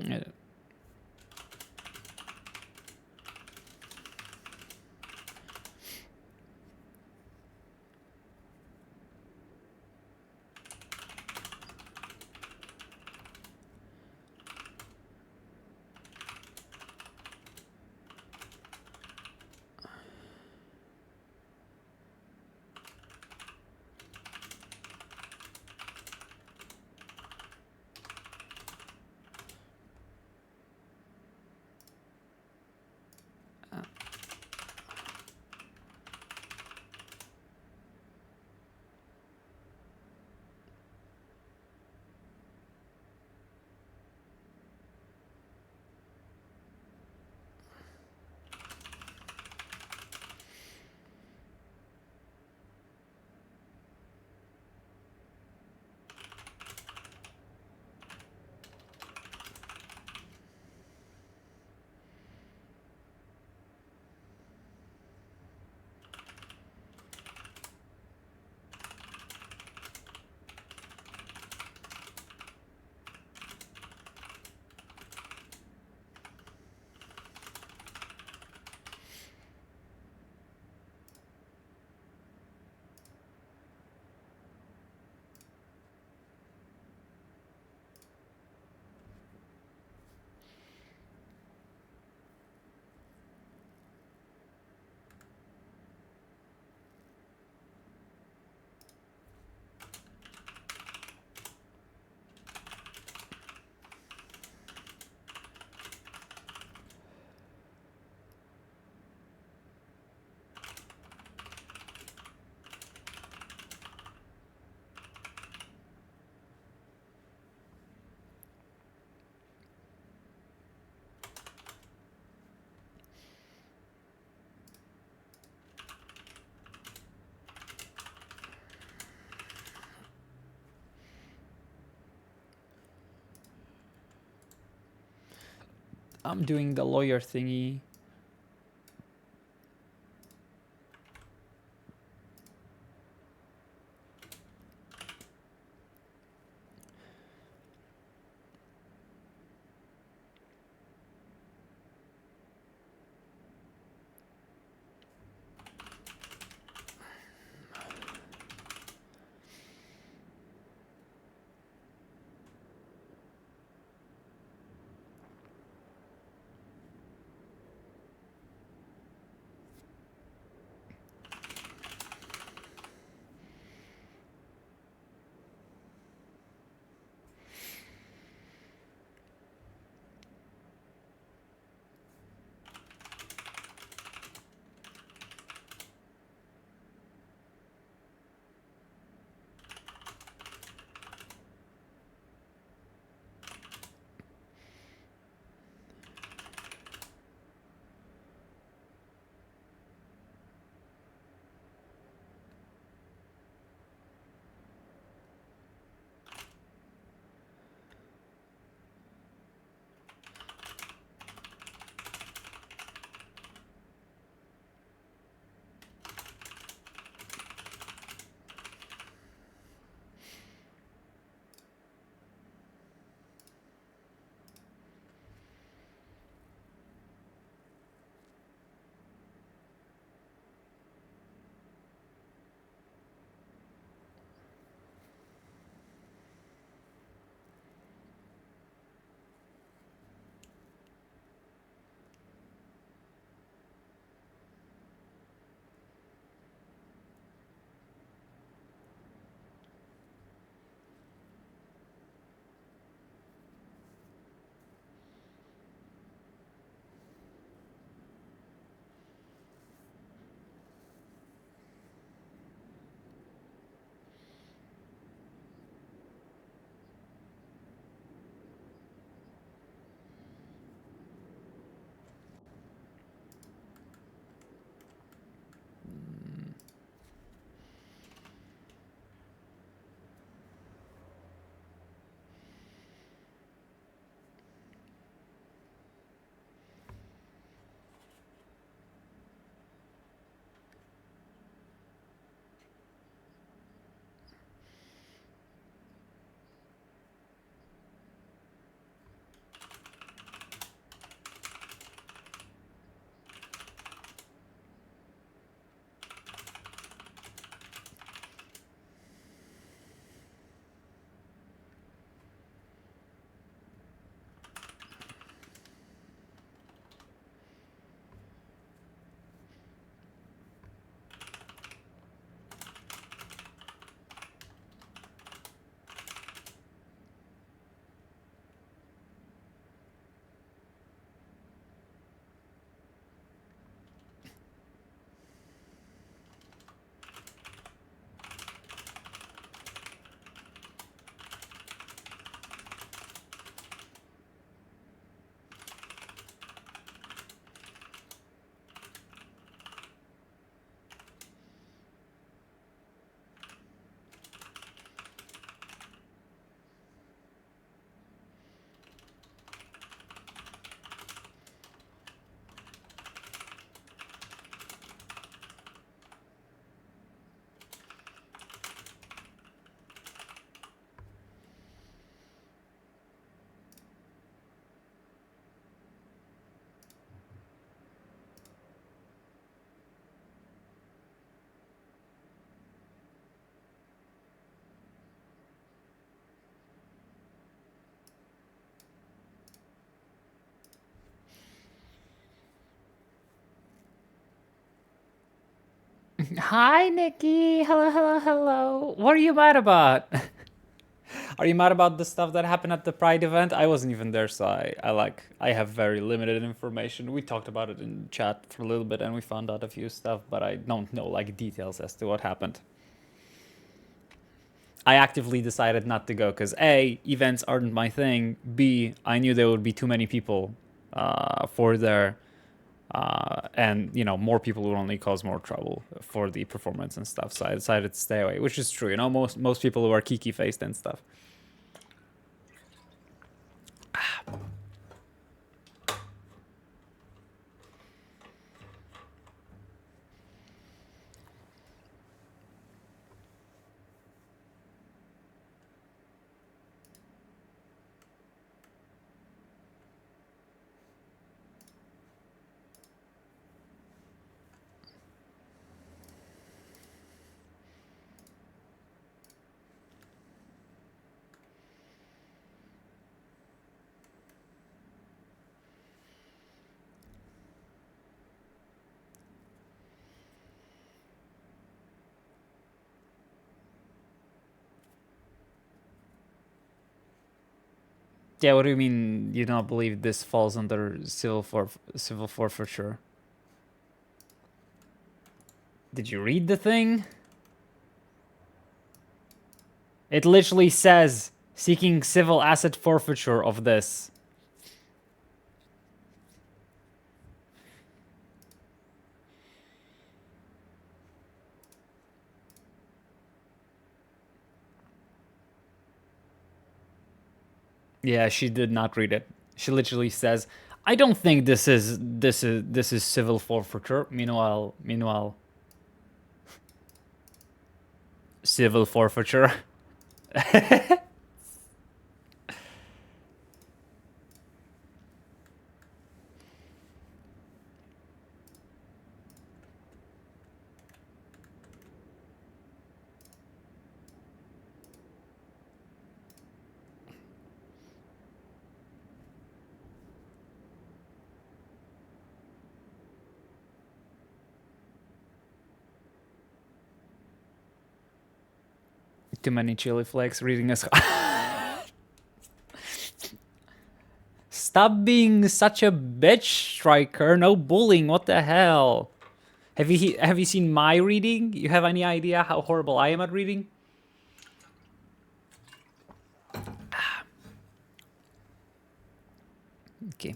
Yeah. I'm doing the lawyer thingy. Hi, Nikki. Hello, hello, hello. What are you mad about? Are you mad about the stuff that happened at the Pride event? I wasn't even there, so I have very limited information. We talked about it in chat for a little bit, and we found out a few stuff, but I don't know like details as to what happened. I actively decided not to go because A, events aren't my thing. B, I knew there would be too many people for there. And, you know, more people would only cause more trouble for the performance and stuff. So I decided to stay away, which is true. You know, most people who are kiki-faced and stuff. Yeah, what do you mean you don't believe this falls under civil forfeiture? Did you read the thing? It literally says seeking civil asset forfeiture of this. Yeah, she did not read it. She literally says, "I don't think this is civil forfeiture." Meanwhile, civil forfeiture. Too many chili flakes reading us. Stop being such a bitch, Striker. No bullying. What the hell? Have you seen my reading? You have any idea how horrible I am at reading? Okay.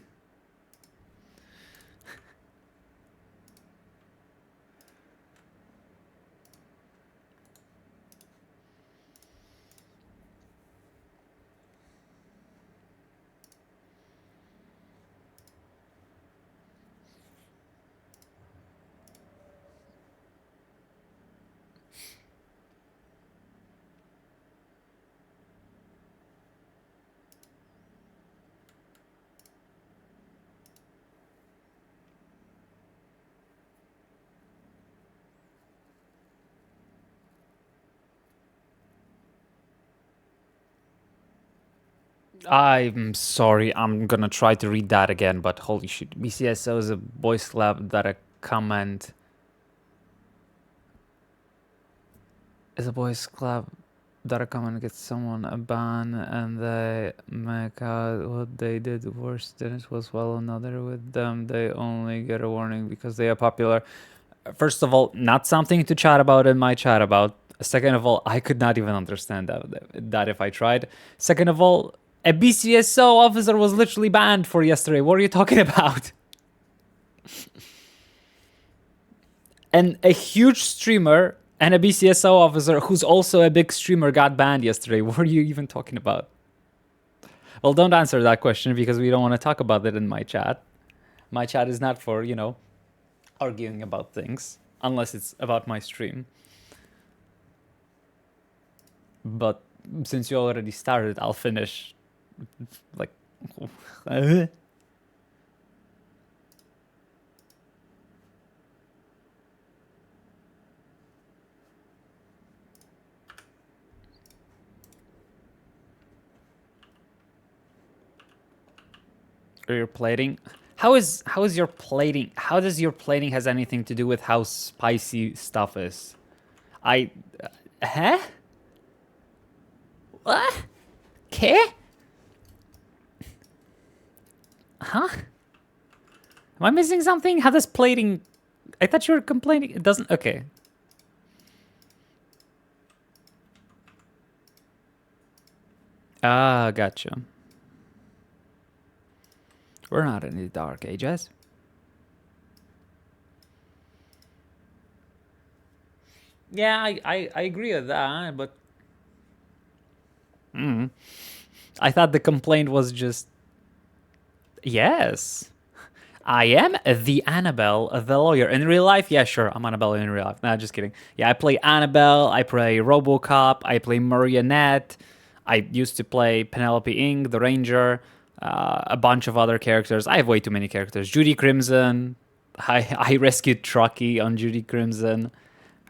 I'm sorry, I'm gonna try to read that again, but holy shit. BCSO is a boys club that a comment is a boys club that a comment gets someone a ban and they make out what they did worse than it was well another with them. They only get a warning because they are popular. First of all, not something to chat about in my chat about. Second of all, I could not even understand that if I tried. Second of all, a BCSO officer was literally banned for yesterday. What are you talking about? And a huge streamer and a BCSO officer who's also a big streamer got banned yesterday. What are you even talking about? Well, don't answer that question because we don't want to talk about it in my chat. My chat is not for, you know, arguing about things unless it's about my stream. But since you already started, I'll finish. Like, you're plating. How is your plating? How does your plating has anything to do with how spicy stuff is? Huh? What? ¿Qué? Huh? Am I missing something? How does plating? I thought you were complaining. It doesn't. Okay. Ah, gotcha. We're not in the dark ages. Yeah, I agree with that, but I thought the complaint was just yes. I am the Annabelle, the lawyer. In real life, yeah, sure, I'm Annabelle in real life. Nah, just kidding. Yeah, I play Annabelle, I play RoboCop, I play Marionette. I used to play Penelope Ing, the Ranger, a bunch of other characters. I have way too many characters. Judy Crimson. I rescued Trucky on Judy Crimson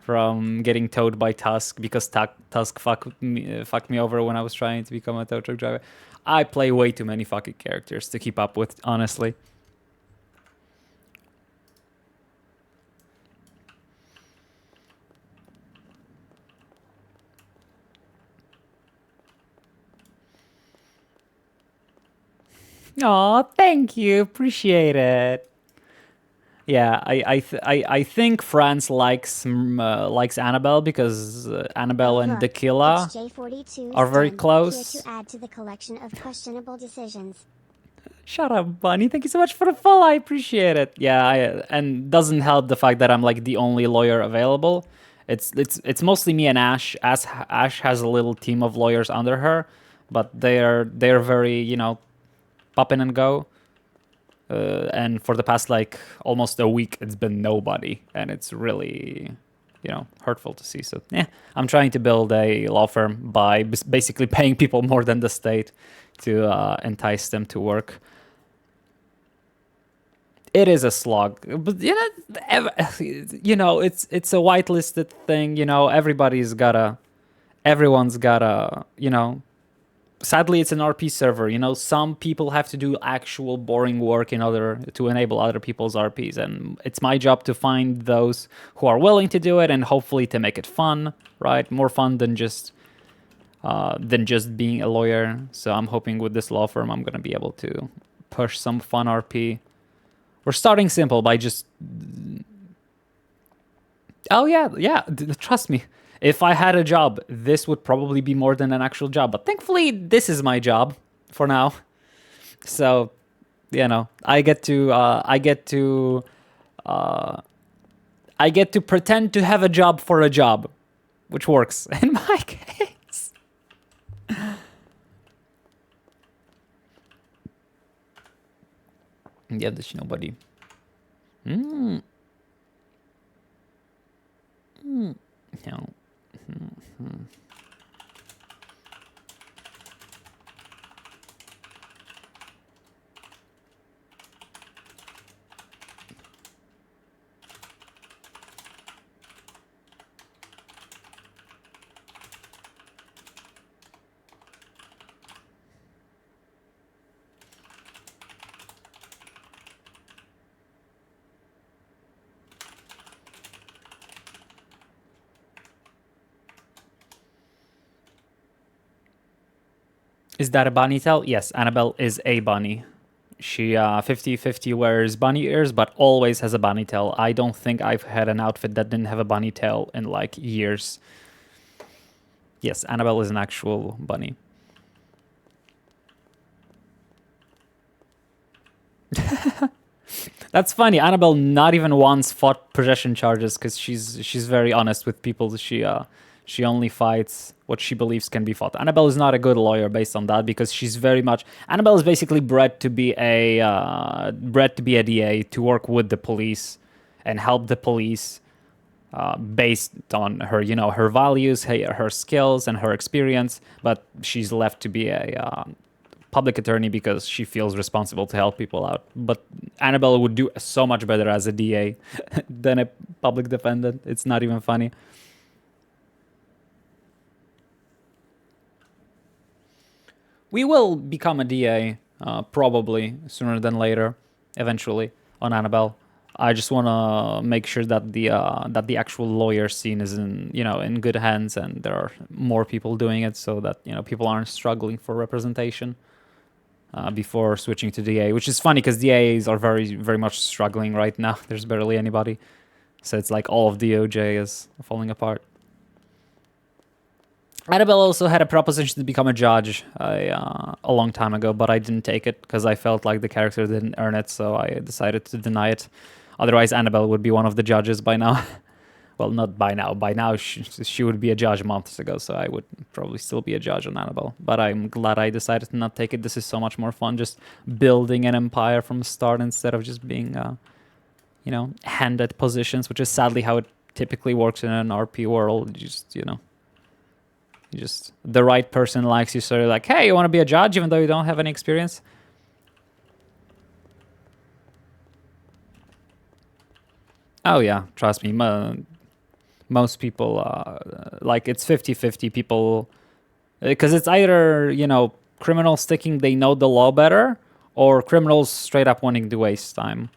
from getting towed by Tusk because Tusk fucked me over when I was trying to become a tow truck driver. I play way too many fucking characters to keep up with, honestly. Oh, thank you. Appreciate it. Yeah, I think France likes Annabelle because Annabelle and Look, Dakila it's J42's are very turn, close. Here to add to the collection of questionable decisions. Shut up, Bunny. Thank you so much for the follow. I appreciate it. Yeah, and doesn't help the fact that I'm like the only lawyer available. It's mostly me and Ash. Ash has a little team of lawyers under her, but they're very, you know, pop in and go. And for the past like almost a week, it's been nobody, and it's really, you know, hurtful to see. So yeah, I'm trying to build a law firm by basically paying people more than the state to entice them to work. It is a slog, but you know, it's a whitelisted thing. You know, everyone's gotta, you know. Sadly, it's an RP server. You know, some people have to do actual boring work in order to enable other people's RPs, and it's my job to find those who are willing to do it, and hopefully to make it fun, right? More fun than just being a lawyer. So I'm hoping with this law firm, I'm gonna be able to push some fun RP. We're starting simple by just. Oh yeah, trust me. If I had a job, this would probably be more than an actual job. But thankfully, this is my job for now. So, you know, I get to pretend to have a job for a job, which works in my case. Yeah, there's nobody. No. Is that a bunny tail? Yes, Annabelle is a bunny. She 50-50 wears bunny ears, but always has a bunny tail. I don't think I've had an outfit that didn't have a bunny tail in like years. Yes, Annabelle is an actual bunny. That's funny. Annabelle not even once fought possession charges because she's very honest with people. She only fights what she believes can be fought. Annabelle is not a good lawyer based on that because she's very much. Annabelle is basically bred to be a DA, to work with the police and help the police based on her, you know, her values, her skills, and her experience. But she's left to be a public attorney because she feels responsible to help people out. But Annabelle would do so much better as a DA than a public defendant. It's not even funny. We will become a DA probably sooner than later. eventually on Annabelle. I just want to make sure that the actual lawyer scene is in good hands, and there are more people doing it, so that people aren't struggling for representation before switching to DA. Which is funny because DAs are very very much struggling right now. There's barely anybody, so it's like all of DOJ is falling apart. Annabelle also had a proposition to become a judge a long time ago, but I didn't take it because I felt like the character didn't earn it, so I decided to deny it. Otherwise, Annabelle would be one of the judges by now. Well, not by now. By now, she would be a judge months ago, so I would probably still be a judge on Annabelle. But I'm glad I decided to not take it. This is so much more fun, just building an empire from the start instead of just being, handed positions, which is sadly how it typically works in an RP world. The right person likes you, so you're like, hey, you want to be a judge even though you don't have any experience? Oh yeah, trust me, most people, it's 50-50 people, because it's either, criminals thinking they know the law better, or criminals straight up wanting to waste time.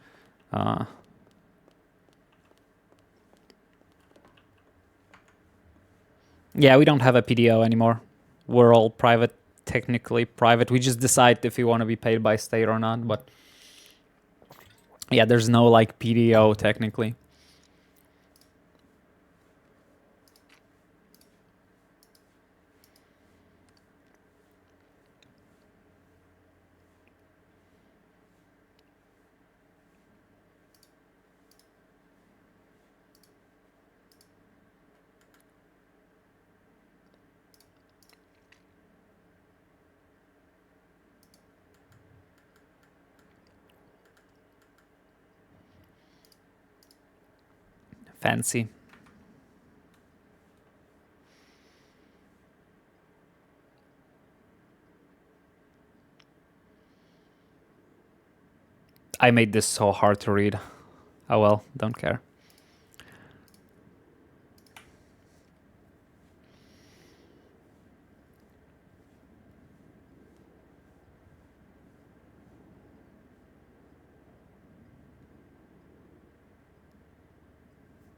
Yeah, we don't have a PDO anymore. We're all private, technically private. We just decide if we want to be paid by state or not, but yeah, there's no PDO technically. Fancy. I made this so hard to read. Oh well, don't care.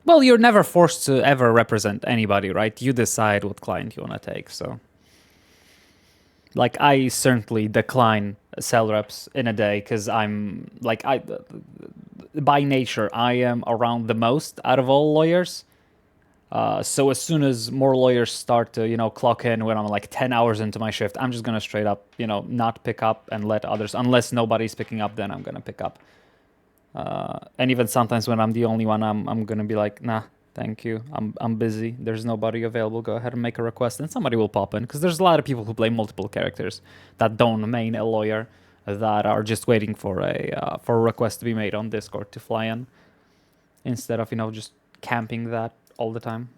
Well, you're never forced to ever represent anybody, right? You decide what client you want to take, so... I certainly decline cell reps in a day, because I'm... by nature, I am around the most out of all lawyers. So as soon as more lawyers start to, clock in when I'm 10 hours into my shift, I'm just going to straight up, not pick up and let others... Unless nobody's picking up, then I'm going to pick up. And even sometimes when I'm the only one, I'm gonna be like, nah, thank you, I'm busy, there's nobody available, go ahead and make a request, and somebody will pop in, because there's a lot of people who play multiple characters that don't main a lawyer, that are just waiting for a request to be made on Discord to fly in, instead of just camping that all the time.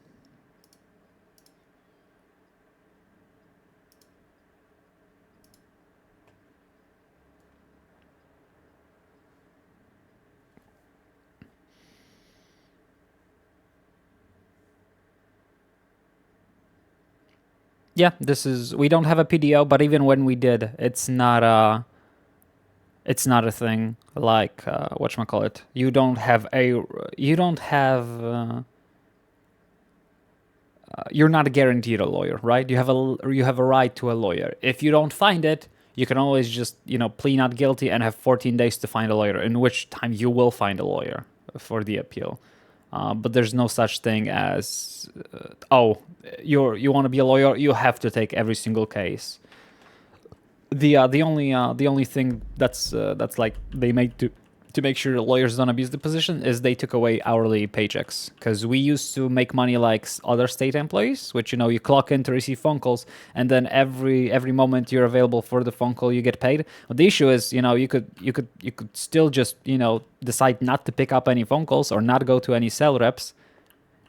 Yeah, we don't have a PDO, but even when we did, it's not a thing whatchamacallit. You don't have you're not guaranteed a lawyer, right? You have a right to a lawyer. If you don't find it, you can always just, plea not guilty and have 14 days to find a lawyer, in which time you will find a lawyer for the appeal. But there's no such thing as, you want to be a lawyer, you have to take every single case. The only thing that's they made to make sure lawyers don't abuse the position is they took away hourly paychecks, because we used to make money like other state employees, which you clock in to receive phone calls, and then every moment you're available for the phone call you get paid. But the issue is you could still just decide not to pick up any phone calls or not go to any cell reps,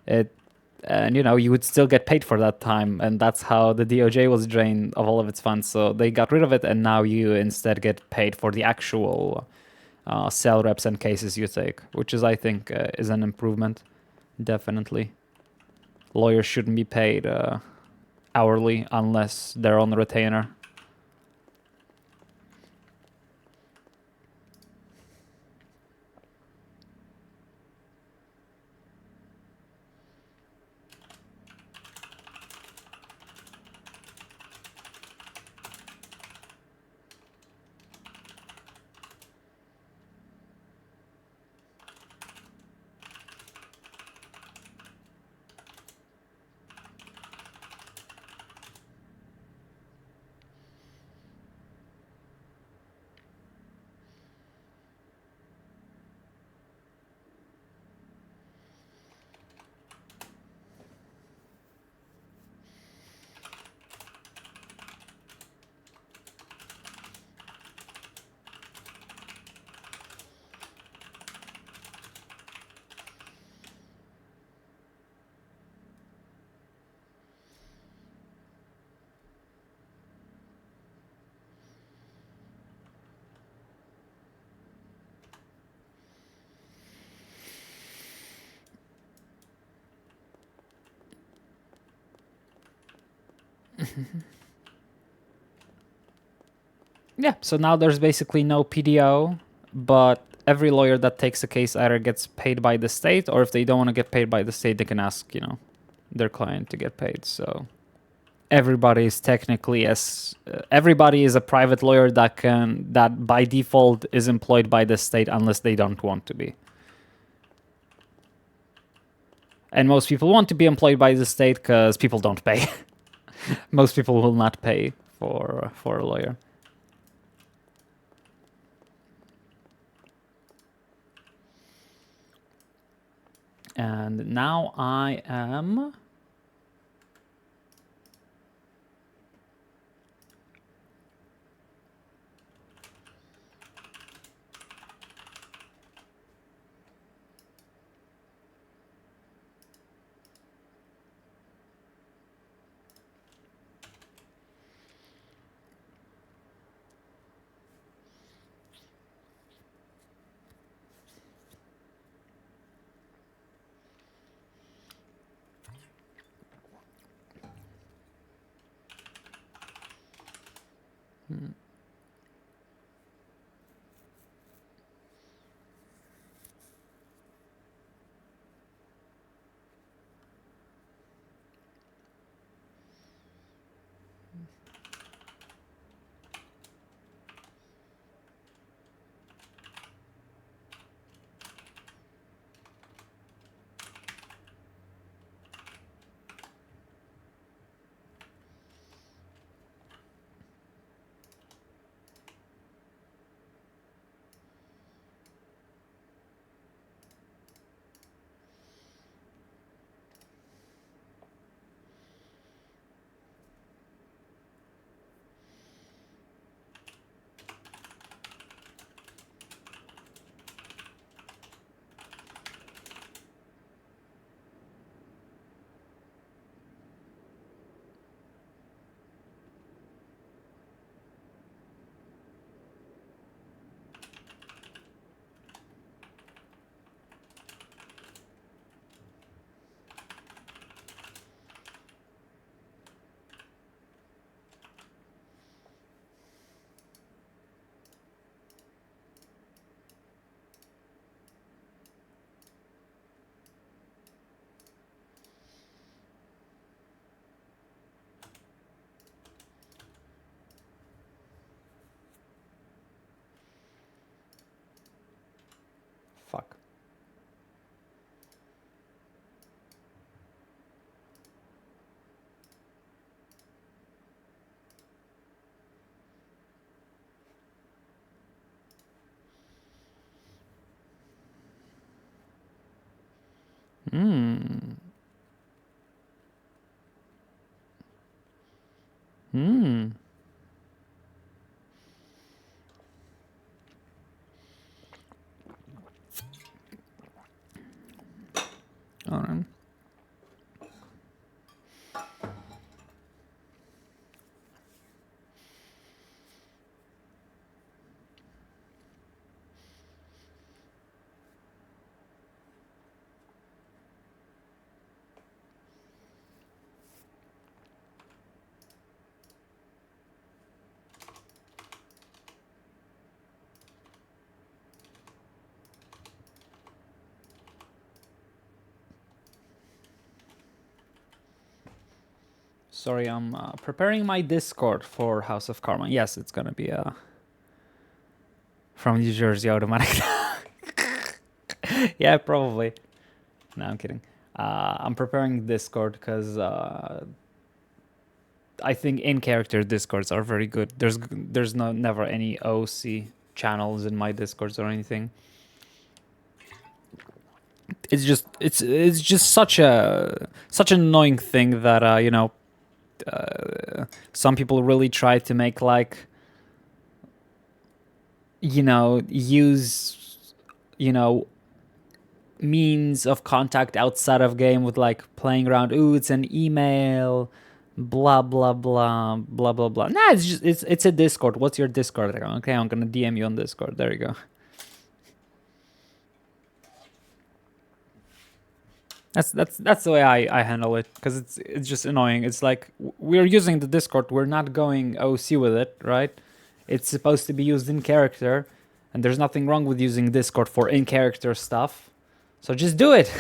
and you would still get paid for that time, and that's how the DOJ was drained of all of its funds. So they got rid of it, and now you instead get paid for the actual cell reps and cases you take, which is, I think, is an improvement. Definitely. Lawyers shouldn't be paid hourly unless they're on retainer. Yeah, so now there's basically no PDO, but every lawyer that takes a case either gets paid by the state, or if they don't want to get paid by the state, they can ask, you know, their client to get paid. So everybody is technically everybody is a private lawyer that by default is employed by the state unless they don't want to be. And most people want to be employed by the state because people don't pay. Most people will not pay for a lawyer. And now I am... Fuck. Hmm. Hmm. All right. Sorry, I'm preparing my Discord for House of Karma. Yes, it's gonna be from New Jersey automatic. Yeah, probably. No, I'm kidding. I'm preparing Discord because I think in-character Discords are very good. There's never any OC channels in my Discords or anything. It's just such an annoying thing that you know, some people really try to make, like, you know, use, you know, means of contact outside of game with, like, playing around. Ooh, it's an email, blah blah blah blah blah blah. Nah, it's just it's a Discord. What's your Discord account? Okay, I'm gonna DM you on Discord. There you go. That's the way I handle it, because it's just annoying. It's like we're using the Discord, we're not going OC with it, right? It's supposed to be used in character, and there's nothing wrong with using Discord for in character stuff. So just do it.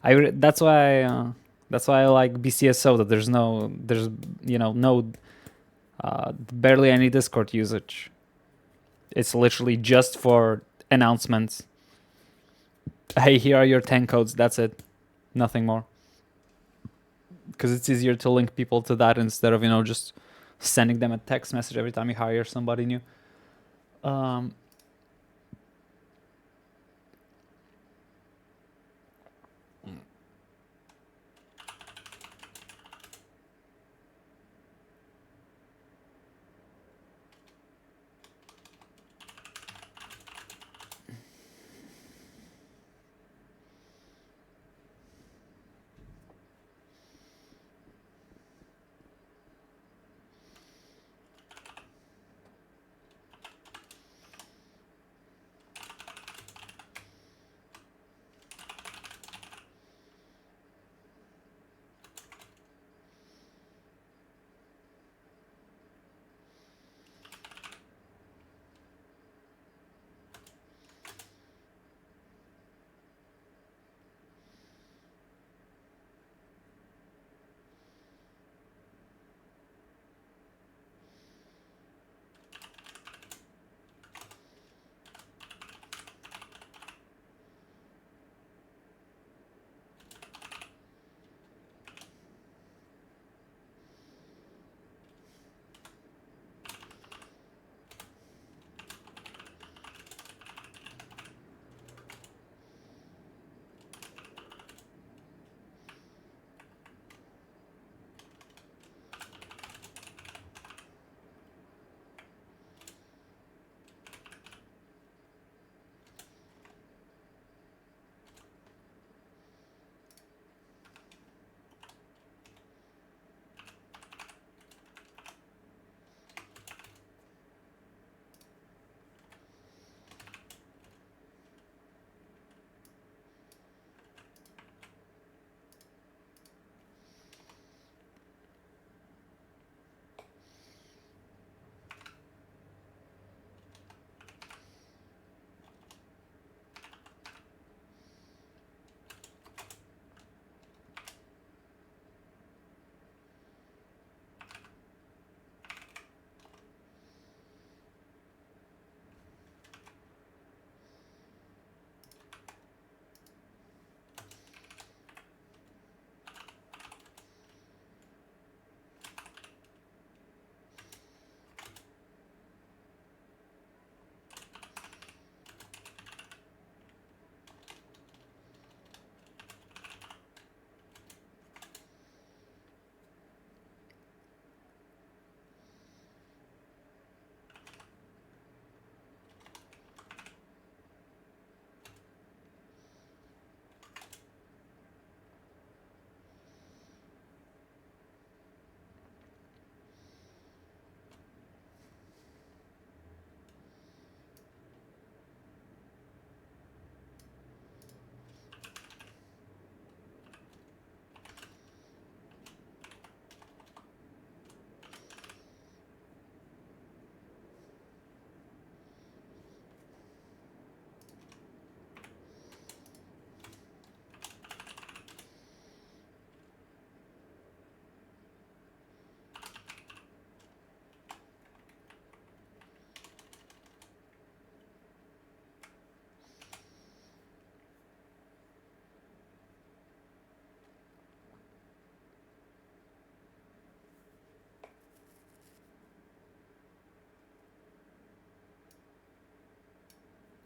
That's why I like BCSO, that there's barely any Discord usage. It's literally just for announcements. Hey, here are your 10 codes. That's it. Nothing more. Because it's easier to link people to that instead of, just sending them a text message every time you hire somebody new.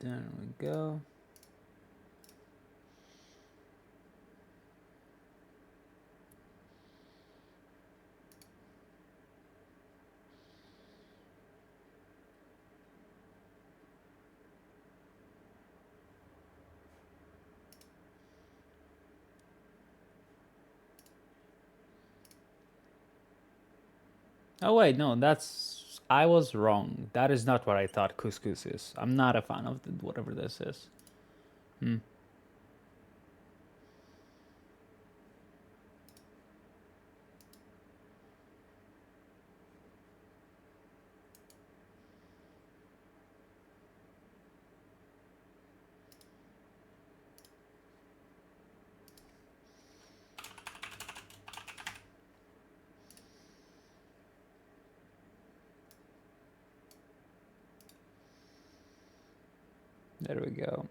There we go. Oh wait, no, I was wrong. That is not what I thought couscous is. I'm not a fan of whatever this is. There we go.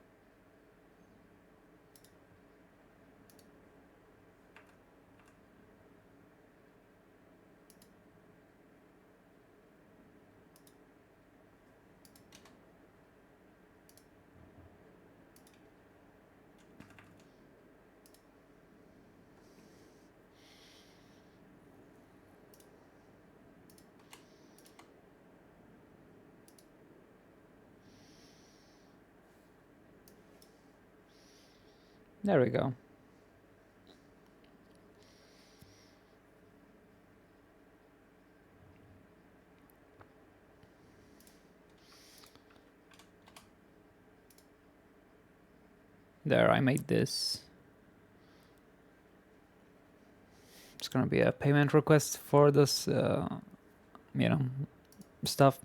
There we go. There, I made this. It's gonna be a payment request for this, you know, stuff.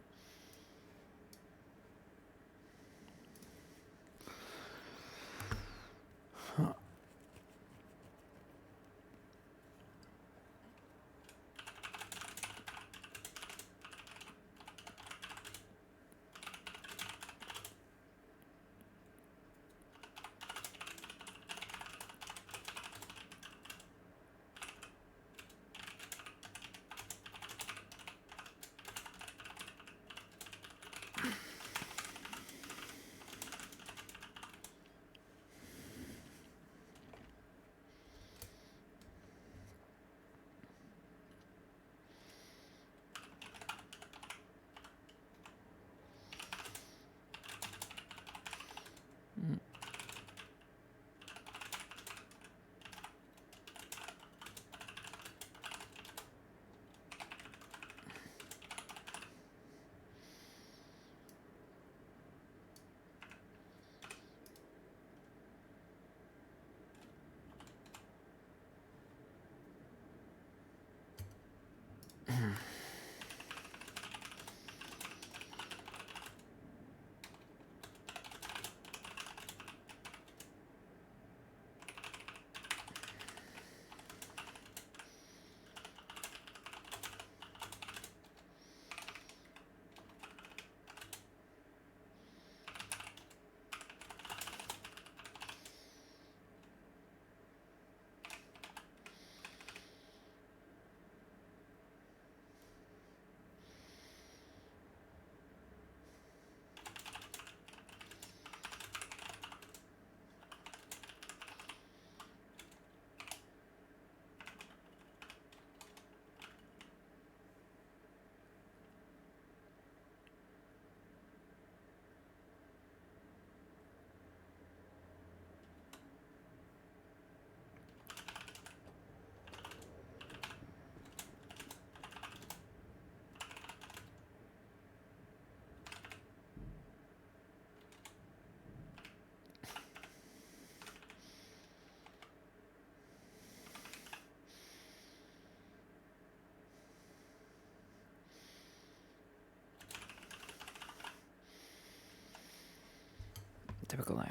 Typical lag.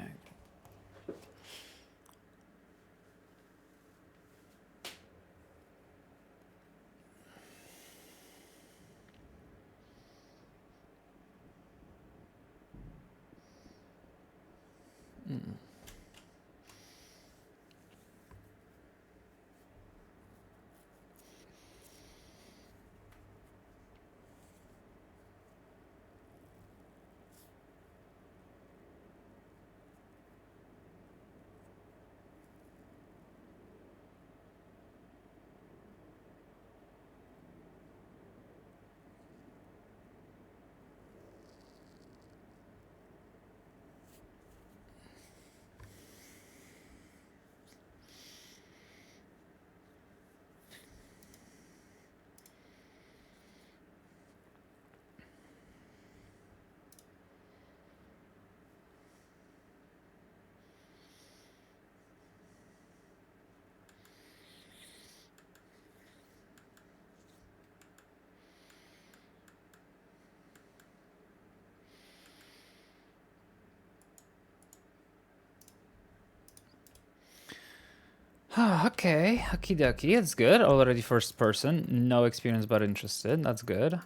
Okay, okie dokie, it's good. Already first person, no experience but interested. That's good.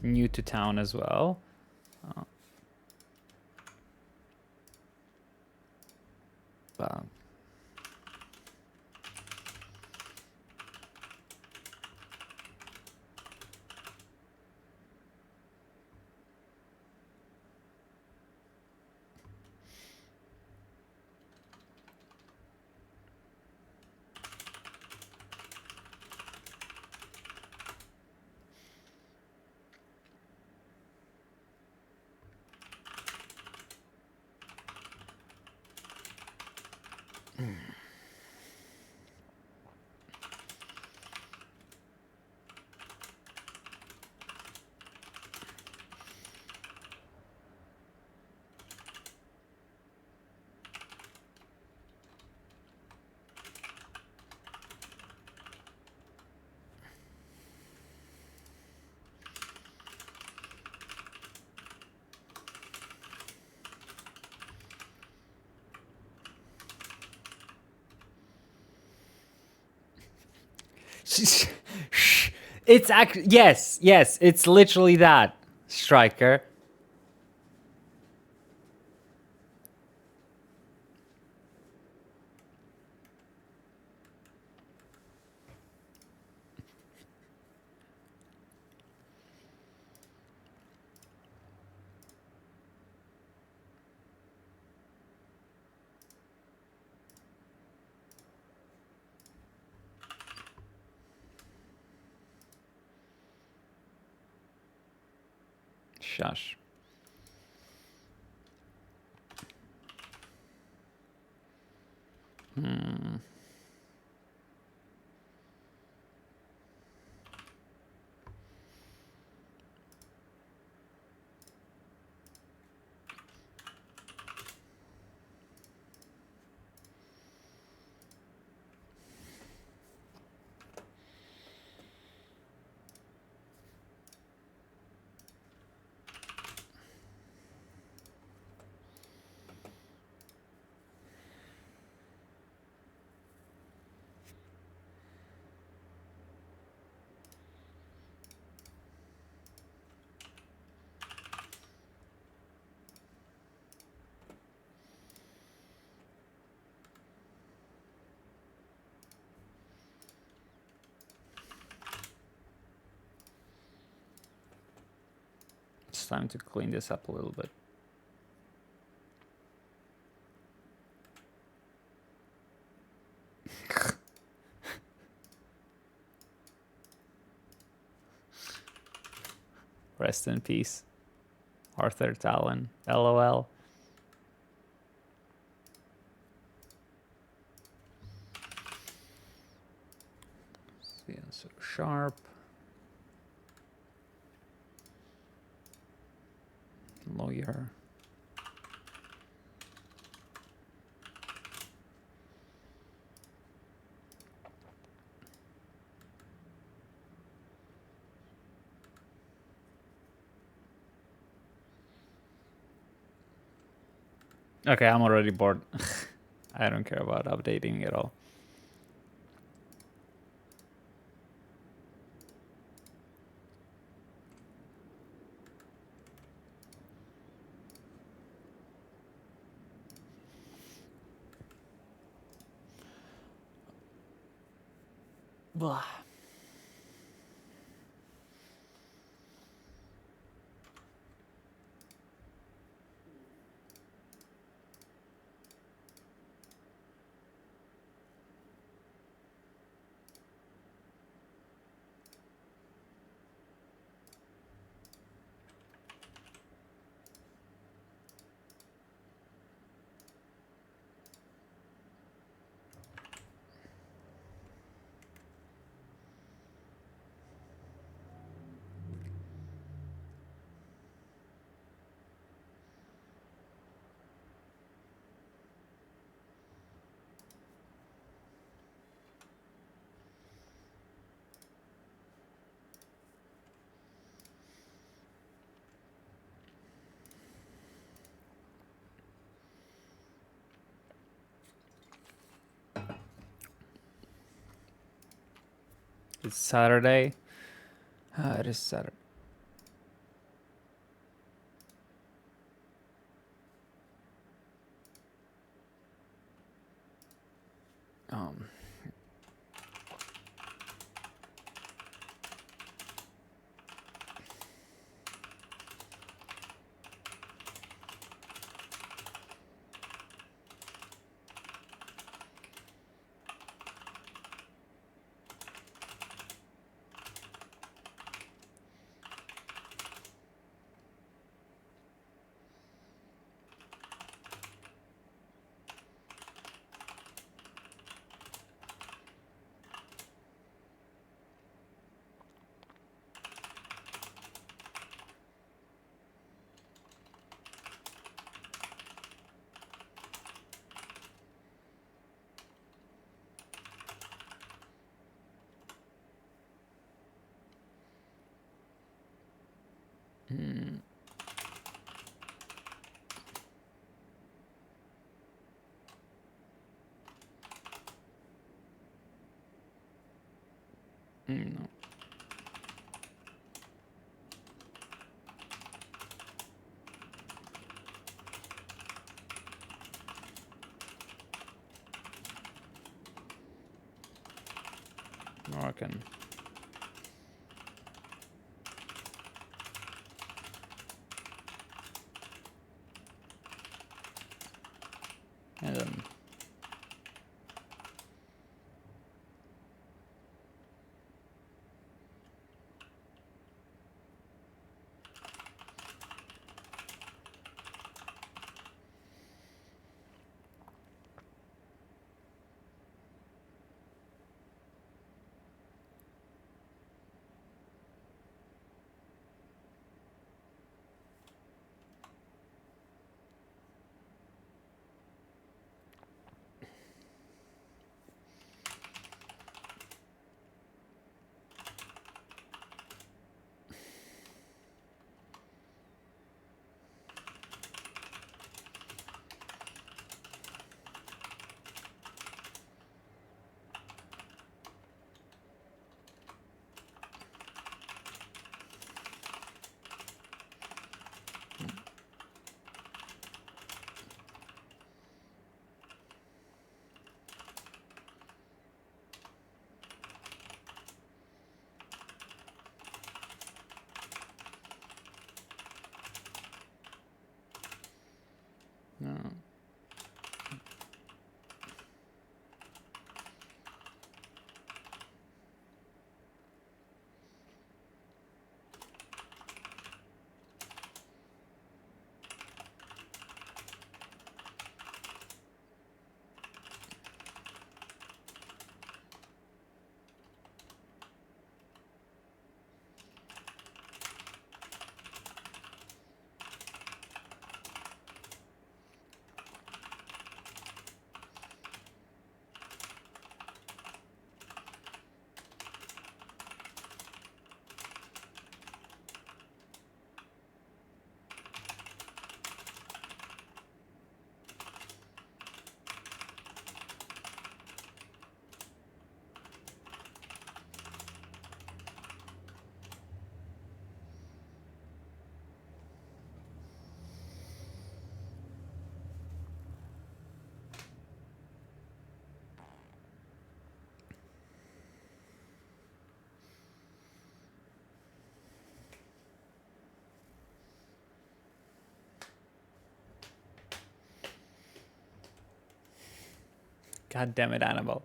New to town as well. bum. It's actually yes, it's literally that, Striker. Shush. It's time to clean this up a little bit. Rest in peace, Arthur Talon. LOL. See, so sharp. Lawyer. Okay, I'm already bored. I don't care about updating at all. Blah. It's Saturday. It is Saturday. Um. Hmm. No. Or I can. And then. No. God damn it, Annabelle.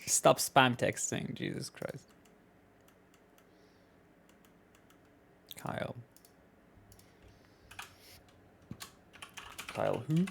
Stop spam texting, Jesus Christ. Kyle. Kyle who?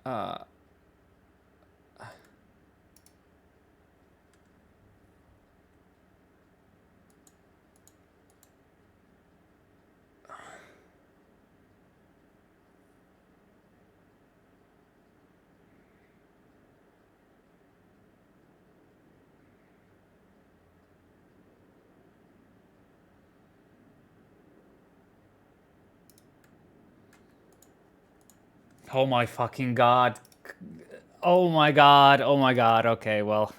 Uh. Oh my fucking god. Oh my god. Oh my god. Okay, well.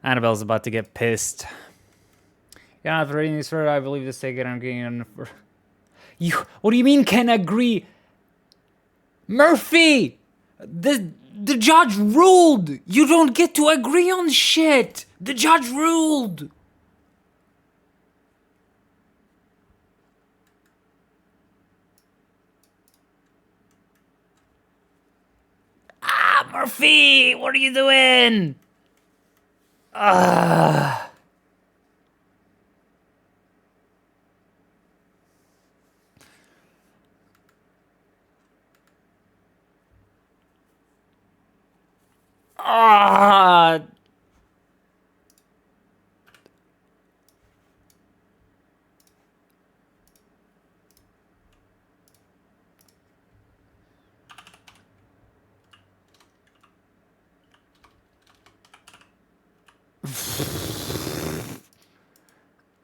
Annabelle's about to get pissed. You're not reading this further. I believe the state can agree on. You. What do you mean can agree? Murphy! The judge ruled! You don't get to agree on shit! The judge ruled! Ah, Murphy! What are you doing? Ah. Ah.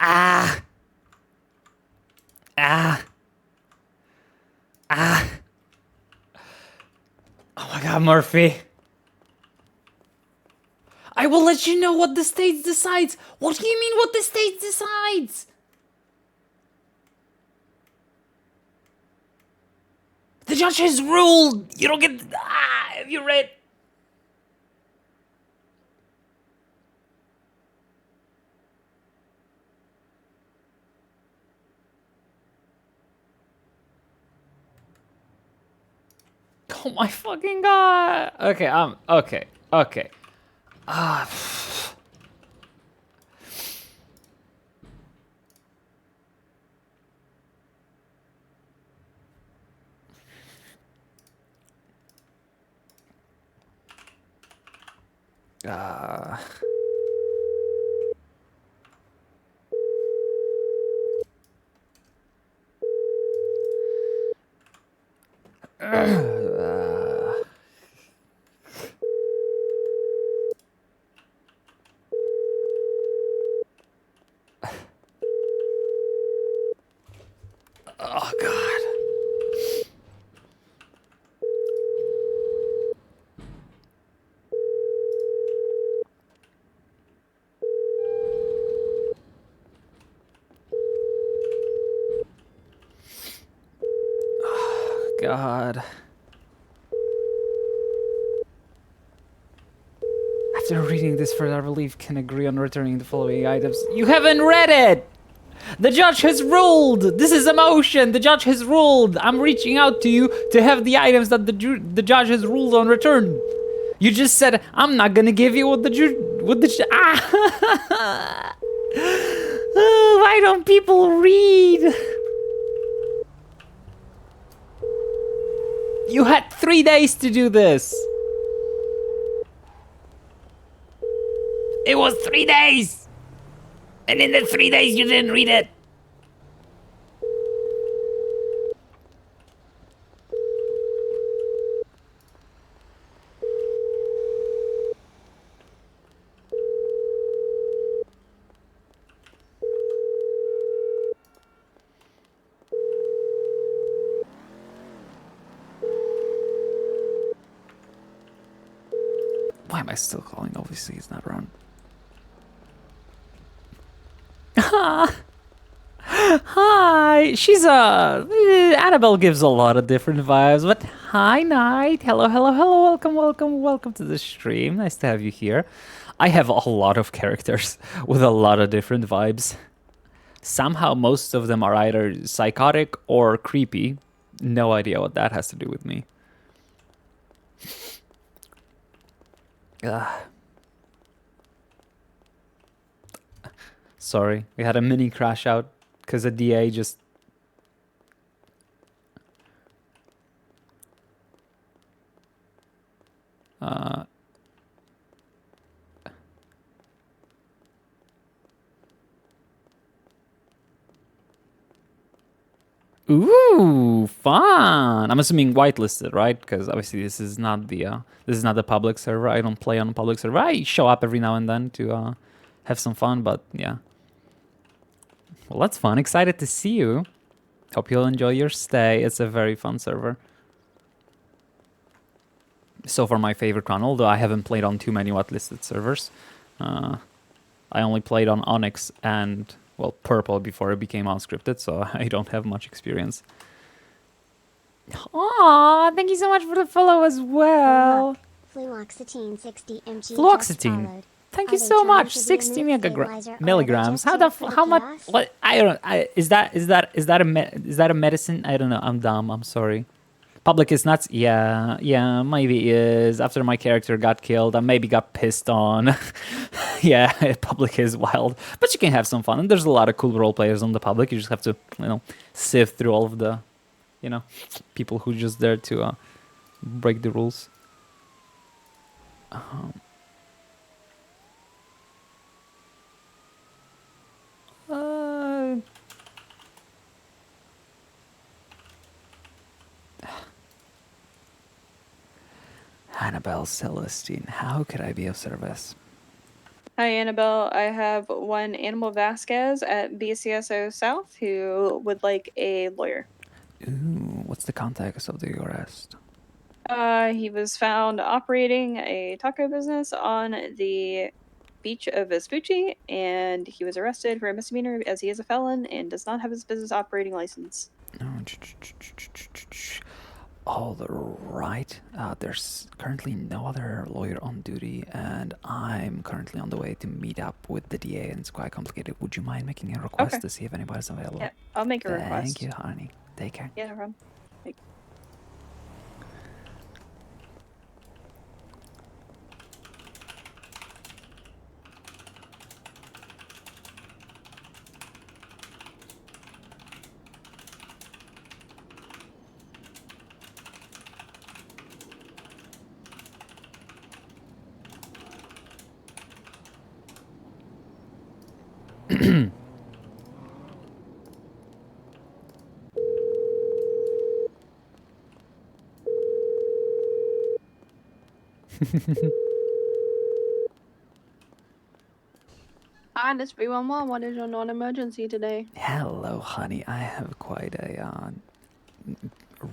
Ah. Ah. Ah. Oh my god, Murphy. I will let you know what the state decides. What do you mean what the state decides? The judge has ruled. You don't get... Ah, have you read... Oh my fucking god. Okay, okay. Okay. Ah. Ah. Oh god. Oh god. After reading this further, I believe can agree on returning the following items. You haven't read it! The judge has ruled! This is a motion! The judge has ruled! I'm reaching out to you to have the items that the judge has ruled on returned. You just said, I'm not gonna give you what the ah! Why don't people read? You had 3 days to do this! It was 3 days! And in the 3 days you didn't read it! Why am I still calling? Obviously he's not around. Hi, she's Annabelle gives a lot of different vibes, but hi, Night. Hello, hello, hello. Welcome to the stream. Nice to have you here. I have a lot of characters with a lot of different vibes. Somehow most of them are either psychotic or creepy. No idea what that has to do with me. Sorry, we had a mini crash out because the DA just... Ooh, fun! I'm assuming whitelisted, right? Because obviously this is not the public server. I don't play on a public server. I show up every now and then to have some fun, but yeah. Well, that's fun. Excited to see you. Hope you'll enjoy your stay. It's a very fun server. So far, my favorite one. Although I haven't played on too many whitelisted servers. I only played on Onyx and, well, Purple before it became unscripted, so I don't have much experience. Aw, thank you so much for the follow as well. Fluoxetine 60 mg. Fluoxetine. Thank you so much. 60 milligrams. How much? What? I don't. Is that a medicine? I don't know. I'm dumb. I'm sorry. Public is nuts. Yeah, maybe is. After my character got killed, I maybe got pissed on. Yeah, public is wild, but you can have some fun. And there's a lot of cool role players on the public. You just have to, sift through all of the, people who just there to break the rules. Annabelle Celestine, how could I be of service? Hi, Annabelle. I have one Animal Vasquez at BCSO South who would like a lawyer. Ooh, what's the context of the arrest? He was found operating a taco business on the beach of Vespucci, and he was arrested for a misdemeanor as he is a felon and does not have his business operating license. All right. There's currently no other lawyer on duty, and I'm currently on the way to meet up with the DA, and it's quite complicated. Would you mind making a request to see if anybody's available? Yeah, I'll make a request. Thank you, honey. Take care. Yeah, no problem. Hi, this 311. What is your non-emergency today? Hello, honey. I have quite a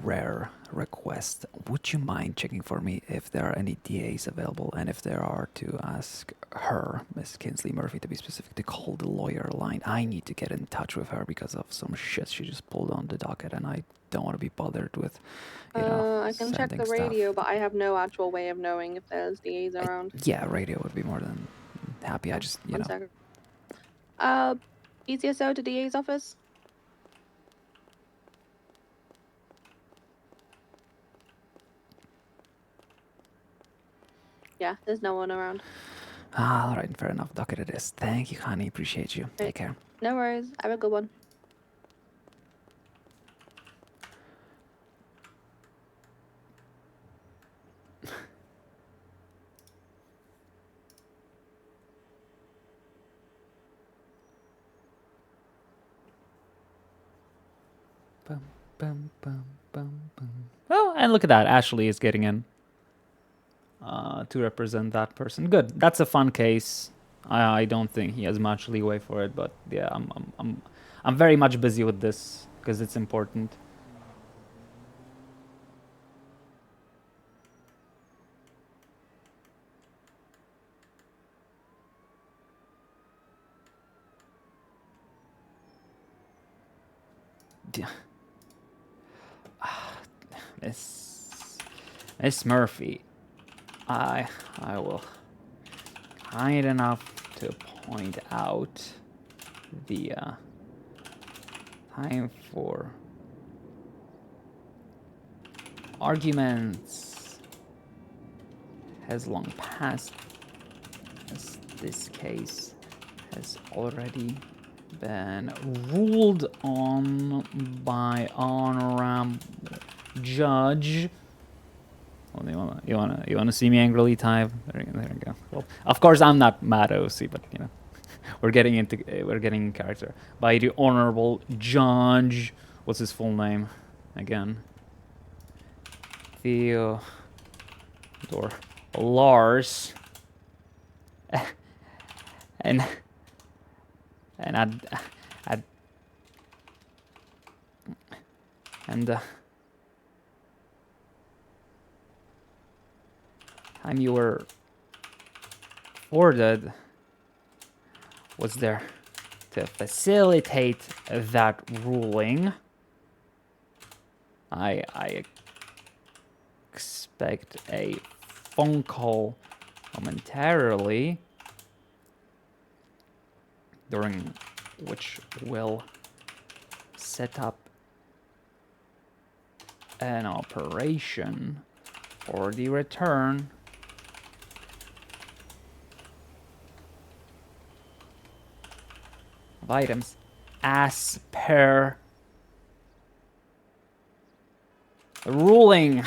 rare request. Would you mind checking for me if there are any DAs available, and if there are, to ask her, Miss Kinsley Murphy, to be specific, to call the lawyer line? I need to get in touch with her because of some shit she just pulled on the docket, and I don't want to be bothered with, I can check the sending radio, stuff. but I have no actual way of knowing if there's DAs around. Yeah, radio would be more than happy. I just, One second. ECSO to DA's office? Yeah, there's no one around. All right, fair enough. Docket it is. Thank you, honey. Appreciate you. Take care. No worries. Have a good one. Bum, bum, bum, bum, bum. Oh, and look at that. Ashley is getting in to represent that person. Good. That's a fun case. I don't think he has much leeway for it, but yeah, I'm very much busy with this because it's important. Miss Murphy, I will kind enough to point out the time for arguments has long passed, as this case has already been ruled on by honorable judge. Well, you wanna see me angrily type? There you go. Well, of course I'm not mad OC, but we're getting in character. By the honorable judge What's his full name again? Theodore Lars. and I'd time you were ordered was there to facilitate that ruling. I expect a phone call momentarily, during which we'll set up an operation for the return of items as per the ruling.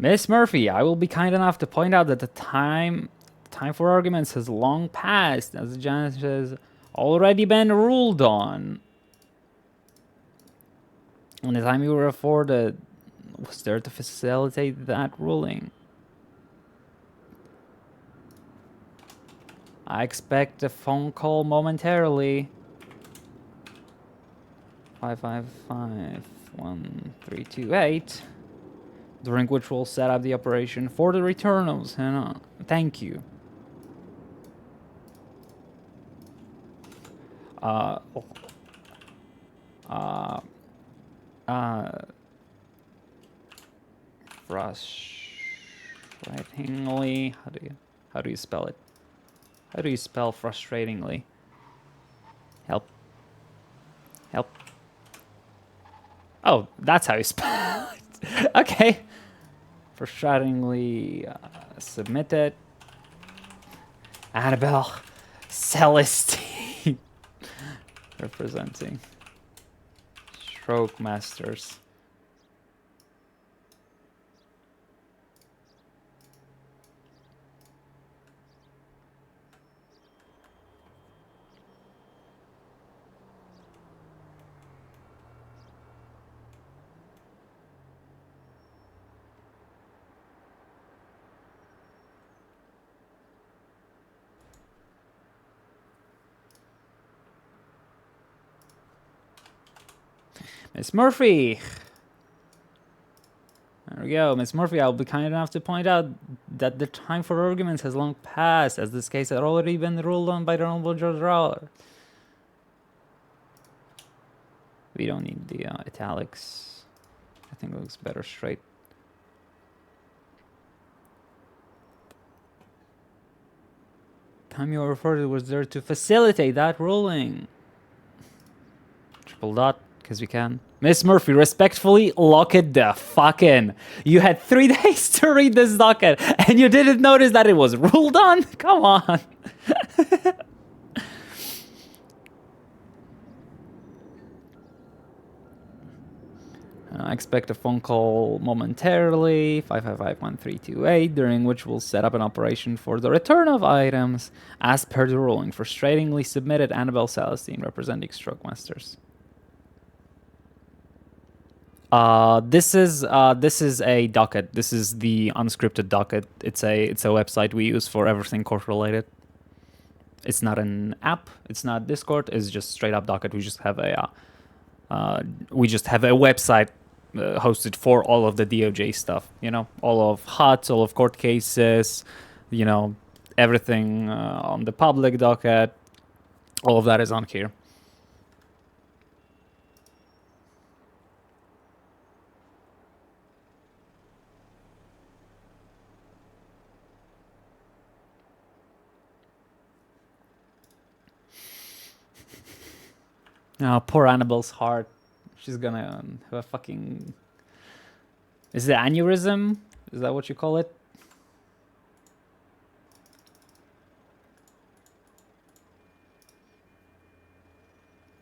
Miss Murphy, I will be kind enough to point out that the time for arguments has long passed, as the judge has already been ruled on. And the time you were afforded was there to facilitate that ruling. I expect a phone call momentarily. 555-1328, during which we'll set up the operation for the return of Senna. Thank you. Frustratingly, how do you spell it? How do you spell frustratingly? Help. Oh, that's how you spell it. Okay. Frustratingly submitted. Annabelle Celestine. Representing Stroke Masters. Miss Murphy! There we go. Miss Murphy, I'll be kind enough to point out that the time for arguments has long passed, as this case had already been ruled on by the Honorable Judge Rowler. We don't need the italics. I think it looks better straight. Time you referred to was there to facilitate that ruling. Triple dot, because we can. Miss Murphy, respectfully lock it the fuck in. You had 3 days to read this docket, and you didn't notice that it was ruled on? Come on. I expect a phone call momentarily, 555-1328, during which we'll set up an operation for the return of items as per the ruling. Frustratingly submitted, Annabelle Celestine, representing Stroke Masters. This is a docket. This is the unscripted docket. It's a website we use for everything court related. It's not an app. It's not Discord. It's just straight up docket. We just have a website hosted for all of the DOJ stuff. You know, all of HUTs, all of court cases. You know, everything on the public docket. All of that is on here. Oh, poor Annabelle's heart. She's gonna have a fucking... Is it aneurysm? Is that what you call it?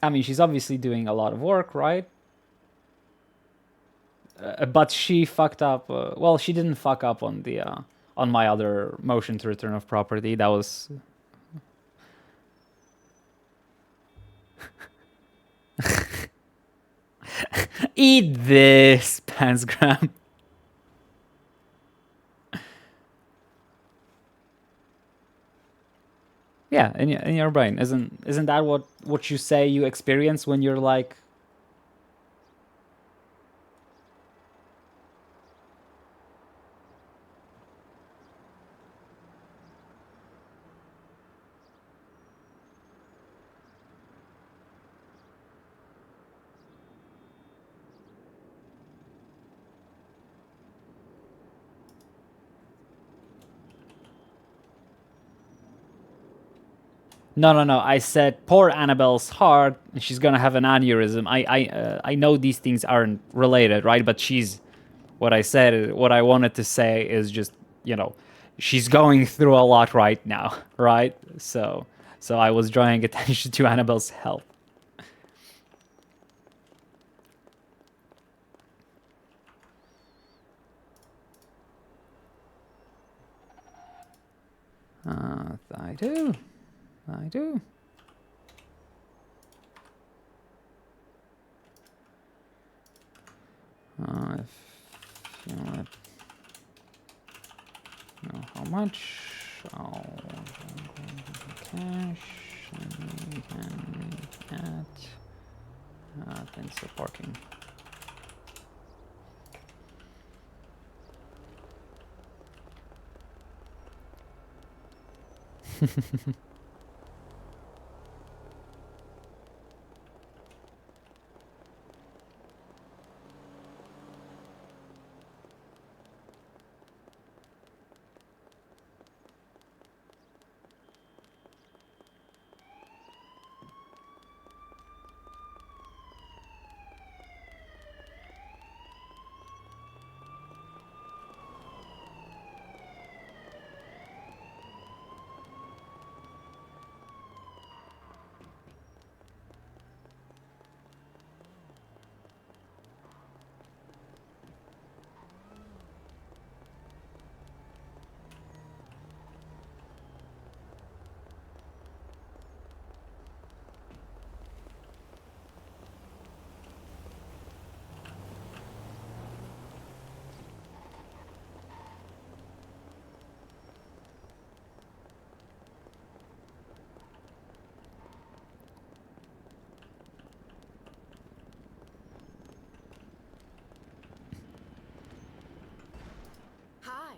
I mean, she's obviously doing a lot of work, right? But she fucked up... well, she didn't fuck up on the on my other motion to return of property. That was. Eat this, Pansgram. Yeah, in your brain, isn't that what you say you experience when you're like? No. I said poor Annabelle's heart. She's gonna have an aneurysm. I know these things aren't related, right? But she's what I said. What I wanted to say is just she's going through a lot right now, right? So I was drawing attention to Annabelle's health. I do. If you want to know how much, I'll cash and we can add thanks for parking. Hi.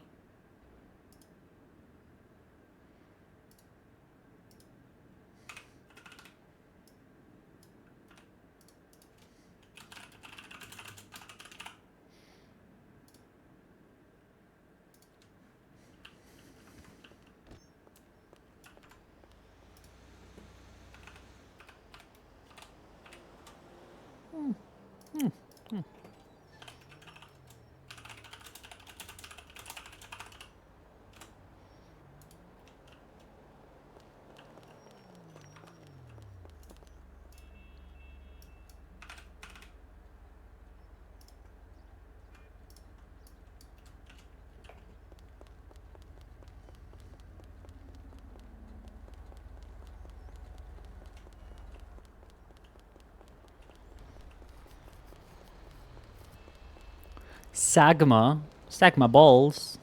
Sagma balls.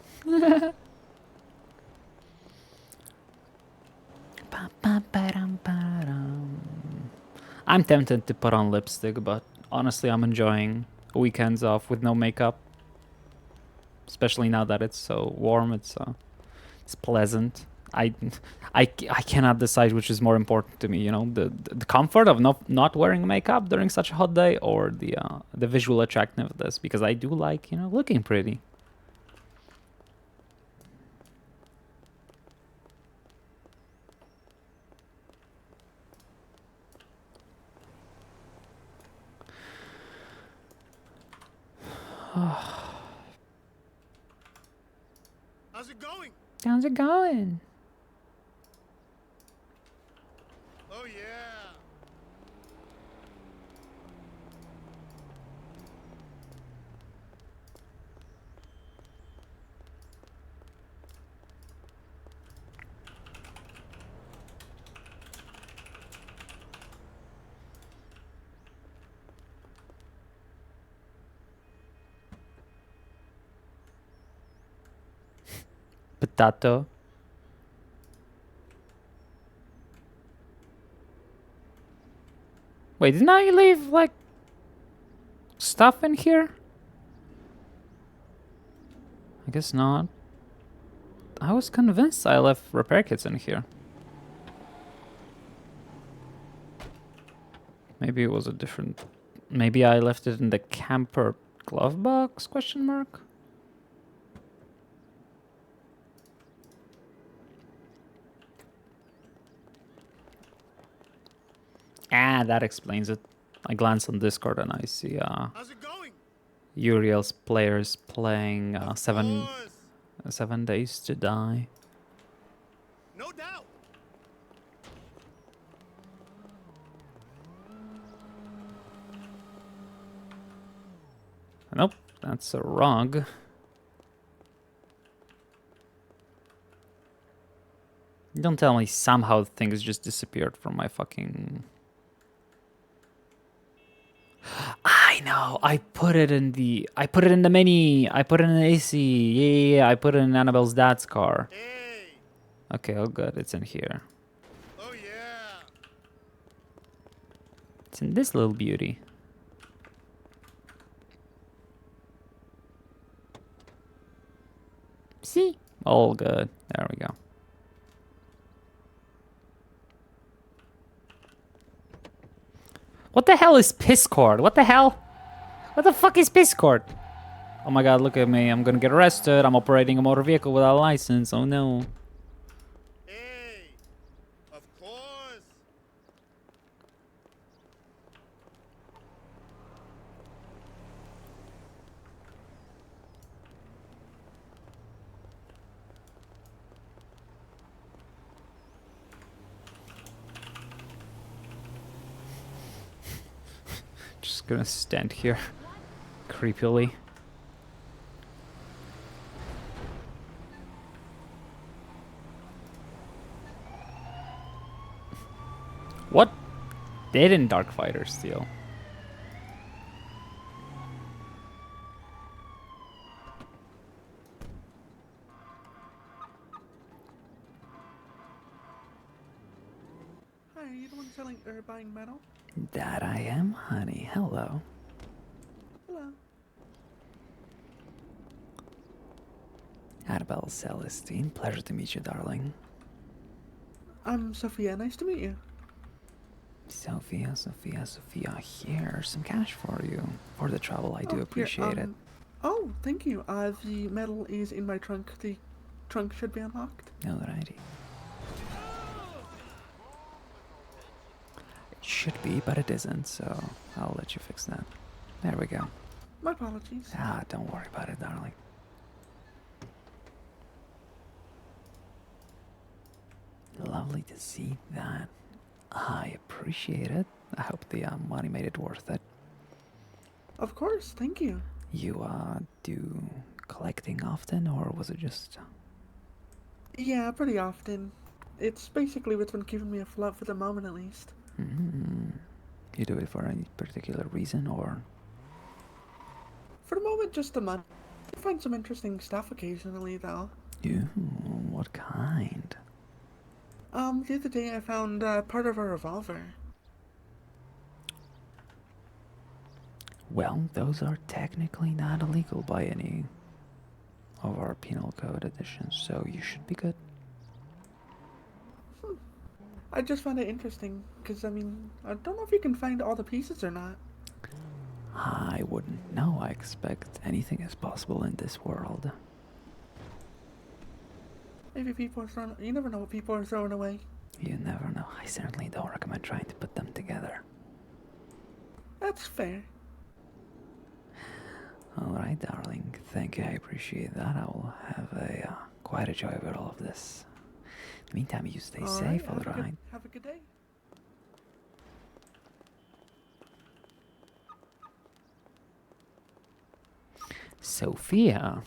I'm tempted to put on lipstick, but honestly, I'm enjoying weekends off with no makeup. Especially now that it's so warm, it's pleasant. I cannot decide which is more important to me. The comfort of not wearing makeup during such a hot day, or the visual attractiveness, because I do like looking pretty. How's it going? How's it going? Oh yeah. Potato. Wait, didn't I leave, like, stuff in here? I guess not. I was convinced I left repair kits in here. Maybe it was a different... Maybe I left it in the camper glove box, question mark? Ah, that explains it. I glance on Discord and I see Uriel's players playing 7 Days to Die. No doubt. Nope, that's a rug. Don't tell me somehow things just disappeared from my fucking... I know. I put it in the mini. I put it in the AC. Yeah. I put it in Annabelle's dad's car. Okay, oh good. It's in here. Oh yeah. It's in this little beauty. See? All good. There we go. What the hell is Piscord? What the hell? What the fuck is Piscord? Oh my god, look at me. I'm gonna get arrested. I'm operating a motor vehicle without a license. Oh no. Hey, of course. Just gonna stand here creepily. What? They didn't Darkfighter steal. Hi, are you the one selling or buying metal? That I am, honey. Hello. Hello. Annabelle Celestine. Pleasure to meet you, darling. I'm Sophia. Nice to meet you. Sophia. Here's some cash for you. For the trouble, I do Here, appreciate it. Oh, thank you. The metal is in my trunk. The trunk should be unlocked. Alrighty. It should be, but it isn't, so I'll let you fix that. There we go. My apologies. Ah, don't worry about it, darling. Lovely to see that. I appreciate it. I hope the money made it worth it. Of course, thank you. You do collecting often, or was it just... Yeah, pretty often. It's basically what's been keeping me afloat for the moment, at least. You do it for any particular reason, or... For the moment, just the money. I find some interesting stuff occasionally, though. What kind? The other day I found part of a revolver. Well, those are technically not illegal by any of our penal code editions, so you should be good. I just found it interesting, because, I mean, I don't know if you can find all the pieces or not. I wouldn't know. I expect anything is possible in this world. Maybe people are throwing... You never know what people are throwing away. You never know. I certainly don't recommend trying to put them together. That's fair. Alright, darling. Thank you. I appreciate that. I will have a quite a joy with all of this. In the meantime, you stay safe, alright? Have a good day. Sophia.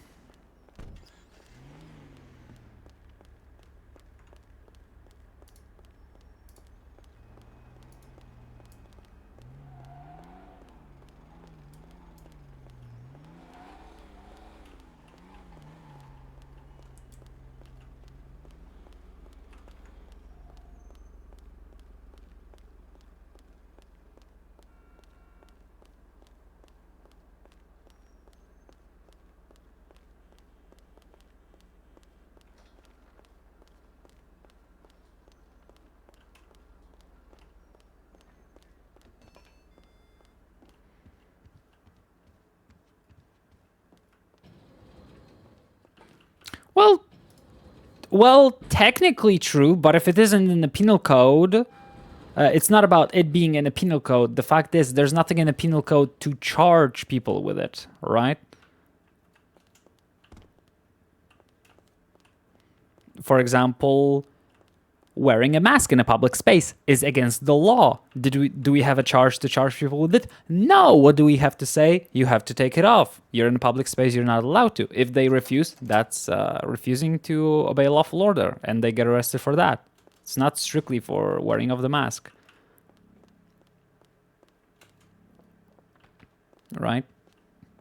Well, technically true, but if it isn't in the penal code, it's not about it being in a penal code. The fact is, there's nothing in the penal code to charge people with it, right? For example, wearing a mask in a public space is against the law. Do we have a charge to charge people with it? No. What do we have to say? You have to take it off. You're in a public space. You're not allowed to. If they refuse, that's refusing to obey a lawful order, and they get arrested for that. It's not strictly for wearing of the mask. Right?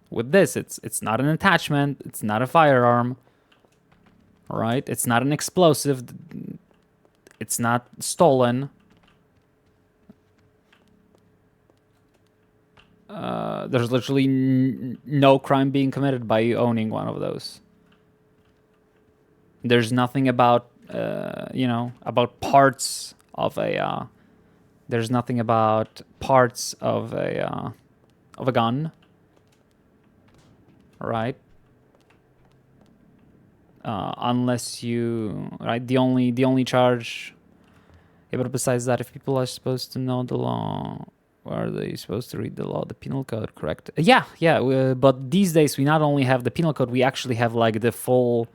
With this, it's not an attachment. It's not a firearm. Right? It's not an explosive. It's not stolen. There's literally no crime being committed by you owning one of those. There's nothing about, about parts of a. There's nothing about parts of a gun. Right. Unless you, right, the only charge. Yeah, but besides that, if people are supposed to know the law, are they supposed to read the law, the penal code, correct? Yeah. But these days we not only have the penal code, we actually have like the full,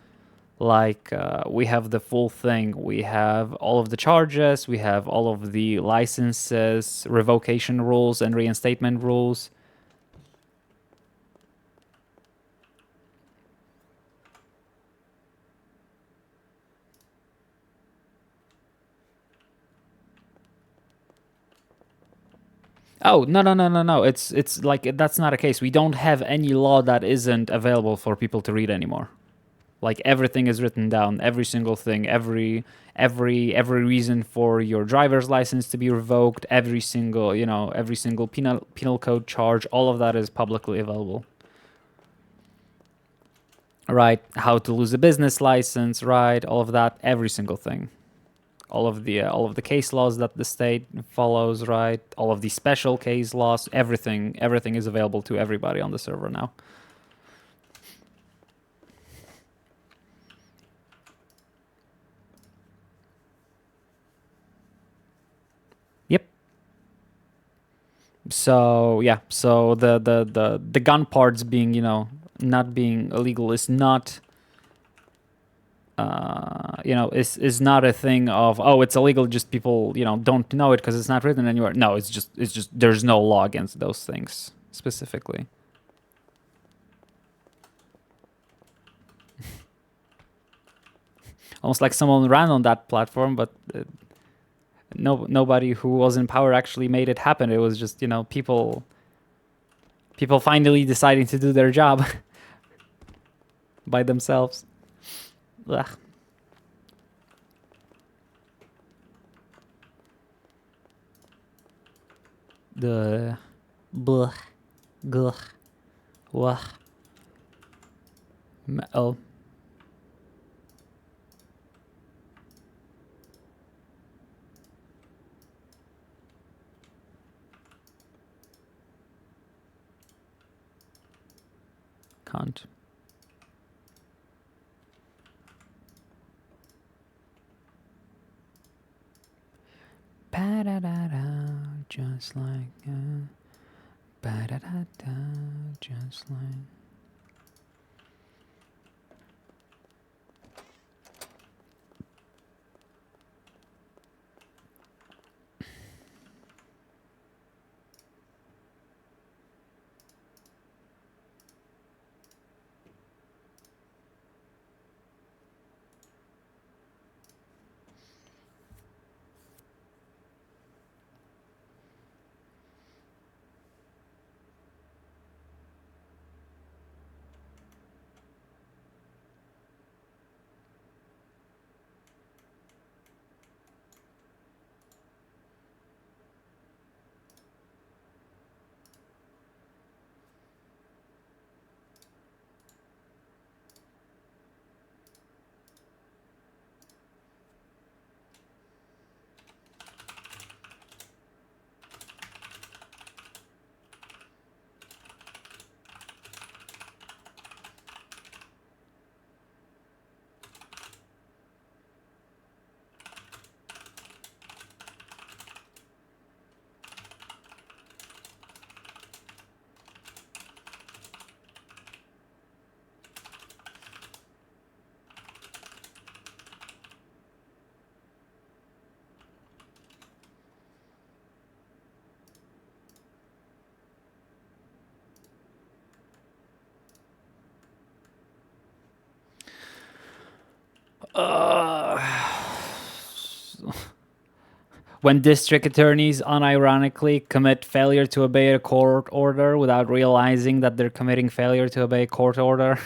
we have the full thing. We have all of the charges, we have all of the licenses, revocation rules, and reinstatement rules. Oh, no. It's like, that's not a case. We don't have any law that isn't available for people to read anymore. Like, everything is written down, every single thing, every reason for your driver's license to be revoked, every single penal code charge, all of that is publicly available. Right, how to lose a business license, right, all of that, every single thing. All of the case laws that the state follows, right? All of the special case laws, everything is available to everybody on the server now. Yep. So yeah, so the gun parts being, not being illegal is not. Is not a thing of, oh, it's illegal, just people, don't know it because it's not written anywhere. No, it's just there's no law against those things specifically. Almost like someone ran on that platform, but nobody who was in power actually made it happen. It was just, people finally deciding to do their job by themselves. Ugh. The blah, gugh, wah, oh. Can't. Ba-da-da-da, just like ba-da-da-da, just like. When district attorneys unironically commit failure to obey a court order without realizing that they're committing failure to obey a court order.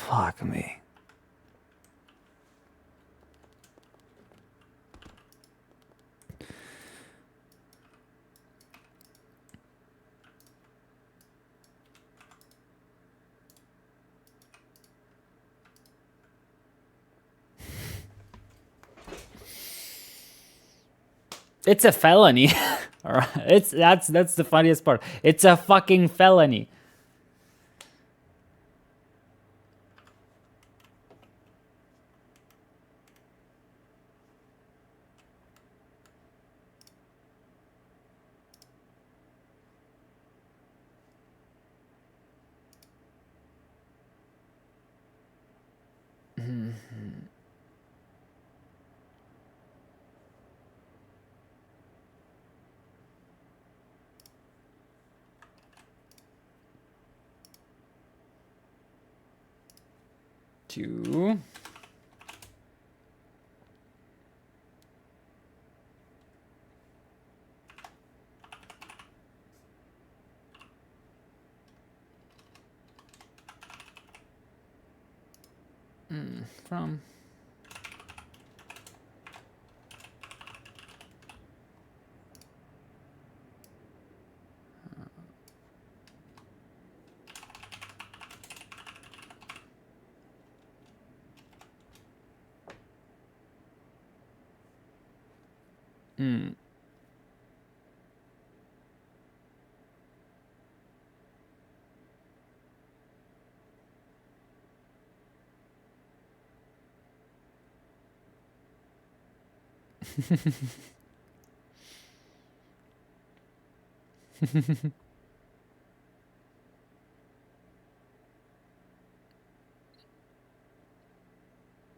Fuck me. It's a felony. All right. That's the funniest part. It's a fucking felony. Two. From.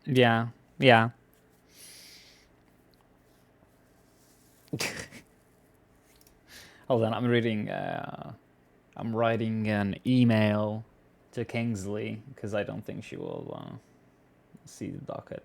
Yeah, yeah. Hold on, I'm reading. I'm writing an email to Kingsley because I don't think she will see the docket.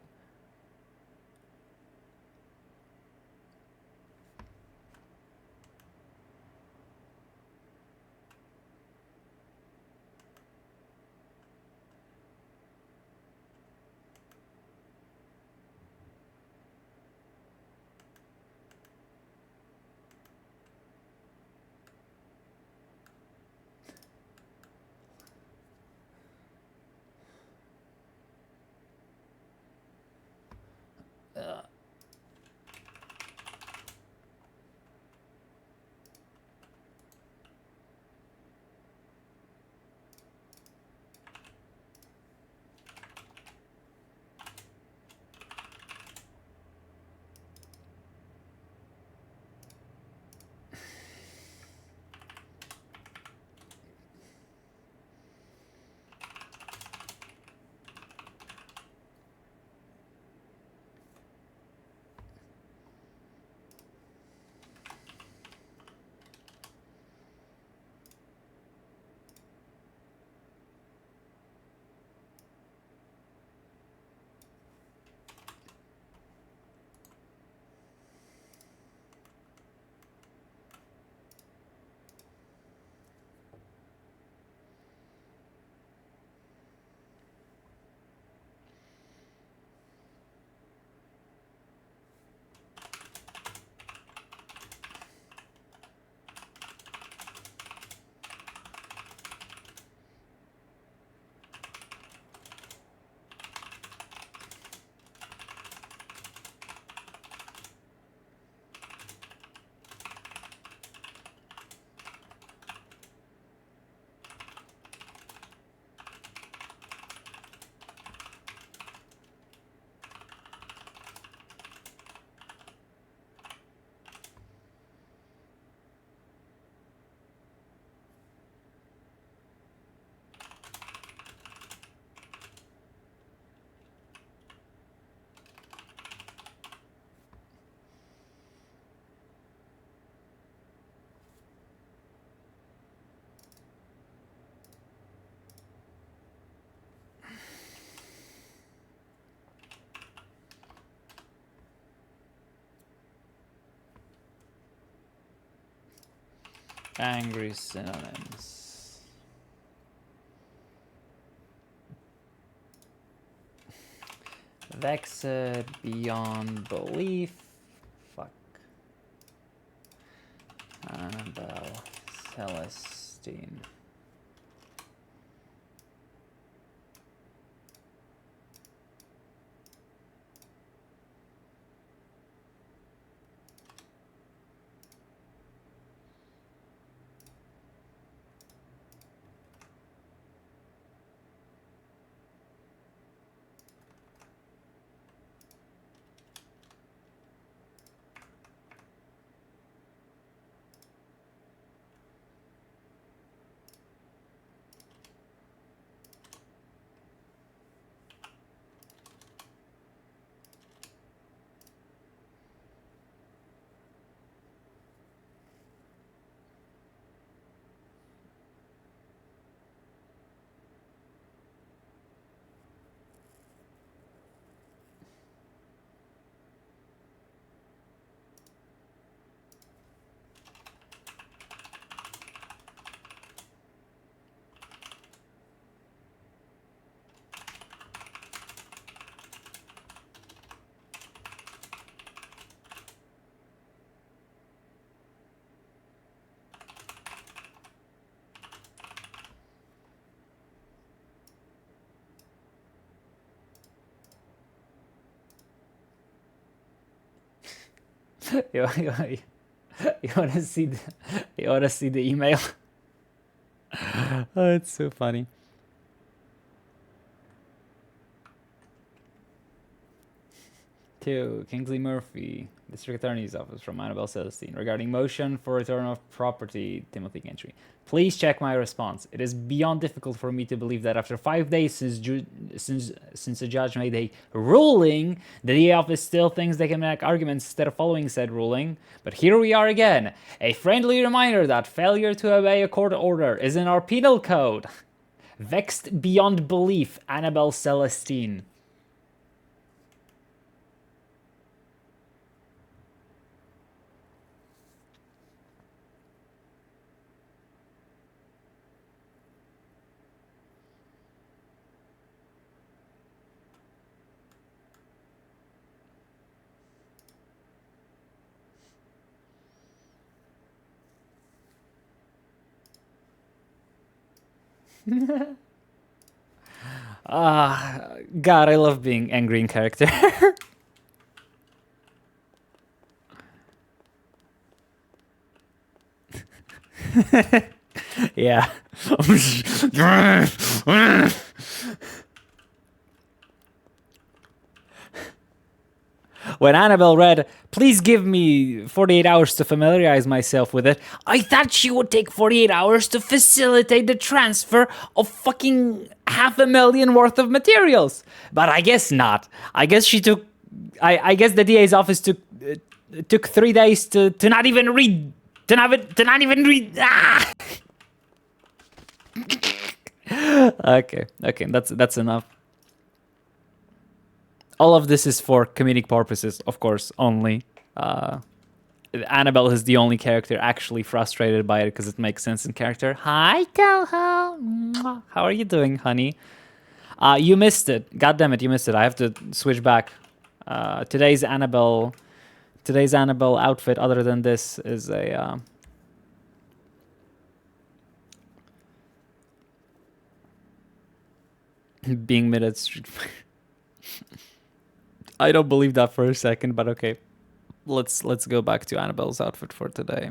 Angry synonyms. Vexed beyond belief. Fuck. Annabelle Celestine. you, you, you wanna see the email? Oh, it's so funny. To Kingsley Murphy, District Attorney's Office, from Annabelle Celestine, regarding motion for return of property, Timothy Gentry. Please check my response. It is beyond difficult for me to believe that after 5 days since the judge made a ruling, the DA office still thinks they can make arguments instead of following said ruling. But here we are again. A friendly reminder that failure to obey a court order is in our penal code. Vexed beyond belief, Annabelle Celestine. God, I love being angry in character. Yeah. When Annabelle read, "Please give me 48 hours to familiarize myself with it," I thought she would take 48 hours to facilitate the transfer of fucking $500,000 worth of materials. But I guess not. I guess she took... I guess the DA's office took 3 days to not even read... To not even read... Ah! Okay, that's enough. All of this is for comedic purposes, of course, only. Annabelle is the only character actually frustrated by it because it makes sense in character. Hi, Coho. How are you doing, honey? You missed it. God damn it, you missed it. I have to switch back. Today's Annabelle outfit, other than this, is a... being mid at Street Fighter. I don't believe that for a second, but okay. Let's go back to Annabelle's outfit for today.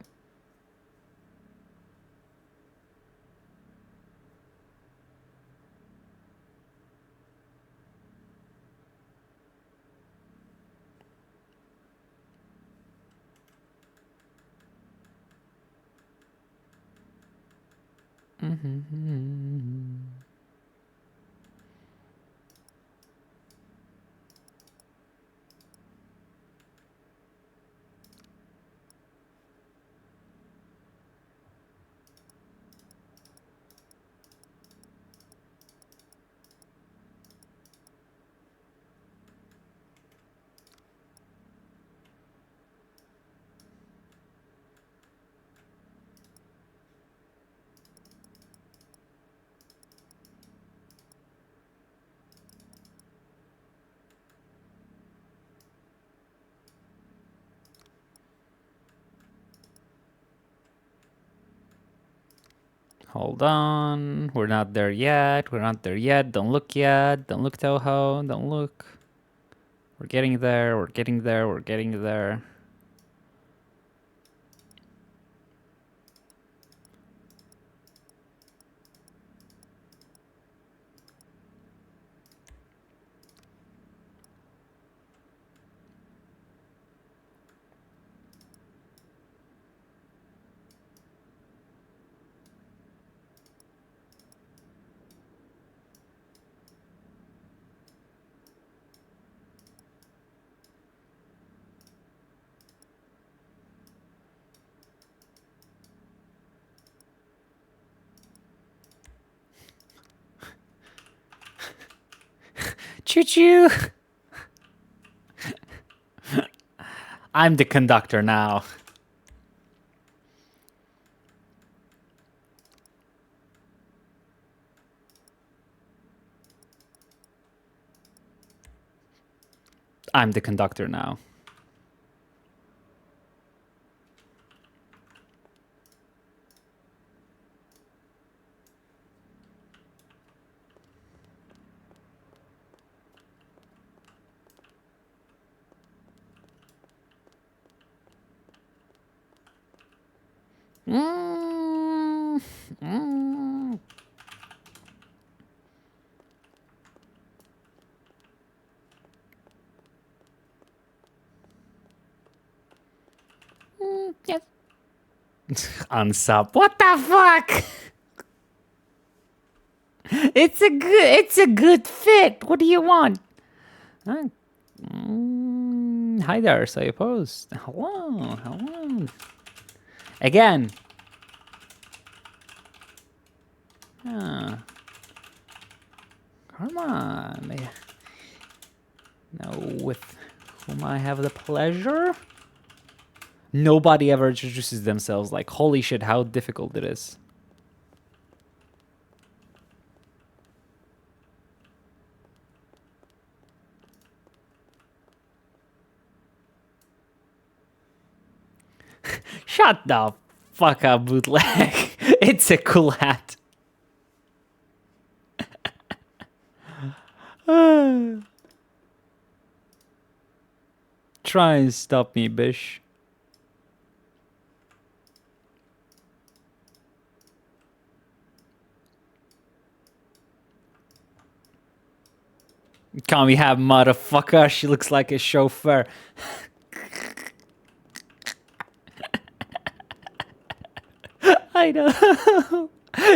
Hold on. We're not there yet. We're not there yet. Don't look yet. Don't look, Toho. Don't look. We're getting there. We're getting there. We're getting there. Choo-choo! I'm the conductor now. I'm the conductor now. Mm, mm. Yes. Unsub. What the fuck? It's a good fit. What do you want? Hi there, so you post. Hello, hello. Again. Ah. Come on. Know with whom I have the pleasure? Nobody ever introduces themselves. Like, holy shit, how difficult it is. Shut the fuck up, bootleg. It's a cool hat. Try and stop me, bish. Can we have motherfucker? She looks like a chauffeur. I know.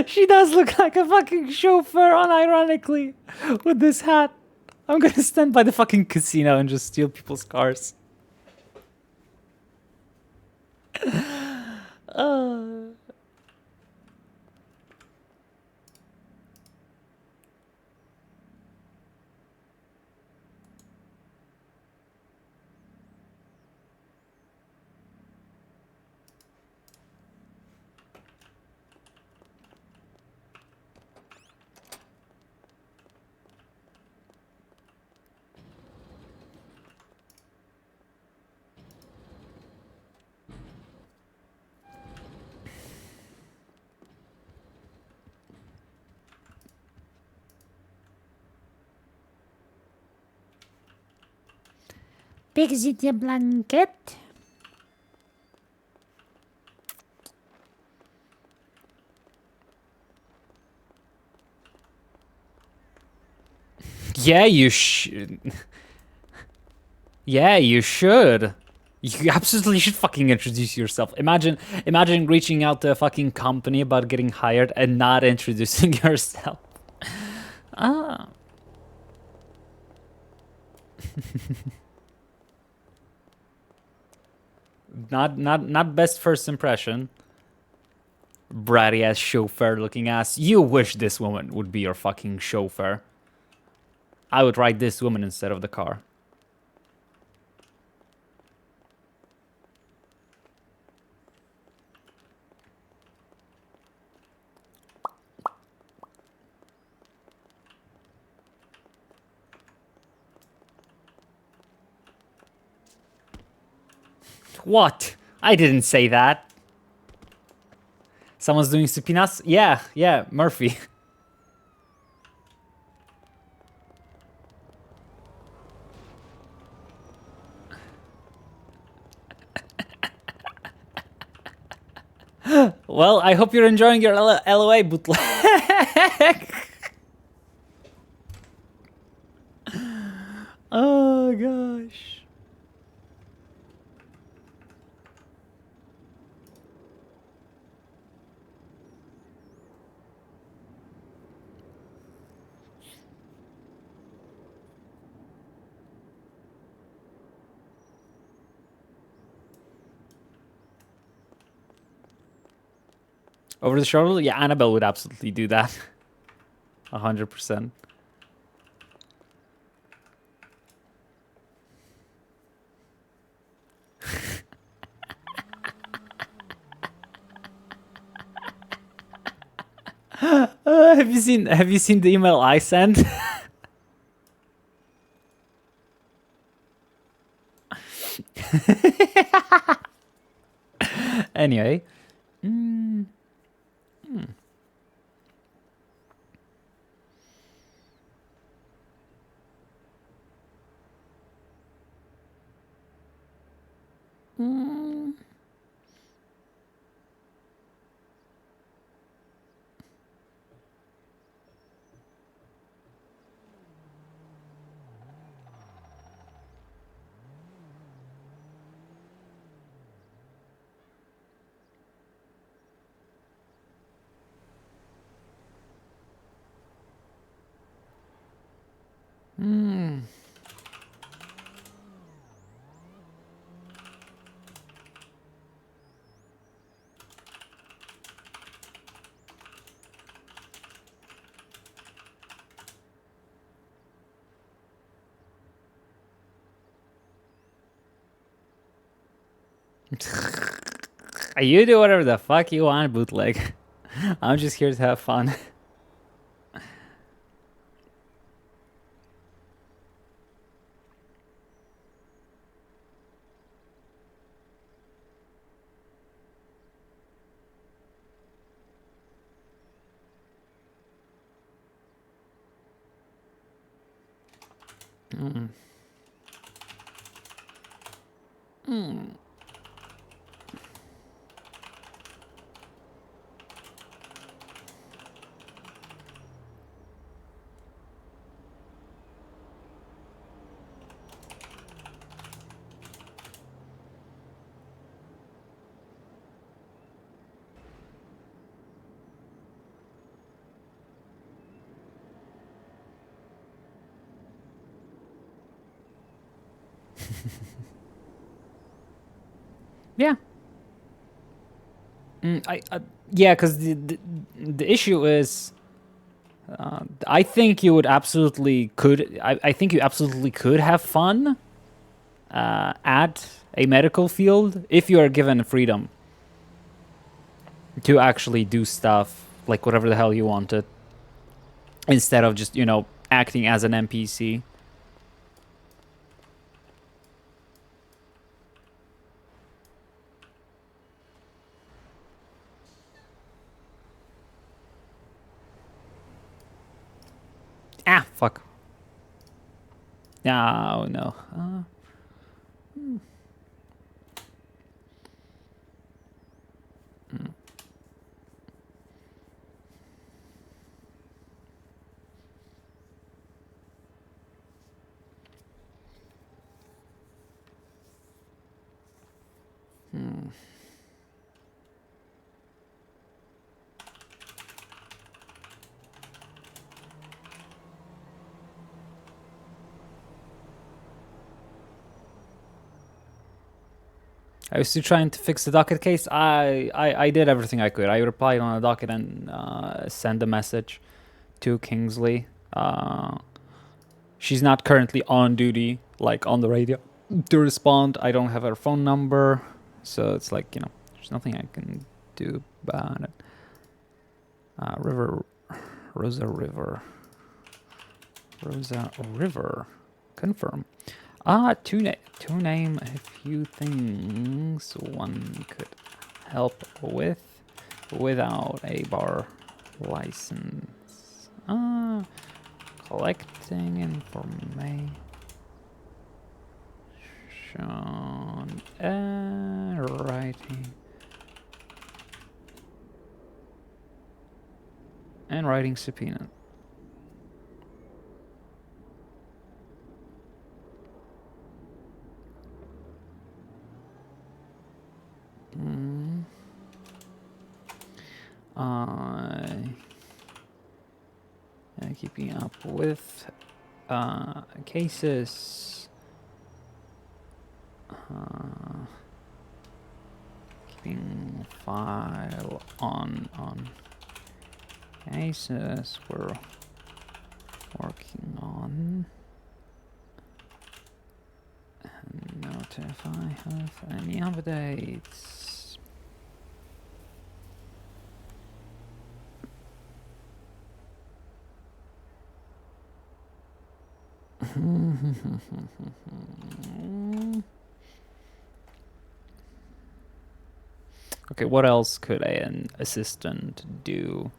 She does look like a fucking chauffeur, unironically, with this hat. I'm gonna stand by the fucking casino and just steal people's cars. Pixie blanket. Yeah, you should. Yeah, you should. You absolutely should fucking introduce yourself. Imagine reaching out to a fucking company about getting hired and not introducing yourself. Ah. Not best first impression. Bratty ass chauffeur looking ass. You wish this woman would be your fucking chauffeur. I would ride this woman instead of the car. What? I didn't say that. Someone's doing subpoenas? Yeah, Murphy. Well, I hope you're enjoying your LOA bootleg. Oh gosh. Over the shoulder? Yeah, Annabelle would absolutely do that. 100%. Have you seen the email I sent? Anyway. You do whatever the fuck you want, bootleg. I'm just here to have fun. Yeah. Yeah, because the issue is, I think you would absolutely could. I think you absolutely could have fun at a medical field if you are given freedom to actually do stuff like whatever the hell you wanted, instead of just, you know, acting as an NPC. Ah, fuck. No, no. I was still trying to fix the docket case. I did everything I could. I replied on the docket and sent a message to Kingsley. She's not currently on duty, like on the radio, to respond. I don't have her phone number, so it's like, you know, there's nothing I can do about it. Rosa River. Confirm. To name a few things one could help with. without a bar license. Collecting information and writing. And writing subpoena. Keeping up with cases. Keeping file on cases we're working on. And notify of any updates. Okay, what else could an assistant do?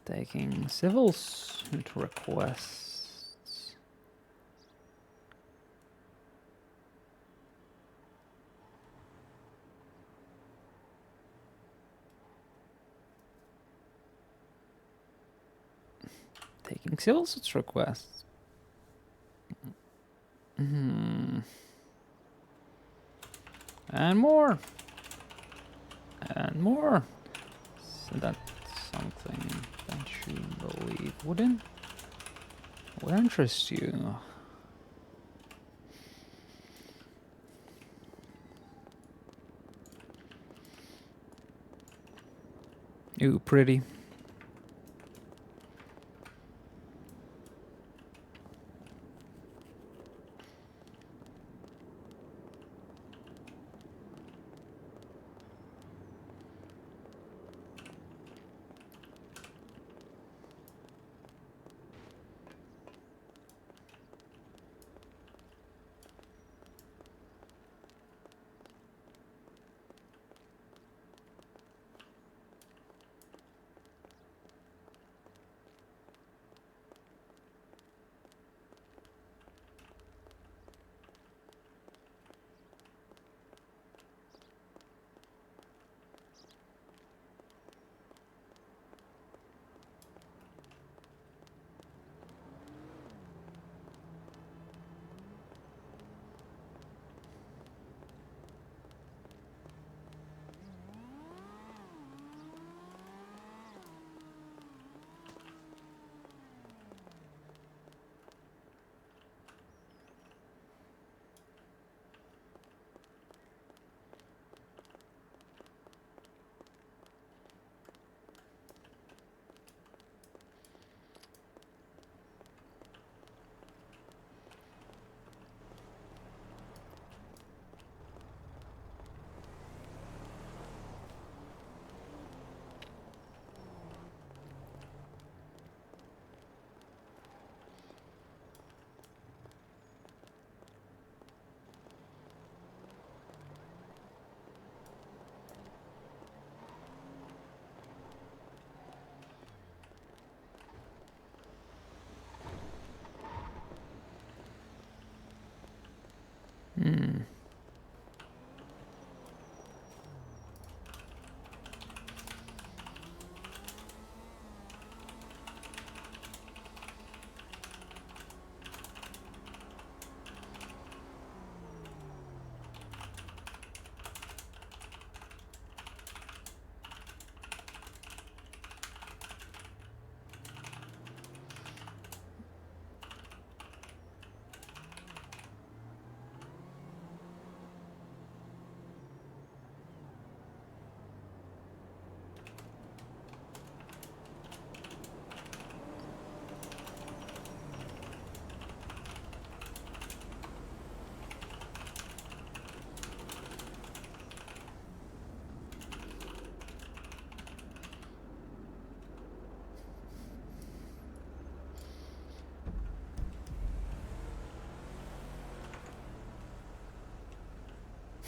Taking civil suit requests. Taking civil suit requests. And more. And more. So that's something that you believe would interest you. Ooh, pretty.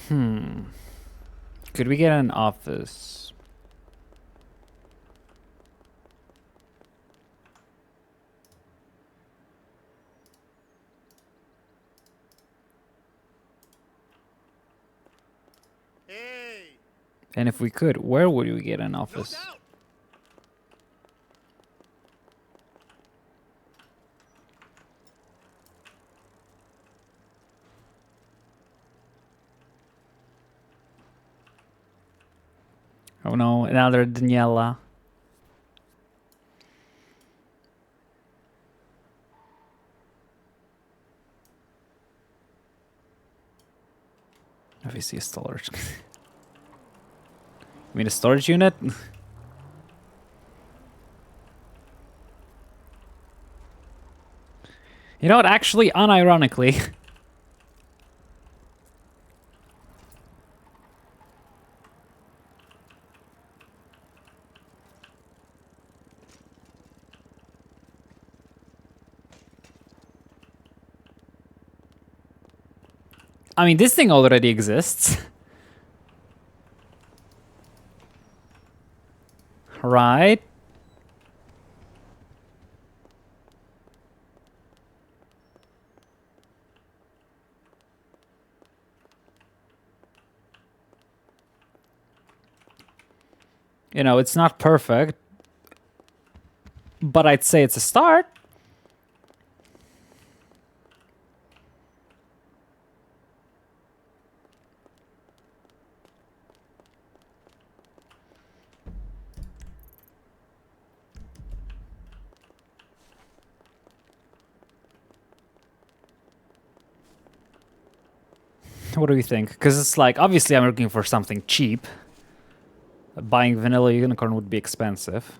Could we get an office? And if we could, where would we get an office? Oh no, another Daniela. Obviously a storage. I mean a storage unit? You know what, actually, unironically... I mean, this thing already exists. Right? You know, it's not perfect, but I'd say it's a start. What do you think? Because it's like, obviously I'm looking for something cheap. Buying vanilla unicorn would be expensive.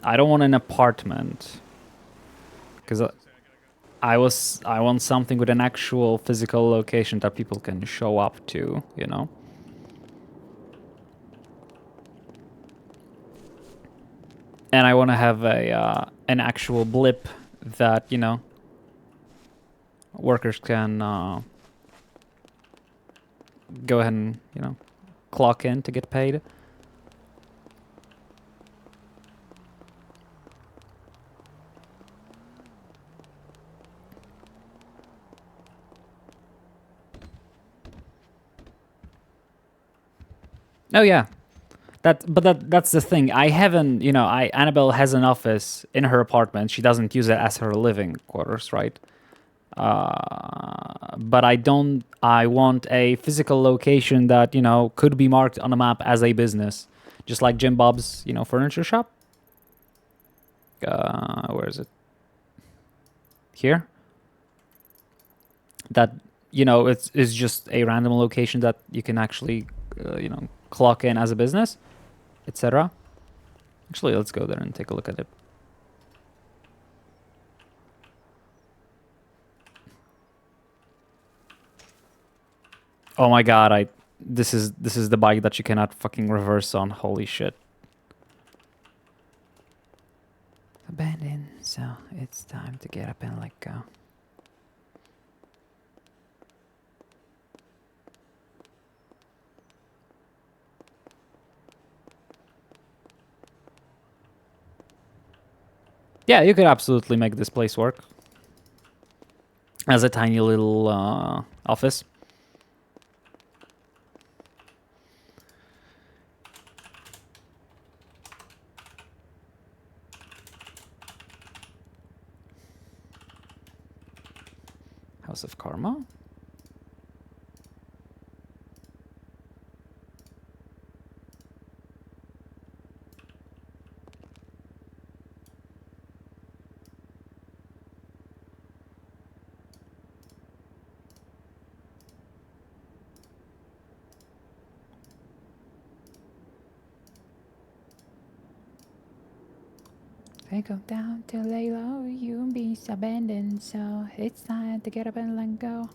I don't want an apartment. Because I want something with an actual physical location that people can show up to, you know? And I want to have a an actual blip that, you know, workers can go ahead and, you know, clock in to get paid. Oh yeah. That's the thing. I haven't, you know, Annabelle has an office in her apartment. She doesn't use it as her living quarters, right? But I want a physical location that, you know, could be marked on a map as a business. Just like Jim Bob's, you know, furniture shop. Where is it? Here? That, you know, it's just a random location that you can actually, you know, clock in as a business, etc. Actually, let's go there and take a look at it. Oh my god, this is the bike that you cannot fucking reverse on. Holy shit. Abandoned, so it's time to get up and let go. Yeah, you could absolutely make this place work as a tiny little office. House of Karma. They go down to lay low, you be abandoned, so it's time to get up and let go.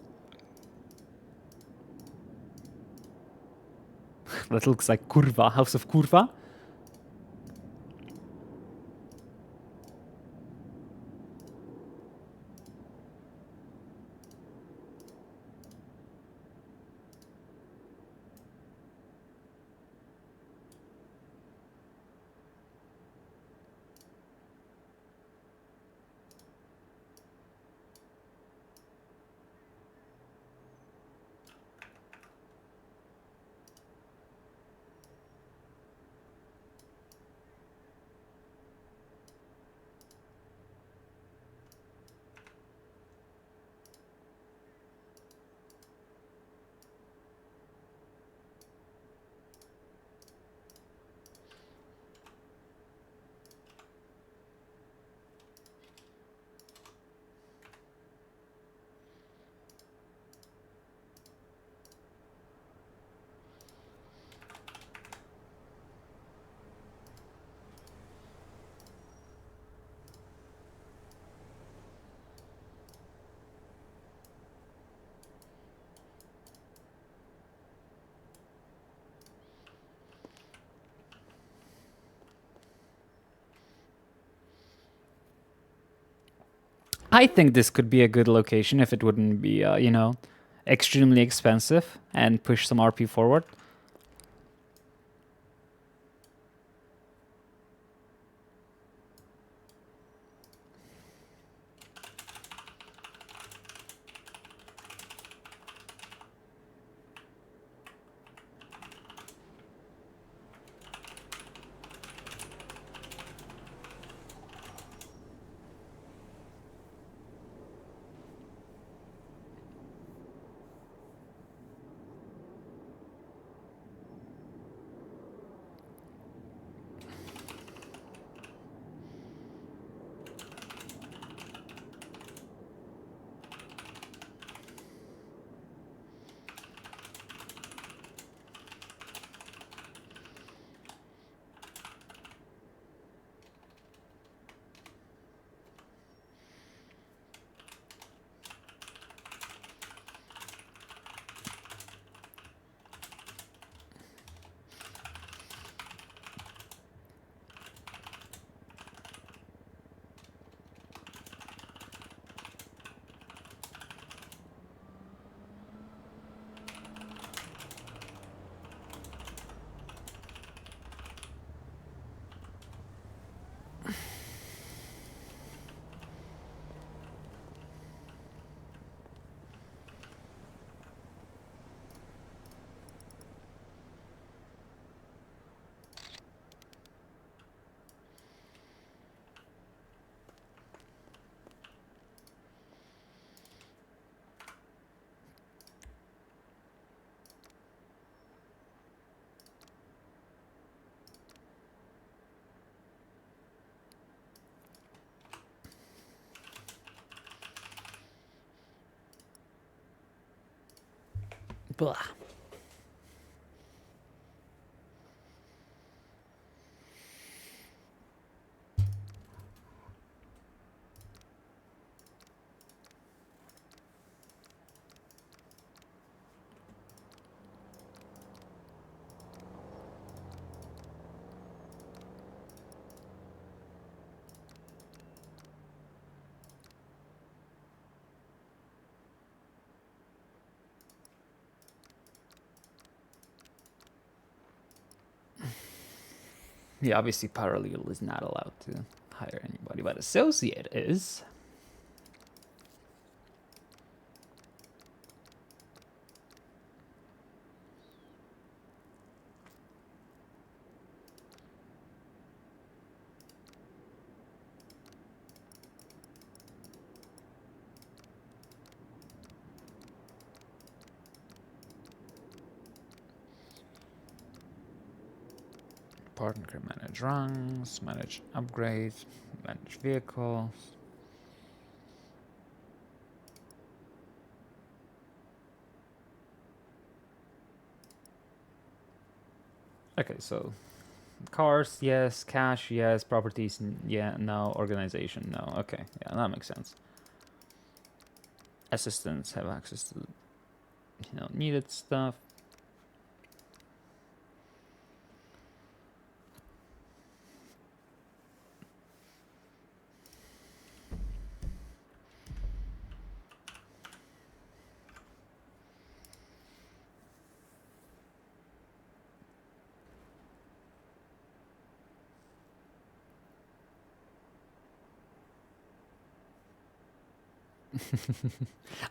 That looks like Kurva, House of Kurva. I think this could be a good location if it wouldn't be, you know, extremely expensive and push some RP forward. Blah. Yeah, obviously paralegal is not allowed to hire anybody, but associate is. Partner can manage runs, manage upgrades, manage vehicles. Okay, so cars, yes. Cash, yes. Properties, yeah. No. Organization, no. Okay, yeah, that makes sense. Assistants have access to, you know, needed stuff.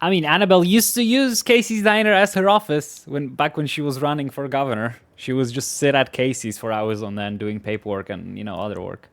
I mean, Annabelle used to use Casey's Diner as her office back when she was running for governor. She was just sit at Casey's for hours on end doing paperwork and, you know, other work.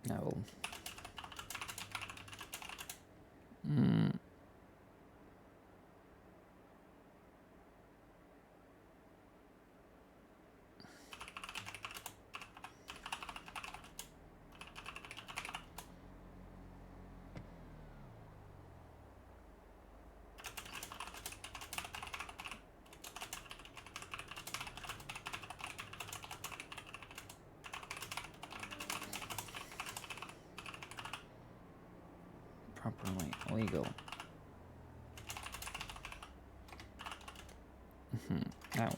No. Mm. Properly legal. Now.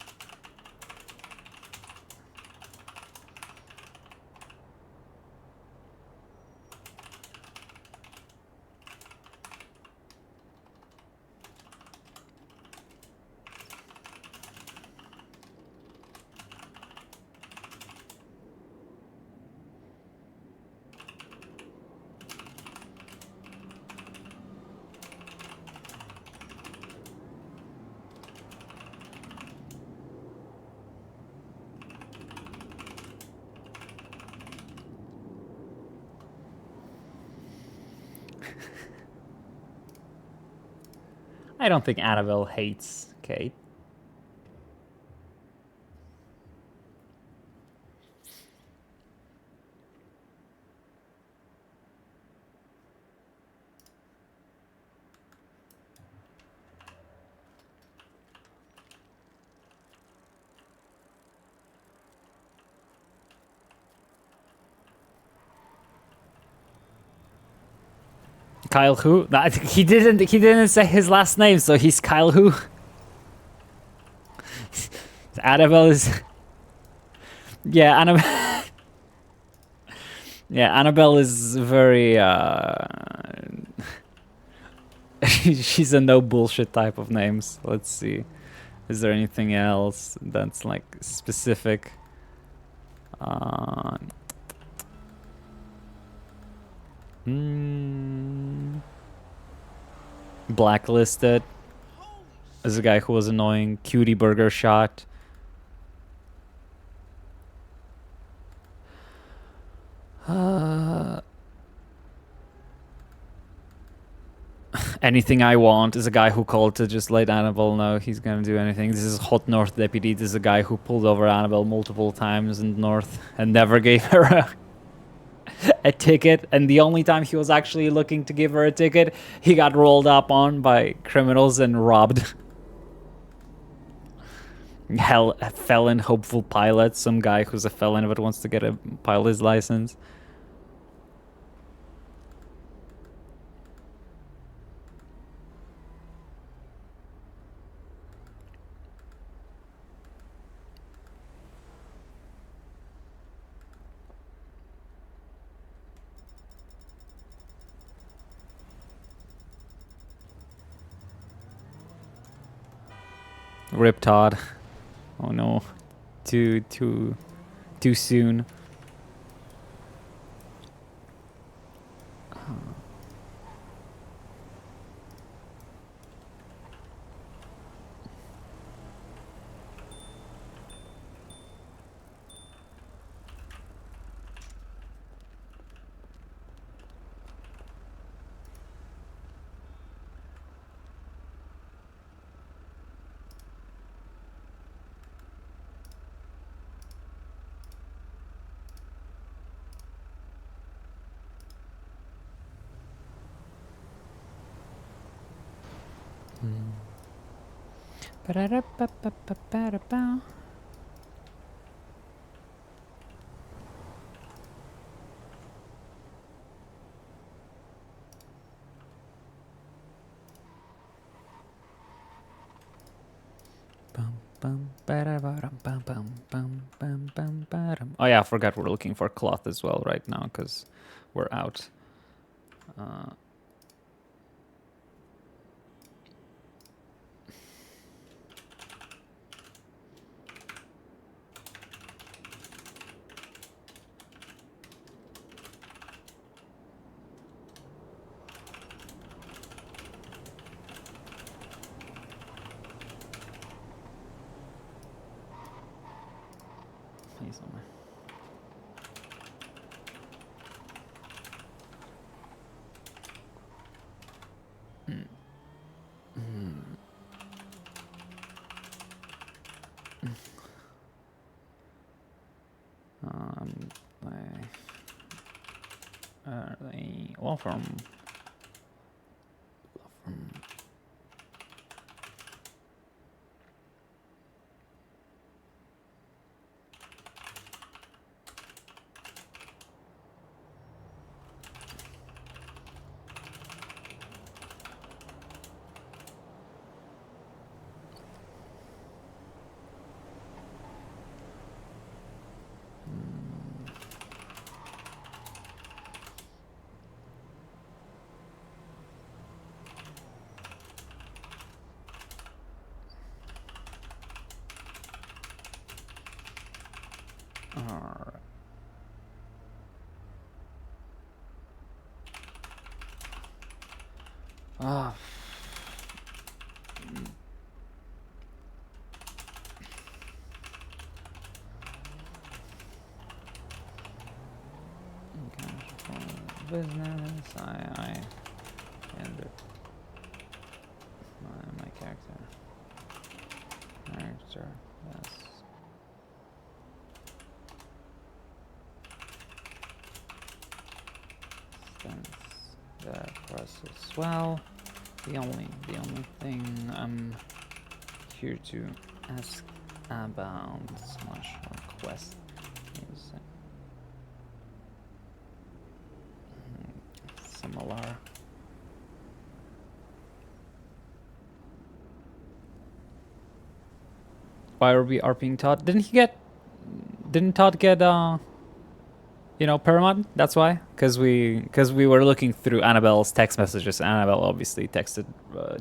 I don't think Annabelle hates Kate. Kyle who? No, he didn't say his last name, so he's Kyle who? Annabelle is yeah, Annabelle yeah, Annabelle is very she's a no bullshit type of names. Let's see. Is there anything else that's like specific? Blacklisted as a guy who was annoying. Cutie Burger Shot. Anything I Want is a guy who called to just let Annabelle know he's gonna do anything. This is Hot North Deputy. This is a guy who pulled over Annabelle multiple times in North and never gave her a ticket. And the only time he was actually looking to give her a ticket, he got rolled up on by criminals and robbed. Felon, hopeful pilot. Some guy who's a felon but wants to get a pilot's license. Rip Todd. Oh no. Too soon. Ba-da-da-ba-ba-ba-ba-da-ba. Oh yeah, I forgot we're looking for cloth as well right now because we're out. A law firm. Alright. Ah. Business. I ended my character. Yes. Sense the process well. The only thing I'm here to ask about slash request is similar. Why are we RPing Todd? Didn't Todd get you know, Paramount? That's why, because we were looking through Annabelle's text messages. Annabelle obviously texted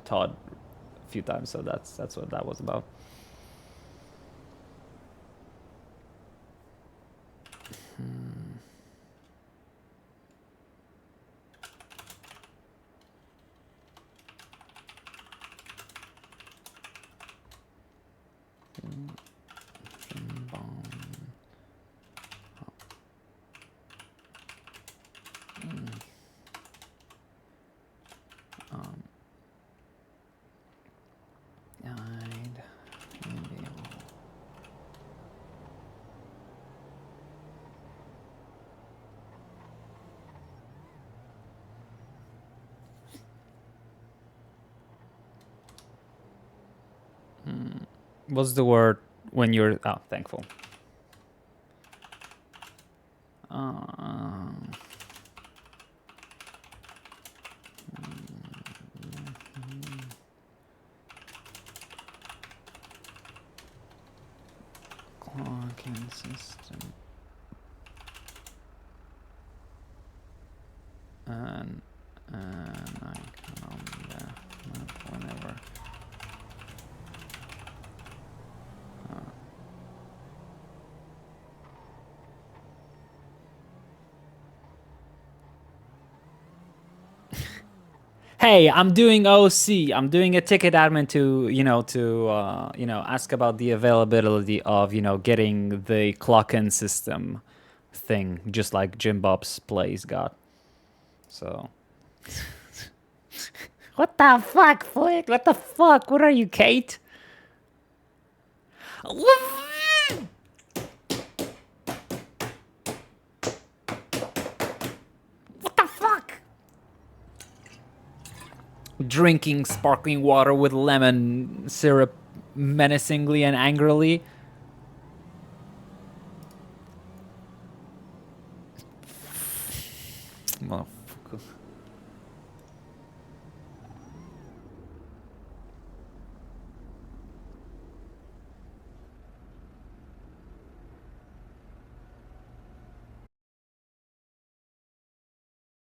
Todd a few times, so that's what that was about. What's the word when you're thankful? Clocking system. And I can on the map whenever. Hey, I'm doing OC. I'm doing a ticket admin to, you know, ask about the availability of, you know, getting the clock-in system thing, just like Jim Bob's Plays got. So. What the fuck, Flick? What the fuck? What are you, Kate? What the fuck? Drinking sparkling water with lemon syrup menacingly and angrily. Motherfucker.